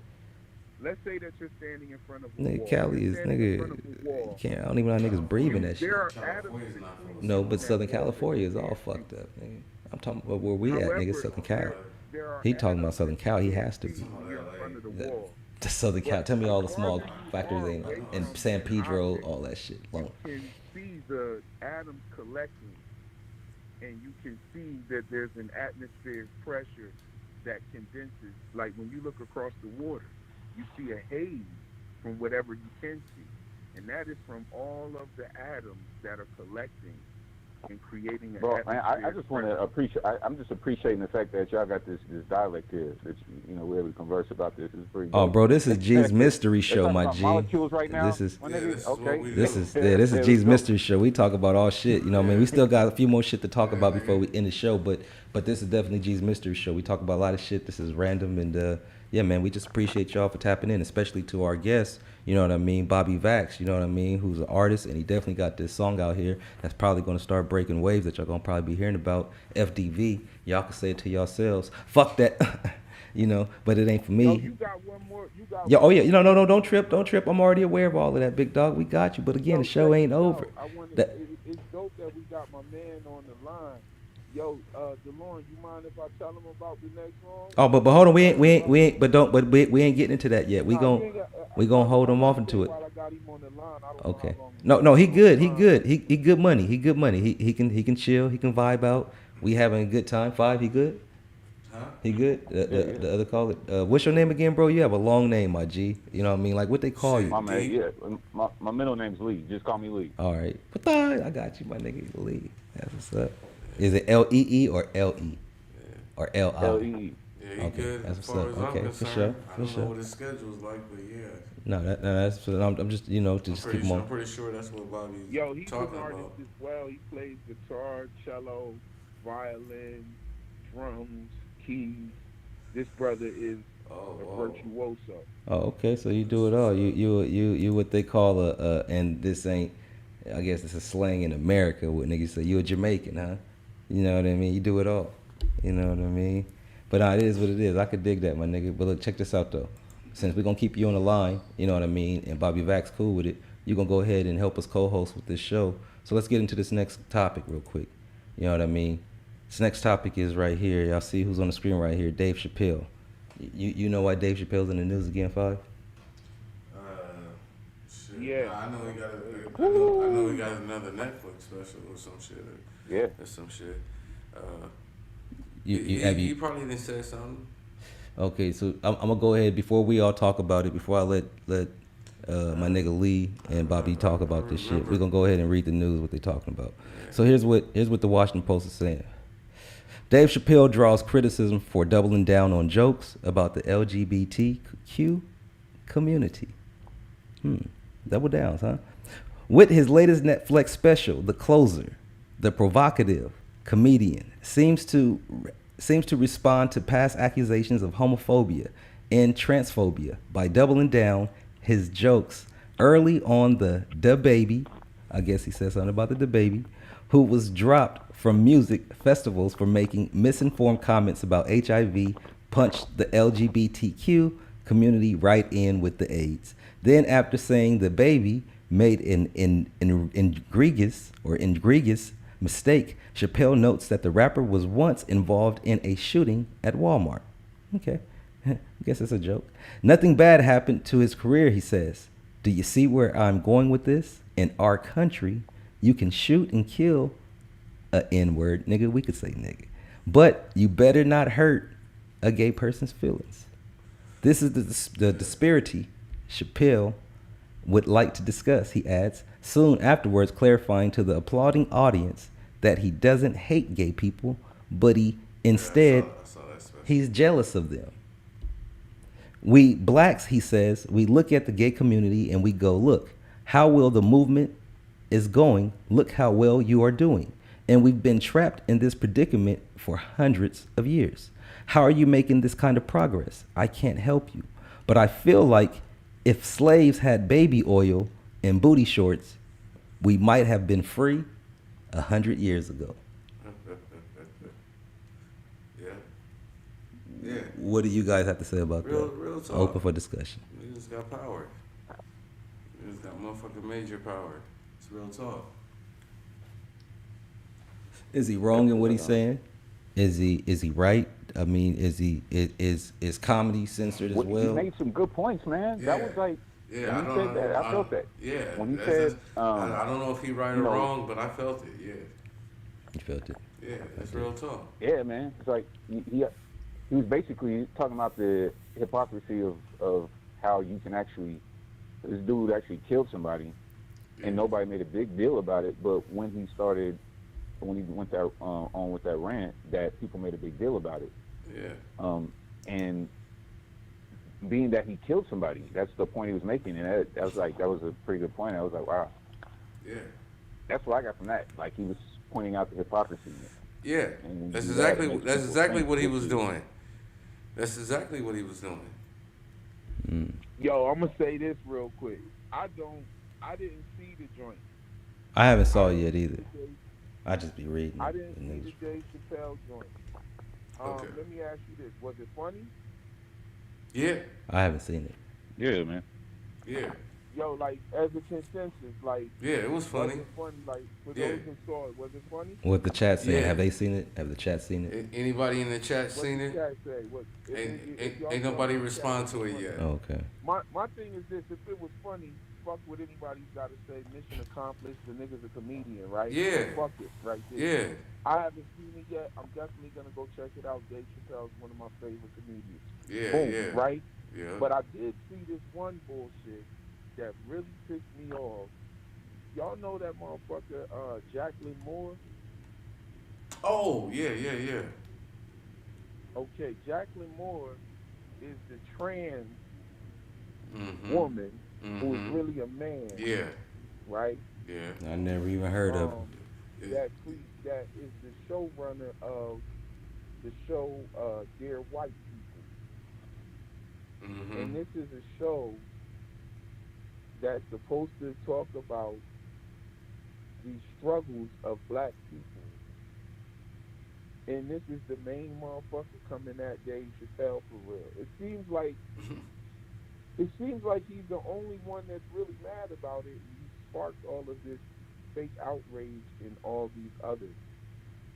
Let's say that you're standing in front of a Nigga, wall. Cali You're is standing in nigga. front of a wall. Can't. I don't even know how niggas breathing that shit. There are atoms in between No, you but and Southern that wall that California you is all can't fucked see. up, nigga. I'm talking about where we at, nigga. However, Southern Cal. there are He talking about atoms Southern that Cal. He you has to can't be. see when you're in front of the wall. The Southern Cal. Tell me all the But small the farther you factories are ain't away and from San an Pedro, object, all that shit. you Long. can see the atoms collecting, and you can see that there's an atmospheric pressure that condenses. Like when you look across the water, you see a haze from whatever you can see, and that is from all of the atoms that are collecting and creating an Bro, atmosphere. man, I just want to appreciate. I'm just appreciating the fact that y'all got this dialect here. That we're able to converse about this. It's pretty. Oh, dope. bro, this is G's Mystery They're Show, talking my about G. molecules right now. This is My nigga? Okay. this is let's G's go. Mystery Show. We talk about all shit. You know what I mean? We still got a few more shit to talk about before we end the show, but this is definitely G's Mystery Show. We talk about a lot of shit. This is random and yeah, man, we just appreciate y'all for tapping in, especially to our guest, you know what I mean, Bobby Vax, you know what I mean, who's an artist, and he definitely got this song out here that's probably going to start breaking waves that y'all going to probably be hearing about, FDV. Y'all can say it to yourselves. Fuck that, you know, but it ain't for me. No, you got one more. You got Yeah, oh one yeah, more. no, don't trip. I'm already aware of all of that, big dog. We got you, but again, the show ain't over. It's dope that we got my man on the line. Yo, DeLorean, you mind if I tell him about the next song? Oh, but hold on, we ain't getting into that yet. We gonna hold him off into it. Okay. No, he good. He good money. He can chill. He can vibe out. We having a good time. 5, he good. He good. The other call it. What's your name again, bro? You have a long name, my G. You know what I mean? Like what they call you? My man, yeah. My middle name's Lee. Just call me Lee. All right. But I got you, my nigga Lee. That's what's up. Is it Lee or Le or Li? Le. Yeah, he Okay, good that's as what's far up. as I'm Okay, for concerned. sure, I for don't sure. know what his schedule's like, but yeah. No, that's. I'm just just keep him on. I'm pretty sure that's what Bobby's Yo, he's an talking artist about. as well. He plays guitar, cello, violin, drums, keys. This brother is a virtuoso. Oh, okay. So you do it all. You what they call and this ain't. I guess it's a slang in America. What niggas say, you a Jamaican, huh? You know what I mean? You do it all. You know what I mean? But it is what it is. I could dig that, my nigga. But look, check this out though. Since we're gonna keep you on the line, you know what I mean, and Bobby Vax cool with it, you're gonna go ahead and help us co-host with this show. So let's get into this next topic real quick. You know what I mean? This next topic is right here. Y'all see who's on the screen right here? Dave Chappelle. You know why Dave Chappelle's in the news again, 5? Shit. Yeah. I know he got another Netflix special or some shit. Yeah. Or some shit. You probably didn't say something. Okay, so I'm gonna go ahead before we all talk about it. Before I let my nigga Lee and Bobby talk about this shit, we're gonna go ahead and read the news what they talking about. So here's what the Washington Post is saying. Dave Chappelle draws criticism for doubling down on jokes about the LGBTQ community. Double downs, huh? With his latest Netflix special, The Closer, the provocative comedian seems to respond to past accusations of homophobia and transphobia by doubling down his jokes early on the DaBaby, I guess he said something about the DaBaby, who was dropped from music festivals for making misinformed comments about HIV, punched the LGBTQ community right in with the AIDS. Then after saying the baby made an egregious mistake, Chappelle notes that the rapper was once involved in a shooting at Walmart. Okay, I guess it's a joke. Nothing bad happened to his career, he says. Do you see where I'm going with this? In our country, you can shoot and kill a N-word, nigga, we could say nigga, but you better not hurt a gay person's feelings. This is the disparity Chappelle would like to discuss, he adds, soon afterwards clarifying to the applauding audience that he doesn't hate gay people, but instead, he's jealous of them. We blacks, he says, we look at the gay community and we go, look, how well the movement is going, look how well you are doing. And we've been trapped in this predicament for hundreds of years. How are you making this kind of progress? I can't help you. But I feel like if slaves had baby oil and booty shorts, we might have been free 100 years ago. Yeah. What do you guys have to say about that? Real talk. Open for discussion. Niggas got power. Niggas got motherfucking major power. It's real talk. Is he wrong in what he's saying? Is he right? I mean, is comedy censored as well? He made some good points, man. Yeah. That was like when he said that, I felt that. Yeah. When he said, I don't know if he right or wrong, but I felt it. Yeah. You felt it. Yeah, that's real talk. Yeah, man. It's like he was basically talking about the hypocrisy of how you can actually, this dude actually killed somebody, and nobody made a big deal about it. But when he went that on with that rant, that people made a big deal about it. Yeah. And being that he killed somebody, that's the point he was making, and that was a pretty good point. I was like, wow. Yeah. That's what I got from that. Like, he was pointing out the hypocrisy. Yeah. That's exactly what he was doing. That's exactly what he was doing. Yo, I'm gonna say this real quick. I didn't see the joint. I haven't saw it yet either. I just be reading. I didn't see the Dave Chappelle joint. Let me ask you this: was it funny? Yeah. I haven't seen it. Yeah, man. Yeah. Yo, like, as a consensus, like, yeah, it was funny. Was it funny? Like, for those who saw it, was it funny? What the chat saying? Yeah. Have they seen it? Have the chat seen it? Anybody in the chat What seen the it? chat say? Ain't nobody respond to it yet. Oh, okay. My thing is this: if it was funny, fuck what anybody's got to say. Mission accomplished. The nigga's a comedian, right? Yeah. Fuck it, right there. Yeah. I haven't seen it yet. I'm definitely gonna go check it out. Dave Chappelle's one of my favorite comedians. Yeah, Boom, yeah. right? Yeah. But I did see this one bullshit that really pissed me off. Y'all know that motherfucker, Jacqueline Moore? Oh, yeah. Okay, Jacqueline Moore is the trans woman who is really a man. Yeah. Right? Yeah. I never even heard of it. That is the showrunner of the show Dear White People. And this is a show that's supposed to talk about the struggles of black people. And this is the main motherfucker coming at Dave Chappelle for real. It seems like he's the only one that's really mad about it. He sparked all of this fake outrage in all these others.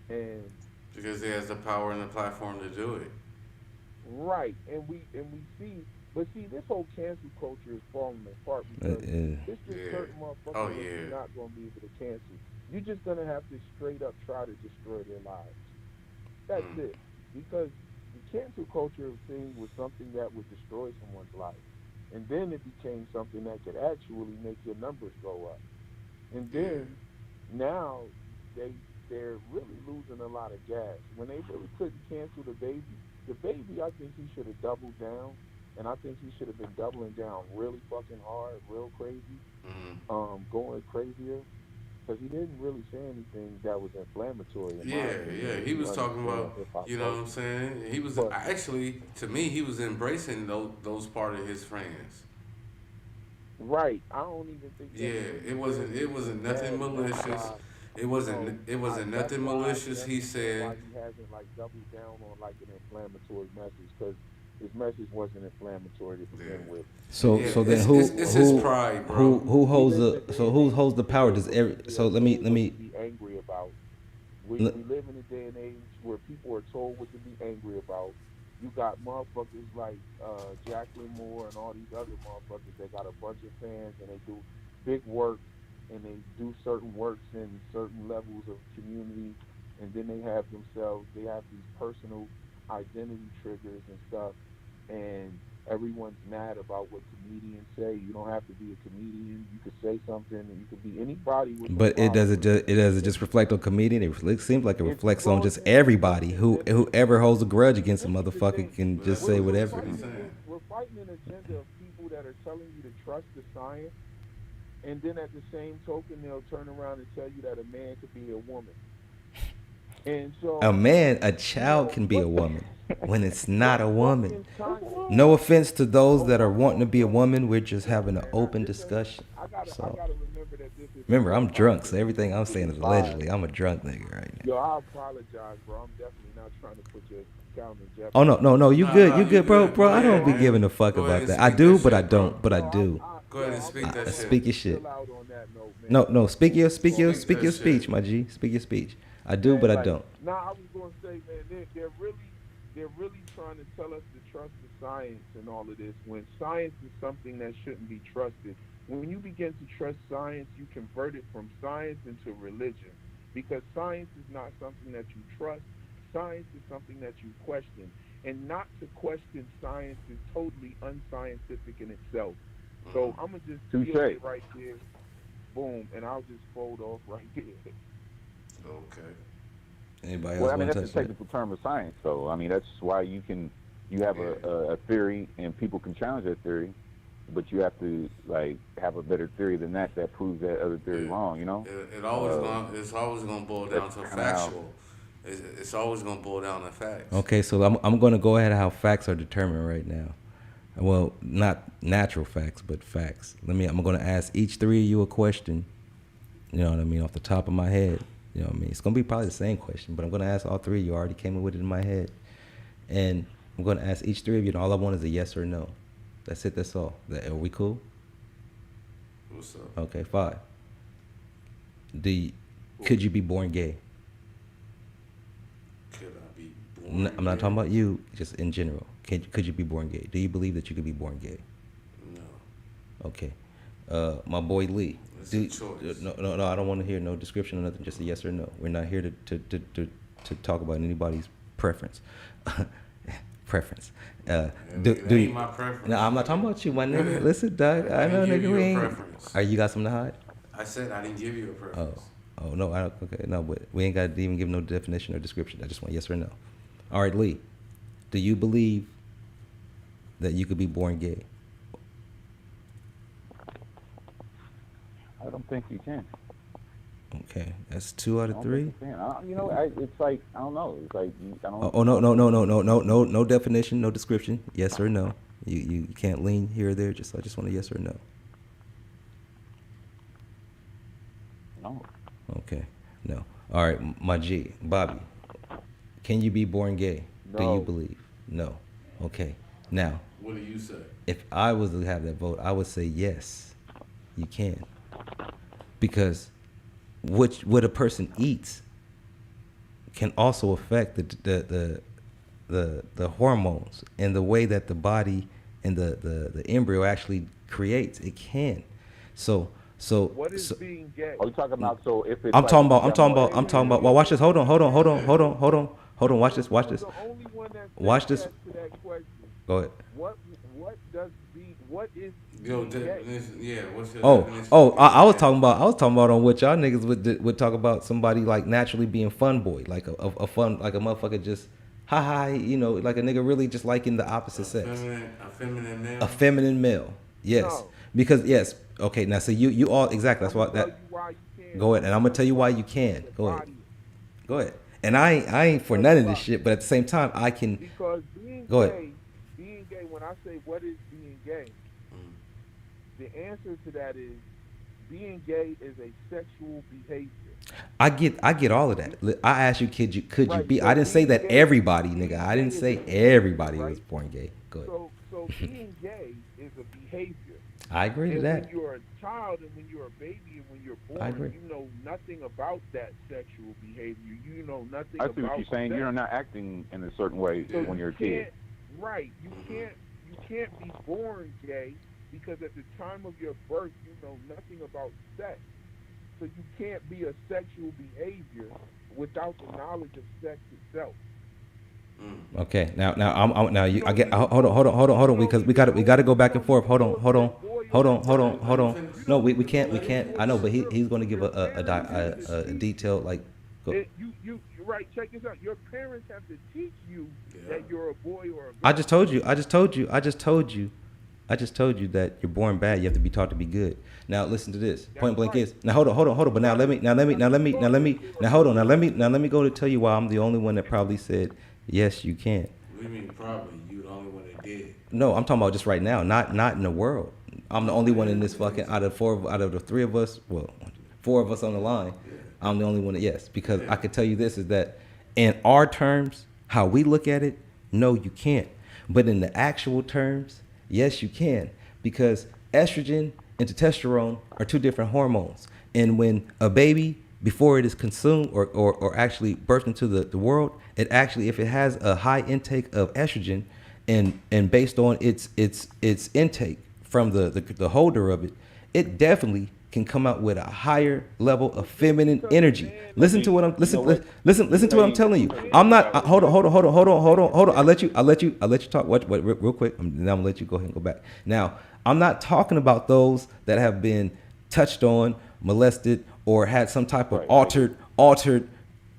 And because he has the power and the platform to do it. Right. And we see, but see, this whole cancel culture is falling apart because it's just certain motherfuckers that you're not going to be able to cancel. You're just going to have to straight up try to destroy their lives. That's it. Because the cancel culture thing was something that would destroy someone's life. And then it became something that could actually make your numbers go up. And then now they're really losing a lot of gas. When they really couldn't cancel the baby, I think he should have doubled down. And I think he should have been doubling down really fucking hard, real crazy, going crazier. Because he didn't really say anything that was inflammatory. Yeah. He was talking about, you know what I'm saying? He was actually, to me, he was embracing those part of his friends. Right. I don't even think. It wasn't nothing malicious. It wasn't nothing malicious. He said. Why he hasn't like doubled down on like an inflammatory message, because his message wasn't inflammatory to begin with. So then it's his pride, bro. Who holds the power? Let me be angry about. We live in a day and age where people are told what to be angry about. You got motherfuckers like Jacqueline Moore and all these other motherfuckers that got a bunch of fans and they do big work and they do certain works in certain levels of community, and then they have these personal identity triggers and stuff, and everyone's mad about what comedians say. You don't have to be a comedian. You could say something, and you could be anybody. But it doesn't just reflect on comedian. It seems like it reflects on just everybody. Whoever holds a grudge against a motherfucker can just say whatever. We're fighting an agenda of people that are telling you to trust the science, and then at the same token, they'll turn around and tell you that a man could be a woman. And so a child can be a woman when it's not a woman. No offense to those that are wanting to be a woman. We're just having an open discussion. I got gotta remember that this is. Remember, I'm drunk, so everything I'm saying is allegedly. I'm a drunk nigga right now. Yo, I apologize, bro. I'm definitely not trying to put your account in jeopardy. Oh no, you good, bro. I don't be giving a fuck about that. I do, but I don't. But I do. Go ahead and speak that shit. Speak your shit. No, speak your speech, my G. Speak your speech. I do, but I don't. Nah, I was gonna say, man, they're really trying to tell us to trust the science and all of this, when science is something that shouldn't be trusted. When you begin to trust science, you convert it from science into religion, because science is not something that you trust. Science is something that you question, and not to question science is totally unscientific in itself. So I'm gonna just feel it right there, boom, and I'll just fold off right there. Okay. Anybody else? Well, I mean, that's a technical term of science, though. I mean, that's why you have a theory and people can challenge that theory, but you have to like have a better theory than that proves that other theory wrong. You know, it's always gonna boil down to factual. It's always gonna boil down to facts. Okay, so I'm gonna go ahead how facts are determined right now. Well, not natural facts, but facts. I'm gonna ask each three of you a question. You know what I mean, off the top of my head. You know what I mean? It's gonna be probably the same question, but I'm gonna ask all three of you. I already came up with it in my head, and I'm gonna ask each three of you, and all I want is a yes or no. That's it. That's all. Are we cool? What's up? Okay, 5. Could you be born gay? Could I be born I'm not talking about you, just in general. Could you be born gay? Do you believe that you could be born gay? No. Okay. My boy Lee. No, I don't want to hear no description or nothing, just a yes or no. We're not here to talk about anybody's preference. Preference. Do you, my preference. No, I'm not talking about you, my nigga. Listen, Doug. I know, nigga. We ain't. Preference. Are you got something to hide? I said I didn't give you a preference. Oh no. Okay, no, but we ain't got to even give no definition or description. I just want yes or no. All right, Lee. Do you believe that you could be born gay? I don't think you can. Okay, that's 2 out of 3. It's like I don't know. It's like I don't. Oh no definition, no description. Yes or no. You can't lean here or there. I just want a yes or no. No. Okay, no. All right, my G, Bobby. Can you be born gay? No. Do you believe? No. Okay. Now. What do you say? If I was to have that vote, I would say yes. You can. Because what a person eats can also affect the hormones and the way that the body and the embryo actually creates. It can. So what is being gay? Are you talking about if it's I'm talking about well, watch this. Hold on. Watch this. The only one that Watch this. To that question. Go ahead. What is Yo, yeah, what's your definition? I was talking about on what y'all niggas would talk about somebody like naturally being fun boy, like a fun, like a motherfucker just like a nigga really just liking the opposite sex. A feminine male. A feminine male. Yes. No. Because yes. Okay, now so you all exactly that's why that go ahead, and I'm gonna tell you why you can. Go ahead. And I ain't for none of this shit, but at the same time I can because being go gay, ahead. Being gay, when I say what is being gay, the answer to that is being gay is a sexual behavior. I get all of that. I asked you, could you be? So I didn't say that gay, everybody, nigga. I didn't say everybody was born gay. Go ahead. So being gay is a behavior. I agree to that. When you're a child and when you're a baby and when you're born, you know nothing about that sexual behavior. You know nothing about I see what you're saying. sex. You're not acting in a certain way when you're a kid. Right. You can't be born gay because at the time of your birth you know nothing about sex. So you can't be a sexual behavior without the knowledge of sex itself. Okay, now I'm now you I get hold on because we got to go back and forth. Hold on. No, we can't. I know, but he's going to give a detailed like. You right. Check this out. Your parents have to teach you that you're a boy or a girl. I just told you that you're born bad. You have to be taught to be good. Now listen to this. Point blank is now hold on. But now let me go to tell you why I'm the only one that probably said yes you can. What do you mean probably? You the only one that did. No, I'm talking about just right now. Not in the world. I'm the only one in this fucking out of the three of us. Well, four of us on the line. I'm the only one that yes, because I can tell you this is that in our terms, how we look at it, no, you can't. But in the actual terms, yes, you can, because estrogen and testosterone are two different hormones. And when a baby, before it is consumed or actually birthed into the world, it actually, if it has a high intake of estrogen and based on its intake from the holder of it, it definitely can come out with a higher level of feminine energy. Listen to what I'm listen to what I'm telling you. I'm not hold on. I'll let you talk. What real quick. Then I'm gonna let you go ahead and go back. Now, I'm not talking about those that have been touched on, molested, or had some type of altered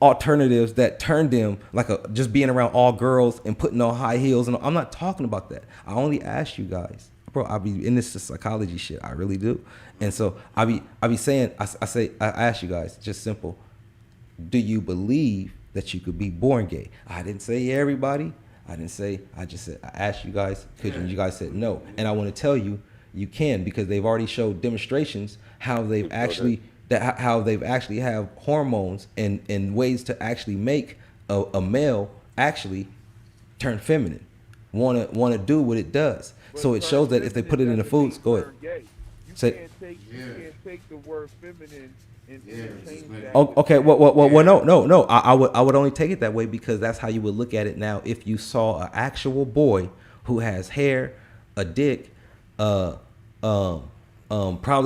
alternatives that turned them like just being around all girls and putting on high heels. And I'm not talking about that. I only ask you guys, bro. I be in this psychology shit. I really do. And so I be saying, I ask you guys, just simple. Do you believe that you could be born gay? I didn't say everybody. I just said, I asked you guys, and you guys said no. And I want to tell you, you can, because they've already showed demonstrations how they've actually have hormones and ways to actually make a male actually turn feminine, wanna do what it does. So it shows that if they put it in the foods, go ahead. You can't take the word feminine and change that. Okay, well, no. I would only take it that way because that's how you would look at it now. If you saw an actual boy who has hair, a dick, probably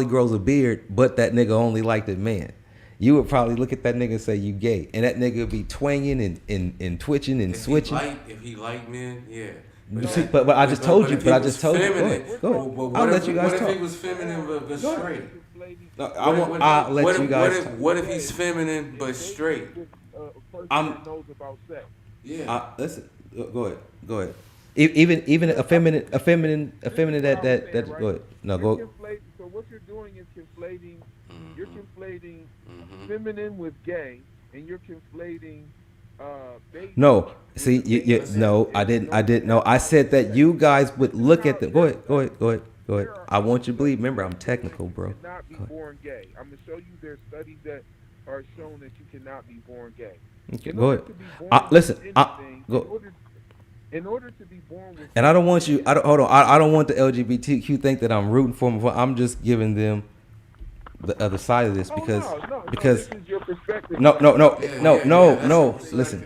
grows a beard, but that nigga only liked a man, you would probably look at that nigga and say you gay, and that nigga would be twanging and twitching and switching. If he liked men, yeah. But I just told you. Go ahead. I'll let you guys talk. What if he was feminine but straight? I'll let you guys talk. What if he's feminine but straight? Knows about sex. Yeah. Listen. Go ahead. Even a feminine that go ahead. No, go. So what you're doing is conflating. You're conflating feminine with gay, and you're conflating. No, see, no, I didn't. No, I said that you guys would look at them. Go ahead. I want you to believe. Remember, I'm technical, bro. Cannot be born gay. I'm gonna show you there's studies that are showing that you cannot be born gay. Okay, go ahead. Listen, go. In order to be born with, and I don't want you. I don't want the LGBTQ think that I'm rooting for them. I'm just giving them the other side of this because this is your perspective. No. Listen.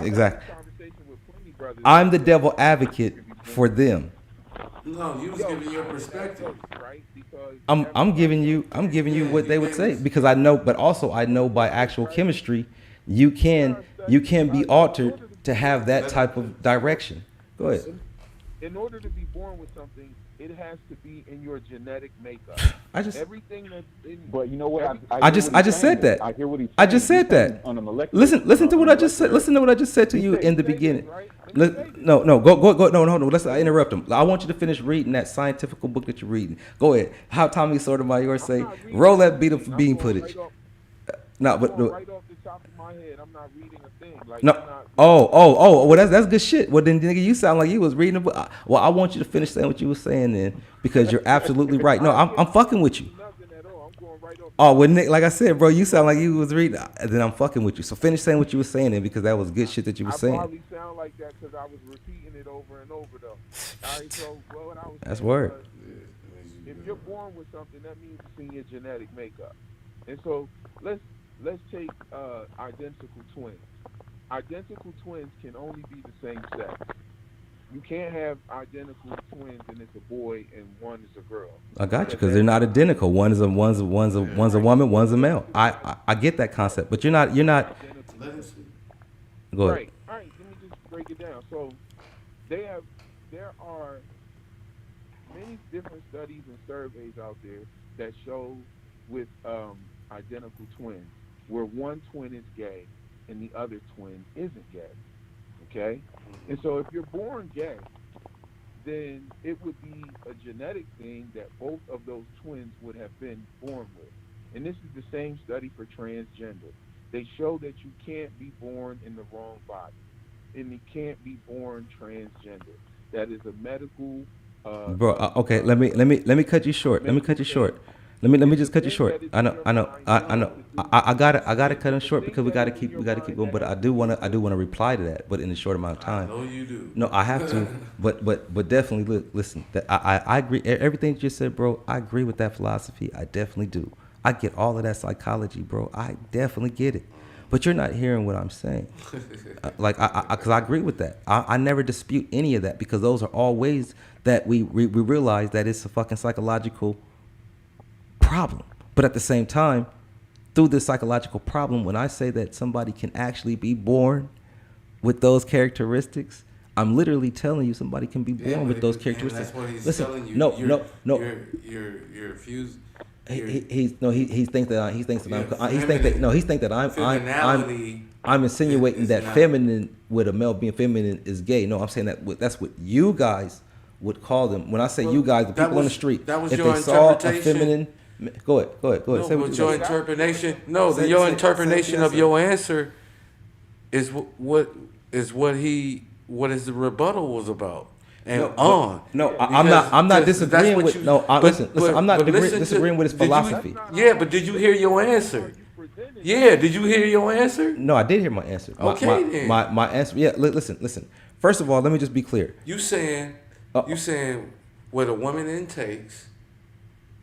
Exactly. I'm the devil advocate for them. No, you was giving your perspective. I'm giving you what they would say because I know, but also I know by actual chemistry, you can be altered to have that type of direction. Go ahead. In order to be born with something, it has to be in your genetic makeup. Everything that's in. But you know what? I just said that. I hear what he's saying. I just said that. On a molecular. Listen to what I just said. Listen to what I just said to you in the beginning. No, go. No, hold on. I interrupt him. I want you to finish reading that scientific book that you're reading. Go ahead. How Tommy Sotomayor say, roll that beat of bean footage. No, but right off the top of my head, I'm not reading a thing. Like, no. Well, that's good shit. Well, then, nigga, you sound like you was reading a book. Well, I want you to finish saying what you were saying then, because you're absolutely right. No, I'm fucking with you. Oh, well, Nick, like I said, bro, you sound like you was reading. Then I'm fucking with you. So finish saying what you were saying then, because that was good shit that you were saying. I probably sound like that because I was repeating it over and over, though. All right, so what I was that's word. If you're born with something, that means it's in your genetic makeup. And so let's take identical twins. Identical twins can only be the same sex. You can't have identical twins and it's a boy and one is a girl. I got you, because they're not identical. One's a woman, one's a male. I get that concept, but you're not. Go ahead. Right. All right. Let me just break it down. So there are many different studies and surveys out there that show with identical twins where one twin is gay and the other twin isn't gay. Okay? And so if you're born gay, then it would be a genetic thing that both of those twins would have been born with. And this is the same study for transgender. They show that you can't be born in the wrong body and you can't be born transgender. That is a medical Bro, okay, let me cut you short. Let me cut you short. Let me just cut you short. I know. I gotta cut him short because we gotta keep going. But I do wanna reply to that. But in a short amount of time. I know you do. No, I have to. But definitely listen. That I agree. Everything you just said, bro. I agree with that philosophy. I definitely do. I get all of that psychology, bro. I definitely get it. But you're not hearing what I'm saying. Because I agree with that. I never dispute any of that because those are all ways that we realize that it's a fucking psychological problem. But at the same time, through this psychological problem, when I say that somebody can actually be born with those characteristics, I'm literally telling you somebody can be born with those characteristics. That's what he's Listen, telling you. No. You're fused. He thinks that I'm insinuating that feminine with a male being feminine is gay. No, I'm saying that's what you guys would call them. When I say you guys, the people on the street, if they saw a feminine, go ahead. No, say but your interpretation. No, your interpretation of your answer is what is the rebuttal was about. And I'm not disagreeing with. I'm not disagreeing with his philosophy. But did you hear your answer? Yeah, did you hear your answer? No, I did hear my answer. Then. My answer. Yeah, listen. First of all, let me just be clear. You saying what a woman intakes.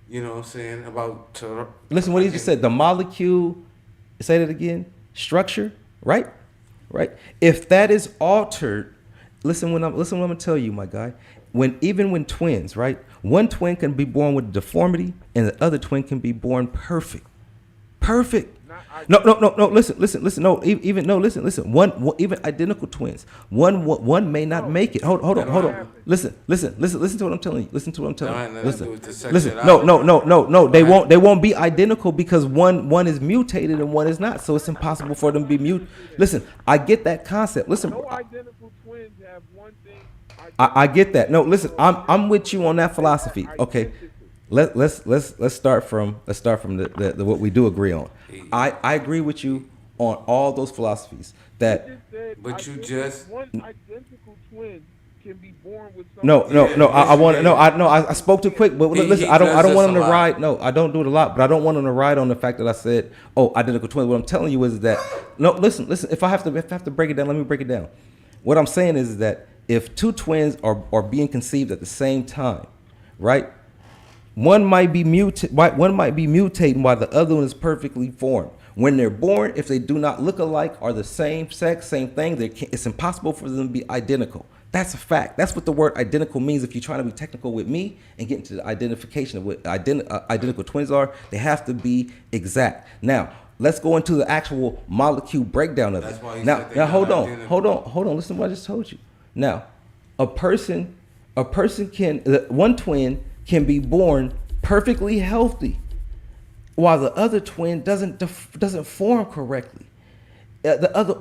You know what I'm saying about. Listen, what he just said. The molecule. Say that again. Structure. Right. If that is altered. Listen what I'm gonna tell you, my guy. Even when twins, right? One twin can be born with deformity, and the other twin can be born perfect. No. Listen. No, listen. One even identical twins. One may not make it. Hold on. Listen to what I'm telling you. Listen. No. They won't be identical because one is mutated and one is not. So it's impossible for them to be mutated. Listen, I get that concept. Listen. No identical twins have one thing. I get that. No, listen. I'm with you on that philosophy. Okay. Let's start from the what we do agree on. I agree with you on all those philosophies that. But you just one identical twin can be born with. I spoke too quick, but listen, I don't want them to ride. No, I don't do it a lot, but I don't want them to ride on the fact that I said, identical twins. What I'm telling you is that listen. If I have to break it down, let me break it down. What I'm saying is that if two twins are being conceived at the same time, right? One might be mutating while the other one is perfectly formed. When they're born, if they do not look alike, are the same sex, same thing, it's impossible for them to be identical. That's a fact. That's what the word identical means. If you're trying to be technical with me and get into the identification of what identical twins are, they have to be exact. Now, let's go into the actual molecule breakdown of it. Now, hold on. Listen to what I just told you. Now, one twin can be born perfectly healthy, while the other twin doesn't form correctly.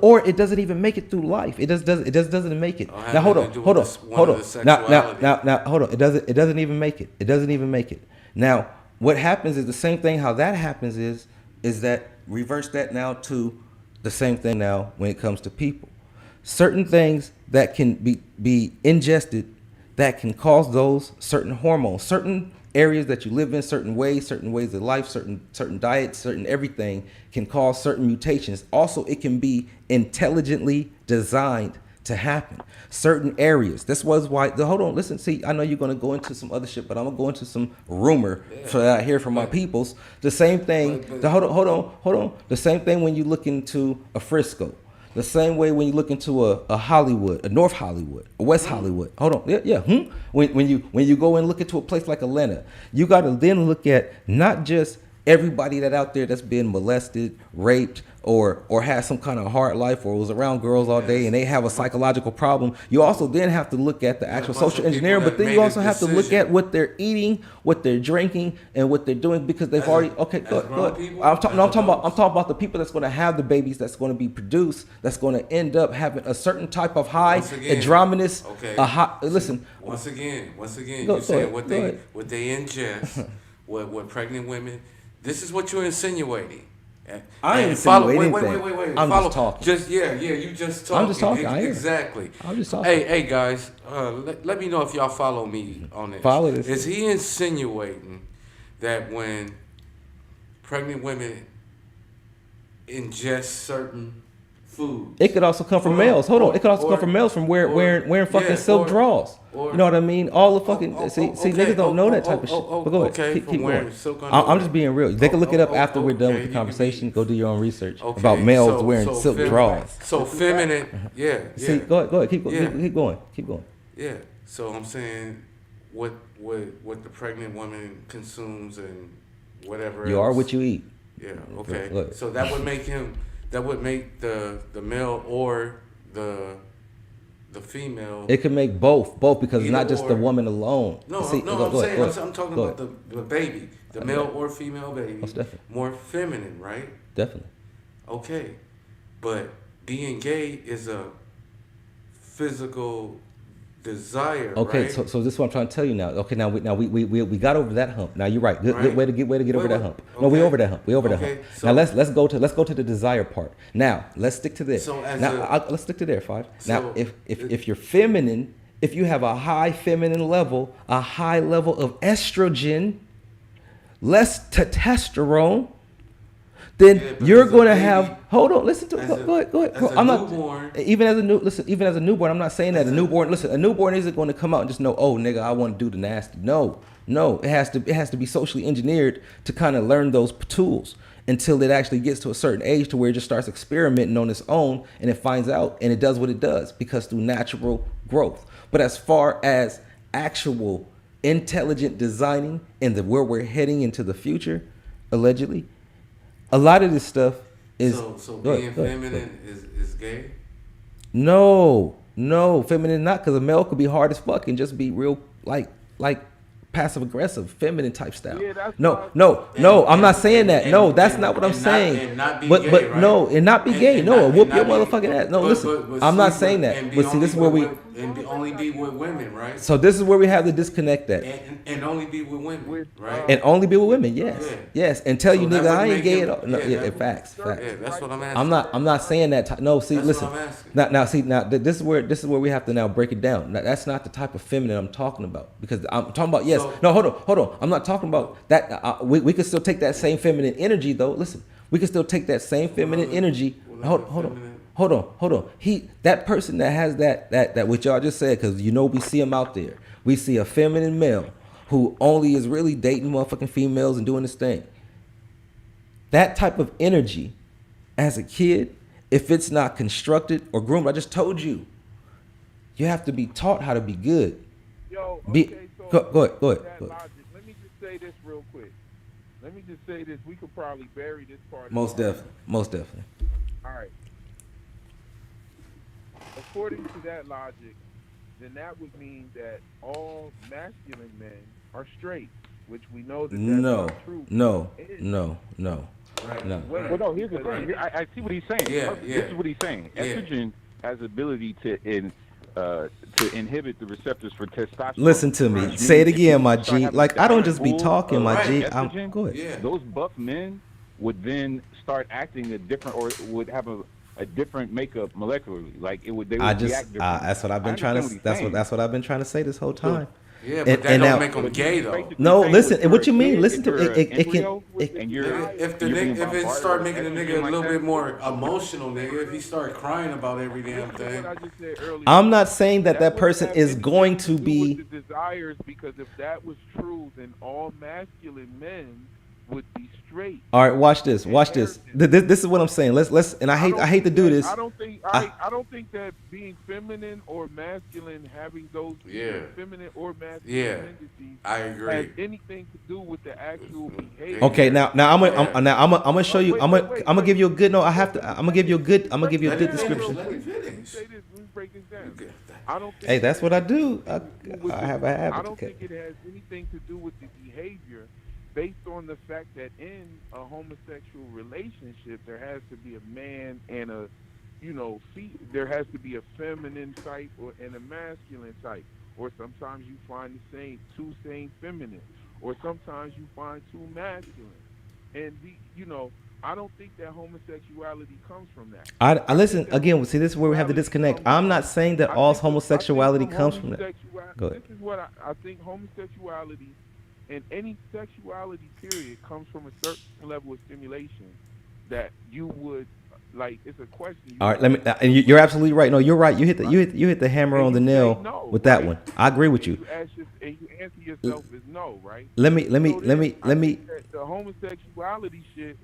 Or it doesn't even make it through life. It just doesn't make it. Now hold on. Now hold on. It doesn't even make it. It doesn't even make it. Now what happens is the same thing. How that happens is that reverse that now to the same thing now when it comes to people. Certain things that can be ingested that can cause those certain hormones, certain areas that you live in, certain ways of life, certain diets, certain everything can cause certain mutations. Also, it can be intelligently designed to happen. Certain areas. This was why. Hold on, listen. See, I know you're gonna go into some other shit, but I'm gonna go into some rumor so that I hear from my peoples. The same thing. Hold on. The same thing when you look into a Frisco. The same way when you look into a Hollywood, a North Hollywood, a West Hollywood. Hold on, yeah. When you go and look into a place like Atlanta, you got to then look at not just everybody that out there that's been molested, raped, or has some kind of hard life, or was around girls all day and they have a psychological problem. You also then have to look at the actual social engineering, but then you also have to look at what they're eating, what they're drinking, and what they're doing because they've already. Okay, good. I'm talking about the people that's going to have the babies that's going to be produced, that's going to end up having a certain type of high androgynous. Listen. Once again, you said what they ingest, what pregnant women. This is what you're insinuating. I ain't follow. insinuating Wait. anything. I'm follow, just talking. You just talking. I'm just talking. I am. Exactly. I'm just talking. Hey guys, let me know if y'all follow me on this. Follow this. Is he insinuating that when pregnant women ingest certain food, it could also come from males. Hold on. It could also come from males from wearing fucking silk drawers. You know what I mean? All the fucking see niggas don't know that type of shit. But go ahead, keep going. I'm just being real. They can look it up after we're done with the conversation. Go do your own research about males wearing silk drawers. So feminine, yeah. See, go ahead, keep going. Yeah. So I'm saying what the pregnant woman consumes and whatever. You else. are what you eat. Yeah. Okay. So that would make him. That would make the male or the female. It could make both because it's not just the woman alone. No, I'm talking about the baby, the male or female baby. Most definitely. More feminine, right? Definitely. Okay, but being gay is a physical desire. Okay, right? so this is what I'm trying to tell you now. Okay, now we got over that hump. Now you're right. Good way to get over that hump. No, we over that hump. So now let's go to the desire part. Now let's stick to this. Let's stick to there, Five. Now if you're feminine, if you have a high feminine level, a high level of estrogen, less testosterone, then you're going to have. Hold on, listen to. Go ahead. I'm not even as a newborn. I'm not saying that a newborn. Listen, a newborn isn't going to come out and just know, oh nigga, I want to do the nasty. No, it has to be socially engineered to kind of learn those tools until it actually gets to a certain age to where it just starts experimenting on its own and it finds out and it does what it does because through natural growth. But as far as actual intelligent designing and where we're heading into the future, allegedly. A lot of this stuff is so being feminine is gay? No, feminine not, because a male could be hard as fuck and just be real like passive aggressive, feminine type style. Yeah, no, I'm not saying that. No, that's not what I'm saying. But no, and not be gay. No, whoop your motherfucking ass. No, listen, I'm not saying that. But see, this is where we only be with women, right? So this is where we have the disconnect at. And only be with women, right? And only be with women, yes. And tell you nigga I ain't gay at all. No, facts. Yeah, that's what I'm asking. I'm not saying that. No, see, listen. Now, this is where we have to now break it down. Now, that's not the type of feminine I'm talking about because I'm talking about no, hold on. I'm not talking about that. We could still take that same feminine energy though. Listen, we can still take that same feminine energy. Hold on. That person that has that what y'all just said, because we see him out there. We see a feminine male who only is really dating motherfucking females and doing this thing. That type of energy, as a kid, if it's not constructed or groomed, I just told you, you have to be taught how to be good. Yo, Go ahead. Logic, let me just say this real quick. We could probably bury this part. Most definitely. All right. According to that logic, then that would mean that all masculine men are straight, which we know that that's not true. No. Right. No. Well, no, here's the thing. I see what he's saying. Yeah. This is what he's saying. Estrogen has the ability to inhibit the receptors for testosterone. Listen to me. Say it again, my G. Like, I don't just be talking, my G. Go ahead. Yeah. Those buff men would then start acting a different, or would have a different makeup molecularly. Like they would react differently. That's what I've been trying to. That's what I've been trying to say this whole time. Yeah, but that don't make them gay though. No, listen. What you mean? Listen to it. It can. If it start making a nigga a little bit more emotional, nigga, if he start crying about every damn thing. I'm not saying that person is going to be. The desires, because if that was true, then all masculine men would be straight. All right, watch this. This is what I'm saying. Let's. And I hate to do this. I don't think that being feminine or masculine, having those feminine or masculine tendencies, I agree, has anything to do with the actual behavior. Okay, now I'm gonna show you. I'm gonna give you a good. No, I have to. I'm gonna give you a good description. Let me break this down. I don't think hey, that's what I do. I have a habit. I don't think it has anything to do with the behavior, based on the fact that in a homosexual relationship, there has to be a man and a, there has to be a feminine type and a masculine type. Or sometimes you find two same feminine. Or sometimes you find two masculine. And, I don't think that homosexuality comes from that. I listen again. See, this is where we have the disconnect. I'm not saying that all homosexuality comes from that. Go ahead. This is what I think homosexuality and any sexuality period comes from a certain level of stimulation that you would like. It's a question. All right, let me. And you're absolutely right. No, you're right. You hit the hammer on the nail with that one. I agree with you. And you answer yourself as no, right? Let me. The homosexuality shit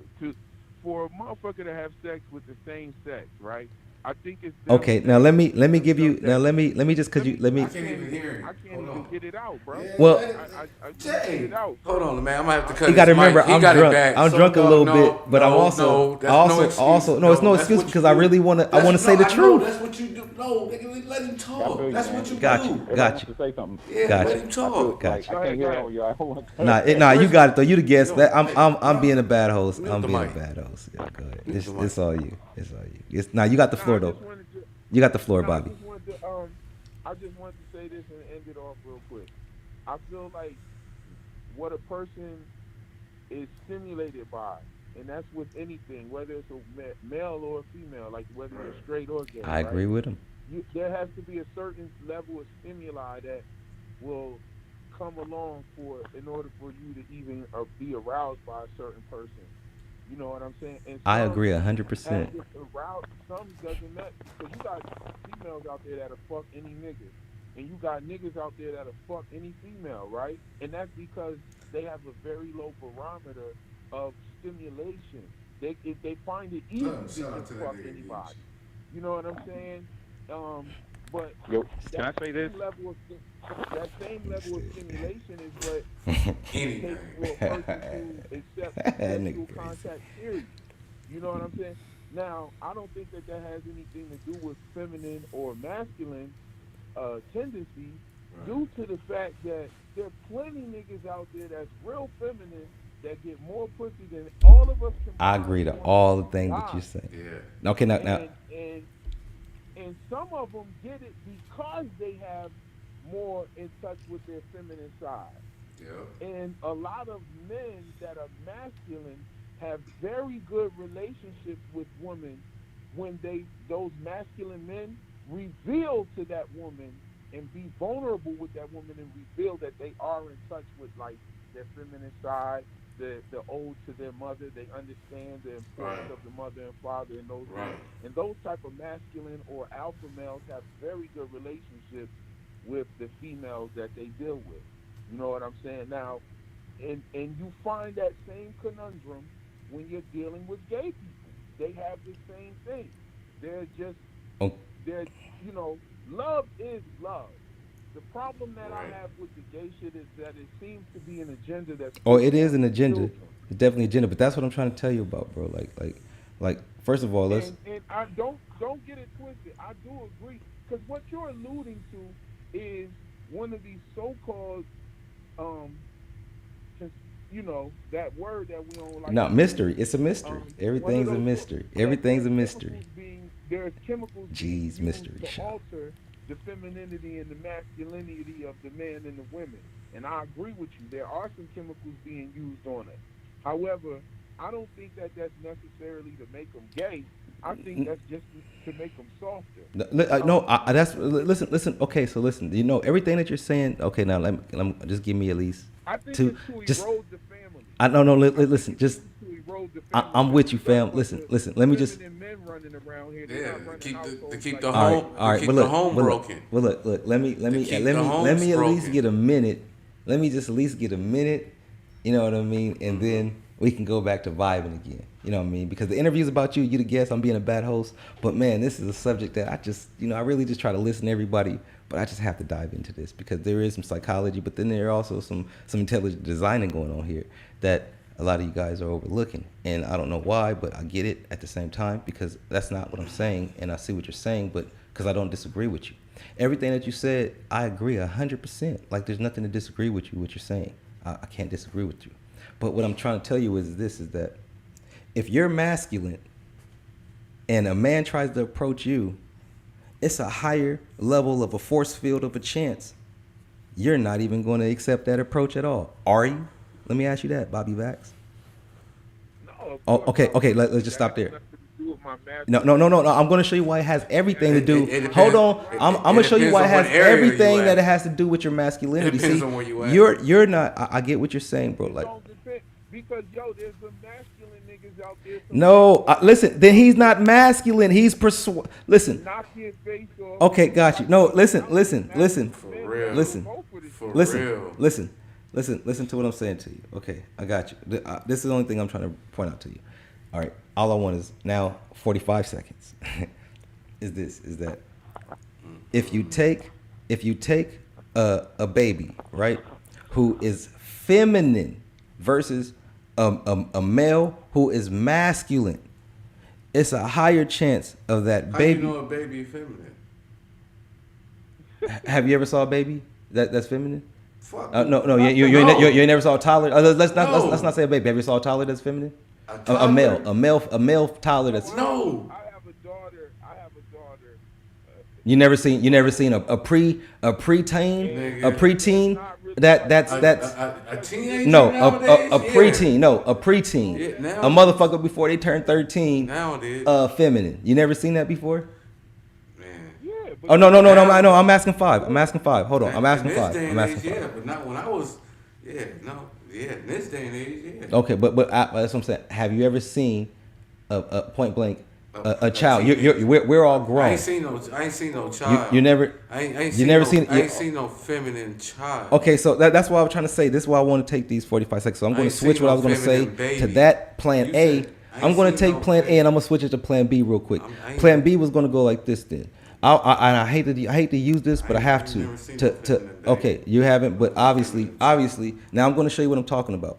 for a motherfucker to have sex with the same sex, right? I think it's okay. Now let me give you. Now let me just because you let me. I can't even hear it. I can't even get it out, bro. Well, I can't get it out. Hold on, man. I'm gonna have to cut. You got to remember, He I'm got drunk. It back. I'm So drunk a little no, bit, but I'm also it's no excuse because I really want to say the truth. That's what you do. No, nigga, let him talk. That's what you got do. you. Got you. Say something. Yeah, got let you. him talk. Got you. I can't hear all y'all. Nah, you got it though. You the guest. I'm being a bad host. I'm being a bad host. Yeah, go ahead. It's all you. It's all you. Now you got the floor though. You got the floor, Bobby. I just wanted to say this and end it off real quick. I feel like what a person is stimulated by, and that's with anything, whether it's a male or a female, like whether you're straight or gay. I agree with him. There has to be a certain level of stimuli that will come along in order for you to even be aroused by a certain person. You know what I'm saying? And I agree 100%. Some doesn't matter because you got females out there that'll fuck any nigga, and you got niggas out there that'll fuck any female, right? And that's because they have a very low barometer of stimulation. They find it easy to just fuck anybody. You know what I'm saying? But can I say this? That same level of stimulation is what it takes for a person to accept sexual contact period. You know what I'm saying? Now, I don't think that has anything to do with feminine or masculine tendencies, due to the fact that there are plenty niggas out there that's real feminine that get more pussy than all of us combined. I agree to all the things that you say. Yeah. Okay, now. And some of them get it because they have more in touch with their feminine side. Yeah. And a lot of men that are masculine have very good relationships with women when those masculine men reveal to that woman and be vulnerable with that woman and reveal that they are in touch with like their feminine side, the ode to their mother. They understand the importance of the mother and father and those things. And those type of masculine or alpha males have very good relationships with the females that they deal with. You know what I'm saying? Now, and you find that same conundrum when you're dealing with gay people. They have the same thing. They're just, love is love. The problem that I have with the gay shit is that it seems to be an agenda that's... Oh, it is an agenda. It's definitely an agenda, but that's what I'm trying to tell you about, bro. Like first of all, let's... And I don't get it twisted. I do agree. Because what you're alluding to is one of these so-called, that word that we don't like. No, mystery. It's a mystery. Everything's a mystery. Everything's a mystery. There are chemicals Geez, mystery to shop. alter the femininity and the masculinity of the men and the women. And I agree with you. There are some chemicals being used on it. However, I don't think that that's necessarily to make them gay. I think that's just to make them softer. Listen. Okay, so listen. You know everything that you're saying. Okay, now let me just give me at least I think two. It's to erode the family. I no. Listen. Just I'm with you, fam. Listen. Let me just. Men running around here, to keep the home. All right. Keep the home broken. Well, look. Let me at least get a minute. Let me just at least get a minute. You know what I mean? And then we can go back to vibing again. You know what I mean? Because the interview's about you. You the guest. I'm being a bad host. But man, this is a subject that I just, I really just try to listen to everybody. But I just have to dive into this because there is some psychology, but then there are also some intelligent designing going on here that a lot of you guys are overlooking. And I don't know why, but I get it at the same time because that's not what I'm saying. And I see what you're saying, but because I don't disagree with you. Everything that you said, I agree 100%. Like there's nothing to disagree with you, what you're saying. I can't disagree with you. But what I'm trying to tell you is that if you're masculine and a man tries to approach you, it's a higher level of a force field of a chance. You're not even going to accept that approach at all. Are you? Let me ask you that, Bobby Vax. No, Okay. Let's just stop there. Nothing to do with my No. I'm going to show you why it has everything to do. It depends- Hold on. I'm going to show you depends why it on has what area everything you that at. it has to do with your masculinity. It depends See, on where you at. you're not. I get what you're saying, bro. Like, Don't depend because there's some masculine niggas out there. no, listen. Then he's not masculine. He's listen. Knock your face off. Okay, got you. No, listen. For real. Listen. For Listen. real. Listen to what I'm saying to you. Okay, I got you. This is the only thing I'm trying to point out to you. All right. All I want is now 45 seconds. is that if you take a baby, right, who is feminine versus a male who is masculine, it's a higher chance of that How baby. you know a baby feminine? Have you ever saw a baby that's feminine? Fuck. No. You never saw a toddler. Let's not say a baby. Have you saw a toddler that's feminine? A male toddler that's. No. I have a daughter. You never seen a preteen that's a teenager. no nowadays? a preteen a preteen Yeah, now- a motherfucker before they turn 13 Nowadays. feminine. You never seen that before? Yeah, but Oh no I'm asking five. Hold on, I'm asking In this five. day I'm and asking age, five. yeah, but not when I was. Yeah, no, yeah. In this day and age, yeah. Okay, but that's what I'm saying. Have you ever seen a point blank a child? We're all grown. I ain't seen no child. You never. I ain't You never seen. seen. I ain't seen no feminine child. Okay, so that's what I was trying to say. This is why I want to take these 45 seconds. So I'm I going to ain't switch seen what I no was going to say feminine baby. to that plan You A. said, I I'm ain't going to seen take no plan A feminine. and I'm going to switch it to plan B real quick. I ain't- Plan B was going to go like this then. I hate to use this, but I have I've to. never seen no feminine baby. Okay, you haven't, but obviously, now I'm going to show you what I'm talking about.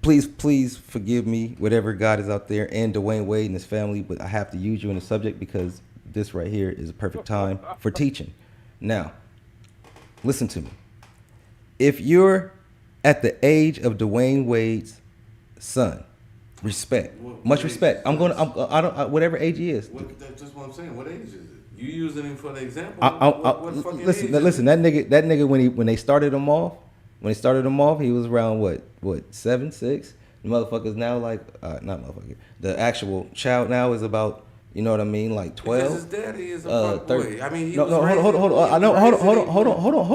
Please forgive me, whatever God is out there, and Dwayne Wade and his family, but I have to use you in the subject because this right here is a perfect time for teaching. Now, listen to me. If you're at the age of Dwayne Wade's son, respect, much respect. Whatever age he is. That's just what I'm saying. What age is it? You using him for the example? What fucking age Listen, is it? that nigga when they started him off, he was around what 7, 6. The motherfuckers now not motherfucker. The actual child now is about, you know what I mean, like 12. Because his daddy is a fuckboy. I mean, he was hold on. Hold on.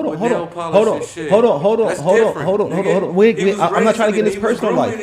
I'm not trying to get his personal life.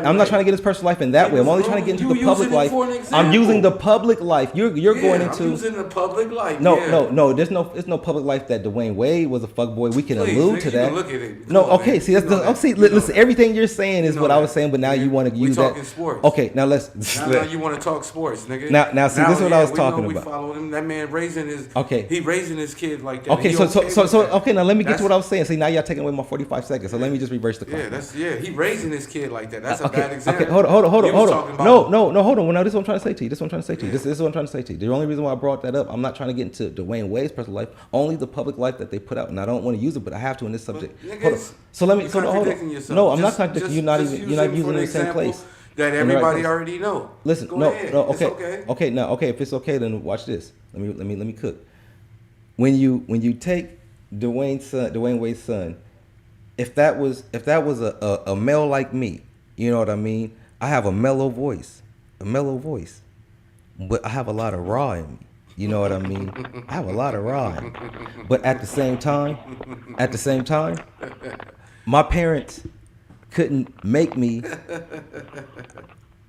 I'm not trying to get his personal life in that way. I'm only trying to get into the public life. I'm using the public life. You're going into. I'm using the public life. No. There's no public life that Dwayne Wade was a fuckboy. We can allude to that. Look at it. No, okay. See, listen. Everything you're saying is what I was saying, but now you want to use that. We talking sports. Okay, now let's. Now you want to talk sports, nigga. Now, see, this is what I was talking we about. Followed him. That man raising his. Okay. He raising his kid like that. Okay, He so with that. okay, now let me get to what I was saying. See, now y'all taking away my 45 seconds. So let me just reverse the clock. He raising his kid like that. That's a Okay, bad example. okay, hold on. You was talking about- No, hold on. Well, now this is what I'm trying to say to you. This is what I'm trying to say to you. The only reason why I brought that up, I'm not trying to get into Dwayne Wade's personal life, only the public life that they put out, and I don't want to use it, but I have to in this subject. Hold on. So let me. You're contradicting yourself. No, I'm not Just- contradicting. You're just not even for using the the same example place. that In the right everybody place. already know. Listen, Go no, ahead. okay, It's okay. okay. Now, okay, if it's okay, then watch this. Let me cook. When you take Dwayne Wade's son, if that was a male like me, you know what I mean? I have a mellow voice, but I have a lot of raw in me. You know what I mean? I have a lot of raw in me. But at the same time, my parents couldn't make me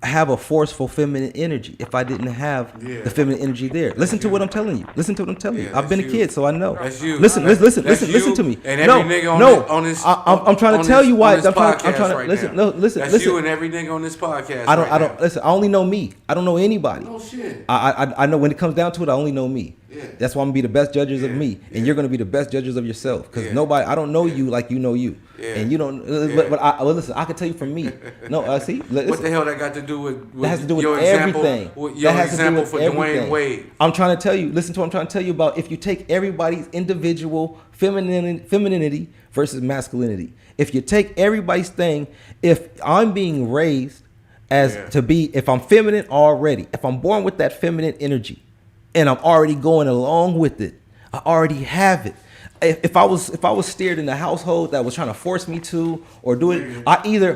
have a forceful feminine energy if I didn't have the feminine energy there. Listen to what I'm telling you. I've been a kid, so I know. That's you. Listen to me. And every nigga on this I'm trying to tell you why. I'm trying to listen. No, listen. That's you and every nigga on this podcast. I don't listen. I only know me. I don't know anybody. No shit. I know when it comes down to it, I only know me. Yeah. That's why I'm gonna be the best judges of me, and you're gonna be the best judges of yourself. Because nobody, I don't know you like you know you, and you don't. But listen, I can tell you from me. No, see, listen, what the hell that got to do with that has to do with your everything. Example, with your that has example to do with for everything. Dwayne Wade? I'm trying to tell you. Listen to what I'm trying to tell you about. If you take everybody's individual femininity versus masculinity, if you take everybody's thing, if I'm being raised as to be, if I'm feminine already, if I'm born with that feminine energy, and I'm already going along with it, I already have it. if I was steered in a household that was trying to force me to or do it, I either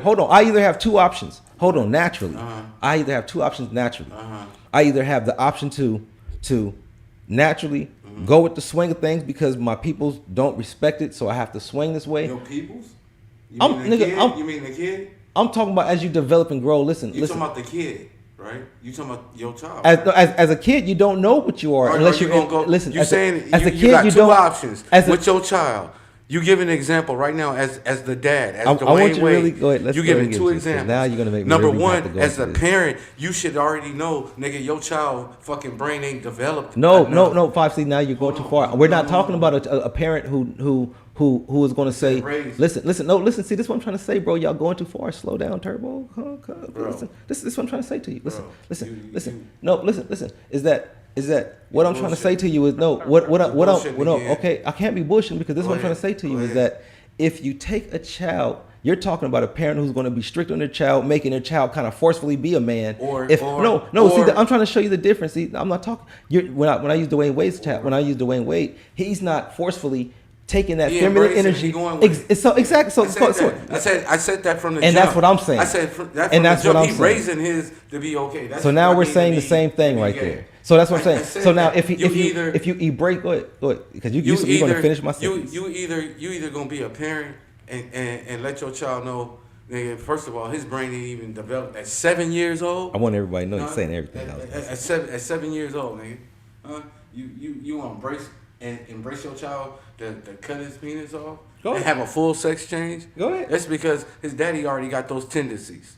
have two options. Naturally. I either have two options naturally. I either have the option to naturally go with the swing of things because my peoples don't respect it, so I have to swing this way. Your peoples? You mean the kid? I'm talking about as you develop and grow. Listen. Talking about the kid, right? You talking about your child? As a kid, you don't know what you are unless you're gonna go. Listen, you saying as a kid, you got you two don't, options with your child. You give an example right now as the dad, as Dwayne I want you to Wade. really go ahead. You giving two examples. Now you're gonna make me number really one, have to go as a into this. parent, you should already know, nigga, your child fucking brain ain't developed. No, 5C. Now you're going too far. We're not talking about a parent who is going to say, listen. See, this is what I'm trying to say, bro. Y'all going too far. Slow down, Turbo. Listen, this is what I'm trying to say to you. Listen. Is that what I'm trying to say to you is okay, I can't be bullshitting because this is what I'm trying to say to you is that if you take a child, you're talking about a parent who's going to be strict on their child, making their child kind of forcefully be a man. I'm trying to show you the difference. See, I'm not talking. When I use Dwayne Wade's child, when I use Dwayne Wade, he's not forcefully taking that feminine energy. I said that from the jump. And that's what I'm saying. I said that from the jump. He's raising his to be okay. So now we're saying the same thing right there. So that's what I'm saying. So now if you break, go ahead, because you're going to finish my sentence. You either going to be a parent and let your child know. Nigga, first of all, his brain ain't even developed at 7 years old. I want everybody to know you're saying everything. At 7 years old, nigga. You embrace your child to cut his penis off and have a full sex change? Go ahead. That's because his daddy already got those tendencies.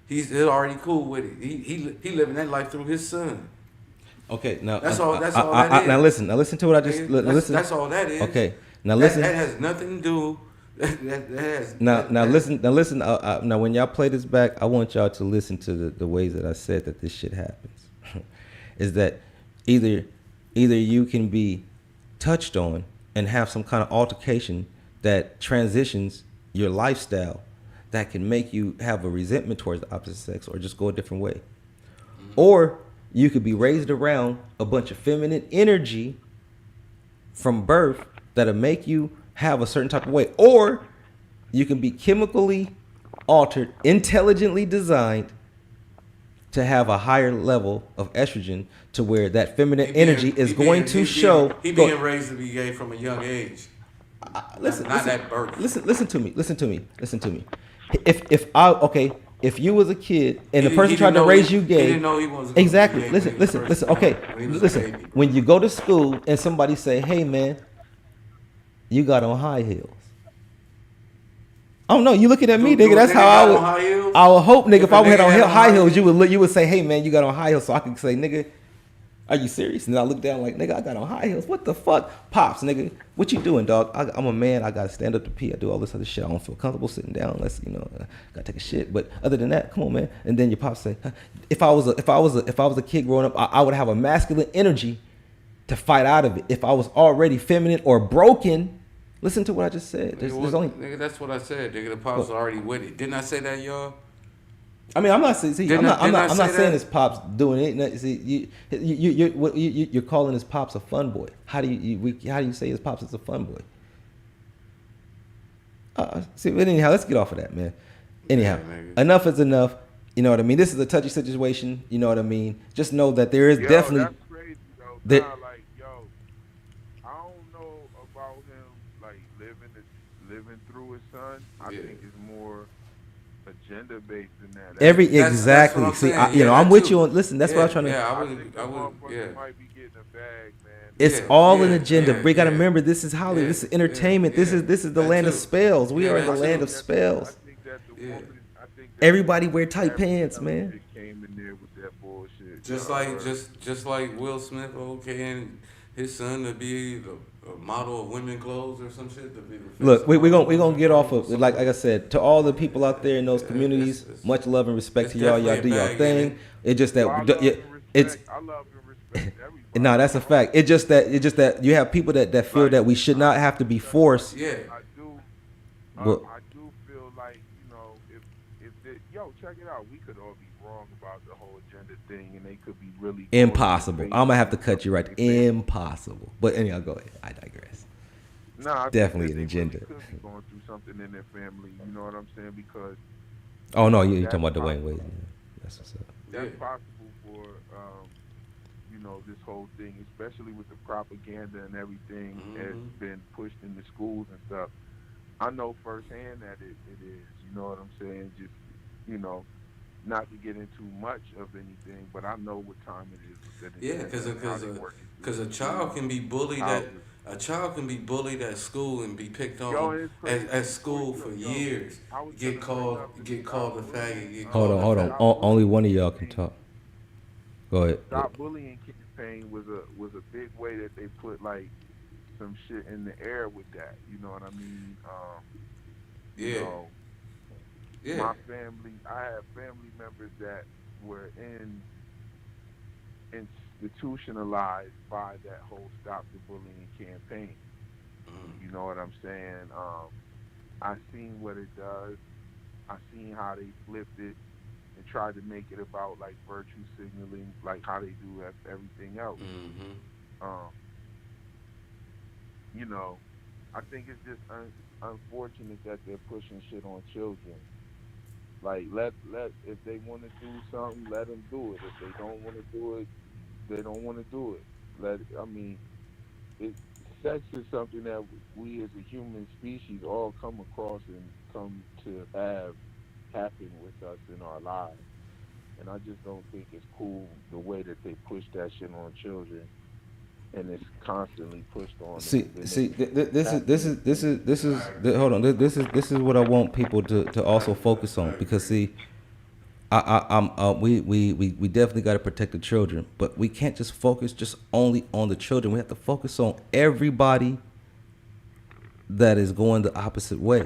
He's already cool with it. He living that life through his son. Okay, now that's all that is. Now listen to what I just listen. That's all that is. Okay, now listen. That has nothing to do. Listen. Now when y'all play this back, I want y'all to listen to the ways that I said that this shit happens. Is that either you can be touched on and have some kind of altercation that transitions your lifestyle that can make you have a resentment towards the opposite sex or just go a different way. Or you could be raised around a bunch of feminine energy from birth that'll make you have a certain type of way. Or you can be chemically altered, intelligently designed to have a higher level of estrogen to where that feminine energy is going to show. He being raised to be gay from a young age. Listen at birth. Listen to me. If you was a kid and the person tried to raise you gay, he didn't know he wasn't exactly. gonna be gay Listen. Okay, listen. When you go to school and somebody say, "Hey, man, you got on high heels." Oh no, you looking at me, nigga. That's how I would hope, nigga. If I had on high heels, you would say, "Hey, man, you got on high heels," so I could say, "Nigga, are you serious?" And I look down like, "Nigga, I got on high heels. What the fuck, pops, nigga? What you doing, dog? I'm a man. I gotta stand up to pee. I do all this other shit. I don't feel comfortable sitting down unless gotta take a shit. But other than that, come on, man." And then your pops say, "If I was a kid growing up, I would have a masculine energy to fight out of it. If I was already feminine or broken." Listen to what I just said. There's only nigga. That's what I said. Nigga, the pops are already with it. Didn't I say that, y'all? I mean, I'm not saying. I'm not saying his pops doing it. See, you're calling his pops a fun boy. How do you say his pops is a fun boy? But anyhow, let's get off of that, man. Anyhow, enough is enough. You know what I mean? This is a touchy situation. You know what I mean? Just know that there is definitely. That's crazy, though. I don't know about him like living through his son. I think it's more agenda based than that. Exactly. That's See, I'm with you on. Listen, that's what I'm trying to. I would. Might be getting a bag, man. It's all an agenda. We gotta remember, this is Hollywood. This is entertainment. This is the land of spells. We are in the land of spells. I think that the woman. I think that everybody wear tight pants, man. Came in there with that bullshit. Just like Will Smith, and his son to be a model of women clothes or some shit. To be the Look, we're gonna get off of like I said, to all the people out there in those communities, much love and respect to y'all. Y'all do y'all thing. It's just that it's. I love and respect everybody. No, that's a fact. It's just that you have people that feel that we should not have to be forced. Yeah. I do. I do feel like check it out. We could all be wrong about the whole agenda thing, and they could be really impossible. I'm gonna have to cut you right. Impossible. But anyhow, go ahead. I digress. Nah, I Definitely think an that they agenda. really could be going through something in their family. You know what I'm saying? Because Oh no, you're that's talking about Dwayne possible. Wade. Yeah. That's what's up. That's possible for this whole thing, especially with the propaganda and everything that's been pushed in the schools and stuff. I know firsthand that it is. You know what I'm saying? Just not to get into much of anything, but I know what time it is with that Yeah, agenda and how they work it through because a the child schools, can be bullied houses. at school and be picked Yo, on it's crazy. at school for years. I was gonna bring up the Get stop called a faggot, bullying. get Hold called on, a hold on. fat. Only one of y'all can talk. Go ahead. Stop bullying campaign was a big way that they put like some shit in the air with that. You know what I mean? My family, I have family members that were institutionalized by that whole Stop the Bullying campaign. You know what I'm saying? I seen what it does. I seen how they flipped it and tried to make it about like virtue signaling, like how they do everything else. I think it's just unfortunate that they're pushing shit on children. Like let if they want to do something, let them do it. If they don't want to do it, they don't want to do it. Sex is something that we as a human species all come across and come to have happen with us in our lives. And I just don't think it's cool the way that they push that shit on children, and it's constantly pushed on them. Hold on. This is what I want people to also focus on, because see, we definitely got to protect the children, but we can't just focus just only on the children. We have to focus on everybody that is going the opposite way,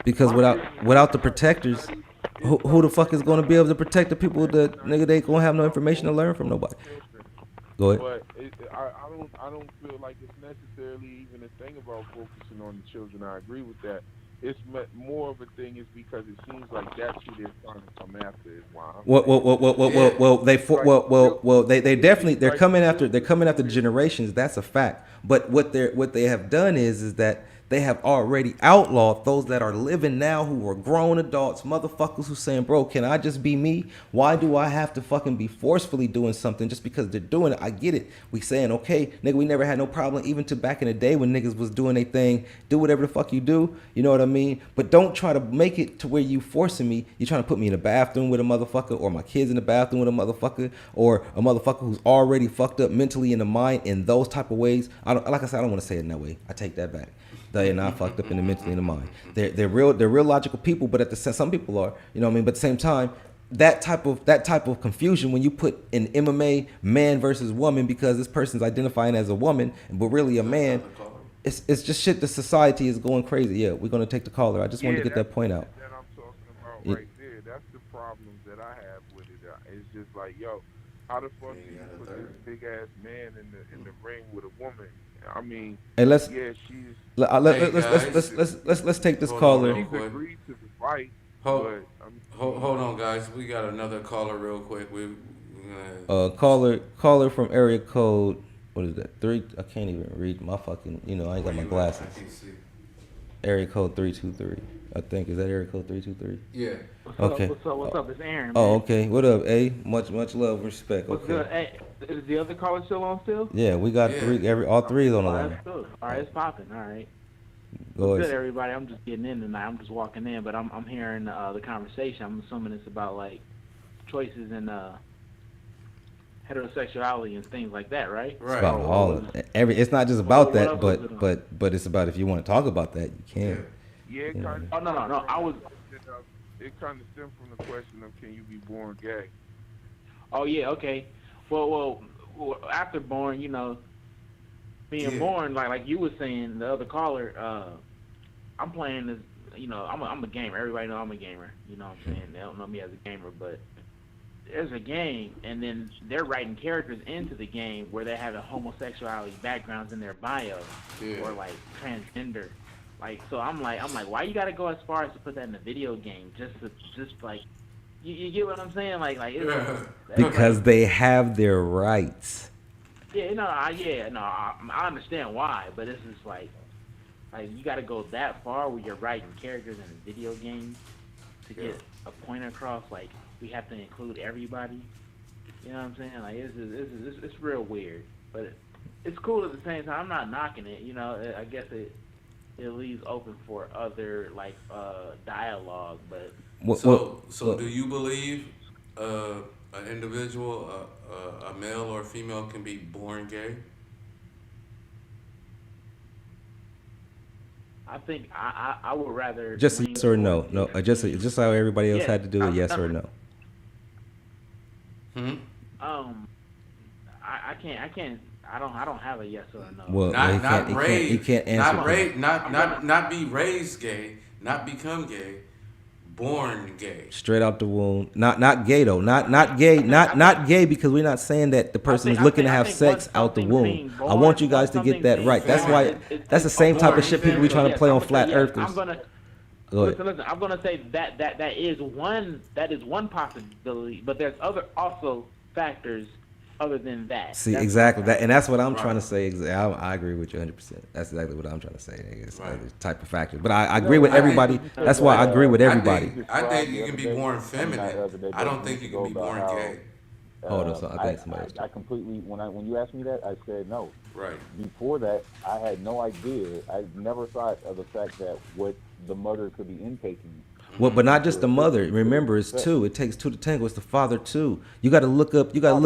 because without the protectors, who the fuck is going to be able to protect the people that nigga they gonna have no information to learn from nobody? Go ahead. But I don't feel like it's necessarily even a thing about focusing on the children. I agree with that. It's more of a thing is because it seems like that's who they're trying to come after. Is why. They're coming after generations. That's a fact. But what they have done is that they have already outlawed those that are living now, who are grown adults, motherfuckers who saying, bro, can I just be me? Why do I have to fucking be forcefully doing something just because they're doing it? I get it. We saying, okay, nigga, we never had no problem, even to back in the day when niggas was doing their thing, do whatever the fuck you do, you know what I mean? But don't try to make it to where you forcing me. You're trying to put me in the bathroom with a motherfucker, or my kids in the bathroom with a motherfucker, or a motherfucker who's already fucked up mentally in the mind in those type of ways. Like I said, I don't want to say it in that way. I take that back. They're not fucked up in the mentally in the mind. They're real logical people, but at the same, some people are, you know what I mean? But at the same time, that type of confusion when you put in MMA man versus woman because this person's identifying as a woman but really a man, it's just shit. The society is going crazy. Yeah, we're gonna take the caller. I just wanted to get that point out. That I'm talking about right there. That's the problem that I have with it. It's just like, yo, how the fuck do you put this big ass man in the ring with a woman? I mean, hey, let's take this caller. She's agreed to the fight. Hold on, guys. We got another caller real quick. Caller from area code. What is that? 3. I can't even read my fucking. I ain't got my glasses. Area code 323. I think is that area code 323. Yeah. Okay. What's up? It's Aaron. Oh, okay. What up, A? Much love, respect. What's Okay. good? Hey, is the other caller still on still? Yeah, we got all three is on the line. That's good. All right, it's popping. All right. Go What's ahead. good, everybody? I'm just getting in tonight. I'm just walking in, but I'm hearing the conversation. I'm assuming it's about like choices in heterosexuality and things like that, right? It's about all of it. It's not just about that, but it's about if you want to talk about that, you can. Yeah, it kind of. Oh no. I was. It kind of stemmed from the question of can you be born gay? Oh yeah, okay. Well, after born, being born, like you were saying, the other caller, I'm playing this. I'm a gamer. Everybody know I'm a gamer. You know what I'm saying? They don't know me as a gamer, but there's a game, and then they're writing characters into the game where they have a homosexuality backgrounds in their bio, or like transgender. Like, so I'm like, why you gotta go as far as to put that in a video game? Just like, you get what I'm saying? Like because they have their rights. Yeah, I understand why, but it's just like, Like you got to go that far where you're writing characters in a video game to get a point across. Like we have to include everybody. You know what I'm saying? Like it's real weird, but it's cool at the same time. I'm not knocking it. You know, I guess it leaves open for other like dialogue. But So do you believe an individual, a male or a female, can be born gay? I think I would rather Just a yes or no. No, just how everybody else had to do it. Yes or no. I can't. I don't have a yes or a no. Well, he can't answer. Not be raised gay, not become gay, born gay. Straight out the womb. Not gay though. Not gay. Not gay because we're not saying that the person is looking to have sex out the womb. I want you guys to get that right. That's why. That's the same type of shit people be trying to play on flat earthers. Listen, I'm gonna say that is one possibility, but there's also factors other than that. See, exactly that, and that's what I'm trying to say. I agree with you 100%. That's exactly what I'm trying to say. It's other type of factors, but I agree with everybody. That's why I agree with everybody. I think you can be born feminine. I don't think you can be born gay. Hold on, so I think somebody. I completely when you asked me that, I said no. Right. Before that, I had no idea. I never thought of the fact that what the mother could be intaking. Well, but not just the mother. Remember, it's two. It takes two to tango. It's the father too. You got to look up. You got to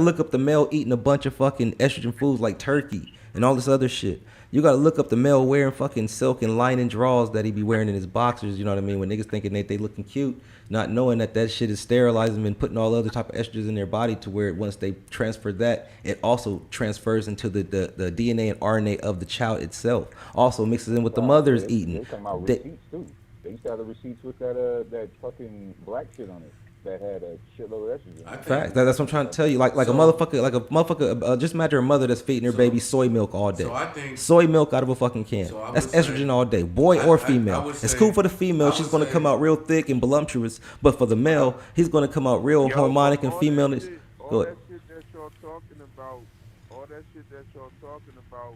look up the male eating a bunch of fucking estrogen foods like turkey and all this other shit. You got to look up the male wearing fucking silk and lining drawers that he be wearing in his boxers. You know what I mean? When niggas thinking that they looking cute, not knowing that shit is sterilizing and putting all other type of estrogens in their body to where once they transfer that, it also transfers into the DNA and RNA of the child itself. Also mixes in with the mother's eating. They talking about receipts too. They used to have the receipts with that fucking black shit on it that had a shitload of estrogen. Fact. That's what I'm trying to tell you. Like a motherfucker. Just imagine a mother that's feeding her baby soy milk all day. So I think soy milk out of a fucking can. That's estrogen all day, boy or female. It's cool for the female. She's gonna come out real thick and voluptuous, but for the male, he's gonna come out real harmonic and femaleness. All that shit that y'all talking about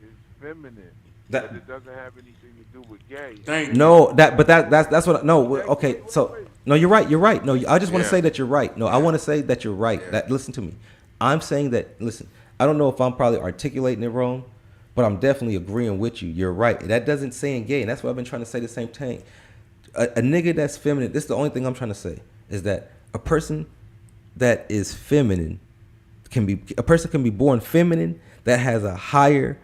is feminine. But it doesn't have anything to do with gay. No, that's what. No, okay. So no, you're right. You're right. No, I just want to say that you're right. No, I want to say that you're right. That listen to me. I'm saying that. Listen, I don't know if I'm probably articulating it wrong, but I'm definitely agreeing with you. You're right. That doesn't say gay, and that's what I've been trying to say the same thing. A nigga that's feminine. This is the only thing I'm trying to say is that a person that is feminine can be born feminine that has a higher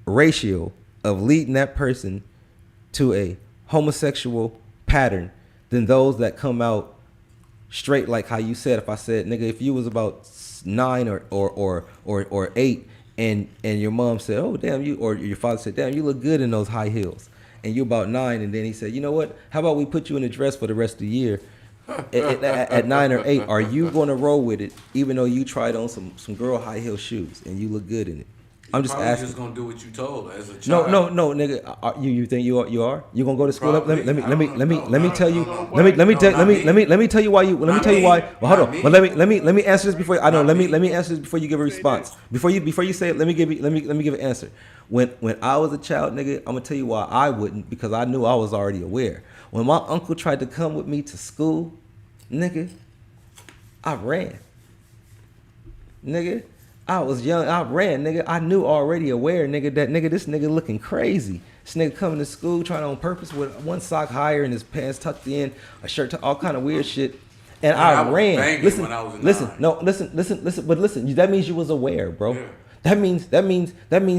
ratio of leading that person to a homosexual pattern than those that come out straight, like how you said. If I said, nigga, if you was about 9 or 8 and your mom said, oh damn, you, or your father said, damn, you look good in those high heels, and you about 9, and then he said, you know what, how about we put you in a dress for the rest of the year at 9 or 8, are you going to roll with it even though you tried on some girl high heel shoes and you look good in it? I'm just asking. Just gonna do what you told as a child. No, nigga. You think you are? You gonna go to school? Let me tell you. Let me tell you why you. Let me tell you why. Well, hold on. Well, let me answer this before. I know. Let me answer this before you give a response. Before you say it, let me give an answer. When I was a child, nigga, I'm gonna tell you why I wouldn't, because I knew I was already aware. When my uncle tried to come with me to school, nigga, I ran. Nigga. I was young, I ran, nigga. I knew already aware, nigga, that nigga, this nigga looking crazy. This nigga coming to school trying on purpose with one sock higher and his pants tucked in, a shirt, all kind of weird shit. And I ran. Listen, but listen, that means you was aware, bro. Yeah. That means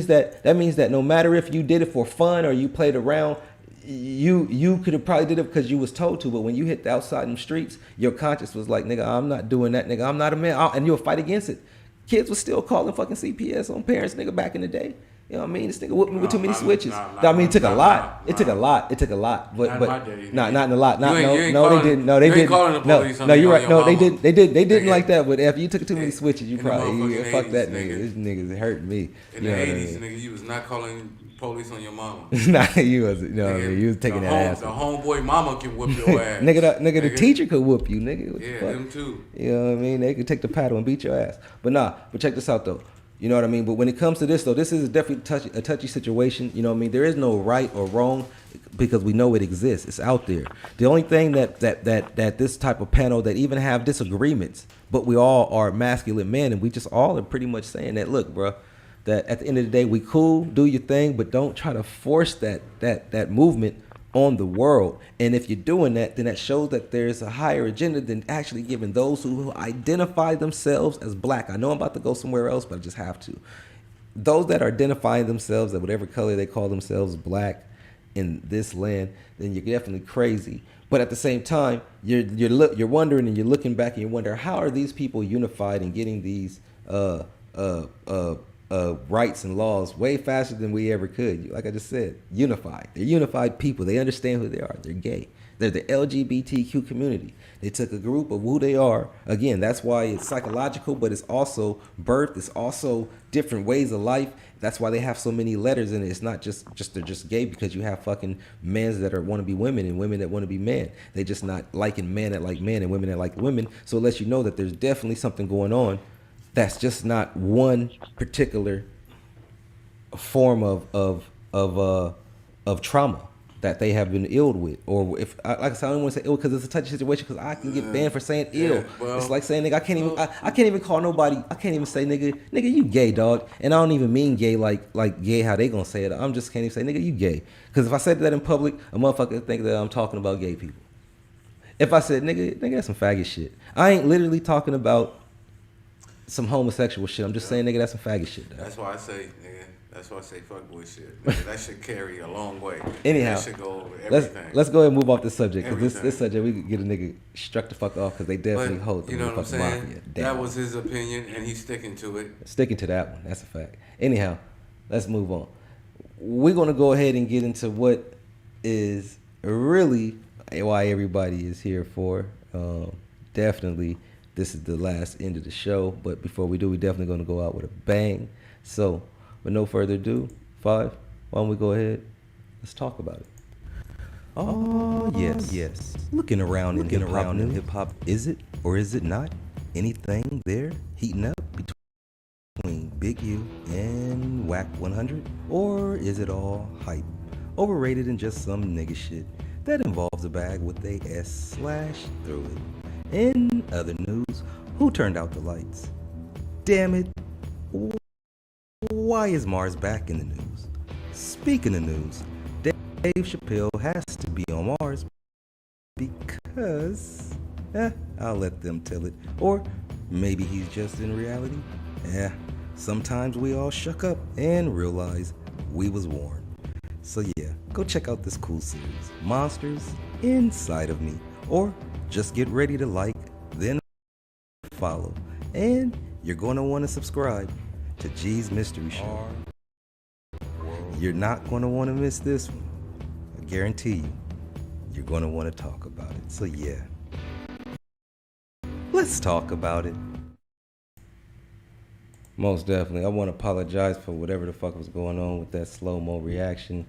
that no matter if you did it for fun or you played around, you could have probably did it because you was told to, but when you hit the outside in the streets, your conscience was like, nigga, I'm not doing that, nigga. I'm not a man. And you'll fight against it. Kids was still calling fucking CPS on parents, nigga, back in the day. You know what I mean? This nigga whooped me with too many switches. It took a lot. It took a lot. But not in a lot. No, they didn't. No, they didn't. No, you're right. No, they didn't. They didn't like that. But after you took too many switches, you probably fuck that nigga. This nigga's hurting me. In the 80s, nigga, you was not calling police on your mama. Nah, you wasn't. You know what I mean? You was taking that ass. The homeboy mama can whoop your ass. nigga, the teacher could whoop you, nigga. Yeah, them too. You know what I mean? They could take the paddle and beat your ass. But check this out though. You know what I mean? But when it comes to this, though, this is definitely a touchy situation. You know what I mean? There is no right or wrong because we know it exists. It's out there. The only thing that this type of panel that even have disagreements, but we all are masculine men, and we just all are pretty much saying that, look, bro, that at the end of the day, we cool, do your thing, but don't try to force that movement on the world. And if you're doing that, then that shows that there's a higher agenda than actually giving those who identify themselves as black. I know I'm about to go somewhere else, but I just have to. Those that are identifying themselves as whatever color they call themselves black in this land, then you're definitely crazy. But at the same time, you're wondering and you're looking back and you wonder, how are these people unified and getting these rights and laws way faster than we ever could? Like I just said, unified. They're unified people. They understand who they are. They're gay. They're the LGBTQ community. They took a group of who they are. Again, that's why it's psychological, but it's also birth. It's also different ways of life. That's why they have so many letters in it. It's not just they're just gay because you have fucking men that want to be women and women that want to be men. They just not liking men that like men and women that like women. So it lets you know that there's definitely something going on. That's just not one particular form of trauma that they have been ill with, or if like I said, I don't want to say ill because it's a touchy situation because I can get banned for saying ill. Well, it's like saying nigga, I can't even call nobody. I can't even say nigga you gay, dog, and I don't even mean gay like gay how they gonna say it. I'm just can't even say nigga you gay because if I said that in public, a motherfucker think that I'm talking about gay people. If I said nigga that's some faggot shit, I ain't literally talking about some homosexual shit. I'm just saying nigga that's some faggot shit, dog. That's why I say nigga. That's why I say fuckboy shit. That should carry a long way. Anyhow, that should go over everything. Let's go ahead and move off this subject because this subject we could get a nigga struck the fuck off because they definitely hold the you know what I'm saying? mafia. That was his opinion and he's sticking to it. Sticking to that one. That's a fact. Anyhow, let's move on. We're gonna go ahead and get into what is really why everybody is here for. Definitely, this is the last end of the show. But before we do, we're definitely gonna go out with a bang. So. With no further ado, why don't we go ahead? Let's talk about it. Oh, yes. Looking around in hip hop, is it or is it not anything there heating up between Big U and Whack 100? Or is it all hype, overrated and just some nigga shit that involves a bag with a S/ through it? In other news, who turned out the lights? Damn it. Why is Mars back in the news? Speaking of news, Dave Chappelle has to be on Mars because, I'll let them tell it. Or maybe he's just in reality. Sometimes we all shuck up and realize we was warned. So yeah, go check out this cool series, Monsters Inside of Me. Or just get ready to like, then follow. And you're going to want to subscribe to G's Mystery Show. You're not going to want to miss this one. I guarantee you, you're going to want to talk about it. So yeah, let's talk about it. Most definitely. I want to apologize for whatever the fuck was going on with that slow-mo reaction.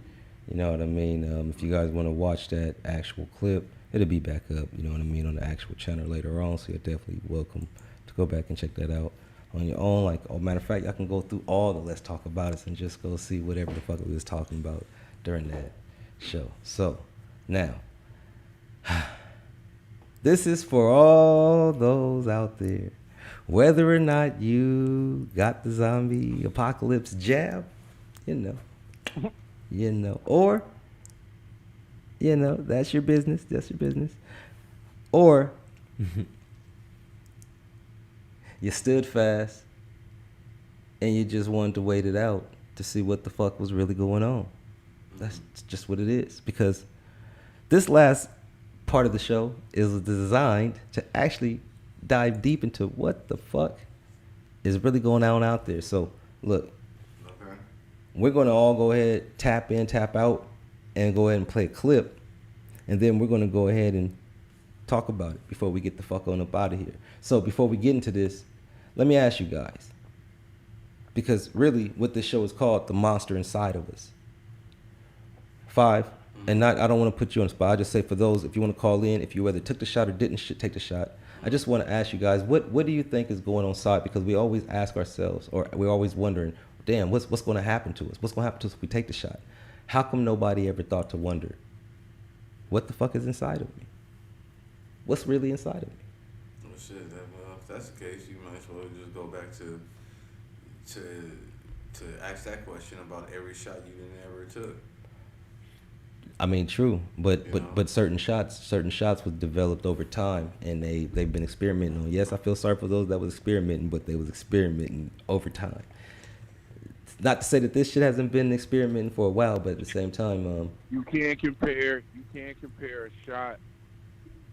You know what I mean? If you guys want to watch that actual clip, it'll be back up, you know what I mean, on the actual channel later on. So you're definitely welcome to go back and check that out on your own. Like, oh, matter of fact, I can go through all the Let's Talk About It and just go see whatever the fuck we was talking about during that show. So, now, this is for all those out there. Whether or not you got the zombie apocalypse jab, or, that's your business, or you stood fast and you just wanted to wait it out to see what the fuck was really going on. That's just what it is. Because this last part of the show is designed to actually dive deep into what the fuck is really going on out there. So, look, we're going to all go ahead, tap in, tap out, and go ahead and play a clip. And then we're going to go ahead and talk about it before we get the fuck on up out of here. So before we get into this, let me ask you guys, because really what this show is called, The Monster Inside of Us. 5, and not, I don't want to put you on the spot. I just say for those, if you want to call in, if you either took the shot or didn't take the shot, I just want to ask you guys, what do you think is going on side? Because we always ask ourselves, or we're always wondering, damn, what's going to happen to us? What's going to happen to us if we take the shot? How come nobody ever thought to wonder, what the fuck is inside of me? What's really inside of me? Well, shit. Well, if that's the case, you might as well just go back to ask that question about every shot you never took. I mean, true, but certain shots was developed over time, and they've been experimenting on. Yes, I feel sorry for those that was experimenting, but they was experimenting over time. Not to say that this shit hasn't been experimenting for a while, but at the same time, you can't compare a shot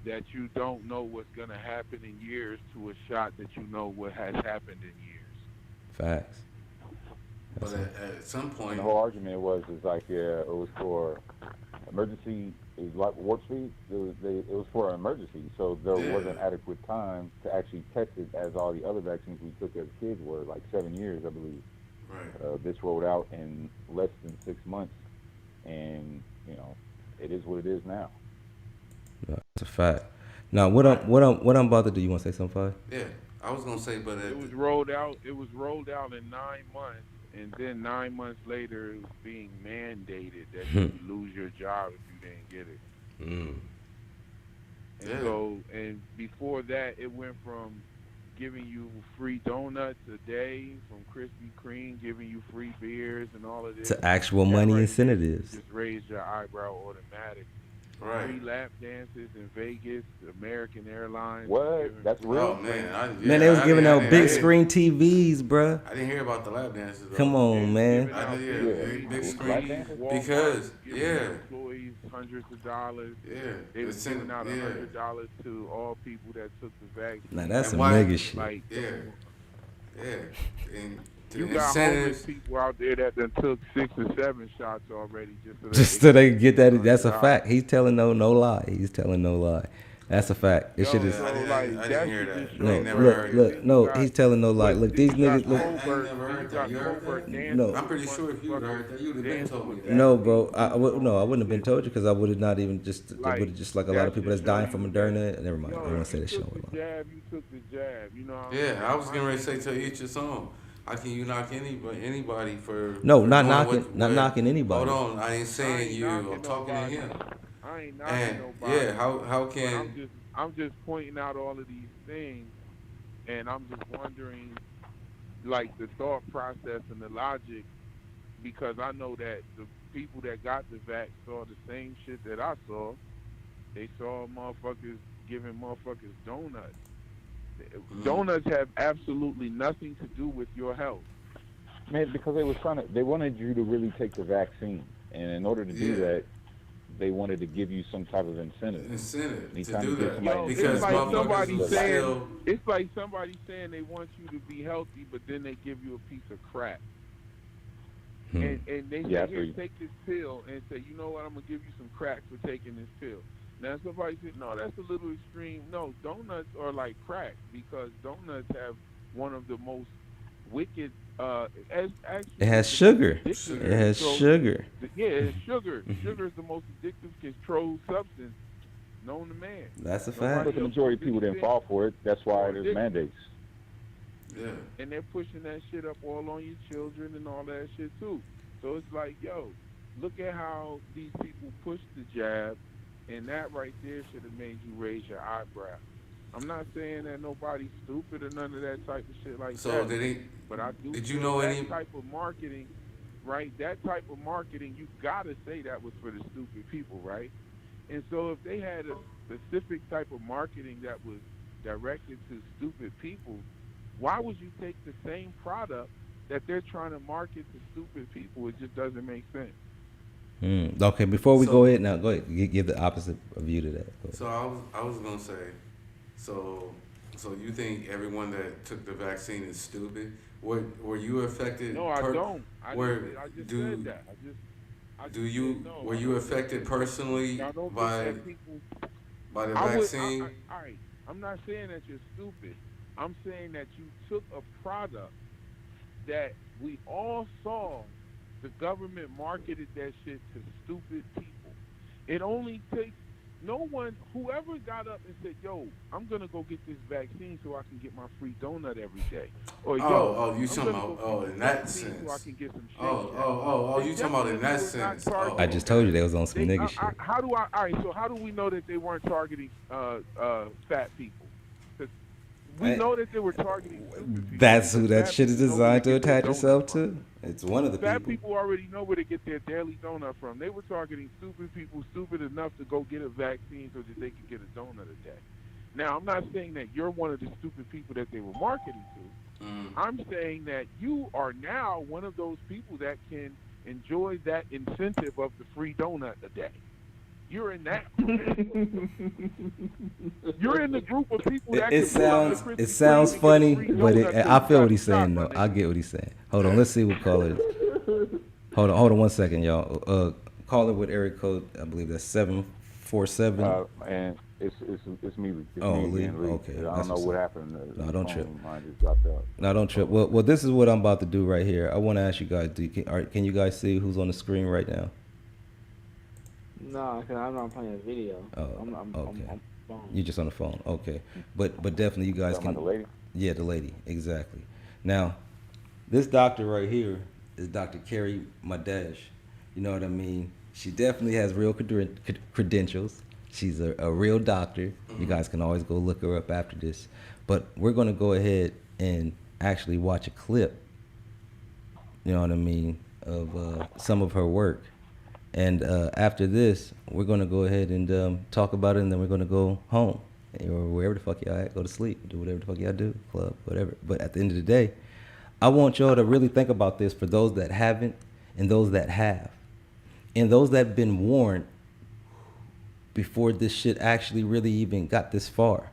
that you don't know what's gonna happen in years to a shot that you know what has happened in years. Facts. But at some point, and the whole argument was like, yeah, it was for emergency. It was like warp speed. It was for an emergency, so there wasn't adequate time to actually test it, as all the other vaccines we took as kids were, like 7 years, I believe. Right. This rolled out in less than 6 months, and it is what it is now. No, that's a fact. Now, what I'm about to do? You want to say something, Five? Yeah, I was gonna say, but it was rolled out. It was rolled out in 9 months, and then 9 months later, it was being mandated that you lose your job if you didn't get it. And so, and before that, it went from giving you free donuts a day from Krispy Kreme, giving you free beers and all of this, to actual money incentives. Just raised your eyebrow automatically. Right. Free lap dances in Vegas, American Airlines. What? That's real? Oh, man. Man, they was giving out big screen TVs, bruh. I didn't hear about the lap dances, though. Come on, man. I did, big screen. Because, employees hundreds of dollars. Yeah. They were sending out $100 to all people that took the vaccine. Now, that's some nigga shit. Like, yeah. And you got homeless people out there that done took 6 or 7 shots already just so they can get that. That's a fact. He's telling no lie. He's telling no lie. That's a fact. This shit is. I didn't hear that. Look, he's telling no lie. Look, these niggas. Look, I never heard that. You heard that? No. I'm pretty sure if you heard that, you'd have been told me that. No, bro. I wouldn't have been told you, because I would have not even just. It would have just like a lot of people that's dying from Moderna. Never mind. I don't want to say that shit. You took the jab. You know. Yeah, I was getting ready to say to each his own. How can you knock anybody for? No, not knocking anybody. Hold on, I ain't saying you. I'm talking to him. I ain't knocking nobody. Yeah, how can? I'm just pointing out all of these things, and I'm just wondering, like, the thought process and the logic, because I know that the people that got the vax saw the same shit that I saw. They saw motherfuckers giving motherfuckers donuts. Donuts have absolutely nothing to do with your health. Man, because they wanted you to really take the vaccine, and in order to do that, they wanted to give you some type of incentive. To do that. Because it's like somebody saying they want you to be healthy, but then they give you a piece of crap. And they say, here, take this pill, and say, you know what, I'm going to give you some crack for taking this pill. Now, somebody said, no, that's a little extreme. No, donuts are like crack, because donuts have one of the most wicked, it has sugar. It has sugar. Yeah, it's sugar. Sugar is the most addictive controlled substance known to man. That's a fact. But the majority of people didn't fall for it. That's why there's mandates. Yeah. And they're pushing that shit up all on your children and all that shit, too. So it's like, yo, look at how these people push the jab, and that right there should have made you raise your eyebrow. I'm not saying that nobody's stupid or none of that type of shit like that. So but I do did you know that type of marketing, right? That type of marketing, you gotta say that was for the stupid people, right? And so if they had a specific type of marketing that was directed to stupid people, why would you take the same product that they're trying to market to stupid people? It just doesn't make sense. Okay, before we go ahead, give the opposite view to that. So I was gonna say, so you think everyone that took the vaccine is stupid? Were you affected? No, I don't. I just said that. Were you affected personally by the vaccine? All right, I'm not saying that you're stupid. I'm saying that you took a product that we all saw. The government marketed that shit to stupid people. It only takes no one, whoever got up and said, "Yo, I'm gonna go get this vaccine so I can get my free donut every day," or "Yo, you I'm talking gonna about go get in this that vaccine sense? so I can get some shake." You talking about in that sense? I just told you they was on some nigga shit. How do I? All right, so how do we know that they weren't targeting fat people? 'Cause we know that they were targeting stupid people. That's who that Fat shit is people know where designed to get their attach donut itself from. to. It's one of the Fat people. people already know where to get their daily donut from. They were targeting stupid people, stupid enough to go get a vaccine so that they could get a donut a day. Now, I'm not saying that you're one of the stupid people that they were marketing to. I'm saying that you are now one of those people that can enjoy that incentive of the free donut a day. You're in that group. You're in the group of people that It can pull out the sounds Krispy it sounds Kreme and funny, get a free but donut I till feel you what he's got saying shot, though. my I get what he's saying. Hold on, let's see what caller is. Hold on 1 second, y'all. Caller with area code, I believe that's 747. And it's me. Lee. Again, Lee. Okay. I don't know what happened. No, don't trip. Mine just dropped out. No, don't trip. Well, this is what I'm about to do right here. I want to ask you guys, can you guys see who's on the screen right now? No, because I'm not playing a video. Oh, I'm okay. phone. You're just on the phone. Okay. But definitely you guys Talking can. about the lady? Yeah, the lady. Exactly. Now, this doctor right here is Dr. Carrie Madesh. You know what I mean? She definitely has real credentials. She's a real doctor. You guys can always go look her up after this. But we're going to go ahead and actually watch a clip, you know what I mean, of some of her work. And after this, we're going to go ahead and talk about it, and then we're going to go home or wherever the fuck y'all at, go to sleep, do whatever the fuck y'all do, club, whatever. But at the end of the day, I want y'all to really think about this for those that haven't and those that have. And those that have been warned before this shit actually really even got this far.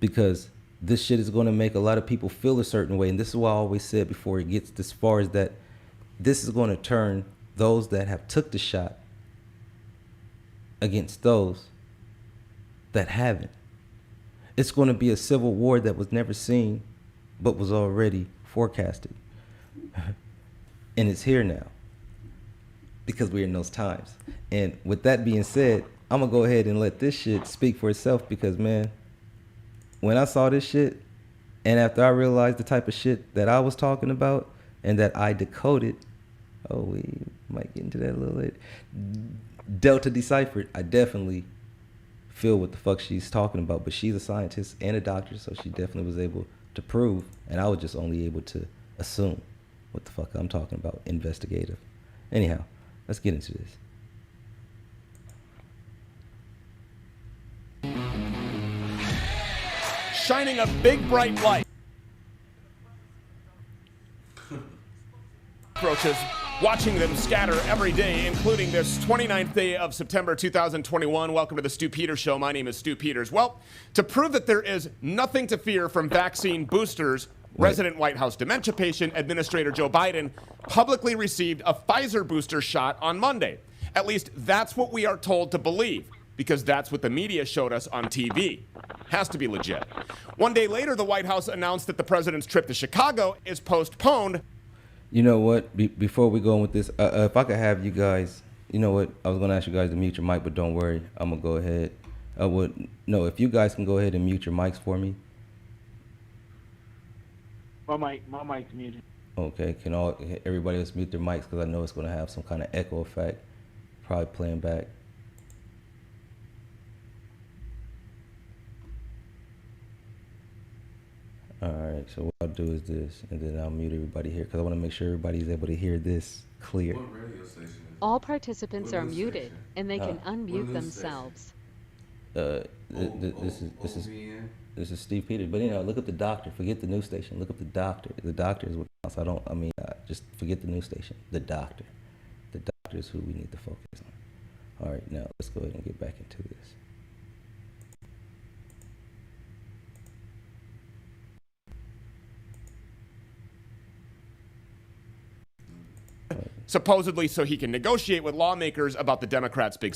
Because this shit is going to make a lot of people feel a certain way. And this is why I always said before it gets this far is that this is going to turn those that have took the shot against those that haven't. It's going to be a civil war that was never seen, but was already forecasted. And it's here now because we're in those times. And with that being said, I'm going to go ahead and let this shit speak for itself because, man, when I saw this shit and after I realized the type of shit that I was talking about and that I decoded, oh, we might get into that a little later. Delta deciphered. I definitely feel what the fuck she's talking about, but she's a scientist and a doctor, so she definitely was able to prove, and I was just only able to assume what the fuck I'm talking about, investigative. Anyhow, let's get into this. Shining a big bright light. Cockroaches, watching them scatter every day, including this 29th day of September 2021. Welcome to the Stu Peters Show. My name is Stu Peters. Well, to prove that there is nothing to fear from vaccine boosters, resident White House dementia patient Administrator Joe Biden publicly received a Pfizer booster shot on Monday. At least that's what we are told to believe, because that's what the media showed us on TV. Has to be legit. One day later, the White House announced that the president's trip to Chicago is postponed. You know what? Before we go on with this, if I could have you guys, you know what? I was going to ask you guys to mute your mic, but don't worry. I'm going to go ahead. If you guys can go ahead and mute your mics for me. My mic's muted. Okay, can everybody else mute their mics because I know it's going to have some kind of echo effect, probably playing back. All right, so what I'll do is this, and then I'll mute everybody here because I want to make sure everybody's able to hear this clear. What radio station is it? All participants What are news muted, station? and they can What unmute news themselves. This is Steve Peters. But look up the doctor. Forget the news station. Look up the doctor. The doctor is what counts. Just forget the news station. The doctor. The doctor is who we need to focus on. All right, now let's go ahead and get back into this. Supposedly so he can negotiate with lawmakers about the Democrats' big...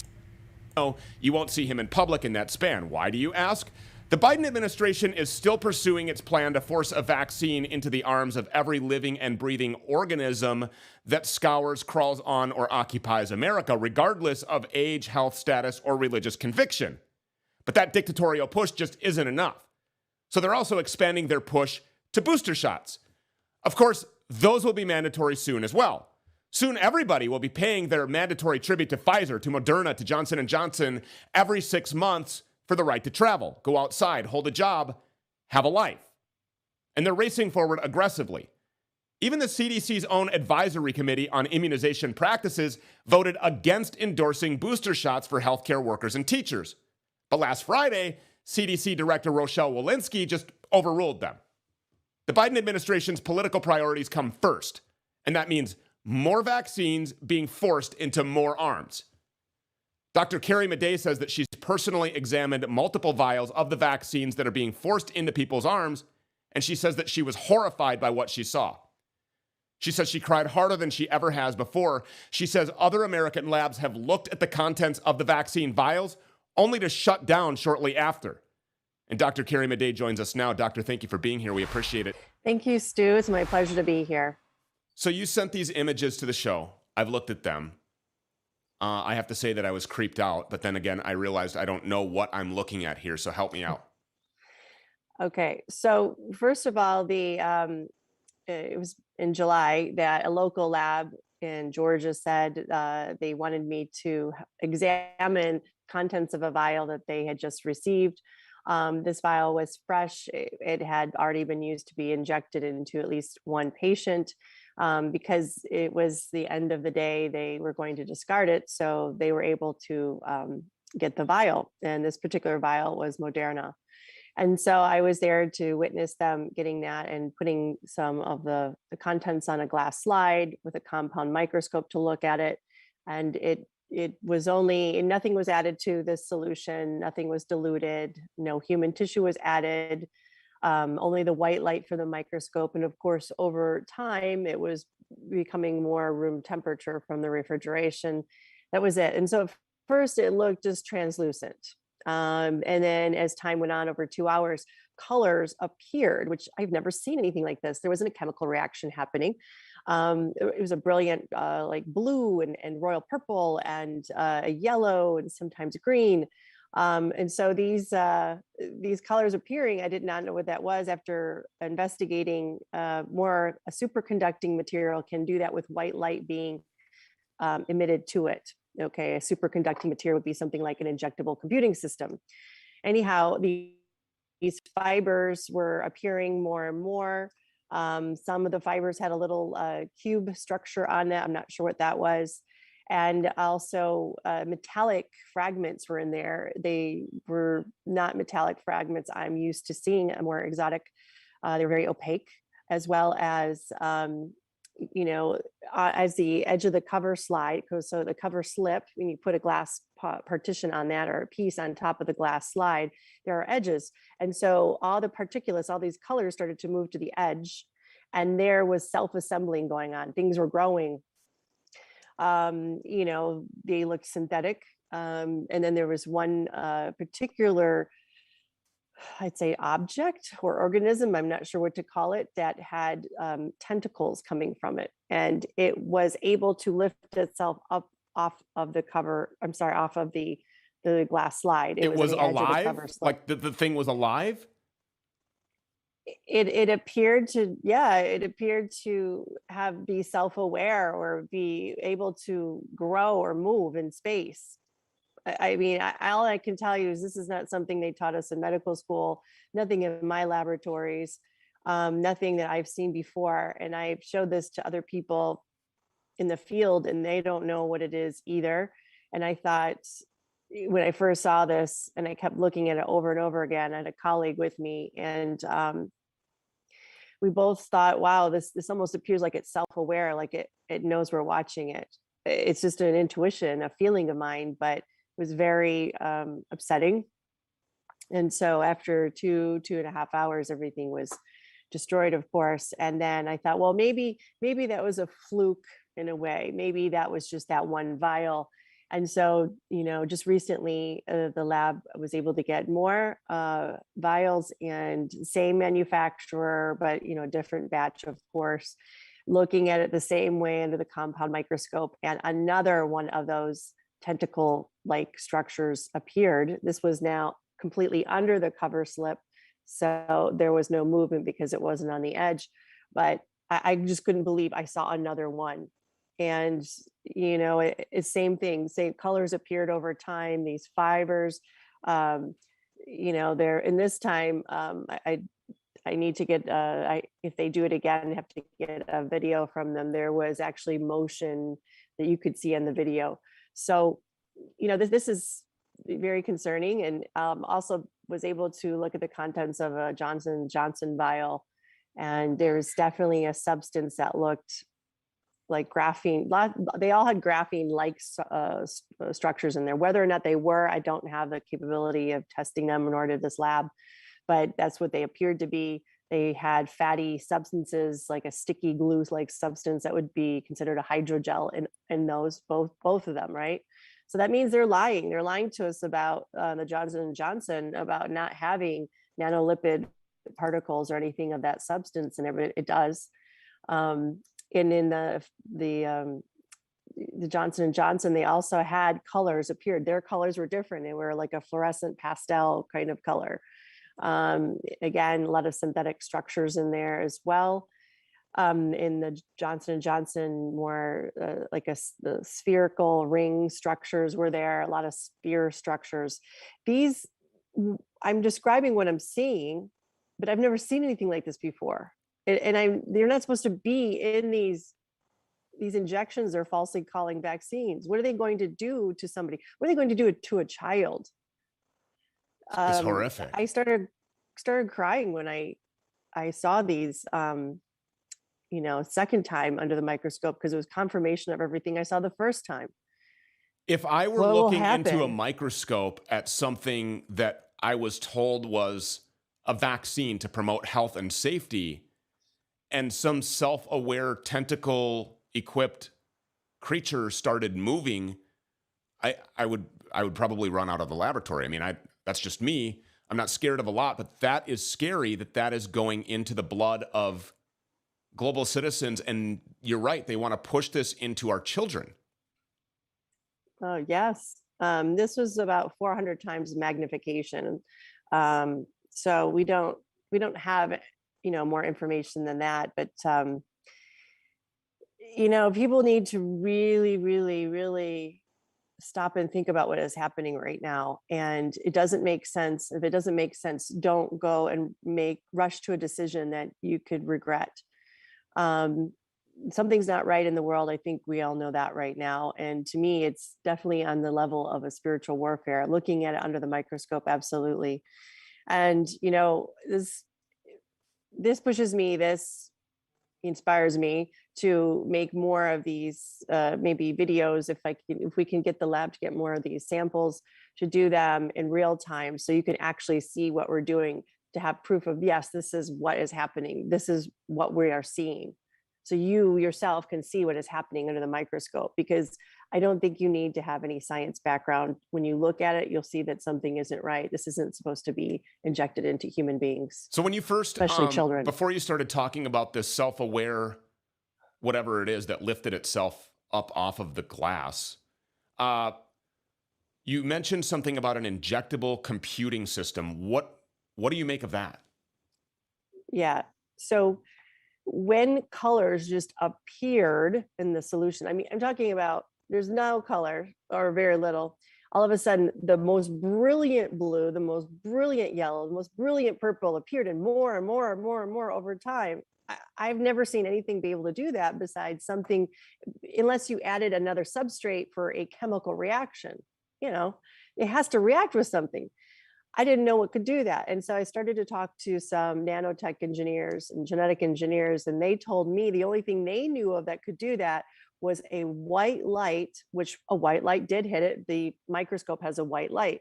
No, you won't see him in public in that span. Why do you ask? The Biden administration is still pursuing its plan to force a vaccine into the arms of every living and breathing organism that scours, crawls on, or occupies America, regardless of age, health status, or religious conviction. But that dictatorial push just isn't enough. So they're also expanding their push to booster shots. Of course, those will be mandatory soon as well. Soon everybody will be paying their mandatory tribute to Pfizer, to Moderna, to Johnson & Johnson every 6 months for the right to travel, go outside, hold a job, have a life. And they're racing forward aggressively. Even the CDC's own advisory committee on immunization practices voted against endorsing booster shots for healthcare workers and teachers. But last Friday, CDC Director Rochelle Walensky just overruled them. The Biden administration's political priorities come first, and that means more vaccines being forced into more arms. Dr. Carrie Madej says that she's personally examined multiple vials of the vaccines that are being forced into people's arms, and she says that she was horrified by what she saw. She says she cried harder than she ever has before. She says other American labs have looked at the contents of the vaccine vials only to shut down shortly after. And Dr. Carrie Madej joins us now. Doctor, thank you for being here. We appreciate it. Thank you, Stu. It's my pleasure to be here. So you sent these images to the show. I've looked at them. I have to say that I was creeped out, but then again, I realized I don't know what I'm looking at here, so help me out. Okay, so first of all, it was in July that a local lab in Georgia said they wanted me to examine contents of a vial that they had just received. This vial was fresh. It had already been used to be injected into at least one patient. Because it was the end of the day, they were going to discard it. So they were able to get the vial. And this particular vial was Moderna. And so I was there to witness them getting that and putting some of the contents on a glass slide with a compound microscope to look at it. And it was nothing was added to this solution. Nothing was diluted. No human tissue was added. Only the white light for the microscope. And of course, over time, it was becoming more room temperature from the refrigeration. That was it. And so at first it looked just translucent. And then as time went on, over 2 hours, colors appeared, which I've never seen anything like this. There wasn't a chemical reaction happening. It was a brilliant like blue and royal purple and a yellow and sometimes green. And so these colors appearing, I did not know what that was. After investigating a superconducting material can do that with white light being emitted to it. Okay, a superconducting material would be something like an injectable computing system. Anyhow, these fibers were appearing more and more. Some of the fibers had a little cube structure on it. I'm not sure what that was. And also metallic fragments were in there. They were not metallic fragments I'm used to seeing, more exotic. They're very opaque, as well as, as the edge of the cover slide goes, so the cover slip, when you put a glass partition on that or a piece on top of the glass slide, there are edges. And so all the particulates, all these colors started to move to the edge, and there was self-assembling going on. Things were growing. They looked synthetic. And then there was one particular, I'd say, object or organism, I'm not sure what to call it, that had tentacles coming from it. And it was able to lift itself up off of the glass slide. It was alive? Like the thing was alive? It appeared to be self-aware or be able to grow or move in space. I mean, all I can tell you is this is not something they taught us in medical school, nothing in my laboratories, nothing that I've seen before. And I've showed this to other people in the field and they don't know what it is either. And I thought, when I first saw this, and I kept looking at it over and over again, I had a colleague with me, and we both thought, wow, this almost appears like it's self-aware, like it knows we're watching it. It's just an intuition, a feeling of mine, but it was very upsetting. And so after 2.5 hours, everything was destroyed, of course. And then I thought, well, maybe that was a fluke in a way. Maybe that was just that one vial. And so, just recently, the lab was able to get more vials and same manufacturer, but, different batch, of course, looking at it the same way under the compound microscope. And another one of those tentacle-like structures appeared. This was now completely under the cover slip. So there was no movement because it wasn't on the edge. But I just couldn't believe I saw another one. And, it's same thing, same colors appeared over time, these fibers, there, in this time, I need to get, if they do it again, I have to get a video from them. There was actually motion that you could see in the video. So, this is very concerning, and also was able to look at the contents of a Johnson & Johnson vial, and there's definitely a substance that looked like graphene. They all had graphene-like structures in there. Whether or not they were, I don't have the capability of testing them, nor did this lab, but that's what they appeared to be. They had fatty substances, like a sticky glue-like substance that would be considered a hydrogel in those, both of them, right? So that means they're lying. They're lying to us about the Johnson & Johnson, about not having nanolipid particles or anything of that substance, and it does. And in the Johnson & Johnson, they also had colors appeared. Their colors were different. They were like a fluorescent pastel kind of color. Again, a lot of synthetic structures in there as well. In the Johnson & Johnson, more like the spherical ring structures were there, a lot of sphere structures. These, I'm describing what I'm seeing, but I've never seen anything like this before. And they're not supposed to be in these injections they're falsely calling vaccines. What are they going to do to somebody? What are they going to do to a child? It's horrific. I started crying when I saw these, second time under the microscope, because it was confirmation of everything I saw the first time. If I were looking into a microscope at something that I was told was a vaccine to promote health and safety, and some self-aware tentacle-equipped creature started moving, I would probably run out of the laboratory. I mean, that's just me. I'm not scared of a lot, but that is scary that is going into the blood of global citizens. And you're right, they want to push this into our children. Oh, yes. This was about 400 times magnification. So we don't have, more information than that, but, people need to really, really, really stop and think about what is happening right now. And it doesn't make sense. If it doesn't make sense, don't go and rush to a decision that you could regret. Something's not right in the world. I think we all know that right now. And to me, it's definitely on the level of a spiritual warfare, looking at it under the microscope. Absolutely. And, this pushes me, this inspires me to make more of these, maybe videos, if we can get the lab to get more of these samples, to do them in real time, so you can actually see what we're doing, to have proof of, yes, this is what is happening. This is what we are seeing. So you yourself can see what is happening under the microscope, because I don't think you need to have any science background. When you look at it, you'll see that something isn't right. This isn't supposed to be injected into human beings. So when you first, especially children, before you started talking about this self-aware, whatever it is that lifted itself up off of the glass, you mentioned something about an injectable computing system. What do you make of that? Yeah. So when colors just appeared in the solution, I mean, I'm talking about there's no color or very little. All of a sudden, the most brilliant blue, the most brilliant yellow, the most brilliant purple appeared, and more and more and more and more over time. I've never seen anything be able to do that besides something, unless you added another substrate for a chemical reaction. It has to react with something. I didn't know what could do that. And so I started to talk to some nanotech engineers and genetic engineers, and they told me the only thing they knew of that could do that was a white light, which a white light did hit it. The microscope has a white light.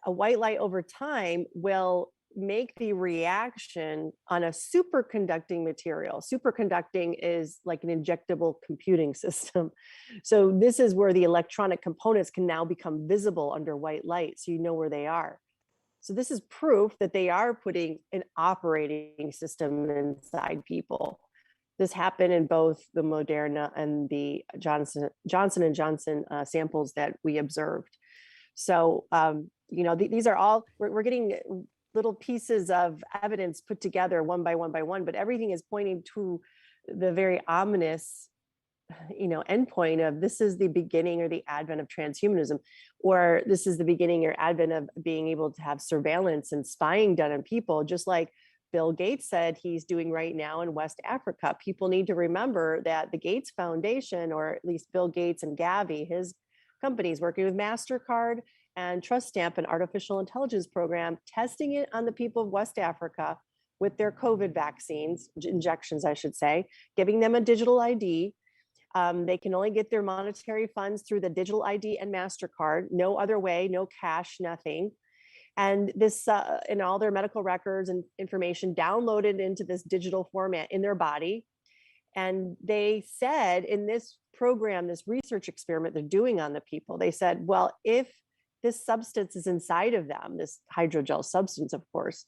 A white light over time will make the reaction on a superconducting material. Superconducting is like an injectable computing system. So this is where the electronic components can now become visible under white light, so you know where they are. So this is proof that they are putting an operating system inside people. This happened in both the Moderna and the Johnson & Johnson samples that we observed. So, these are all, we're getting little pieces of evidence put together one by one, but everything is pointing to the very ominous, endpoint of this is the beginning or the advent of transhumanism, or this is the beginning or advent of being able to have surveillance and spying done on people, just like Bill Gates said he's doing right now in West Africa. People need to remember that the Gates Foundation, or at least Bill Gates and Gavi, his companies working with MasterCard and Trust Stamp, an artificial intelligence program, testing it on the people of West Africa with their COVID vaccines, injections, I should say, giving them a digital ID. They can only get their monetary funds through the digital ID and MasterCard, no other way, no cash, nothing. And this, in all their medical records and information downloaded into this digital format in their body. And they said in this program, this research experiment they're doing on the people, they said, well, if this substance is inside of them, this hydrogel substance, of course,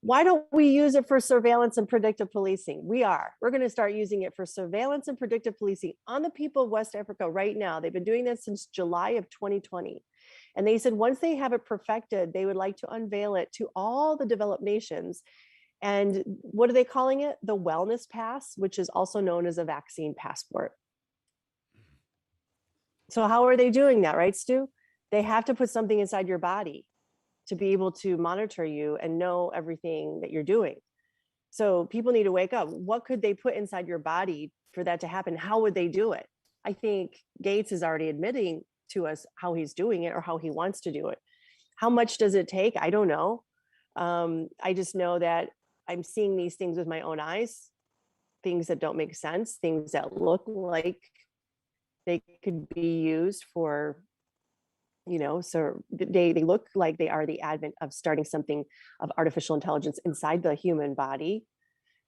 why don't we use it for surveillance and predictive policing? We're going to start using it for surveillance and predictive policing on the people of West Africa right now. They've been doing this since July of 2020. And they said once they have it perfected, they would like to unveil it to all the developed nations. And what are they calling it? The wellness pass, which is also known as a vaccine passport. So how are they doing that, right, Stu? They have to put something inside your body to be able to monitor you and know everything that you're doing. So people need to wake up. What could they put inside your body for that to happen? How would they do it? I think Gates is already admitting to us how he's doing it or how he wants to do it. How much does it take? I don't know. I just know that I'm seeing these things with my own eyes, things that don't make sense, things that look like they could be used for, so they look like they are the advent of starting something of artificial intelligence inside the human body.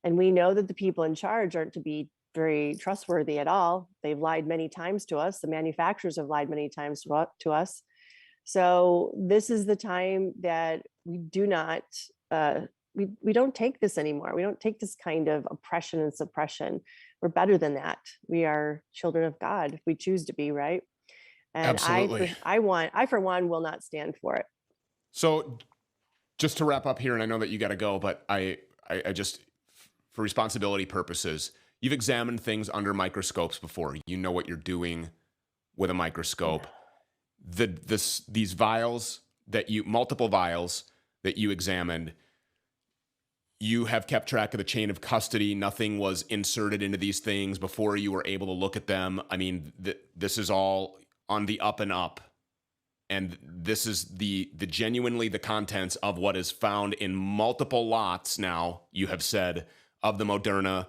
And we know that the people in charge aren't to be very trustworthy at all. They've lied many times to us. The manufacturers have lied many times to us. So this is the time that we do not, we don't take this anymore. We don't take this kind of oppression and suppression. We're better than that. We are children of God if we choose to be, right? And Absolutely. I for one will not stand for it. So just to wrap up here, and I know that you got to go, but I just, for responsibility purposes, you've examined things under microscopes before. You know what you're doing with a microscope. These vials multiple vials that you examined, you have kept track of the chain of custody. Nothing was inserted into these things before you were able to look at them. I mean, this is all on the up and up. And this is the genuinely the contents of what is found in multiple lots now, you have said, of the Moderna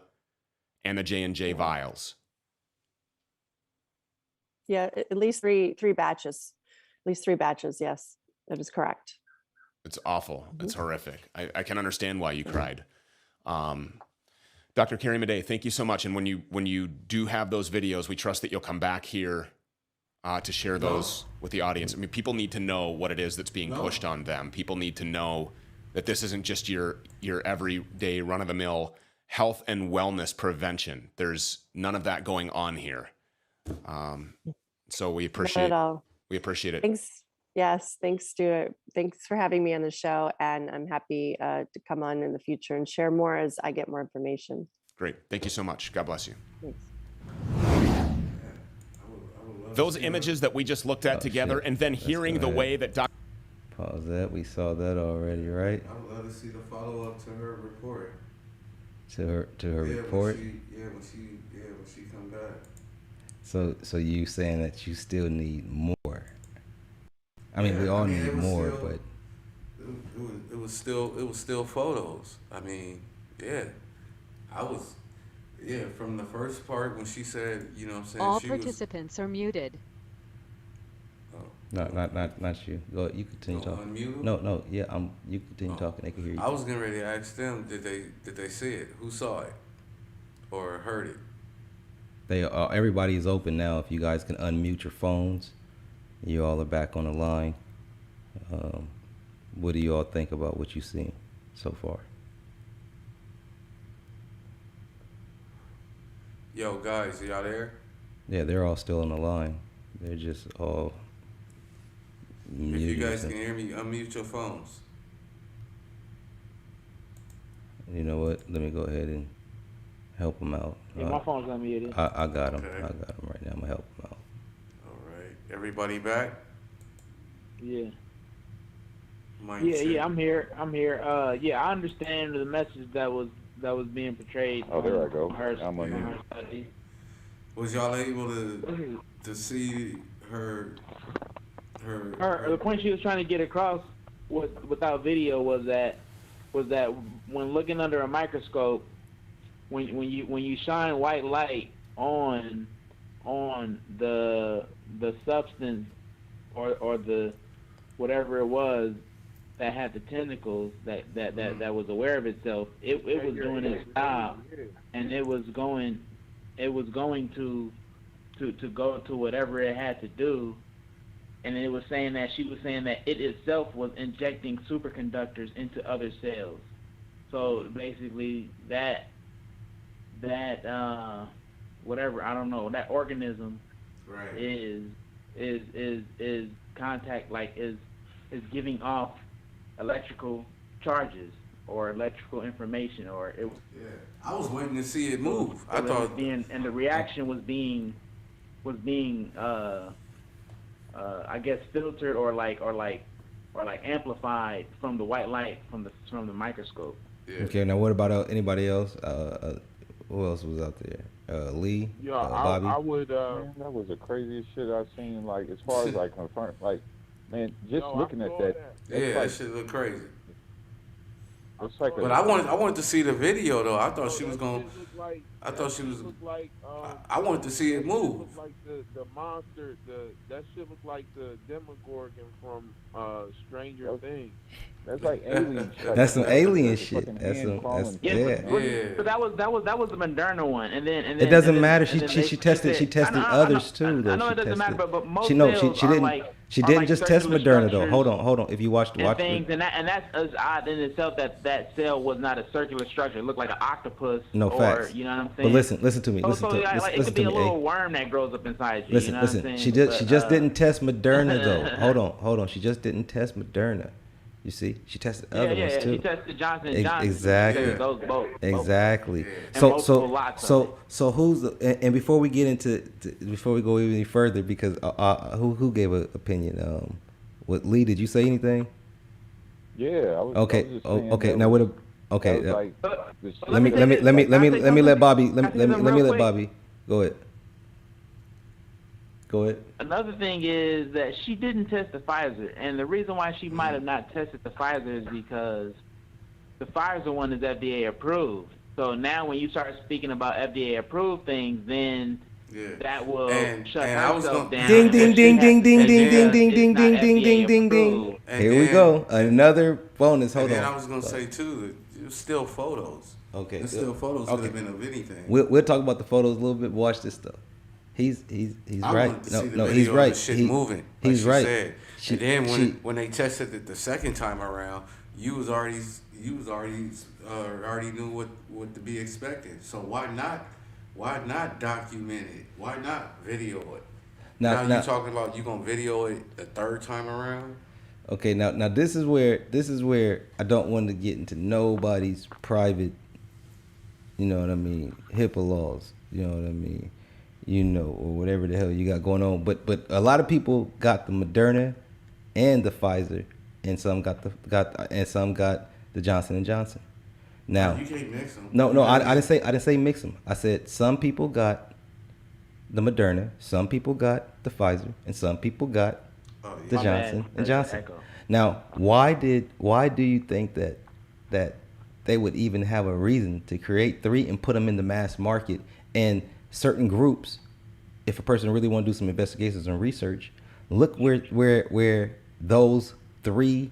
and the J&J vials. Yeah, at least three batches. At least 3 batches, yes. That is correct. It's awful. It's horrific. I can understand why you cried. Dr. Carrie Madej, thank you so much. And when you do have those videos, we trust that you'll come back here to share those with the audience. I mean, people need to know what it is that's being pushed on them. People need to know that this isn't just your everyday run-of-the-mill health and wellness prevention. There's none of that going on here. So we appreciate it. Thanks. Yes, thanks, Stuart. Thanks for having me on the show, and I'm happy to come on in the future and share more as I get more information. Great. Thank you so much. God bless you. Thanks. Those images that we just looked at together, and then hearing the way that Dr. Pause that. We saw that already, right? I would love to see the follow-up to her report. To her report? When she come back. So you saying that you still need more? I mean, we all need more, but it was still photos. I mean, from the first part when she said, you know what I'm saying? All participants are muted. Oh, Not you. Go. You continue talking. Unmute them? No. Yeah. You continue talking. They can hear you. I was getting ready to ask them, did they see it? Who saw it or heard it? Everybody is open now. If you guys can unmute your phones, you all are back on the line. What do you all think about what you've seen so far? Yo, guys, are y'all there? Yeah, they're all still on the line. They're just all If you guys can hear me, unmute your phones. You know what? Let me go ahead and help them out. Yeah, my phone's unmuted. I got them. Okay. I got them right now. I'm gonna help them out. All right. Everybody back? Yeah. Mike Yeah, check. yeah, I'm here. Yeah, I understand the message that was being portrayed. Oh, there I go. Her, I'm on her study. Was y'all able to see her? The point she was trying to get across without video was that when looking under a microscope, when you shine white light on the substance or the whatever it was that had the tentacles that was aware of itself, it was doing its job, and it was going to go to whatever it had to do. And she was saying that it itself was injecting superconductors into other cells. So basically that whatever, I don't know, that organism right. is contact, like is giving off electrical charges or electrical information, or it. Yeah, I was waiting to see it move. I It thought was being, and the reaction was being I guess filtered or amplified from the white light from the microscope. Yeah. Okay, now what about anybody else? Who else was out there? Lee, Yeah, Bobby. I would. Man, that was the craziest shit I've seen. Like as far as like confirmed, like man, just looking at that. Yeah, that shit look crazy. It's like But I wanted to see the video though. I thought she was gonna. Like, I thought she was. Like, I wanted to see it move. Looked like the monster. That shit looked like the Demogorgon from Stranger Things. That's like alien shit. That's some alien shit. That's some. Yeah. But that was the Moderna one, and then It doesn't matter. and then She tested I others too. Though I know it she doesn't matter, tested. but most She cells she are didn't. like, She are didn't like just test circular Moderna though. structures Hold on. If you watch and things, and that's odd in itself that cell was not a circular structure. It looked like an octopus. No or, facts. You know what I'm saying? But listen to me. Listen to it listen could be to a me. little A. worm that grows up inside you. Listen, you know What I'm saying? She just didn't test Moderna though. Hold on. She just didn't test Moderna. You see, she tested other ones too. She tested Johnson & Johnson. Exactly. Those both. Exactly. And multiple lots of So who's and before we get before we go any further, because who gave an opinion? What Lee? Did you say anything? Yeah. I was, okay. I was just saying Okay. that Now was- what? Okay. that was like, Let me let Bobby. Let me let Bobby. Go ahead. Go ahead. Another thing is that she didn't test the Pfizer, and the reason why she might have not tested the Pfizer is because the Pfizer one is FDA approved. So now when you start speaking about FDA approved things, then that will shut herself down. Ding ding ding ding ding ding ding ding ding ding ding ding ding ding. Here we go. Another bonus. Hold on. And I was gonna say too, it was still photos. Okay. The still photos could have been of anything. We'll talk about the photos a little bit. Watch this stuff. He's I right. wanted to see the No, video he's of right. the shit moving. He's she right. Said. And then when they tested it the second time around, you already knew what to be expected. So why not document it? Why not video it? Now you're talking about you gonna video it the third time around? Okay, now this is where I don't want to get into nobody's private, you know what I mean, HIPAA laws, you know what I mean, or whatever the hell you got going on. But a lot of people got the Moderna and the Pfizer, and some got the Johnson & Johnson. Now you can't mix them. No, I didn't say mix them. I said some people got the Moderna, some people got the Pfizer, and some people got the Johnson & Johnson. Now, why do you think that they would even have a reason to create 3 and put them in the mass market, and certain groups, if a person really want to do some investigations and research, Look where those three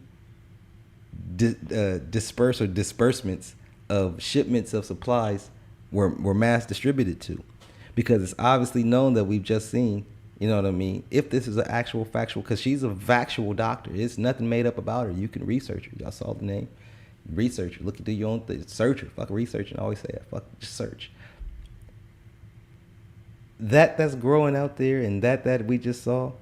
disbursements of shipments of supplies were mass distributed to, because it's obviously known that we've just seen, you know what I mean, if this is an actual factual, because she's a factual doctor, it's nothing made up about her. You can research her. Y'all saw the name. Research her. Look, do your own thing. Search her. Fuck research. And I always say that. Fuck, just search. That's growing out there, and that we just saw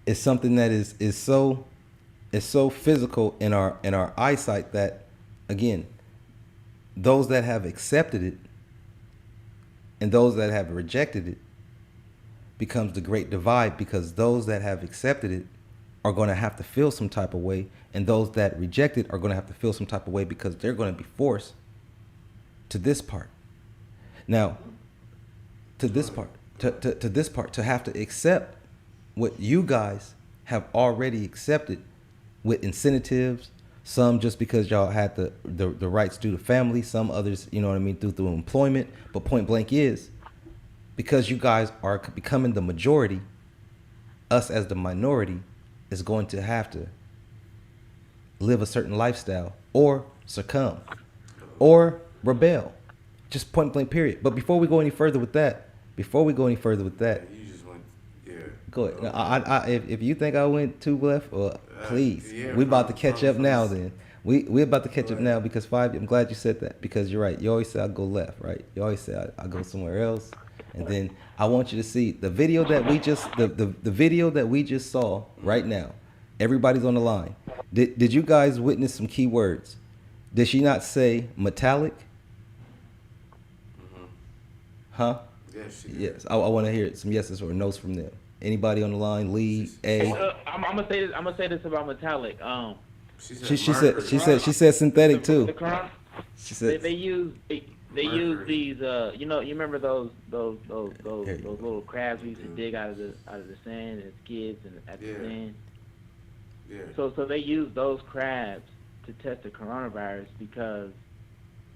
is something that is so physical in our eyesight that, again, those that have accepted it and those that have rejected it becomes the great divide, because those that have accepted it are going to have to feel some type of way, and those that reject it are going to have to feel some type of way, because they're going to be forced to this part. Now, to this part, to have to accept what you guys have already accepted with incentives, some just because y'all had the rights due to family, some others, you know what I mean, through employment. But point blank is, because you guys are becoming the majority, us as the minority is going to have to live a certain lifestyle or succumb or rebel. Just point blank period. But before we go any further with that, You just went, yeah. Go ahead. If you think I went too left, please, we about to catch up now. Then we about to catch up now, because I'm glad you said that, because you're right. You always say I go left, right? You always say I go somewhere else, and then I want you to see the video that we just the video that we just saw right now. Everybody's on the line. Did you guys witness some key words? Did she not say metallic? Huh? Yes. Yes. I want to hear some yeses or nos from them. Anybody on the line? Lee, A. I'm gonna say this about metallic. She said synthetic too. The Quran, She said they use these. You remember those little crabs we used to dig out of the sand as kids and at the sand. Yeah. So they use those crabs to test the coronavirus, because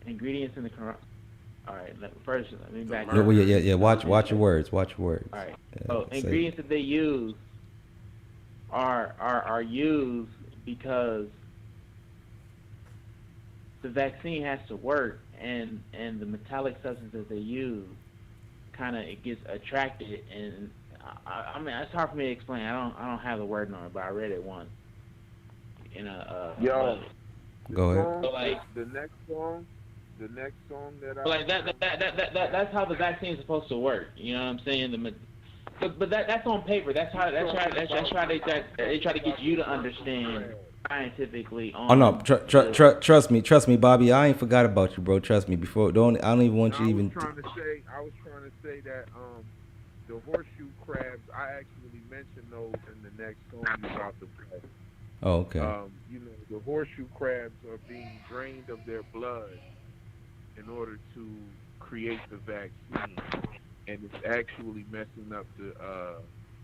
ingredients in the corona. All right. First, let me back. Yeah. Watch your words. Watch your words. All right. So ingredients that they use are used because the vaccine has to work, and the metallic substance that they use kind of it gets attracted, and I mean it's hard for me to explain. I don't have the word on it, but I read it once in a. Go ahead. So like the next song that I like that's how the vaccine is supposed to work. You know what I'm saying? But that's on paper. That's how they try to get you to understand scientifically. Oh no, trust me, Bobby. I ain't forgot about you, bro. Trust me. I don't even want you even. I was trying to say that the horseshoe crabs. I actually mentioned those in the next song about the blood. Oh, okay. The horseshoe crabs are being drained of their blood in order to create the vaccine, and it's actually messing up the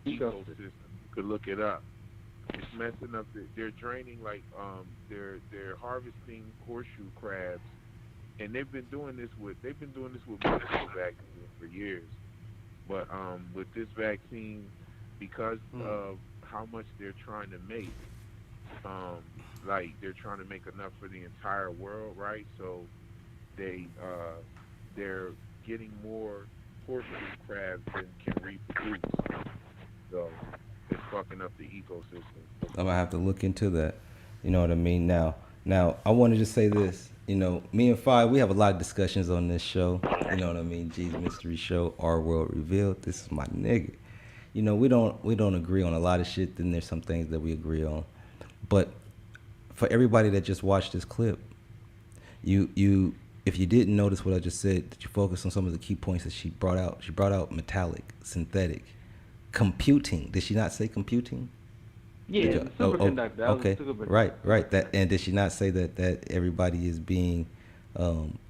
ecosystem. You could look it up. It's messing up. They're draining they're harvesting horseshoe crabs, and they've been doing this with medical vaccines for years. But with this vaccine, because of how much they're trying to make, they're trying to make enough for the entire world, right? So they're getting more horseshoe crabs than can reproduce. So it's fucking up the ecosystem. I'm gonna have to look into that. You know what I mean? Now I wanted to say this. Me and Five, we have a lot of discussions on this show. You know what I mean? G's Mystery Show, Our World Revealed. This is my nigga. We don't agree on a lot of shit. Then there's some things that we agree on. But for everybody that just watched this clip, if you didn't notice what I just said, that you focus on some of the key points that she brought out. She brought out metallic, synthetic, computing. Did she not say computing? Yeah, superconductor. Okay, right. And did she not say that everybody is being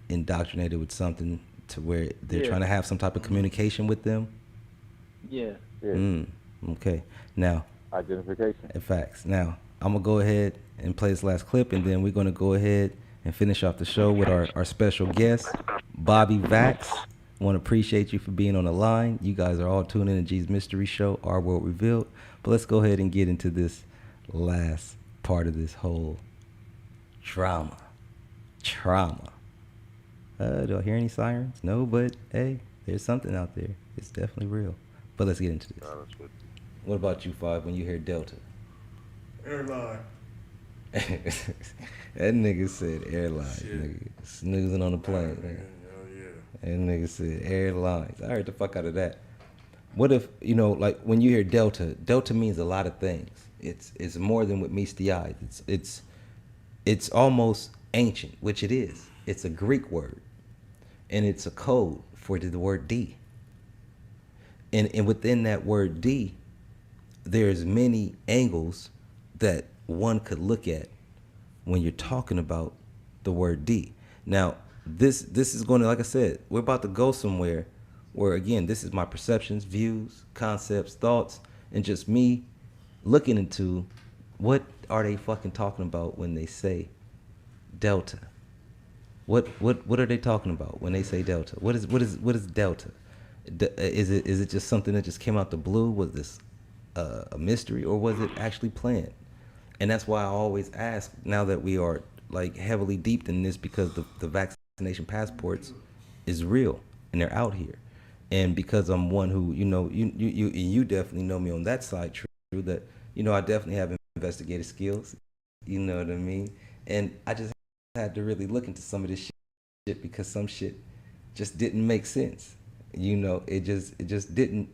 indoctrinated with something to where they're trying to have some type of communication with them? Yeah. Okay. Now, identification. Facts. Now, I'm gonna go ahead and play this last clip, and then we're gonna go ahead and finish off the show with our special guest, Bobby Vax, Want to appreciate you for being on the line. You guys are all tuning in to G's Mystery Show, Our World Revealed. But let's go ahead and get into this last part of this whole trauma. Do I hear any sirens? No, but hey, there's something out there. It's definitely real. But let's get into this. What about you, Five, when you hear Delta? Airline. That nigga said airline. Nigga. Snoozing on the plane. Nigga. That nigga said airlines. I heard the fuck out of that. What if, like when you hear Delta, Delta means a lot of things. It's more than what meets the eye. It's almost ancient, which it is. It's a Greek word. And it's a code for the word D. And within that word D, there's many angles that one could look at when you're talking about the word D. Now, this is going to, like I said, we're about to go somewhere where, again, this is my perceptions, views, concepts, thoughts, and just me looking into what are they fucking talking about when they say Delta. What are they talking about when they say Delta? What is Delta? Is it just something that just came out the blue? Was this a mystery, or was it actually planned? And that's why I always ask, now that we are like heavily deep in this, because the vaccination passports is real and they're out here, and because I'm one who you definitely know me on that side, true, that I definitely have investigative skills, you know what I mean, and I just had to really look into some of this shit because some shit just didn't make sense. It just didn't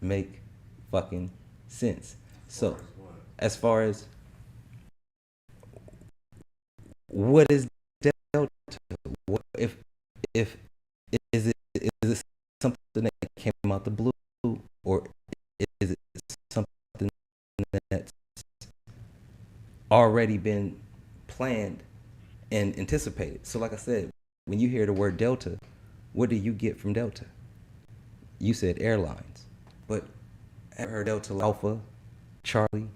make fucking sense. So, as far as what is Delta? What if is it something that came out the blue, or is it something that's already been planned and anticipated? So, like I said, when you hear the word Delta, what do you get from Delta? You said airlines, but have you heard Delta, Alpha, Charlie,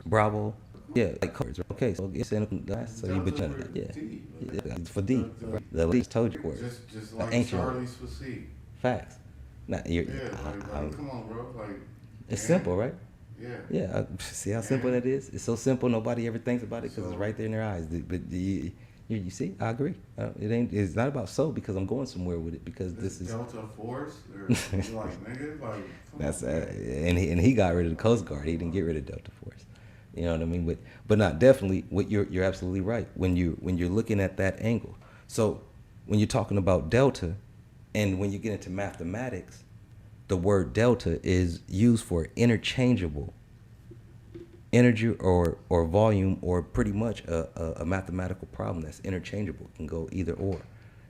Bravo? Yeah, like cars. Okay, so it's in so you been trying to, yeah, for D. The least told you word. Just like ancient Charlie's for C. Facts. Nah, you're, come on, bro. Like, it's simple, right? Yeah. Yeah. See how simple that is? It's so simple. Nobody ever thinks about it because it's right there in their eyes. But you see, I agree. It's not about because I'm going somewhere with it, because this is Delta Force. Or like, nigga, like, that's and he got rid of the Coast Guard. He didn't get rid of Delta Force. You know what I mean? But not definitely. What you're absolutely right when you're looking at that angle. So when you're talking about Delta, and when you get into mathematics, the word Delta is used for interchangeable energy or volume, or pretty much a mathematical problem that's interchangeable, can go either or.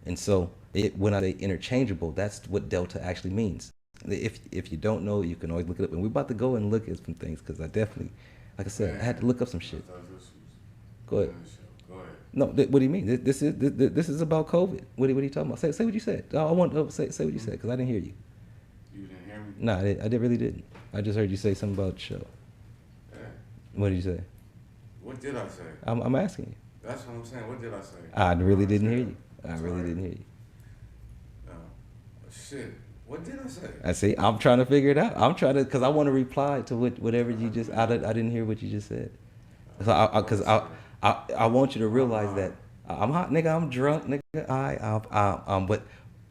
And so when I say interchangeable, that's what Delta actually means. If you don't know, you can always look it up. And we're about to go and look at some things, because I definitely, like I said, I had to look up some shit. Go ahead. No, what do you mean? This is about COVID. What are you talking about? Say what you said. I want to say what you said, because I didn't hear you. You didn't hear me? No, I really didn't. I just heard you say something about the show. Yeah. What did you say? What did I say? I'm asking you. That's what I'm saying. What did I say? I really didn't hear you. I really didn't hear you. Shit. What did I say? I see. I'm trying to figure it out. I'm trying to, because I want to reply to whatever you just. I didn't hear what you just said. Because I want you to realize that I'm hot, nigga. I'm drunk, nigga. But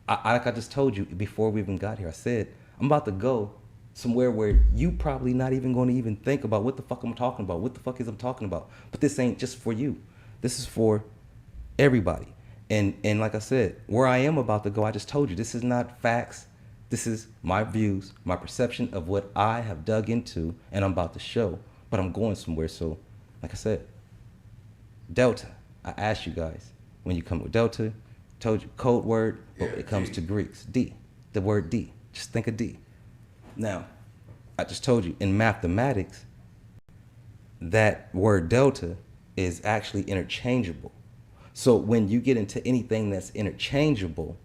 like I just told you before we even got here, I said I'm about to go somewhere where you probably not even going to even think about what the fuck I'm talking about. What the fuck is I'm talking about? But this ain't just for you. This is for everybody. And like I said, where I am about to go, I just told you, this is not facts. This is my views, my perception of what I have dug into, and I'm about to show. But I'm going somewhere. So, like I said, Delta. I asked you guys, when you come with Delta, told you code word, but it comes to Greeks. D. The word D. Just think of D. Now, I just told you, in mathematics, that word Delta is actually interchangeable. So when you get into anything that's interchangeable,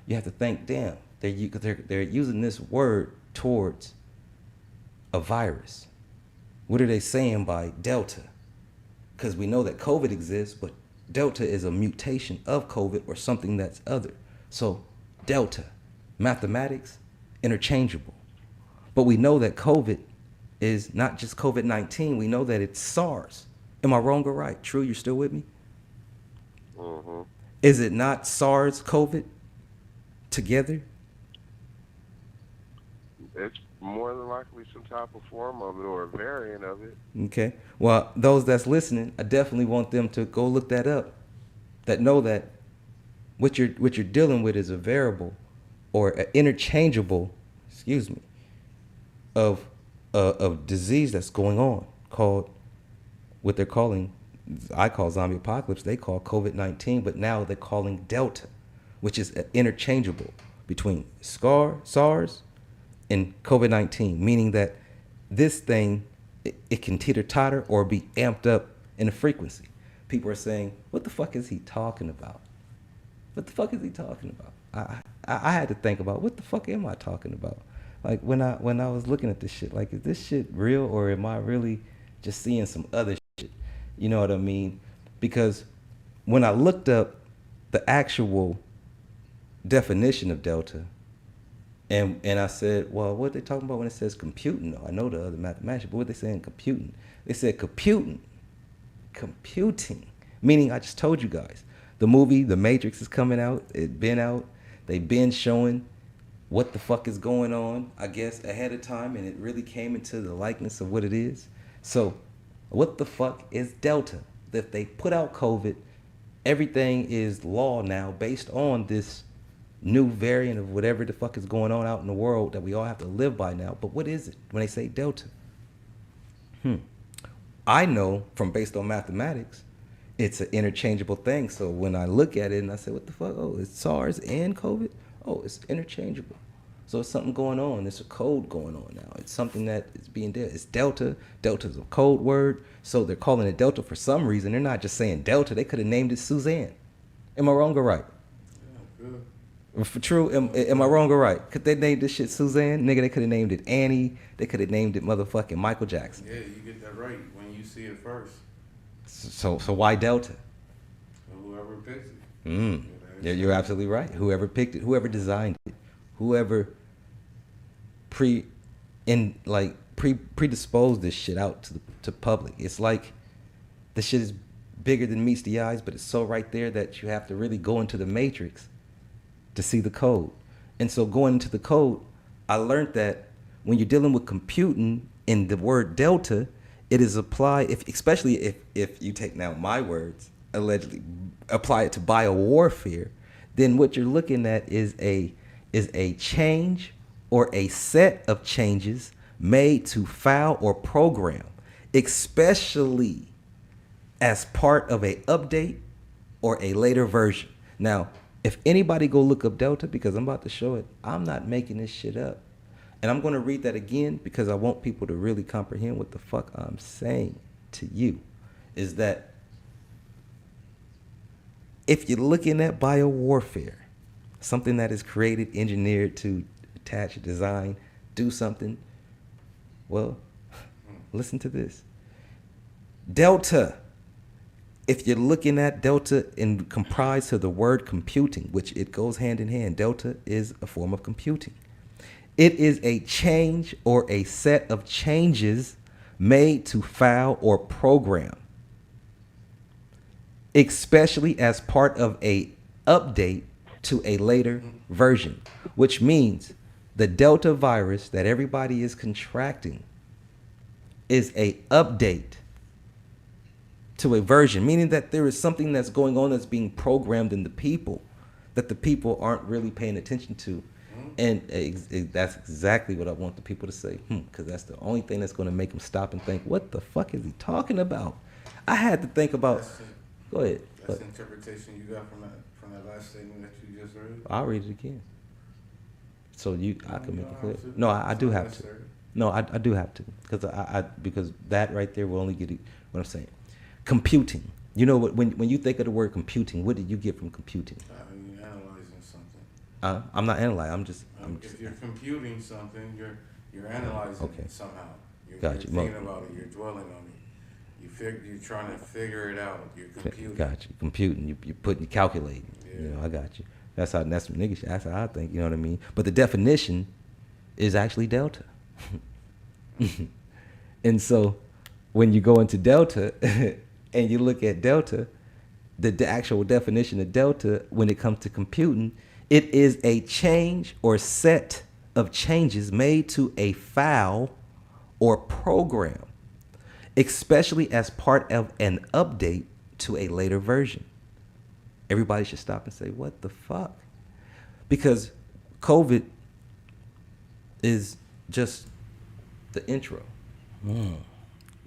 you have to think, damn, they're using this word towards a virus. What are they saying by Delta? Because we know that COVID exists, but Delta is a mutation of COVID or something that's other. So Delta, mathematics, interchangeable. But we know that COVID is not just COVID-19. We know that it's SARS. Am I wrong or right? True, you're still with me? Mm-hmm. Is it not SARS, COVID together? It's more than likely some type of form of it or a variant of it. Okay. Well, those that's listening, I definitely want them to go look that up. That know that what you're dealing with is a variable or an interchangeable, of disease that's going on called what they're calling, I call zombie apocalypse. They call COVID-19, but now they're calling Delta, which is interchangeable between SARS and COVID-19, meaning that this thing, it can teeter-totter or be amped up in a frequency. People are saying, what the fuck is he talking about? What the fuck is he talking about? I had to think about, what the fuck am I talking about? Like when I was looking at this shit, like, is this shit real or am I really just seeing some other shit? You know what I mean? Because when I looked up the actual definition of Delta, and I said, well, what are they talking about when it says computing? I know the other mathematics, but what they saying computing? They said computing, meaning I just told you guys, the movie The Matrix is coming out. It's been out. They've been showing what the fuck is going on, I guess, ahead of time, and it really came into the likeness of what it is. So what the fuck is Delta? If they put out COVID, everything is law now based on this new variant of whatever the fuck is going on out in the world that we all have to live by now. But what is it when they say Delta? I know from based on mathematics, it's an interchangeable thing. So when I look at it and I say, what the fuck? Oh, it's SARS and COVID? Oh, it's interchangeable. So it's something going on. There's a code going on now. It's something that is being dealt. It's Delta. Delta's a code word. So they're calling it Delta for some reason. They're not just saying Delta. They could have named it Suzanne. Am I wrong or right? Yeah, good. For true, am I wrong or right? Could they name this shit Suzanne? Nigga, they could have named it Annie. They could have named it motherfucking Michael Jackson. Yeah, you get that right when you see it first. So why Delta? Whoever picks it. Yeah, you're absolutely right. Whoever picked it, whoever designed it, whoever predisposed this shit out to public. It's like the shit is bigger than meets the eyes, but it's so right there that you have to really go into the matrix to see the code. And so going into the code, I learned that when you're dealing with computing in the word Delta, it is applied, especially if you take now my words, allegedly apply it to biowarfare, then what you're looking at is a change or a set of changes made to file or program, especially as part of a update or a later version. Now, if anybody go look up Delta, because I'm about to show it, I'm not making this shit up. And I'm going to read that again because I want people to really comprehend what the fuck I'm saying to you. Is that if you're looking at biowarfare, something that is created, engineered to attach, design, do something, well, listen to this. Delta, if you're looking at Delta in comprised of the word computing, which it goes hand in hand, Delta is a form of computing. It is a change or a set of changes made to file or program, especially as part of a update to a later version, which means the Delta virus that everybody is contracting is a update to a version, meaning that there is something that's going on that's being programmed in the people that the people aren't really paying attention to. And that's exactly what I want the people to say, because that's the only thing that's going to make them stop and think, what the fuck is he talking about? I had to think about, go ahead. That's the interpretation you got from that last statement that you just read? I'll read it again. So I can make it clear. No, I do have to. No, I do have to, because that right there will only get what I'm saying. Computing. You know what? When you think of the word computing, what did you get from computing? You're analyzing something. I'm not analyzing. If you're computing something, you're analyzing it somehow. You're thinking about it. You're dwelling on it. You're trying to figure it out. You're computing. Got you. Computing. You're calculating. Yeah. I got you. That's how nigga. That's how I think. You know what I mean? But the definition is actually Delta. And so when you go into Delta and you look at Delta, the actual definition of Delta when it comes to computing, it is a change or set of changes made to a file or program, especially as part of an update to a later version. Everybody should stop and say, what the fuck? Because COVID is just the intro.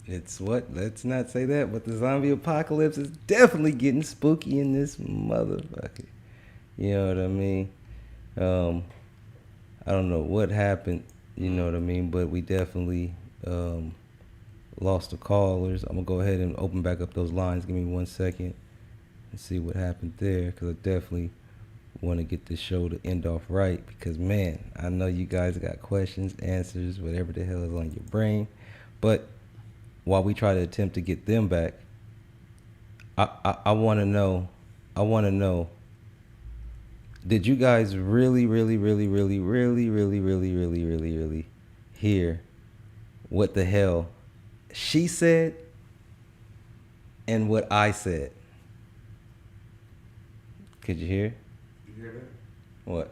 It's what? Let's not say that, but the zombie apocalypse is definitely getting spooky in this motherfucker. You know what I mean? I don't know what happened, you know what I mean, but we definitely lost the callers. I'm going to go ahead and open back up those lines. Give me 1 second and see what happened there, because I definitely want to get this show to end off right, because, man, I know you guys got questions, answers, whatever the hell is on your brain. But while we try to attempt to get them back, I want to know, did you guys really hear what the hell she said and what I said? Could you hear? You hear that? What?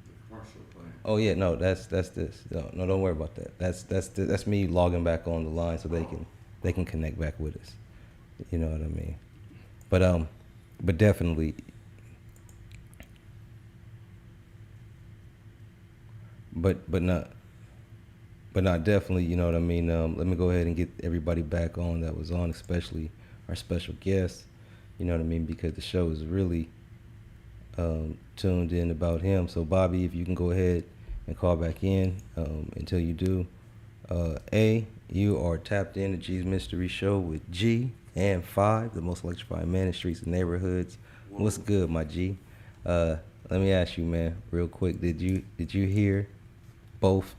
The commercial playing. Oh yeah, no, that's this. No, don't worry about that. That's me logging back on the line so they can connect back with us. You know what I mean? But definitely. But not definitely, you know what I mean? Let me go ahead and get everybody back on that was on, especially our special guest, you know what I mean? Because the show is really tuned in about him. So Bobby, if you can go ahead and call back in until you do. You are tapped in to G's Mystery Show with G and 5, the most electrifying man in streets and neighborhoods. Whoa. What's good, my G? Let me ask you, man, real quick. Did you hear both?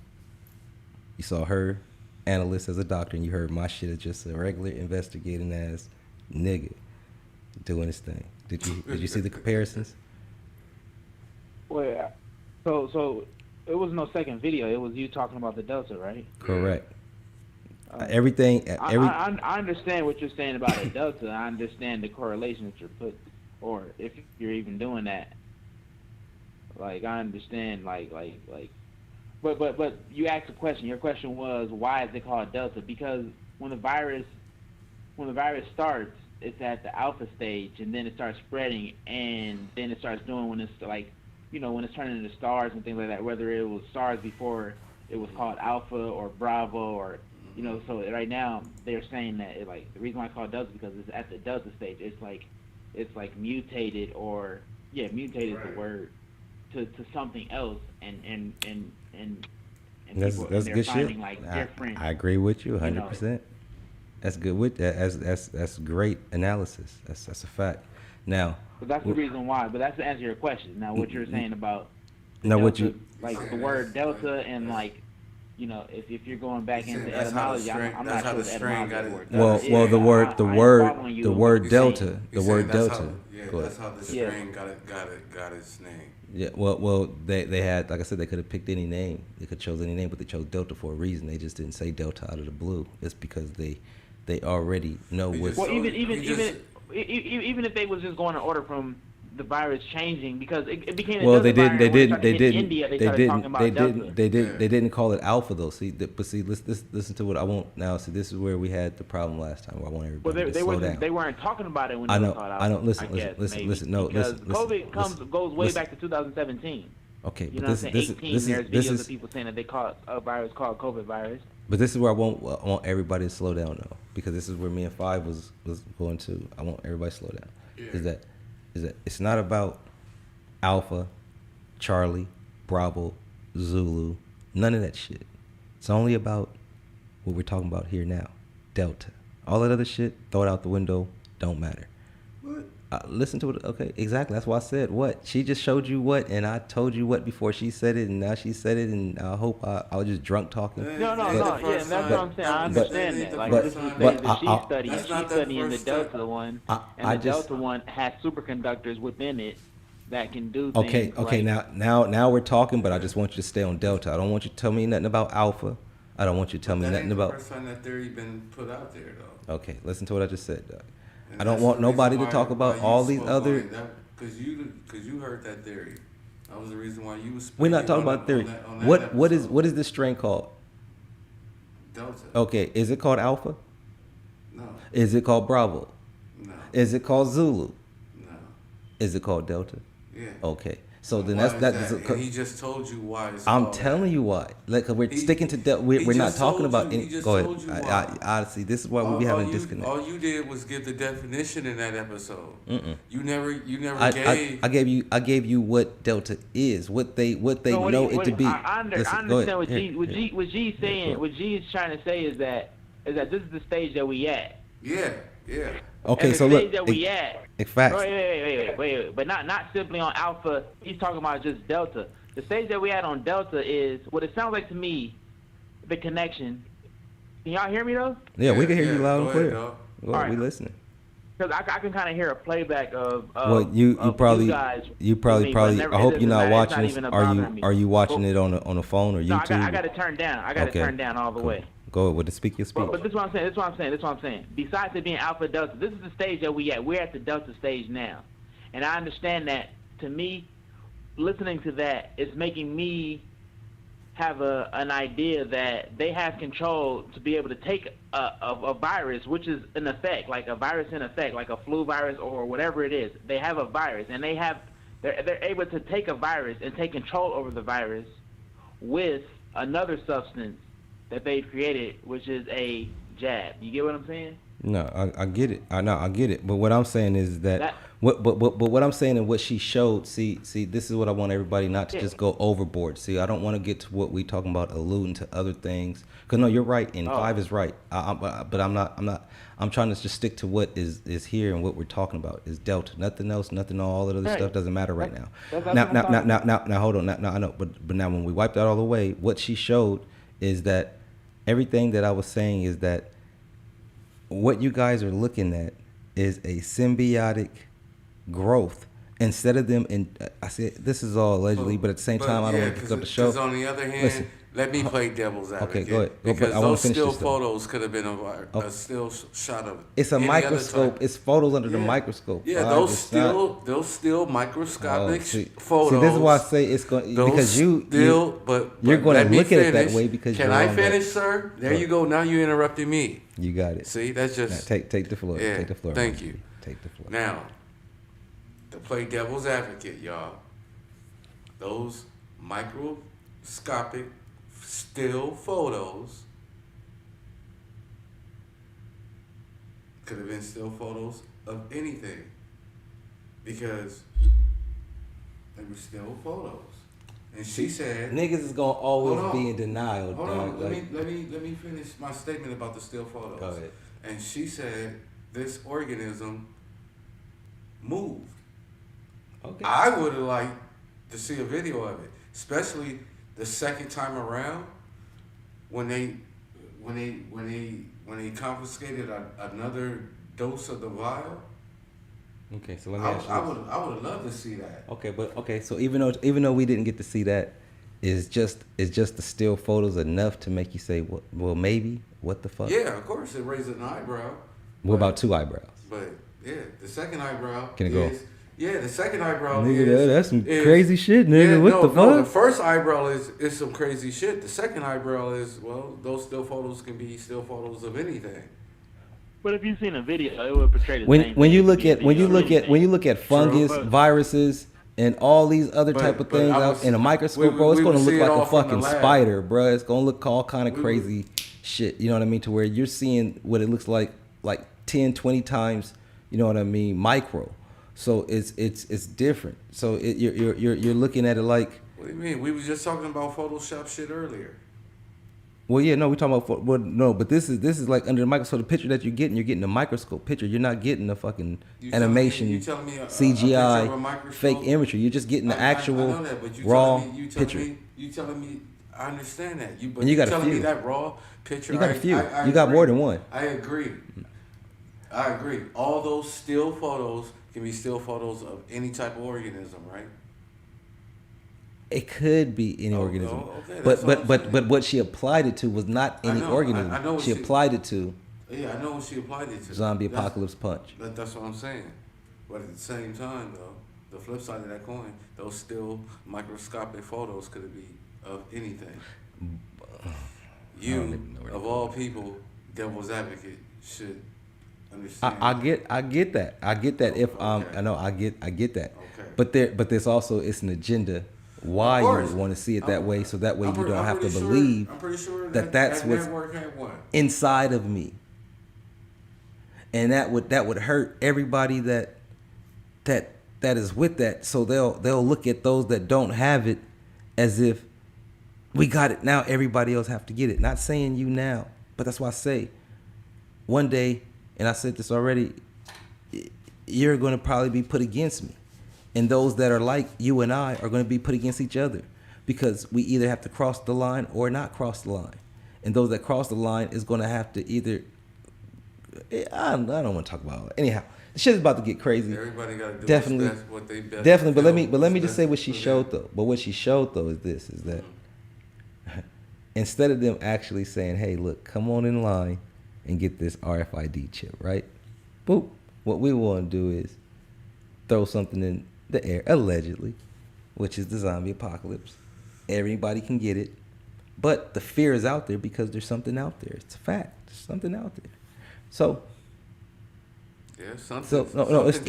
You saw her analyst as a doctor, and you heard my shit as just a regular investigating ass nigga doing his thing. Did you see the comparisons? Well, so it was no second video. It was you talking about the Delta, right? Correct. I understand what you're saying about the Delta. I understand the correlation that you're put, or if you're even doing that. Like, I understand, but you asked a question. Your question was, why is it called Delta? Because when the virus starts, it's at the alpha stage, and then it starts spreading, and then it starts doing when it's when it's turning into stars and things like that. Whether it was stars before it was called Alpha or Bravo, or so right now they're saying that the reason why it's called Delta is because it's at the Delta stage. It's like mutated, or mutated is the word. To something else, and that's good shit. Different. I agree with you 100%. That's good with that. That's great analysis. That's a fact. Now, but that's the reason why. But that's to answer your question. Now, what you're saying about now, Delta, what you the word Delta, and if you're going back into etymology, I'm not sure the etymology word. Well, the word Delta, the word Delta. That's how the strain got its name. Yeah, well, they had, like I said, they could have picked any name. They could have chose any name, but they chose Delta for a reason. They just didn't say Delta out of the blue. It's because they already know what. Well, even if they was just going in order from the virus changing, because it became. Well, they didn't. India, they didn't call it Alpha though. But listen to what I won't now. See, this is where we had the problem last time. Where I want everybody to slow down. They weren't talking about it when they called Alpha. I know. Listen. No, because listen. COVID goes way back to 2017. Okay, you know, what I'm saying? 18. There's videos of people saying that they caught a virus called COVID virus. But this is where I want everybody to slow down though, because this is where me and 5 was going to. I want everybody to slow down. Yeah. Is that it's not about Alpha, Charlie, Bravo, Zulu, none of that shit. It's only about what we're talking about here now, Delta. All that other shit, throw it out the window, don't matter. What? Listen to it. Okay, exactly. That's why I said what. She just showed you what, and I told you what before she said it, and now she said it, and I hope I was just drunk talking. No. Yeah, that's what I'm saying. I understand that. Like, this is the thing that she's studying. She's studying the Delta one, and the Delta one has superconductors within it that can do things. Okay. Like, Now we're talking, but I just want you to stay on Delta. I don't want you to tell me nothing about Alpha. I don't want you to tell me nothing about. That's the first time that theory been put out there, though. Okay, listen to what I just said, Doug. And I don't that's want the reason nobody to why- talk about why you all these spoke on other. it. Because you heard that theory. That was the reason why you was. We're not speaking talking on about that- theory. on that What episode. is this strain called? Delta. Okay, is it called Alpha? No. Is it called Bravo? No. Is it called Zulu? No. Is it called Delta? Yeah. Okay. So then Why that's is that. that? And he just told you why. It's I'm called telling you why. Like, 'cause we're sticking to Delta. We're not just talking told about you. any. He just Go told ahead. you why. Honestly, this is why we be having a disconnect. All you did was give the definition in that episode. Mm-mm. You never I gave you what Delta is, what they so know it to be. I Listen, go understand ahead. what G saying. What G is trying to say is that this is the stage that we at. Yeah. Okay, And the so stage look, that we at. facts. Wait, but not simply on Alpha. He's talking about just Delta. The stage that we at on Delta is what it sounds like to me. The connection. Can y'all hear me though? Yeah, we can hear you loud and Go clear. ahead, dog. Well, All right. we listening. Because I can kind of hear a playback of. Well, you probably guys you with probably me, but probably. never- I it hope you're doesn't not matter. It's watching not this. even Are bothering you me. are you watching it on a phone or No, YouTube? I got to turn down. I got to Okay. turn down all the way. Go ahead. With the speak your speech. But this is what I'm saying. Besides it being Alpha Delta, this is the stage that we at. We're at the Delta stage now, and I understand that. To me, listening to that is making me have an idea that they have control to be able to take a virus, which is in effect, like a virus in effect, like a flu virus or whatever it is. They have a virus, and they're able to take a virus and take control over the virus with another substance that they've created, which is a jab. You get what I'm saying? No, I get it. I know I get it. But what I'm saying is that what I'm saying and what she showed. See, this is what I want everybody not to just go overboard. See, I don't want to get to what we talking about alluding to other things. Cause no, you're right, and 5 is right. But I'm not. I'm trying to just stick to what is here and what we're talking about is Delta. Nothing else. Nothing. All that other stuff doesn't matter right now. Now, hold on. Now I know. But now when we wiped that all away, what she showed is that everything that I was saying is that what you guys are looking at is a symbiotic growth instead of them. And I said this is all allegedly, but at the same time, I don't want to pick up the show. Because on the other hand, listen, let me play devil's advocate. Okay, go ahead. Because I wanna those finish still this, though. photos could have been a still shot of. It's a any other microscope. type. It's photos under the microscope. Yeah, those still microscopic photos. See, this is why I say it's going because you're going to look at it that way because can I finish, sir? There you go. Now you interrupted me. You got it. See, that's just take the floor. Yeah, take the floor. Thank you. Take the floor. Now, to play devil's advocate, y'all, those microscopic still photos could have been still photos of anything because they were still photos. And she said, niggas is gonna always be in denial. Hold dog. on, let me finish my statement about the still photos. Go ahead. And she said this organism moved. Okay. I would have liked to see a video of it, especially the second time around when they confiscated another dose of the vial. Okay, so let me ask you. I would have loved to see that. Okay, so even though we didn't get to see that, is just the still photos enough to make you say, well, maybe what the fuck? Yeah, of course it raised an eyebrow. What about 2 eyebrows? But yeah, the second eyebrow Can it go? Yeah, the second eyebrow Nigga, that's some crazy shit, nigga. What the fuck? No, the first eyebrow is some crazy shit. The second eyebrow is, well, those still photos can be still photos of anything. But if you've seen a video, it would portray the same when you thing. look at fungus, viruses, and all these other type of things out in a microscope, bro, it's gonna look like a fucking spider, bro. It's gonna look all kind of crazy shit. You know what I mean? To where you're seeing what it looks like 10, 20 times. You know what I mean? Micro. So it's different. So you're looking at it like. What do you mean? We was just talking about Photoshop shit earlier. Well, yeah, no, we talking about but this is like under the microscope. The picture that you're getting a microscope picture. You're not getting a fucking animation, CGI, fake imagery. You're just getting the actual I know that, but raw picture. You telling me? I understand that. But you telling me that raw picture? You got a few. You got more than one. I agree. I agree. All those still photos can be still photos of any type of organism, right? It could be any organism, okay, but that's what I'm saying. but what she applied it to was not any organism. I know what she applied it to. Yeah, I know what she applied it to. Zombie apocalypse punch. That's what I'm saying. But at the same time, though, the flip side of that coin, those still microscopic photos could be of anything. You, of all people, devil's advocate, should understand. I get that. I get that. If I know I get that. Okay. But there's also it's an agenda why you want to see it that way, so that way you don't have to believe that's what's inside of me, and that would hurt everybody that is with that. So they'll look at those that don't have it as if we got it now. Everybody else have to get it. Not saying you now, but that's why I say one day, and I said this already, you're going to probably be put against me. And those that are like you and I are going to be put against each other because we either have to cross the line or not cross the line. And those that cross the line is going to have to either, I don't want to talk about it. Anyhow, the shit is about to get crazy. Everybody got to do definitely, what they best. Definitely, but let me just say what she showed though. But what she showed though is this, is that instead of them actually saying, hey, look, come on in line and get this RFID chip, right? Boop. What we want to do is throw something in the air, allegedly, which is the zombie apocalypse. Everybody can get it, but the fear is out there because there's something out there. It's a fact. There's something out there. So, yeah, something. So no, it's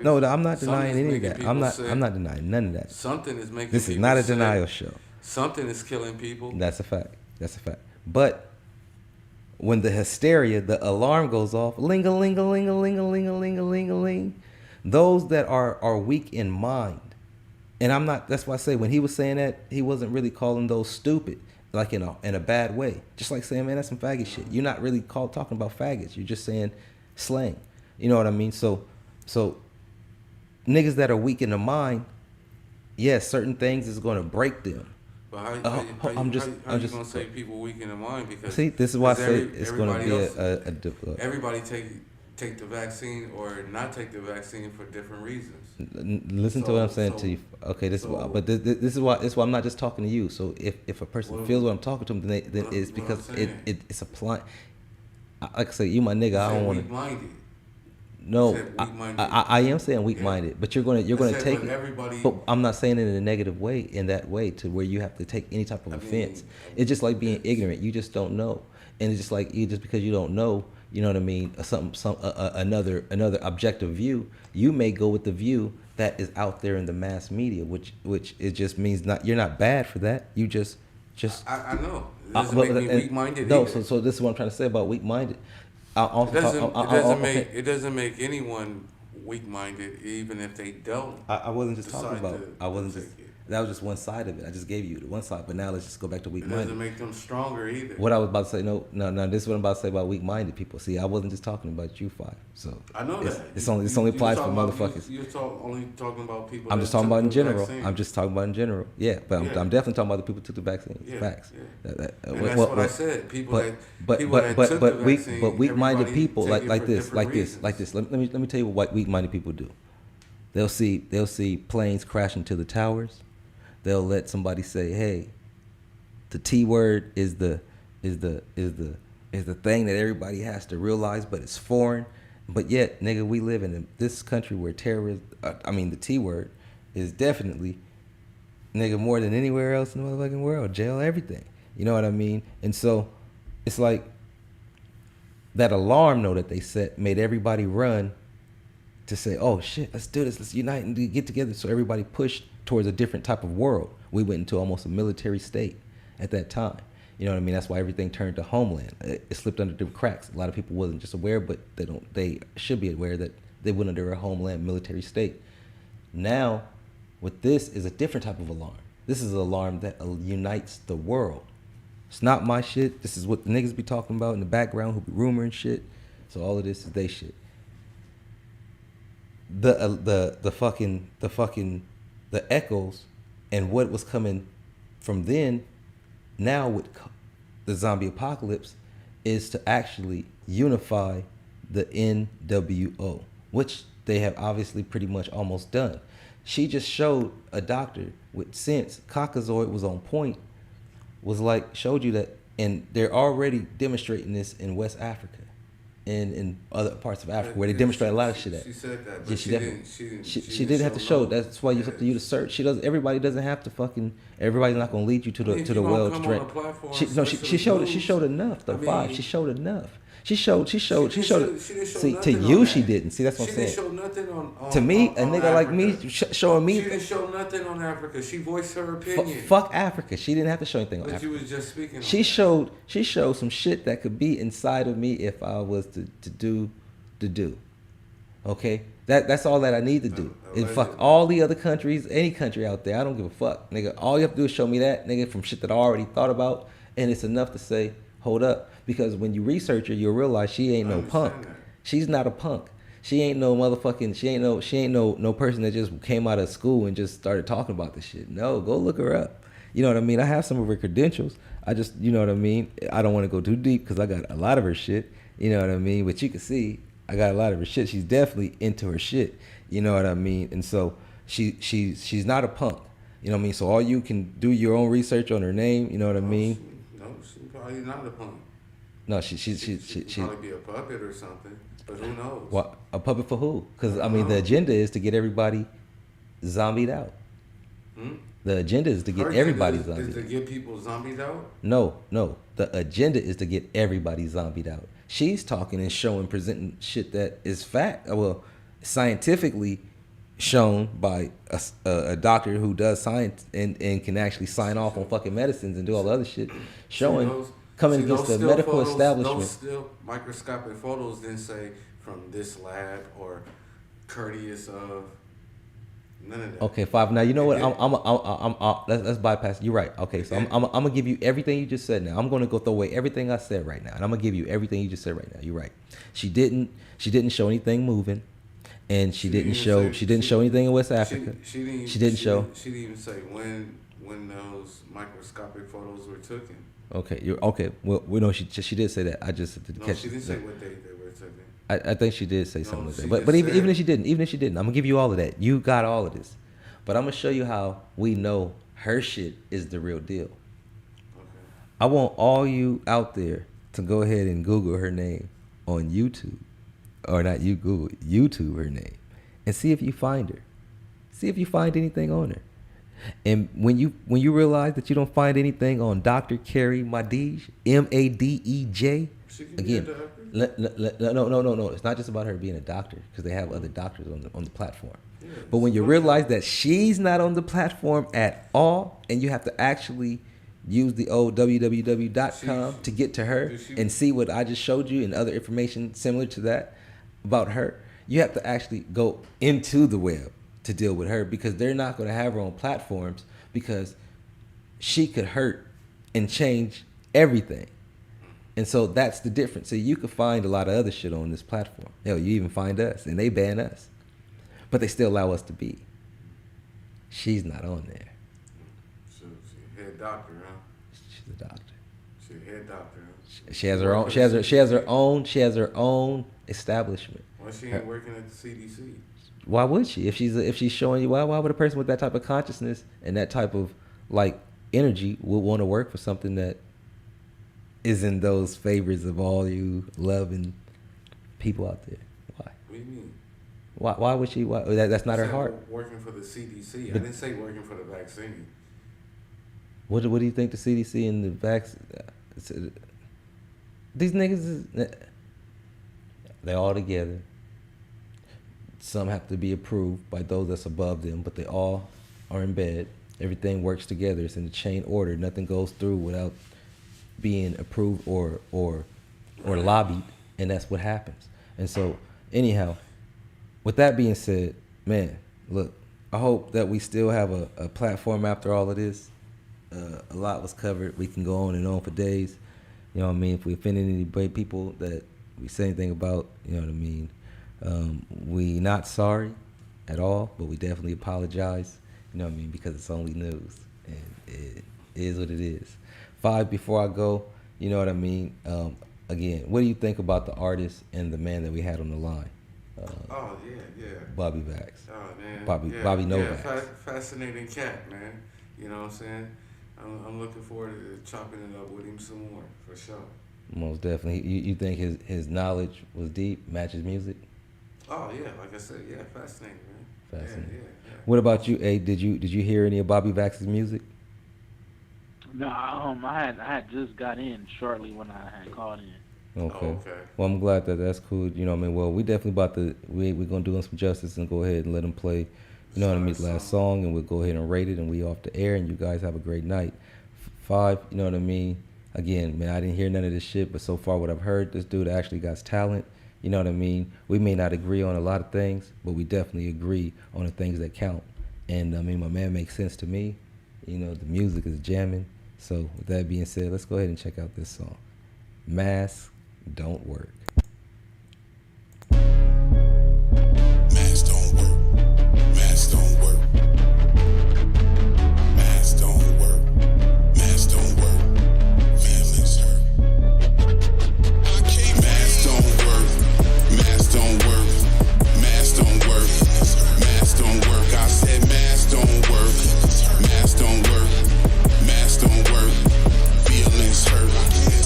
no. I'm not denying any of that. I'm not denying none of that. Something is making. This is not a denial show. Something is killing people. That's a fact. That's a fact. But when the hysteria, the alarm goes off, ling-a-ling-a-ling-a-ling-a-ling-a-ling-a-ling, those that are weak in mind, and I'm not. That's why I say when he was saying that, he wasn't really calling those stupid, like in a bad way. Just like saying, man, that's some faggot shit. You're not really talking about faggots. You're just saying slang. You know what I mean? So niggas that are weak in the mind, yes, certain things is going to break them. But how you gonna say people weak in the mind? Because see, this is why I say it's going to be everybody take the vaccine or not take the vaccine for different reasons. Listen to what I'm saying to you. Okay, this is why I'm not just talking to you. So if a person feels what I'm talking to them, then it's because it's applying. Like I say, you my nigga. I don't want to. No, I am saying weak-minded, but you're gonna take it. But I'm not saying it in a negative way, in that way, to where you have to take any type of offense. It's just like being ignorant. You just don't know, and it's just like just because you don't know, you know what I mean. Another objective view. You may go with the view that is out there in the mass media, which it just means you're not bad for that. You just. I know. It doesn't make me weak-minded. No, so this is what I'm trying to say about weak-minded. It doesn't make anyone weak-minded, even if they don't. I wasn't just talking about. That was just one side of it. I just gave you the one side, but now let's just go back to weak-minded. It doesn't make them stronger either. What I was about to say, no. This is what I'm about to say about weak-minded people. See, I wasn't just talking about you five. So I know that. It's only applies for motherfuckers. You're only talking about people. I'm just talking about in general. I'm just talking about in general. Yeah, but I'm definitely talking about the people who took the vaccine. Yeah, Facts. Yeah. That's what I said. But weak-minded people like this. Let me tell you what weak-minded people do. They'll see planes crash into the towers. They'll let somebody say, "Hey, the T word is the thing that everybody has to realize, but it's foreign." But yet, nigga, we live in this country where the T word is definitely, nigga, more than anywhere else in the motherfucking world. Jail, everything. You know what I mean? And so, it's like that alarm note that they set made everybody run to say, "Oh shit, let's do this. Let's unite and get together." So everybody pushed towards a different type of world. We went into almost a military state at that time. You know what I mean? That's why everything turned to Homeland. It slipped under the cracks. A lot of people wasn't just aware, but they should be aware that they went under a Homeland military state. Now, with this is a different type of alarm. This is an alarm that unites the world. It's not my shit. This is what the niggas be talking about in the background who be rumoring shit. So all of this is they shit. The echoes and what was coming from then, now with the zombie apocalypse, is to actually unify the NWO, which they have obviously pretty much almost done. She just showed a doctor with sense, Caucasoid was on point, was like, showed you that, and they're already demonstrating this in West Africa and in other parts of Africa where they demonstrate a lot of shit at. She said that, but Yeah, she didn't have to show. That's why it's up to you to search. Everybody doesn't have to fucking. Everybody's not gonna lead you to the well to drink. She showed enough though. She showed enough. She showed. See, to you, she didn't. See, that's what I'm saying. She didn't show nothing on. To me, a nigga like me showing me. She didn't show nothing on Africa. She voiced her opinion. Fuck Africa. She didn't have to show anything on But Africa. you was just speaking. She showed some shit that could be inside of me if I was to do. Okay, that's all that I need to do. And fuck all the other countries, any country out there. I don't give a fuck, nigga. All you have to do is show me that, nigga, from shit that I already thought about, and it's enough to say, hold up. Because when you research her, you'll realize she ain't no punk. She's not a punk. She ain't no motherfucking. She ain't no person that just came out of school and just started talking about this shit. No, go look her up. You know what I mean? I have some of her credentials. I just, you know what I mean? I don't want to go too deep because I got a lot of her shit. You know what I mean? But you can see I got a lot of her shit. She's definitely into her shit. You know what I mean? And so she's not a punk. You know what I mean? So all you can do your own research on her name. You know what I mean? No, she's probably not a punk. No, she probably be a puppet or something. But who knows? What, a puppet for who? Because I mean, the agenda is to get everybody zombied out. The agenda is to get everybody zombied out. Is to get people zombied out? No. The agenda is to get everybody zombied out. She's talking and showing, presenting shit that is fact. Well, scientifically shown by a doctor who does science and can actually sign off on fucking medicines and do all the other shit. Showing, coming against the medical establishment. Those still microscopic photos didn't say from this lab or courteous of. None of that. Okay, 5. Now you know what? Let's bypass. You're right. Okay, so I'm gonna give you everything you just said. Now I'm gonna go throw away everything I said right now, and I'm gonna give you everything you just said right now. You're right. She didn't show anything moving, and she didn't show anything in West Africa. She didn't even say when those microscopic photos were taken. Okay, you're okay. Well, we know she did say that. I just did catch. She didn't say what date they were taken. I think she did say something like that. But even if she didn't, I'm gonna give you all of that. You got all of this. But I'm gonna show you how we know her shit is the real deal. Okay. I want all you out there to go ahead and Google her name on YouTube. Or not you Google, YouTube her name. And see if you find her. See if you find anything on her. And when you realize that you don't find anything on Dr. Carrie Madej, Madej, again, no. It's not just about her being a doctor because they have other doctors on the platform. Yeah, but when you realize that she's not on the platform at all, and you have to actually use the old www.com to get to her and see what I just showed you and other information similar to that about her, you have to actually go into the web to deal with her because they're not going to have her on platforms because she could hurt and change everything. And so that's the difference. So you could find a lot of other shit on this platform. Hell, you even find us and they ban us. But they still allow us to be. She's not on there. So she's a head doctor, huh? She's a doctor. She's a head doctor, huh? She has her own she has her own establishment. Why she ain't working at the CDC? Why would she? If she's showing you, why would a person with that type of consciousness and that type of like energy would want to work for something that isn't those favors of all you loving people out there? Why? What do you mean? Why would she? Why, that's not her heart. Working for the CDC. But, I didn't say working for the vaccine. What do you think the CDC and the vaccine? These niggas they're all together. Some have to be approved by those that's above them, but they all are in bed. Everything works together. It's in the chain order. Nothing goes through without being approved or lobbied, and that's what happens. And so, anyhow, with that being said, man, look, I hope that we still have a platform after all of this. A lot was covered. We can go on and on for days. You know what I mean? If we offended any people that we say anything about, you know what I mean? We not sorry at all, but we definitely apologize, you know what I mean, because it's only news and it is what it is. 5, before I go, you know what I mean, again, what do you think about the artist and the man that we had on the line? Oh yeah. Bobby Vax. Oh man. Bobby Novak. Fascinating cat, man. You know what I'm saying? I'm looking forward to chopping it up with him some more, for sure. Most definitely. You think his knowledge was deep, matches music? Oh yeah, like I said, yeah, fascinating, man. Fascinating. Yeah. What about you, A? Did you hear any of Bobby Vax's music? No, I had just got in shortly when I had called in. Okay. Well, I'm glad that's cool. You know what I mean? Well, we definitely about to, we're going to do him some justice and go ahead and let him play, you know what I mean, last song, and we'll go ahead and rate it, and we off the air, and you guys have a great night. 5, you know what I mean? Again, man, I didn't hear none of this shit, but so far what I've heard, this dude actually got talent. You know what I mean? We may not agree on a lot of things, but we definitely agree on the things that count. And I mean, my man makes sense to me. You know, the music is jamming. So with that being said, let's go ahead and check out this song. Masks Don't Work. Masks don't work. Masks don't work. Masks don't work. Masks don't work. Feelings hurt. Masks don't work. Masks don't work. Masks don't work. Masks don't work. I said masks don't work. Masks don't work. Masks don't work. Feelings hurt.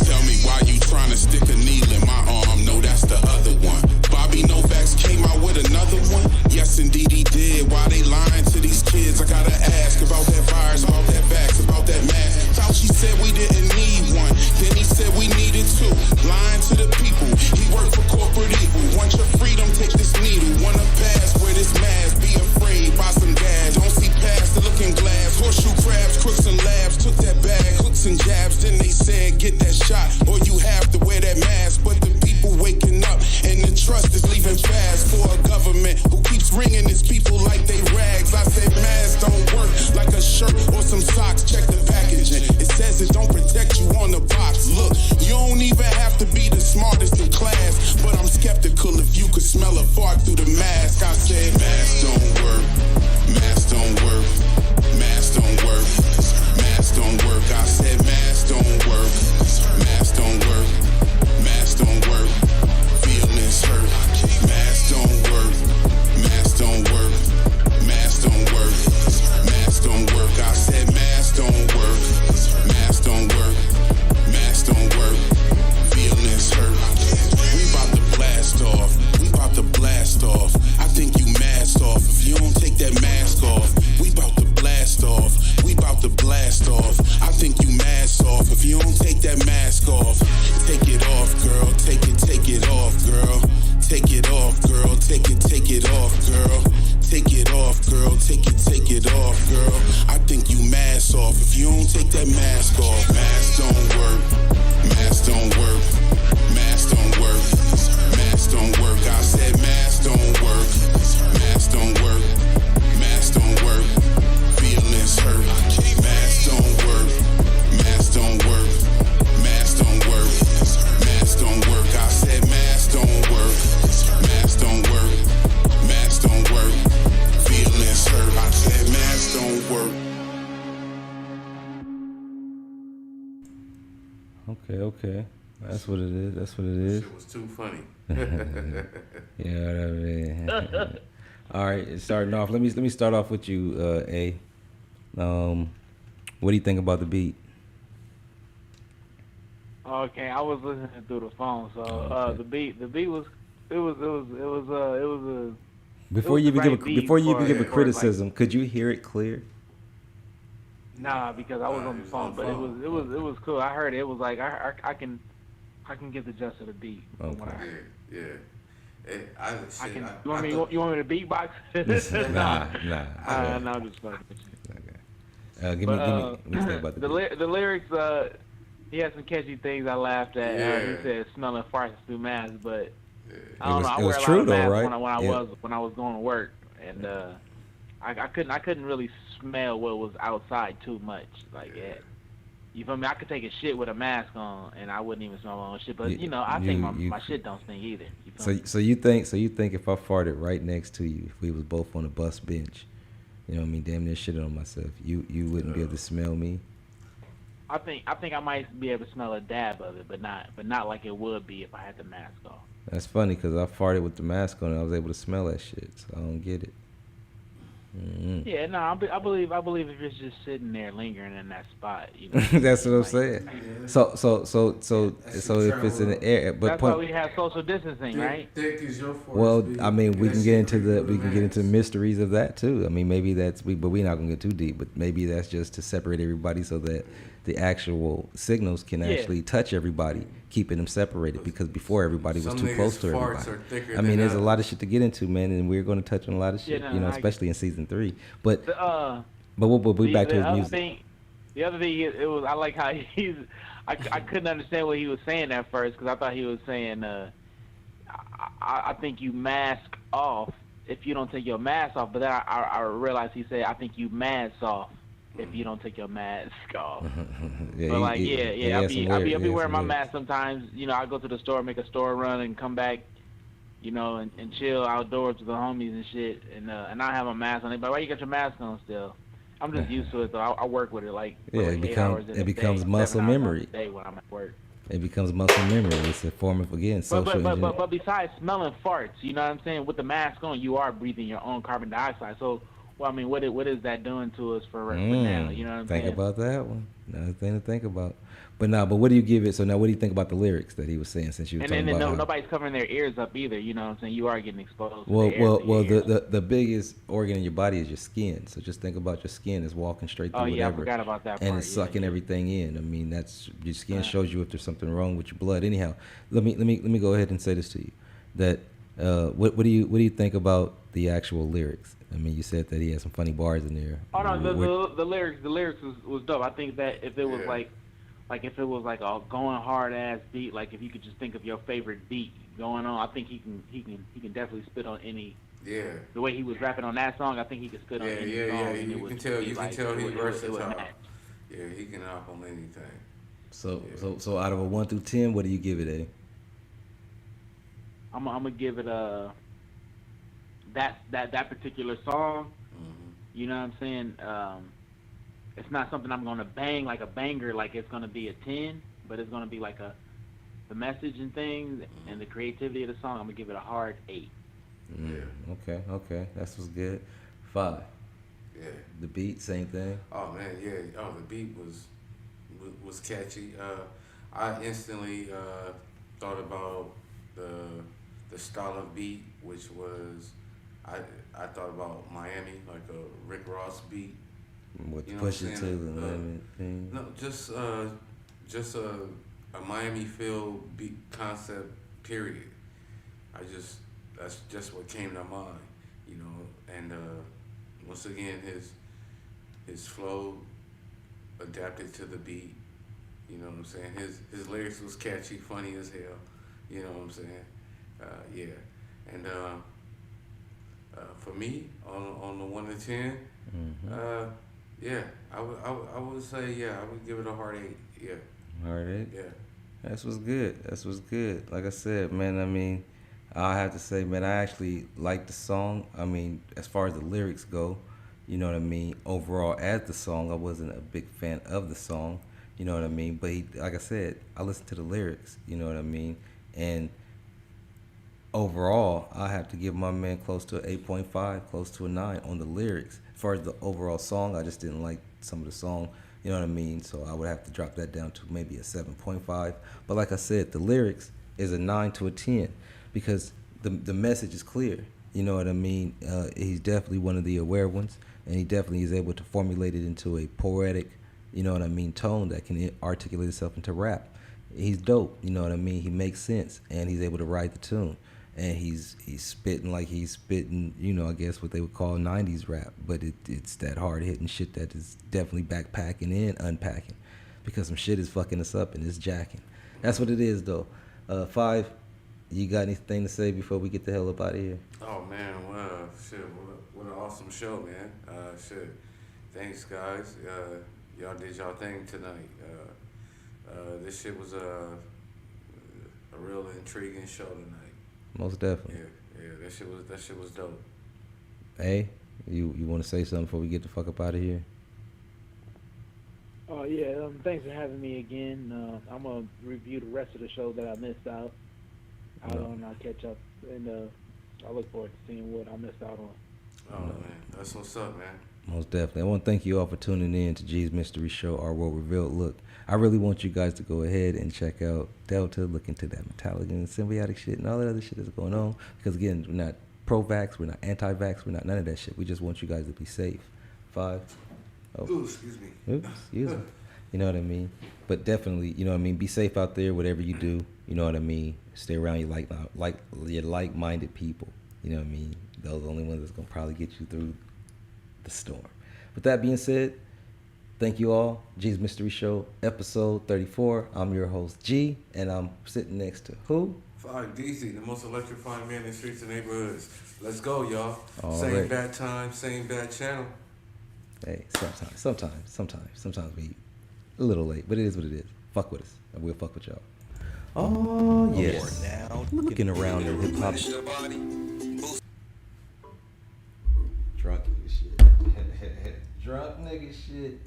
Tell me why you trying to stick a needle in my arm. No, that's the other one. Bobby Novak came out with another one. Yes, indeed he did. Why they lying to these kids? I gotta ask about that virus, about that vax, about that mask. Fauci said we didn't need one. Then he said we needed two. Lying to the people. He worked for corporate evil. Want your freedom? Take this needle. Wanna pass? Wear this mask. Be afraid. Buy some gas. Don't see past the looking glass. Horseshoe crabs, crooks and labs. Took that bag. Hooks and jabs. Then they said get that shot or you have to wear that mask. But the people waking up and the trust is leaving fast for a government who keeps ringing his people like they rags. I said masks don't work like a shirt or some socks. Check the packaging. It says it don't protect you on the box. Look, you don't even have to be the smartest in class, but I'm skeptical if you could smell a fart through the mask. I said masks don't work. Masks don't work. Masks don't work. Masks don't work. I said masks don't work. Masks don't work. Masks don't work. Feelings hurt. Masks don't work. Masks don't work. Masks don't work. Masks don't work. I said masks don't work. Masks don't work. Masks don't work. Feelings hurt. We about to blast off. We about to blast off. I think you masked off. If you don't take that mask off, we about to blast off. We about to blast off. I think you masked off. If you don't take that mask off, take it off, girl. Take it off, girl. Take it off, girl. Take it off, girl. Take it off, girl. Take it off, girl. I think you mask off. If you don't take that mask off, masks don't work. Masks don't work. Masks don't work. Masks don't work. I said masks don't work. Masks don't work. Masks don't work. Feelings hurt. Masks don't work. Masks don't work. Masks don't work. Masks don't work. I said masks don't work. Masks don't work. Masks don't work. Feelings hurt. I said masks don't work. Okay. That's what it is. That's what it is. It was too funny. Yeah, I mean. All right, starting off. Let me start off with you, A. What do you think about the beat? Okay, I was listening through the phone, so the beat was a Before you even give a criticism, could you hear it clear? Nah, because I was on the phone, but it was cool. I heard it. It was like I can get the gist of the beat from what I heard. Yeah. You want me to beatbox? Nah. No, I'm just fucking with you. Okay. Give me think about the lyrics. He had some catchy things I laughed at. He said smelling farts through masks, but I don't know. I wear a lot of masks when I was going to work, and I couldn't really smell what was outside too much. Like you feel me? I could take a shit with a mask on, and I wouldn't even smell my own shit. But I think my shit don't stink either. You feel me? So you think if I farted right next to you, if we was both on a bus bench, you know what I mean, damn near shit on myself, you wouldn't be able to smell me? I think I might be able to smell a dab of it, but not like it would be if I had the mask off. That's funny because I farted with the mask on and I was able to smell that shit. So I don't get it. Yeah, no, I believe if it's just sitting there lingering in that spot, you know. That's what I'm saying. So if it's in the air, but that's why we have social distancing, right? Thick is your force. well, I mean, we can get into the mysteries of that too. I mean, maybe but we're not gonna get too deep. But maybe that's just to separate everybody so that the actual signals can actually touch everybody, keeping them separated. Because before everybody was too close to everybody. I mean, there's a lot of shit to get into, man, and we're going to touch on a lot of shit, especially in season 3. But we'll be back to his music. The other thing, it was I like how I couldn't understand what he was saying at first because I thought he was saying I think you mask off if you don't take your mask off, but then I realized he said I think you mask off if you don't take your mask off. But I'll be wearing my mask sometimes. You know, I go to the store, make a store run, and come back, you know, and chill outdoors with the homies and shit. And I have a mask on. But why you got your mask on still? I'm just used to it, though. I work with it it becomes muscle memory. When I'm at work. It becomes muscle memory. It's a form of social. But besides smelling farts, you know what I'm saying? With the mask on, you are breathing your own carbon dioxide. So. Well, I mean, what is that doing to us for now? You know what I'm saying? Think about that one. Another thing to think about. But what do you give it? So now, what do you think about the lyrics that he was saying? Since you were talking about nobody's covering their ears up either. You know what I'm saying? You are getting exposed. The biggest organ in your body is your skin. So just think about your skin is walking straight through whatever. I forgot about that part. And it's sucking everything in. I mean, that's your skin shows you if there's something wrong with your blood. Anyhow, let me go ahead and say this to you. That what do you think about the actual lyrics? I mean, you said that he had some funny bars in there. Oh no, the lyrics was dope. I think that if it was like if it was like a going hard ass beat, like if you could just think of your favorite beat going on, I think he can definitely spit on any. Yeah. The way he was rapping on that song, I think he could spit on any song. Yeah. You can tell he's versatile. Yeah, he can hop on anything. So out of a 1 through 10, what do you give it, A? I'm gonna give it a. That particular song, you know what I'm saying? It's not something I'm gonna bang like a banger, like it's gonna be a 10, but it's gonna be like the message and things and the creativity of the song. I'm gonna give it a hard 8. Okay, that's what's good. 5. Yeah. The beat, same thing. Oh man, yeah. Oh, the beat was catchy. I instantly thought about the style of beat, which was. I thought about Miami, like a Rick Ross beat. With Push It to the limit thing. No, just a Miami feel beat concept. Period. That's just what came to mind, you know. And once again, his flow adapted to the beat. You know what I'm saying? His lyrics was catchy, funny as hell. You know what I'm saying? Yeah, and. For me, on the 1 to 10, I would say I would give it a hard 8. Yeah. Hard 8. Yeah. That's what's good. Like I said, man. I mean, I have to say, man, I actually like the song. I mean, as far as the lyrics go, you know what I mean. Overall, as the song, I wasn't a big fan of the song. You know what I mean. But like I said, I listened to the lyrics. You know what I mean, and. Overall, I have to give my man close to an 8.5, close to a 9 on the lyrics. As far as the overall song, I just didn't like some of the song, you know what I mean? So I would have to drop that down to maybe a 7.5. But like I said, the lyrics is a 9 to a 10 because the message is clear, you know what I mean? He's definitely one of the aware ones, and he definitely is able to formulate it into a poetic, you know what I mean, tone that can articulate itself into rap. He's dope, you know what I mean? He makes sense, and he's able to write the tune. And he's spitting like he's spitting, you know, I guess what they would call 90s rap. But it's that hard-hitting shit that is definitely backpacking and unpacking because some shit is fucking us up and it's jacking. That's what it is, though. 5, you got anything to say before we get the hell up out of here? Oh, man, shit, what an awesome show, man. Shit, thanks, guys. Y'all did y'all thing tonight. This shit was a real intriguing show tonight. Most definitely. Yeah, that shit was dope. Hey, you want to say something before we get the fuck up out of here? Oh yeah, thanks for having me again. I'm gonna review the rest of the show that I missed out on. I'll catch up, and I look forward to seeing what I missed out on. Oh man, that's what's up, man. Most definitely. I want to thank you all for tuning in to G's Mystery Show, Our World Revealed. Look, I really want you guys to go ahead and check out Delta, look into that metallic and symbiotic shit and all that other shit that's going on. Because again, we're not pro-vax, we're not anti-vax, we're not none of that shit. We just want you guys to be safe. 5. Oh. Ooh, excuse me. Oops, excuse me. You know what I mean? But definitely, you know what I mean? Be safe out there, whatever you do. You know what I mean? Stay around your like-minded people. You know what I mean? Those are the only ones that's going to probably get you through the storm. With that being said, thank you all. G's Mystery Show, episode 34. I'm your host, G, and I'm sitting next to who? 5 DC, the most electrifying man in the streets and neighborhoods. Let's go, y'all. All same right. bad time, same bad channel. Hey, sometimes we a little late, but it is what it is. Fuck with us, and we'll fuck with y'all. Oh, yes. Now, looking around the hip hop. Drunk nigga shit. Drunk nigga shit.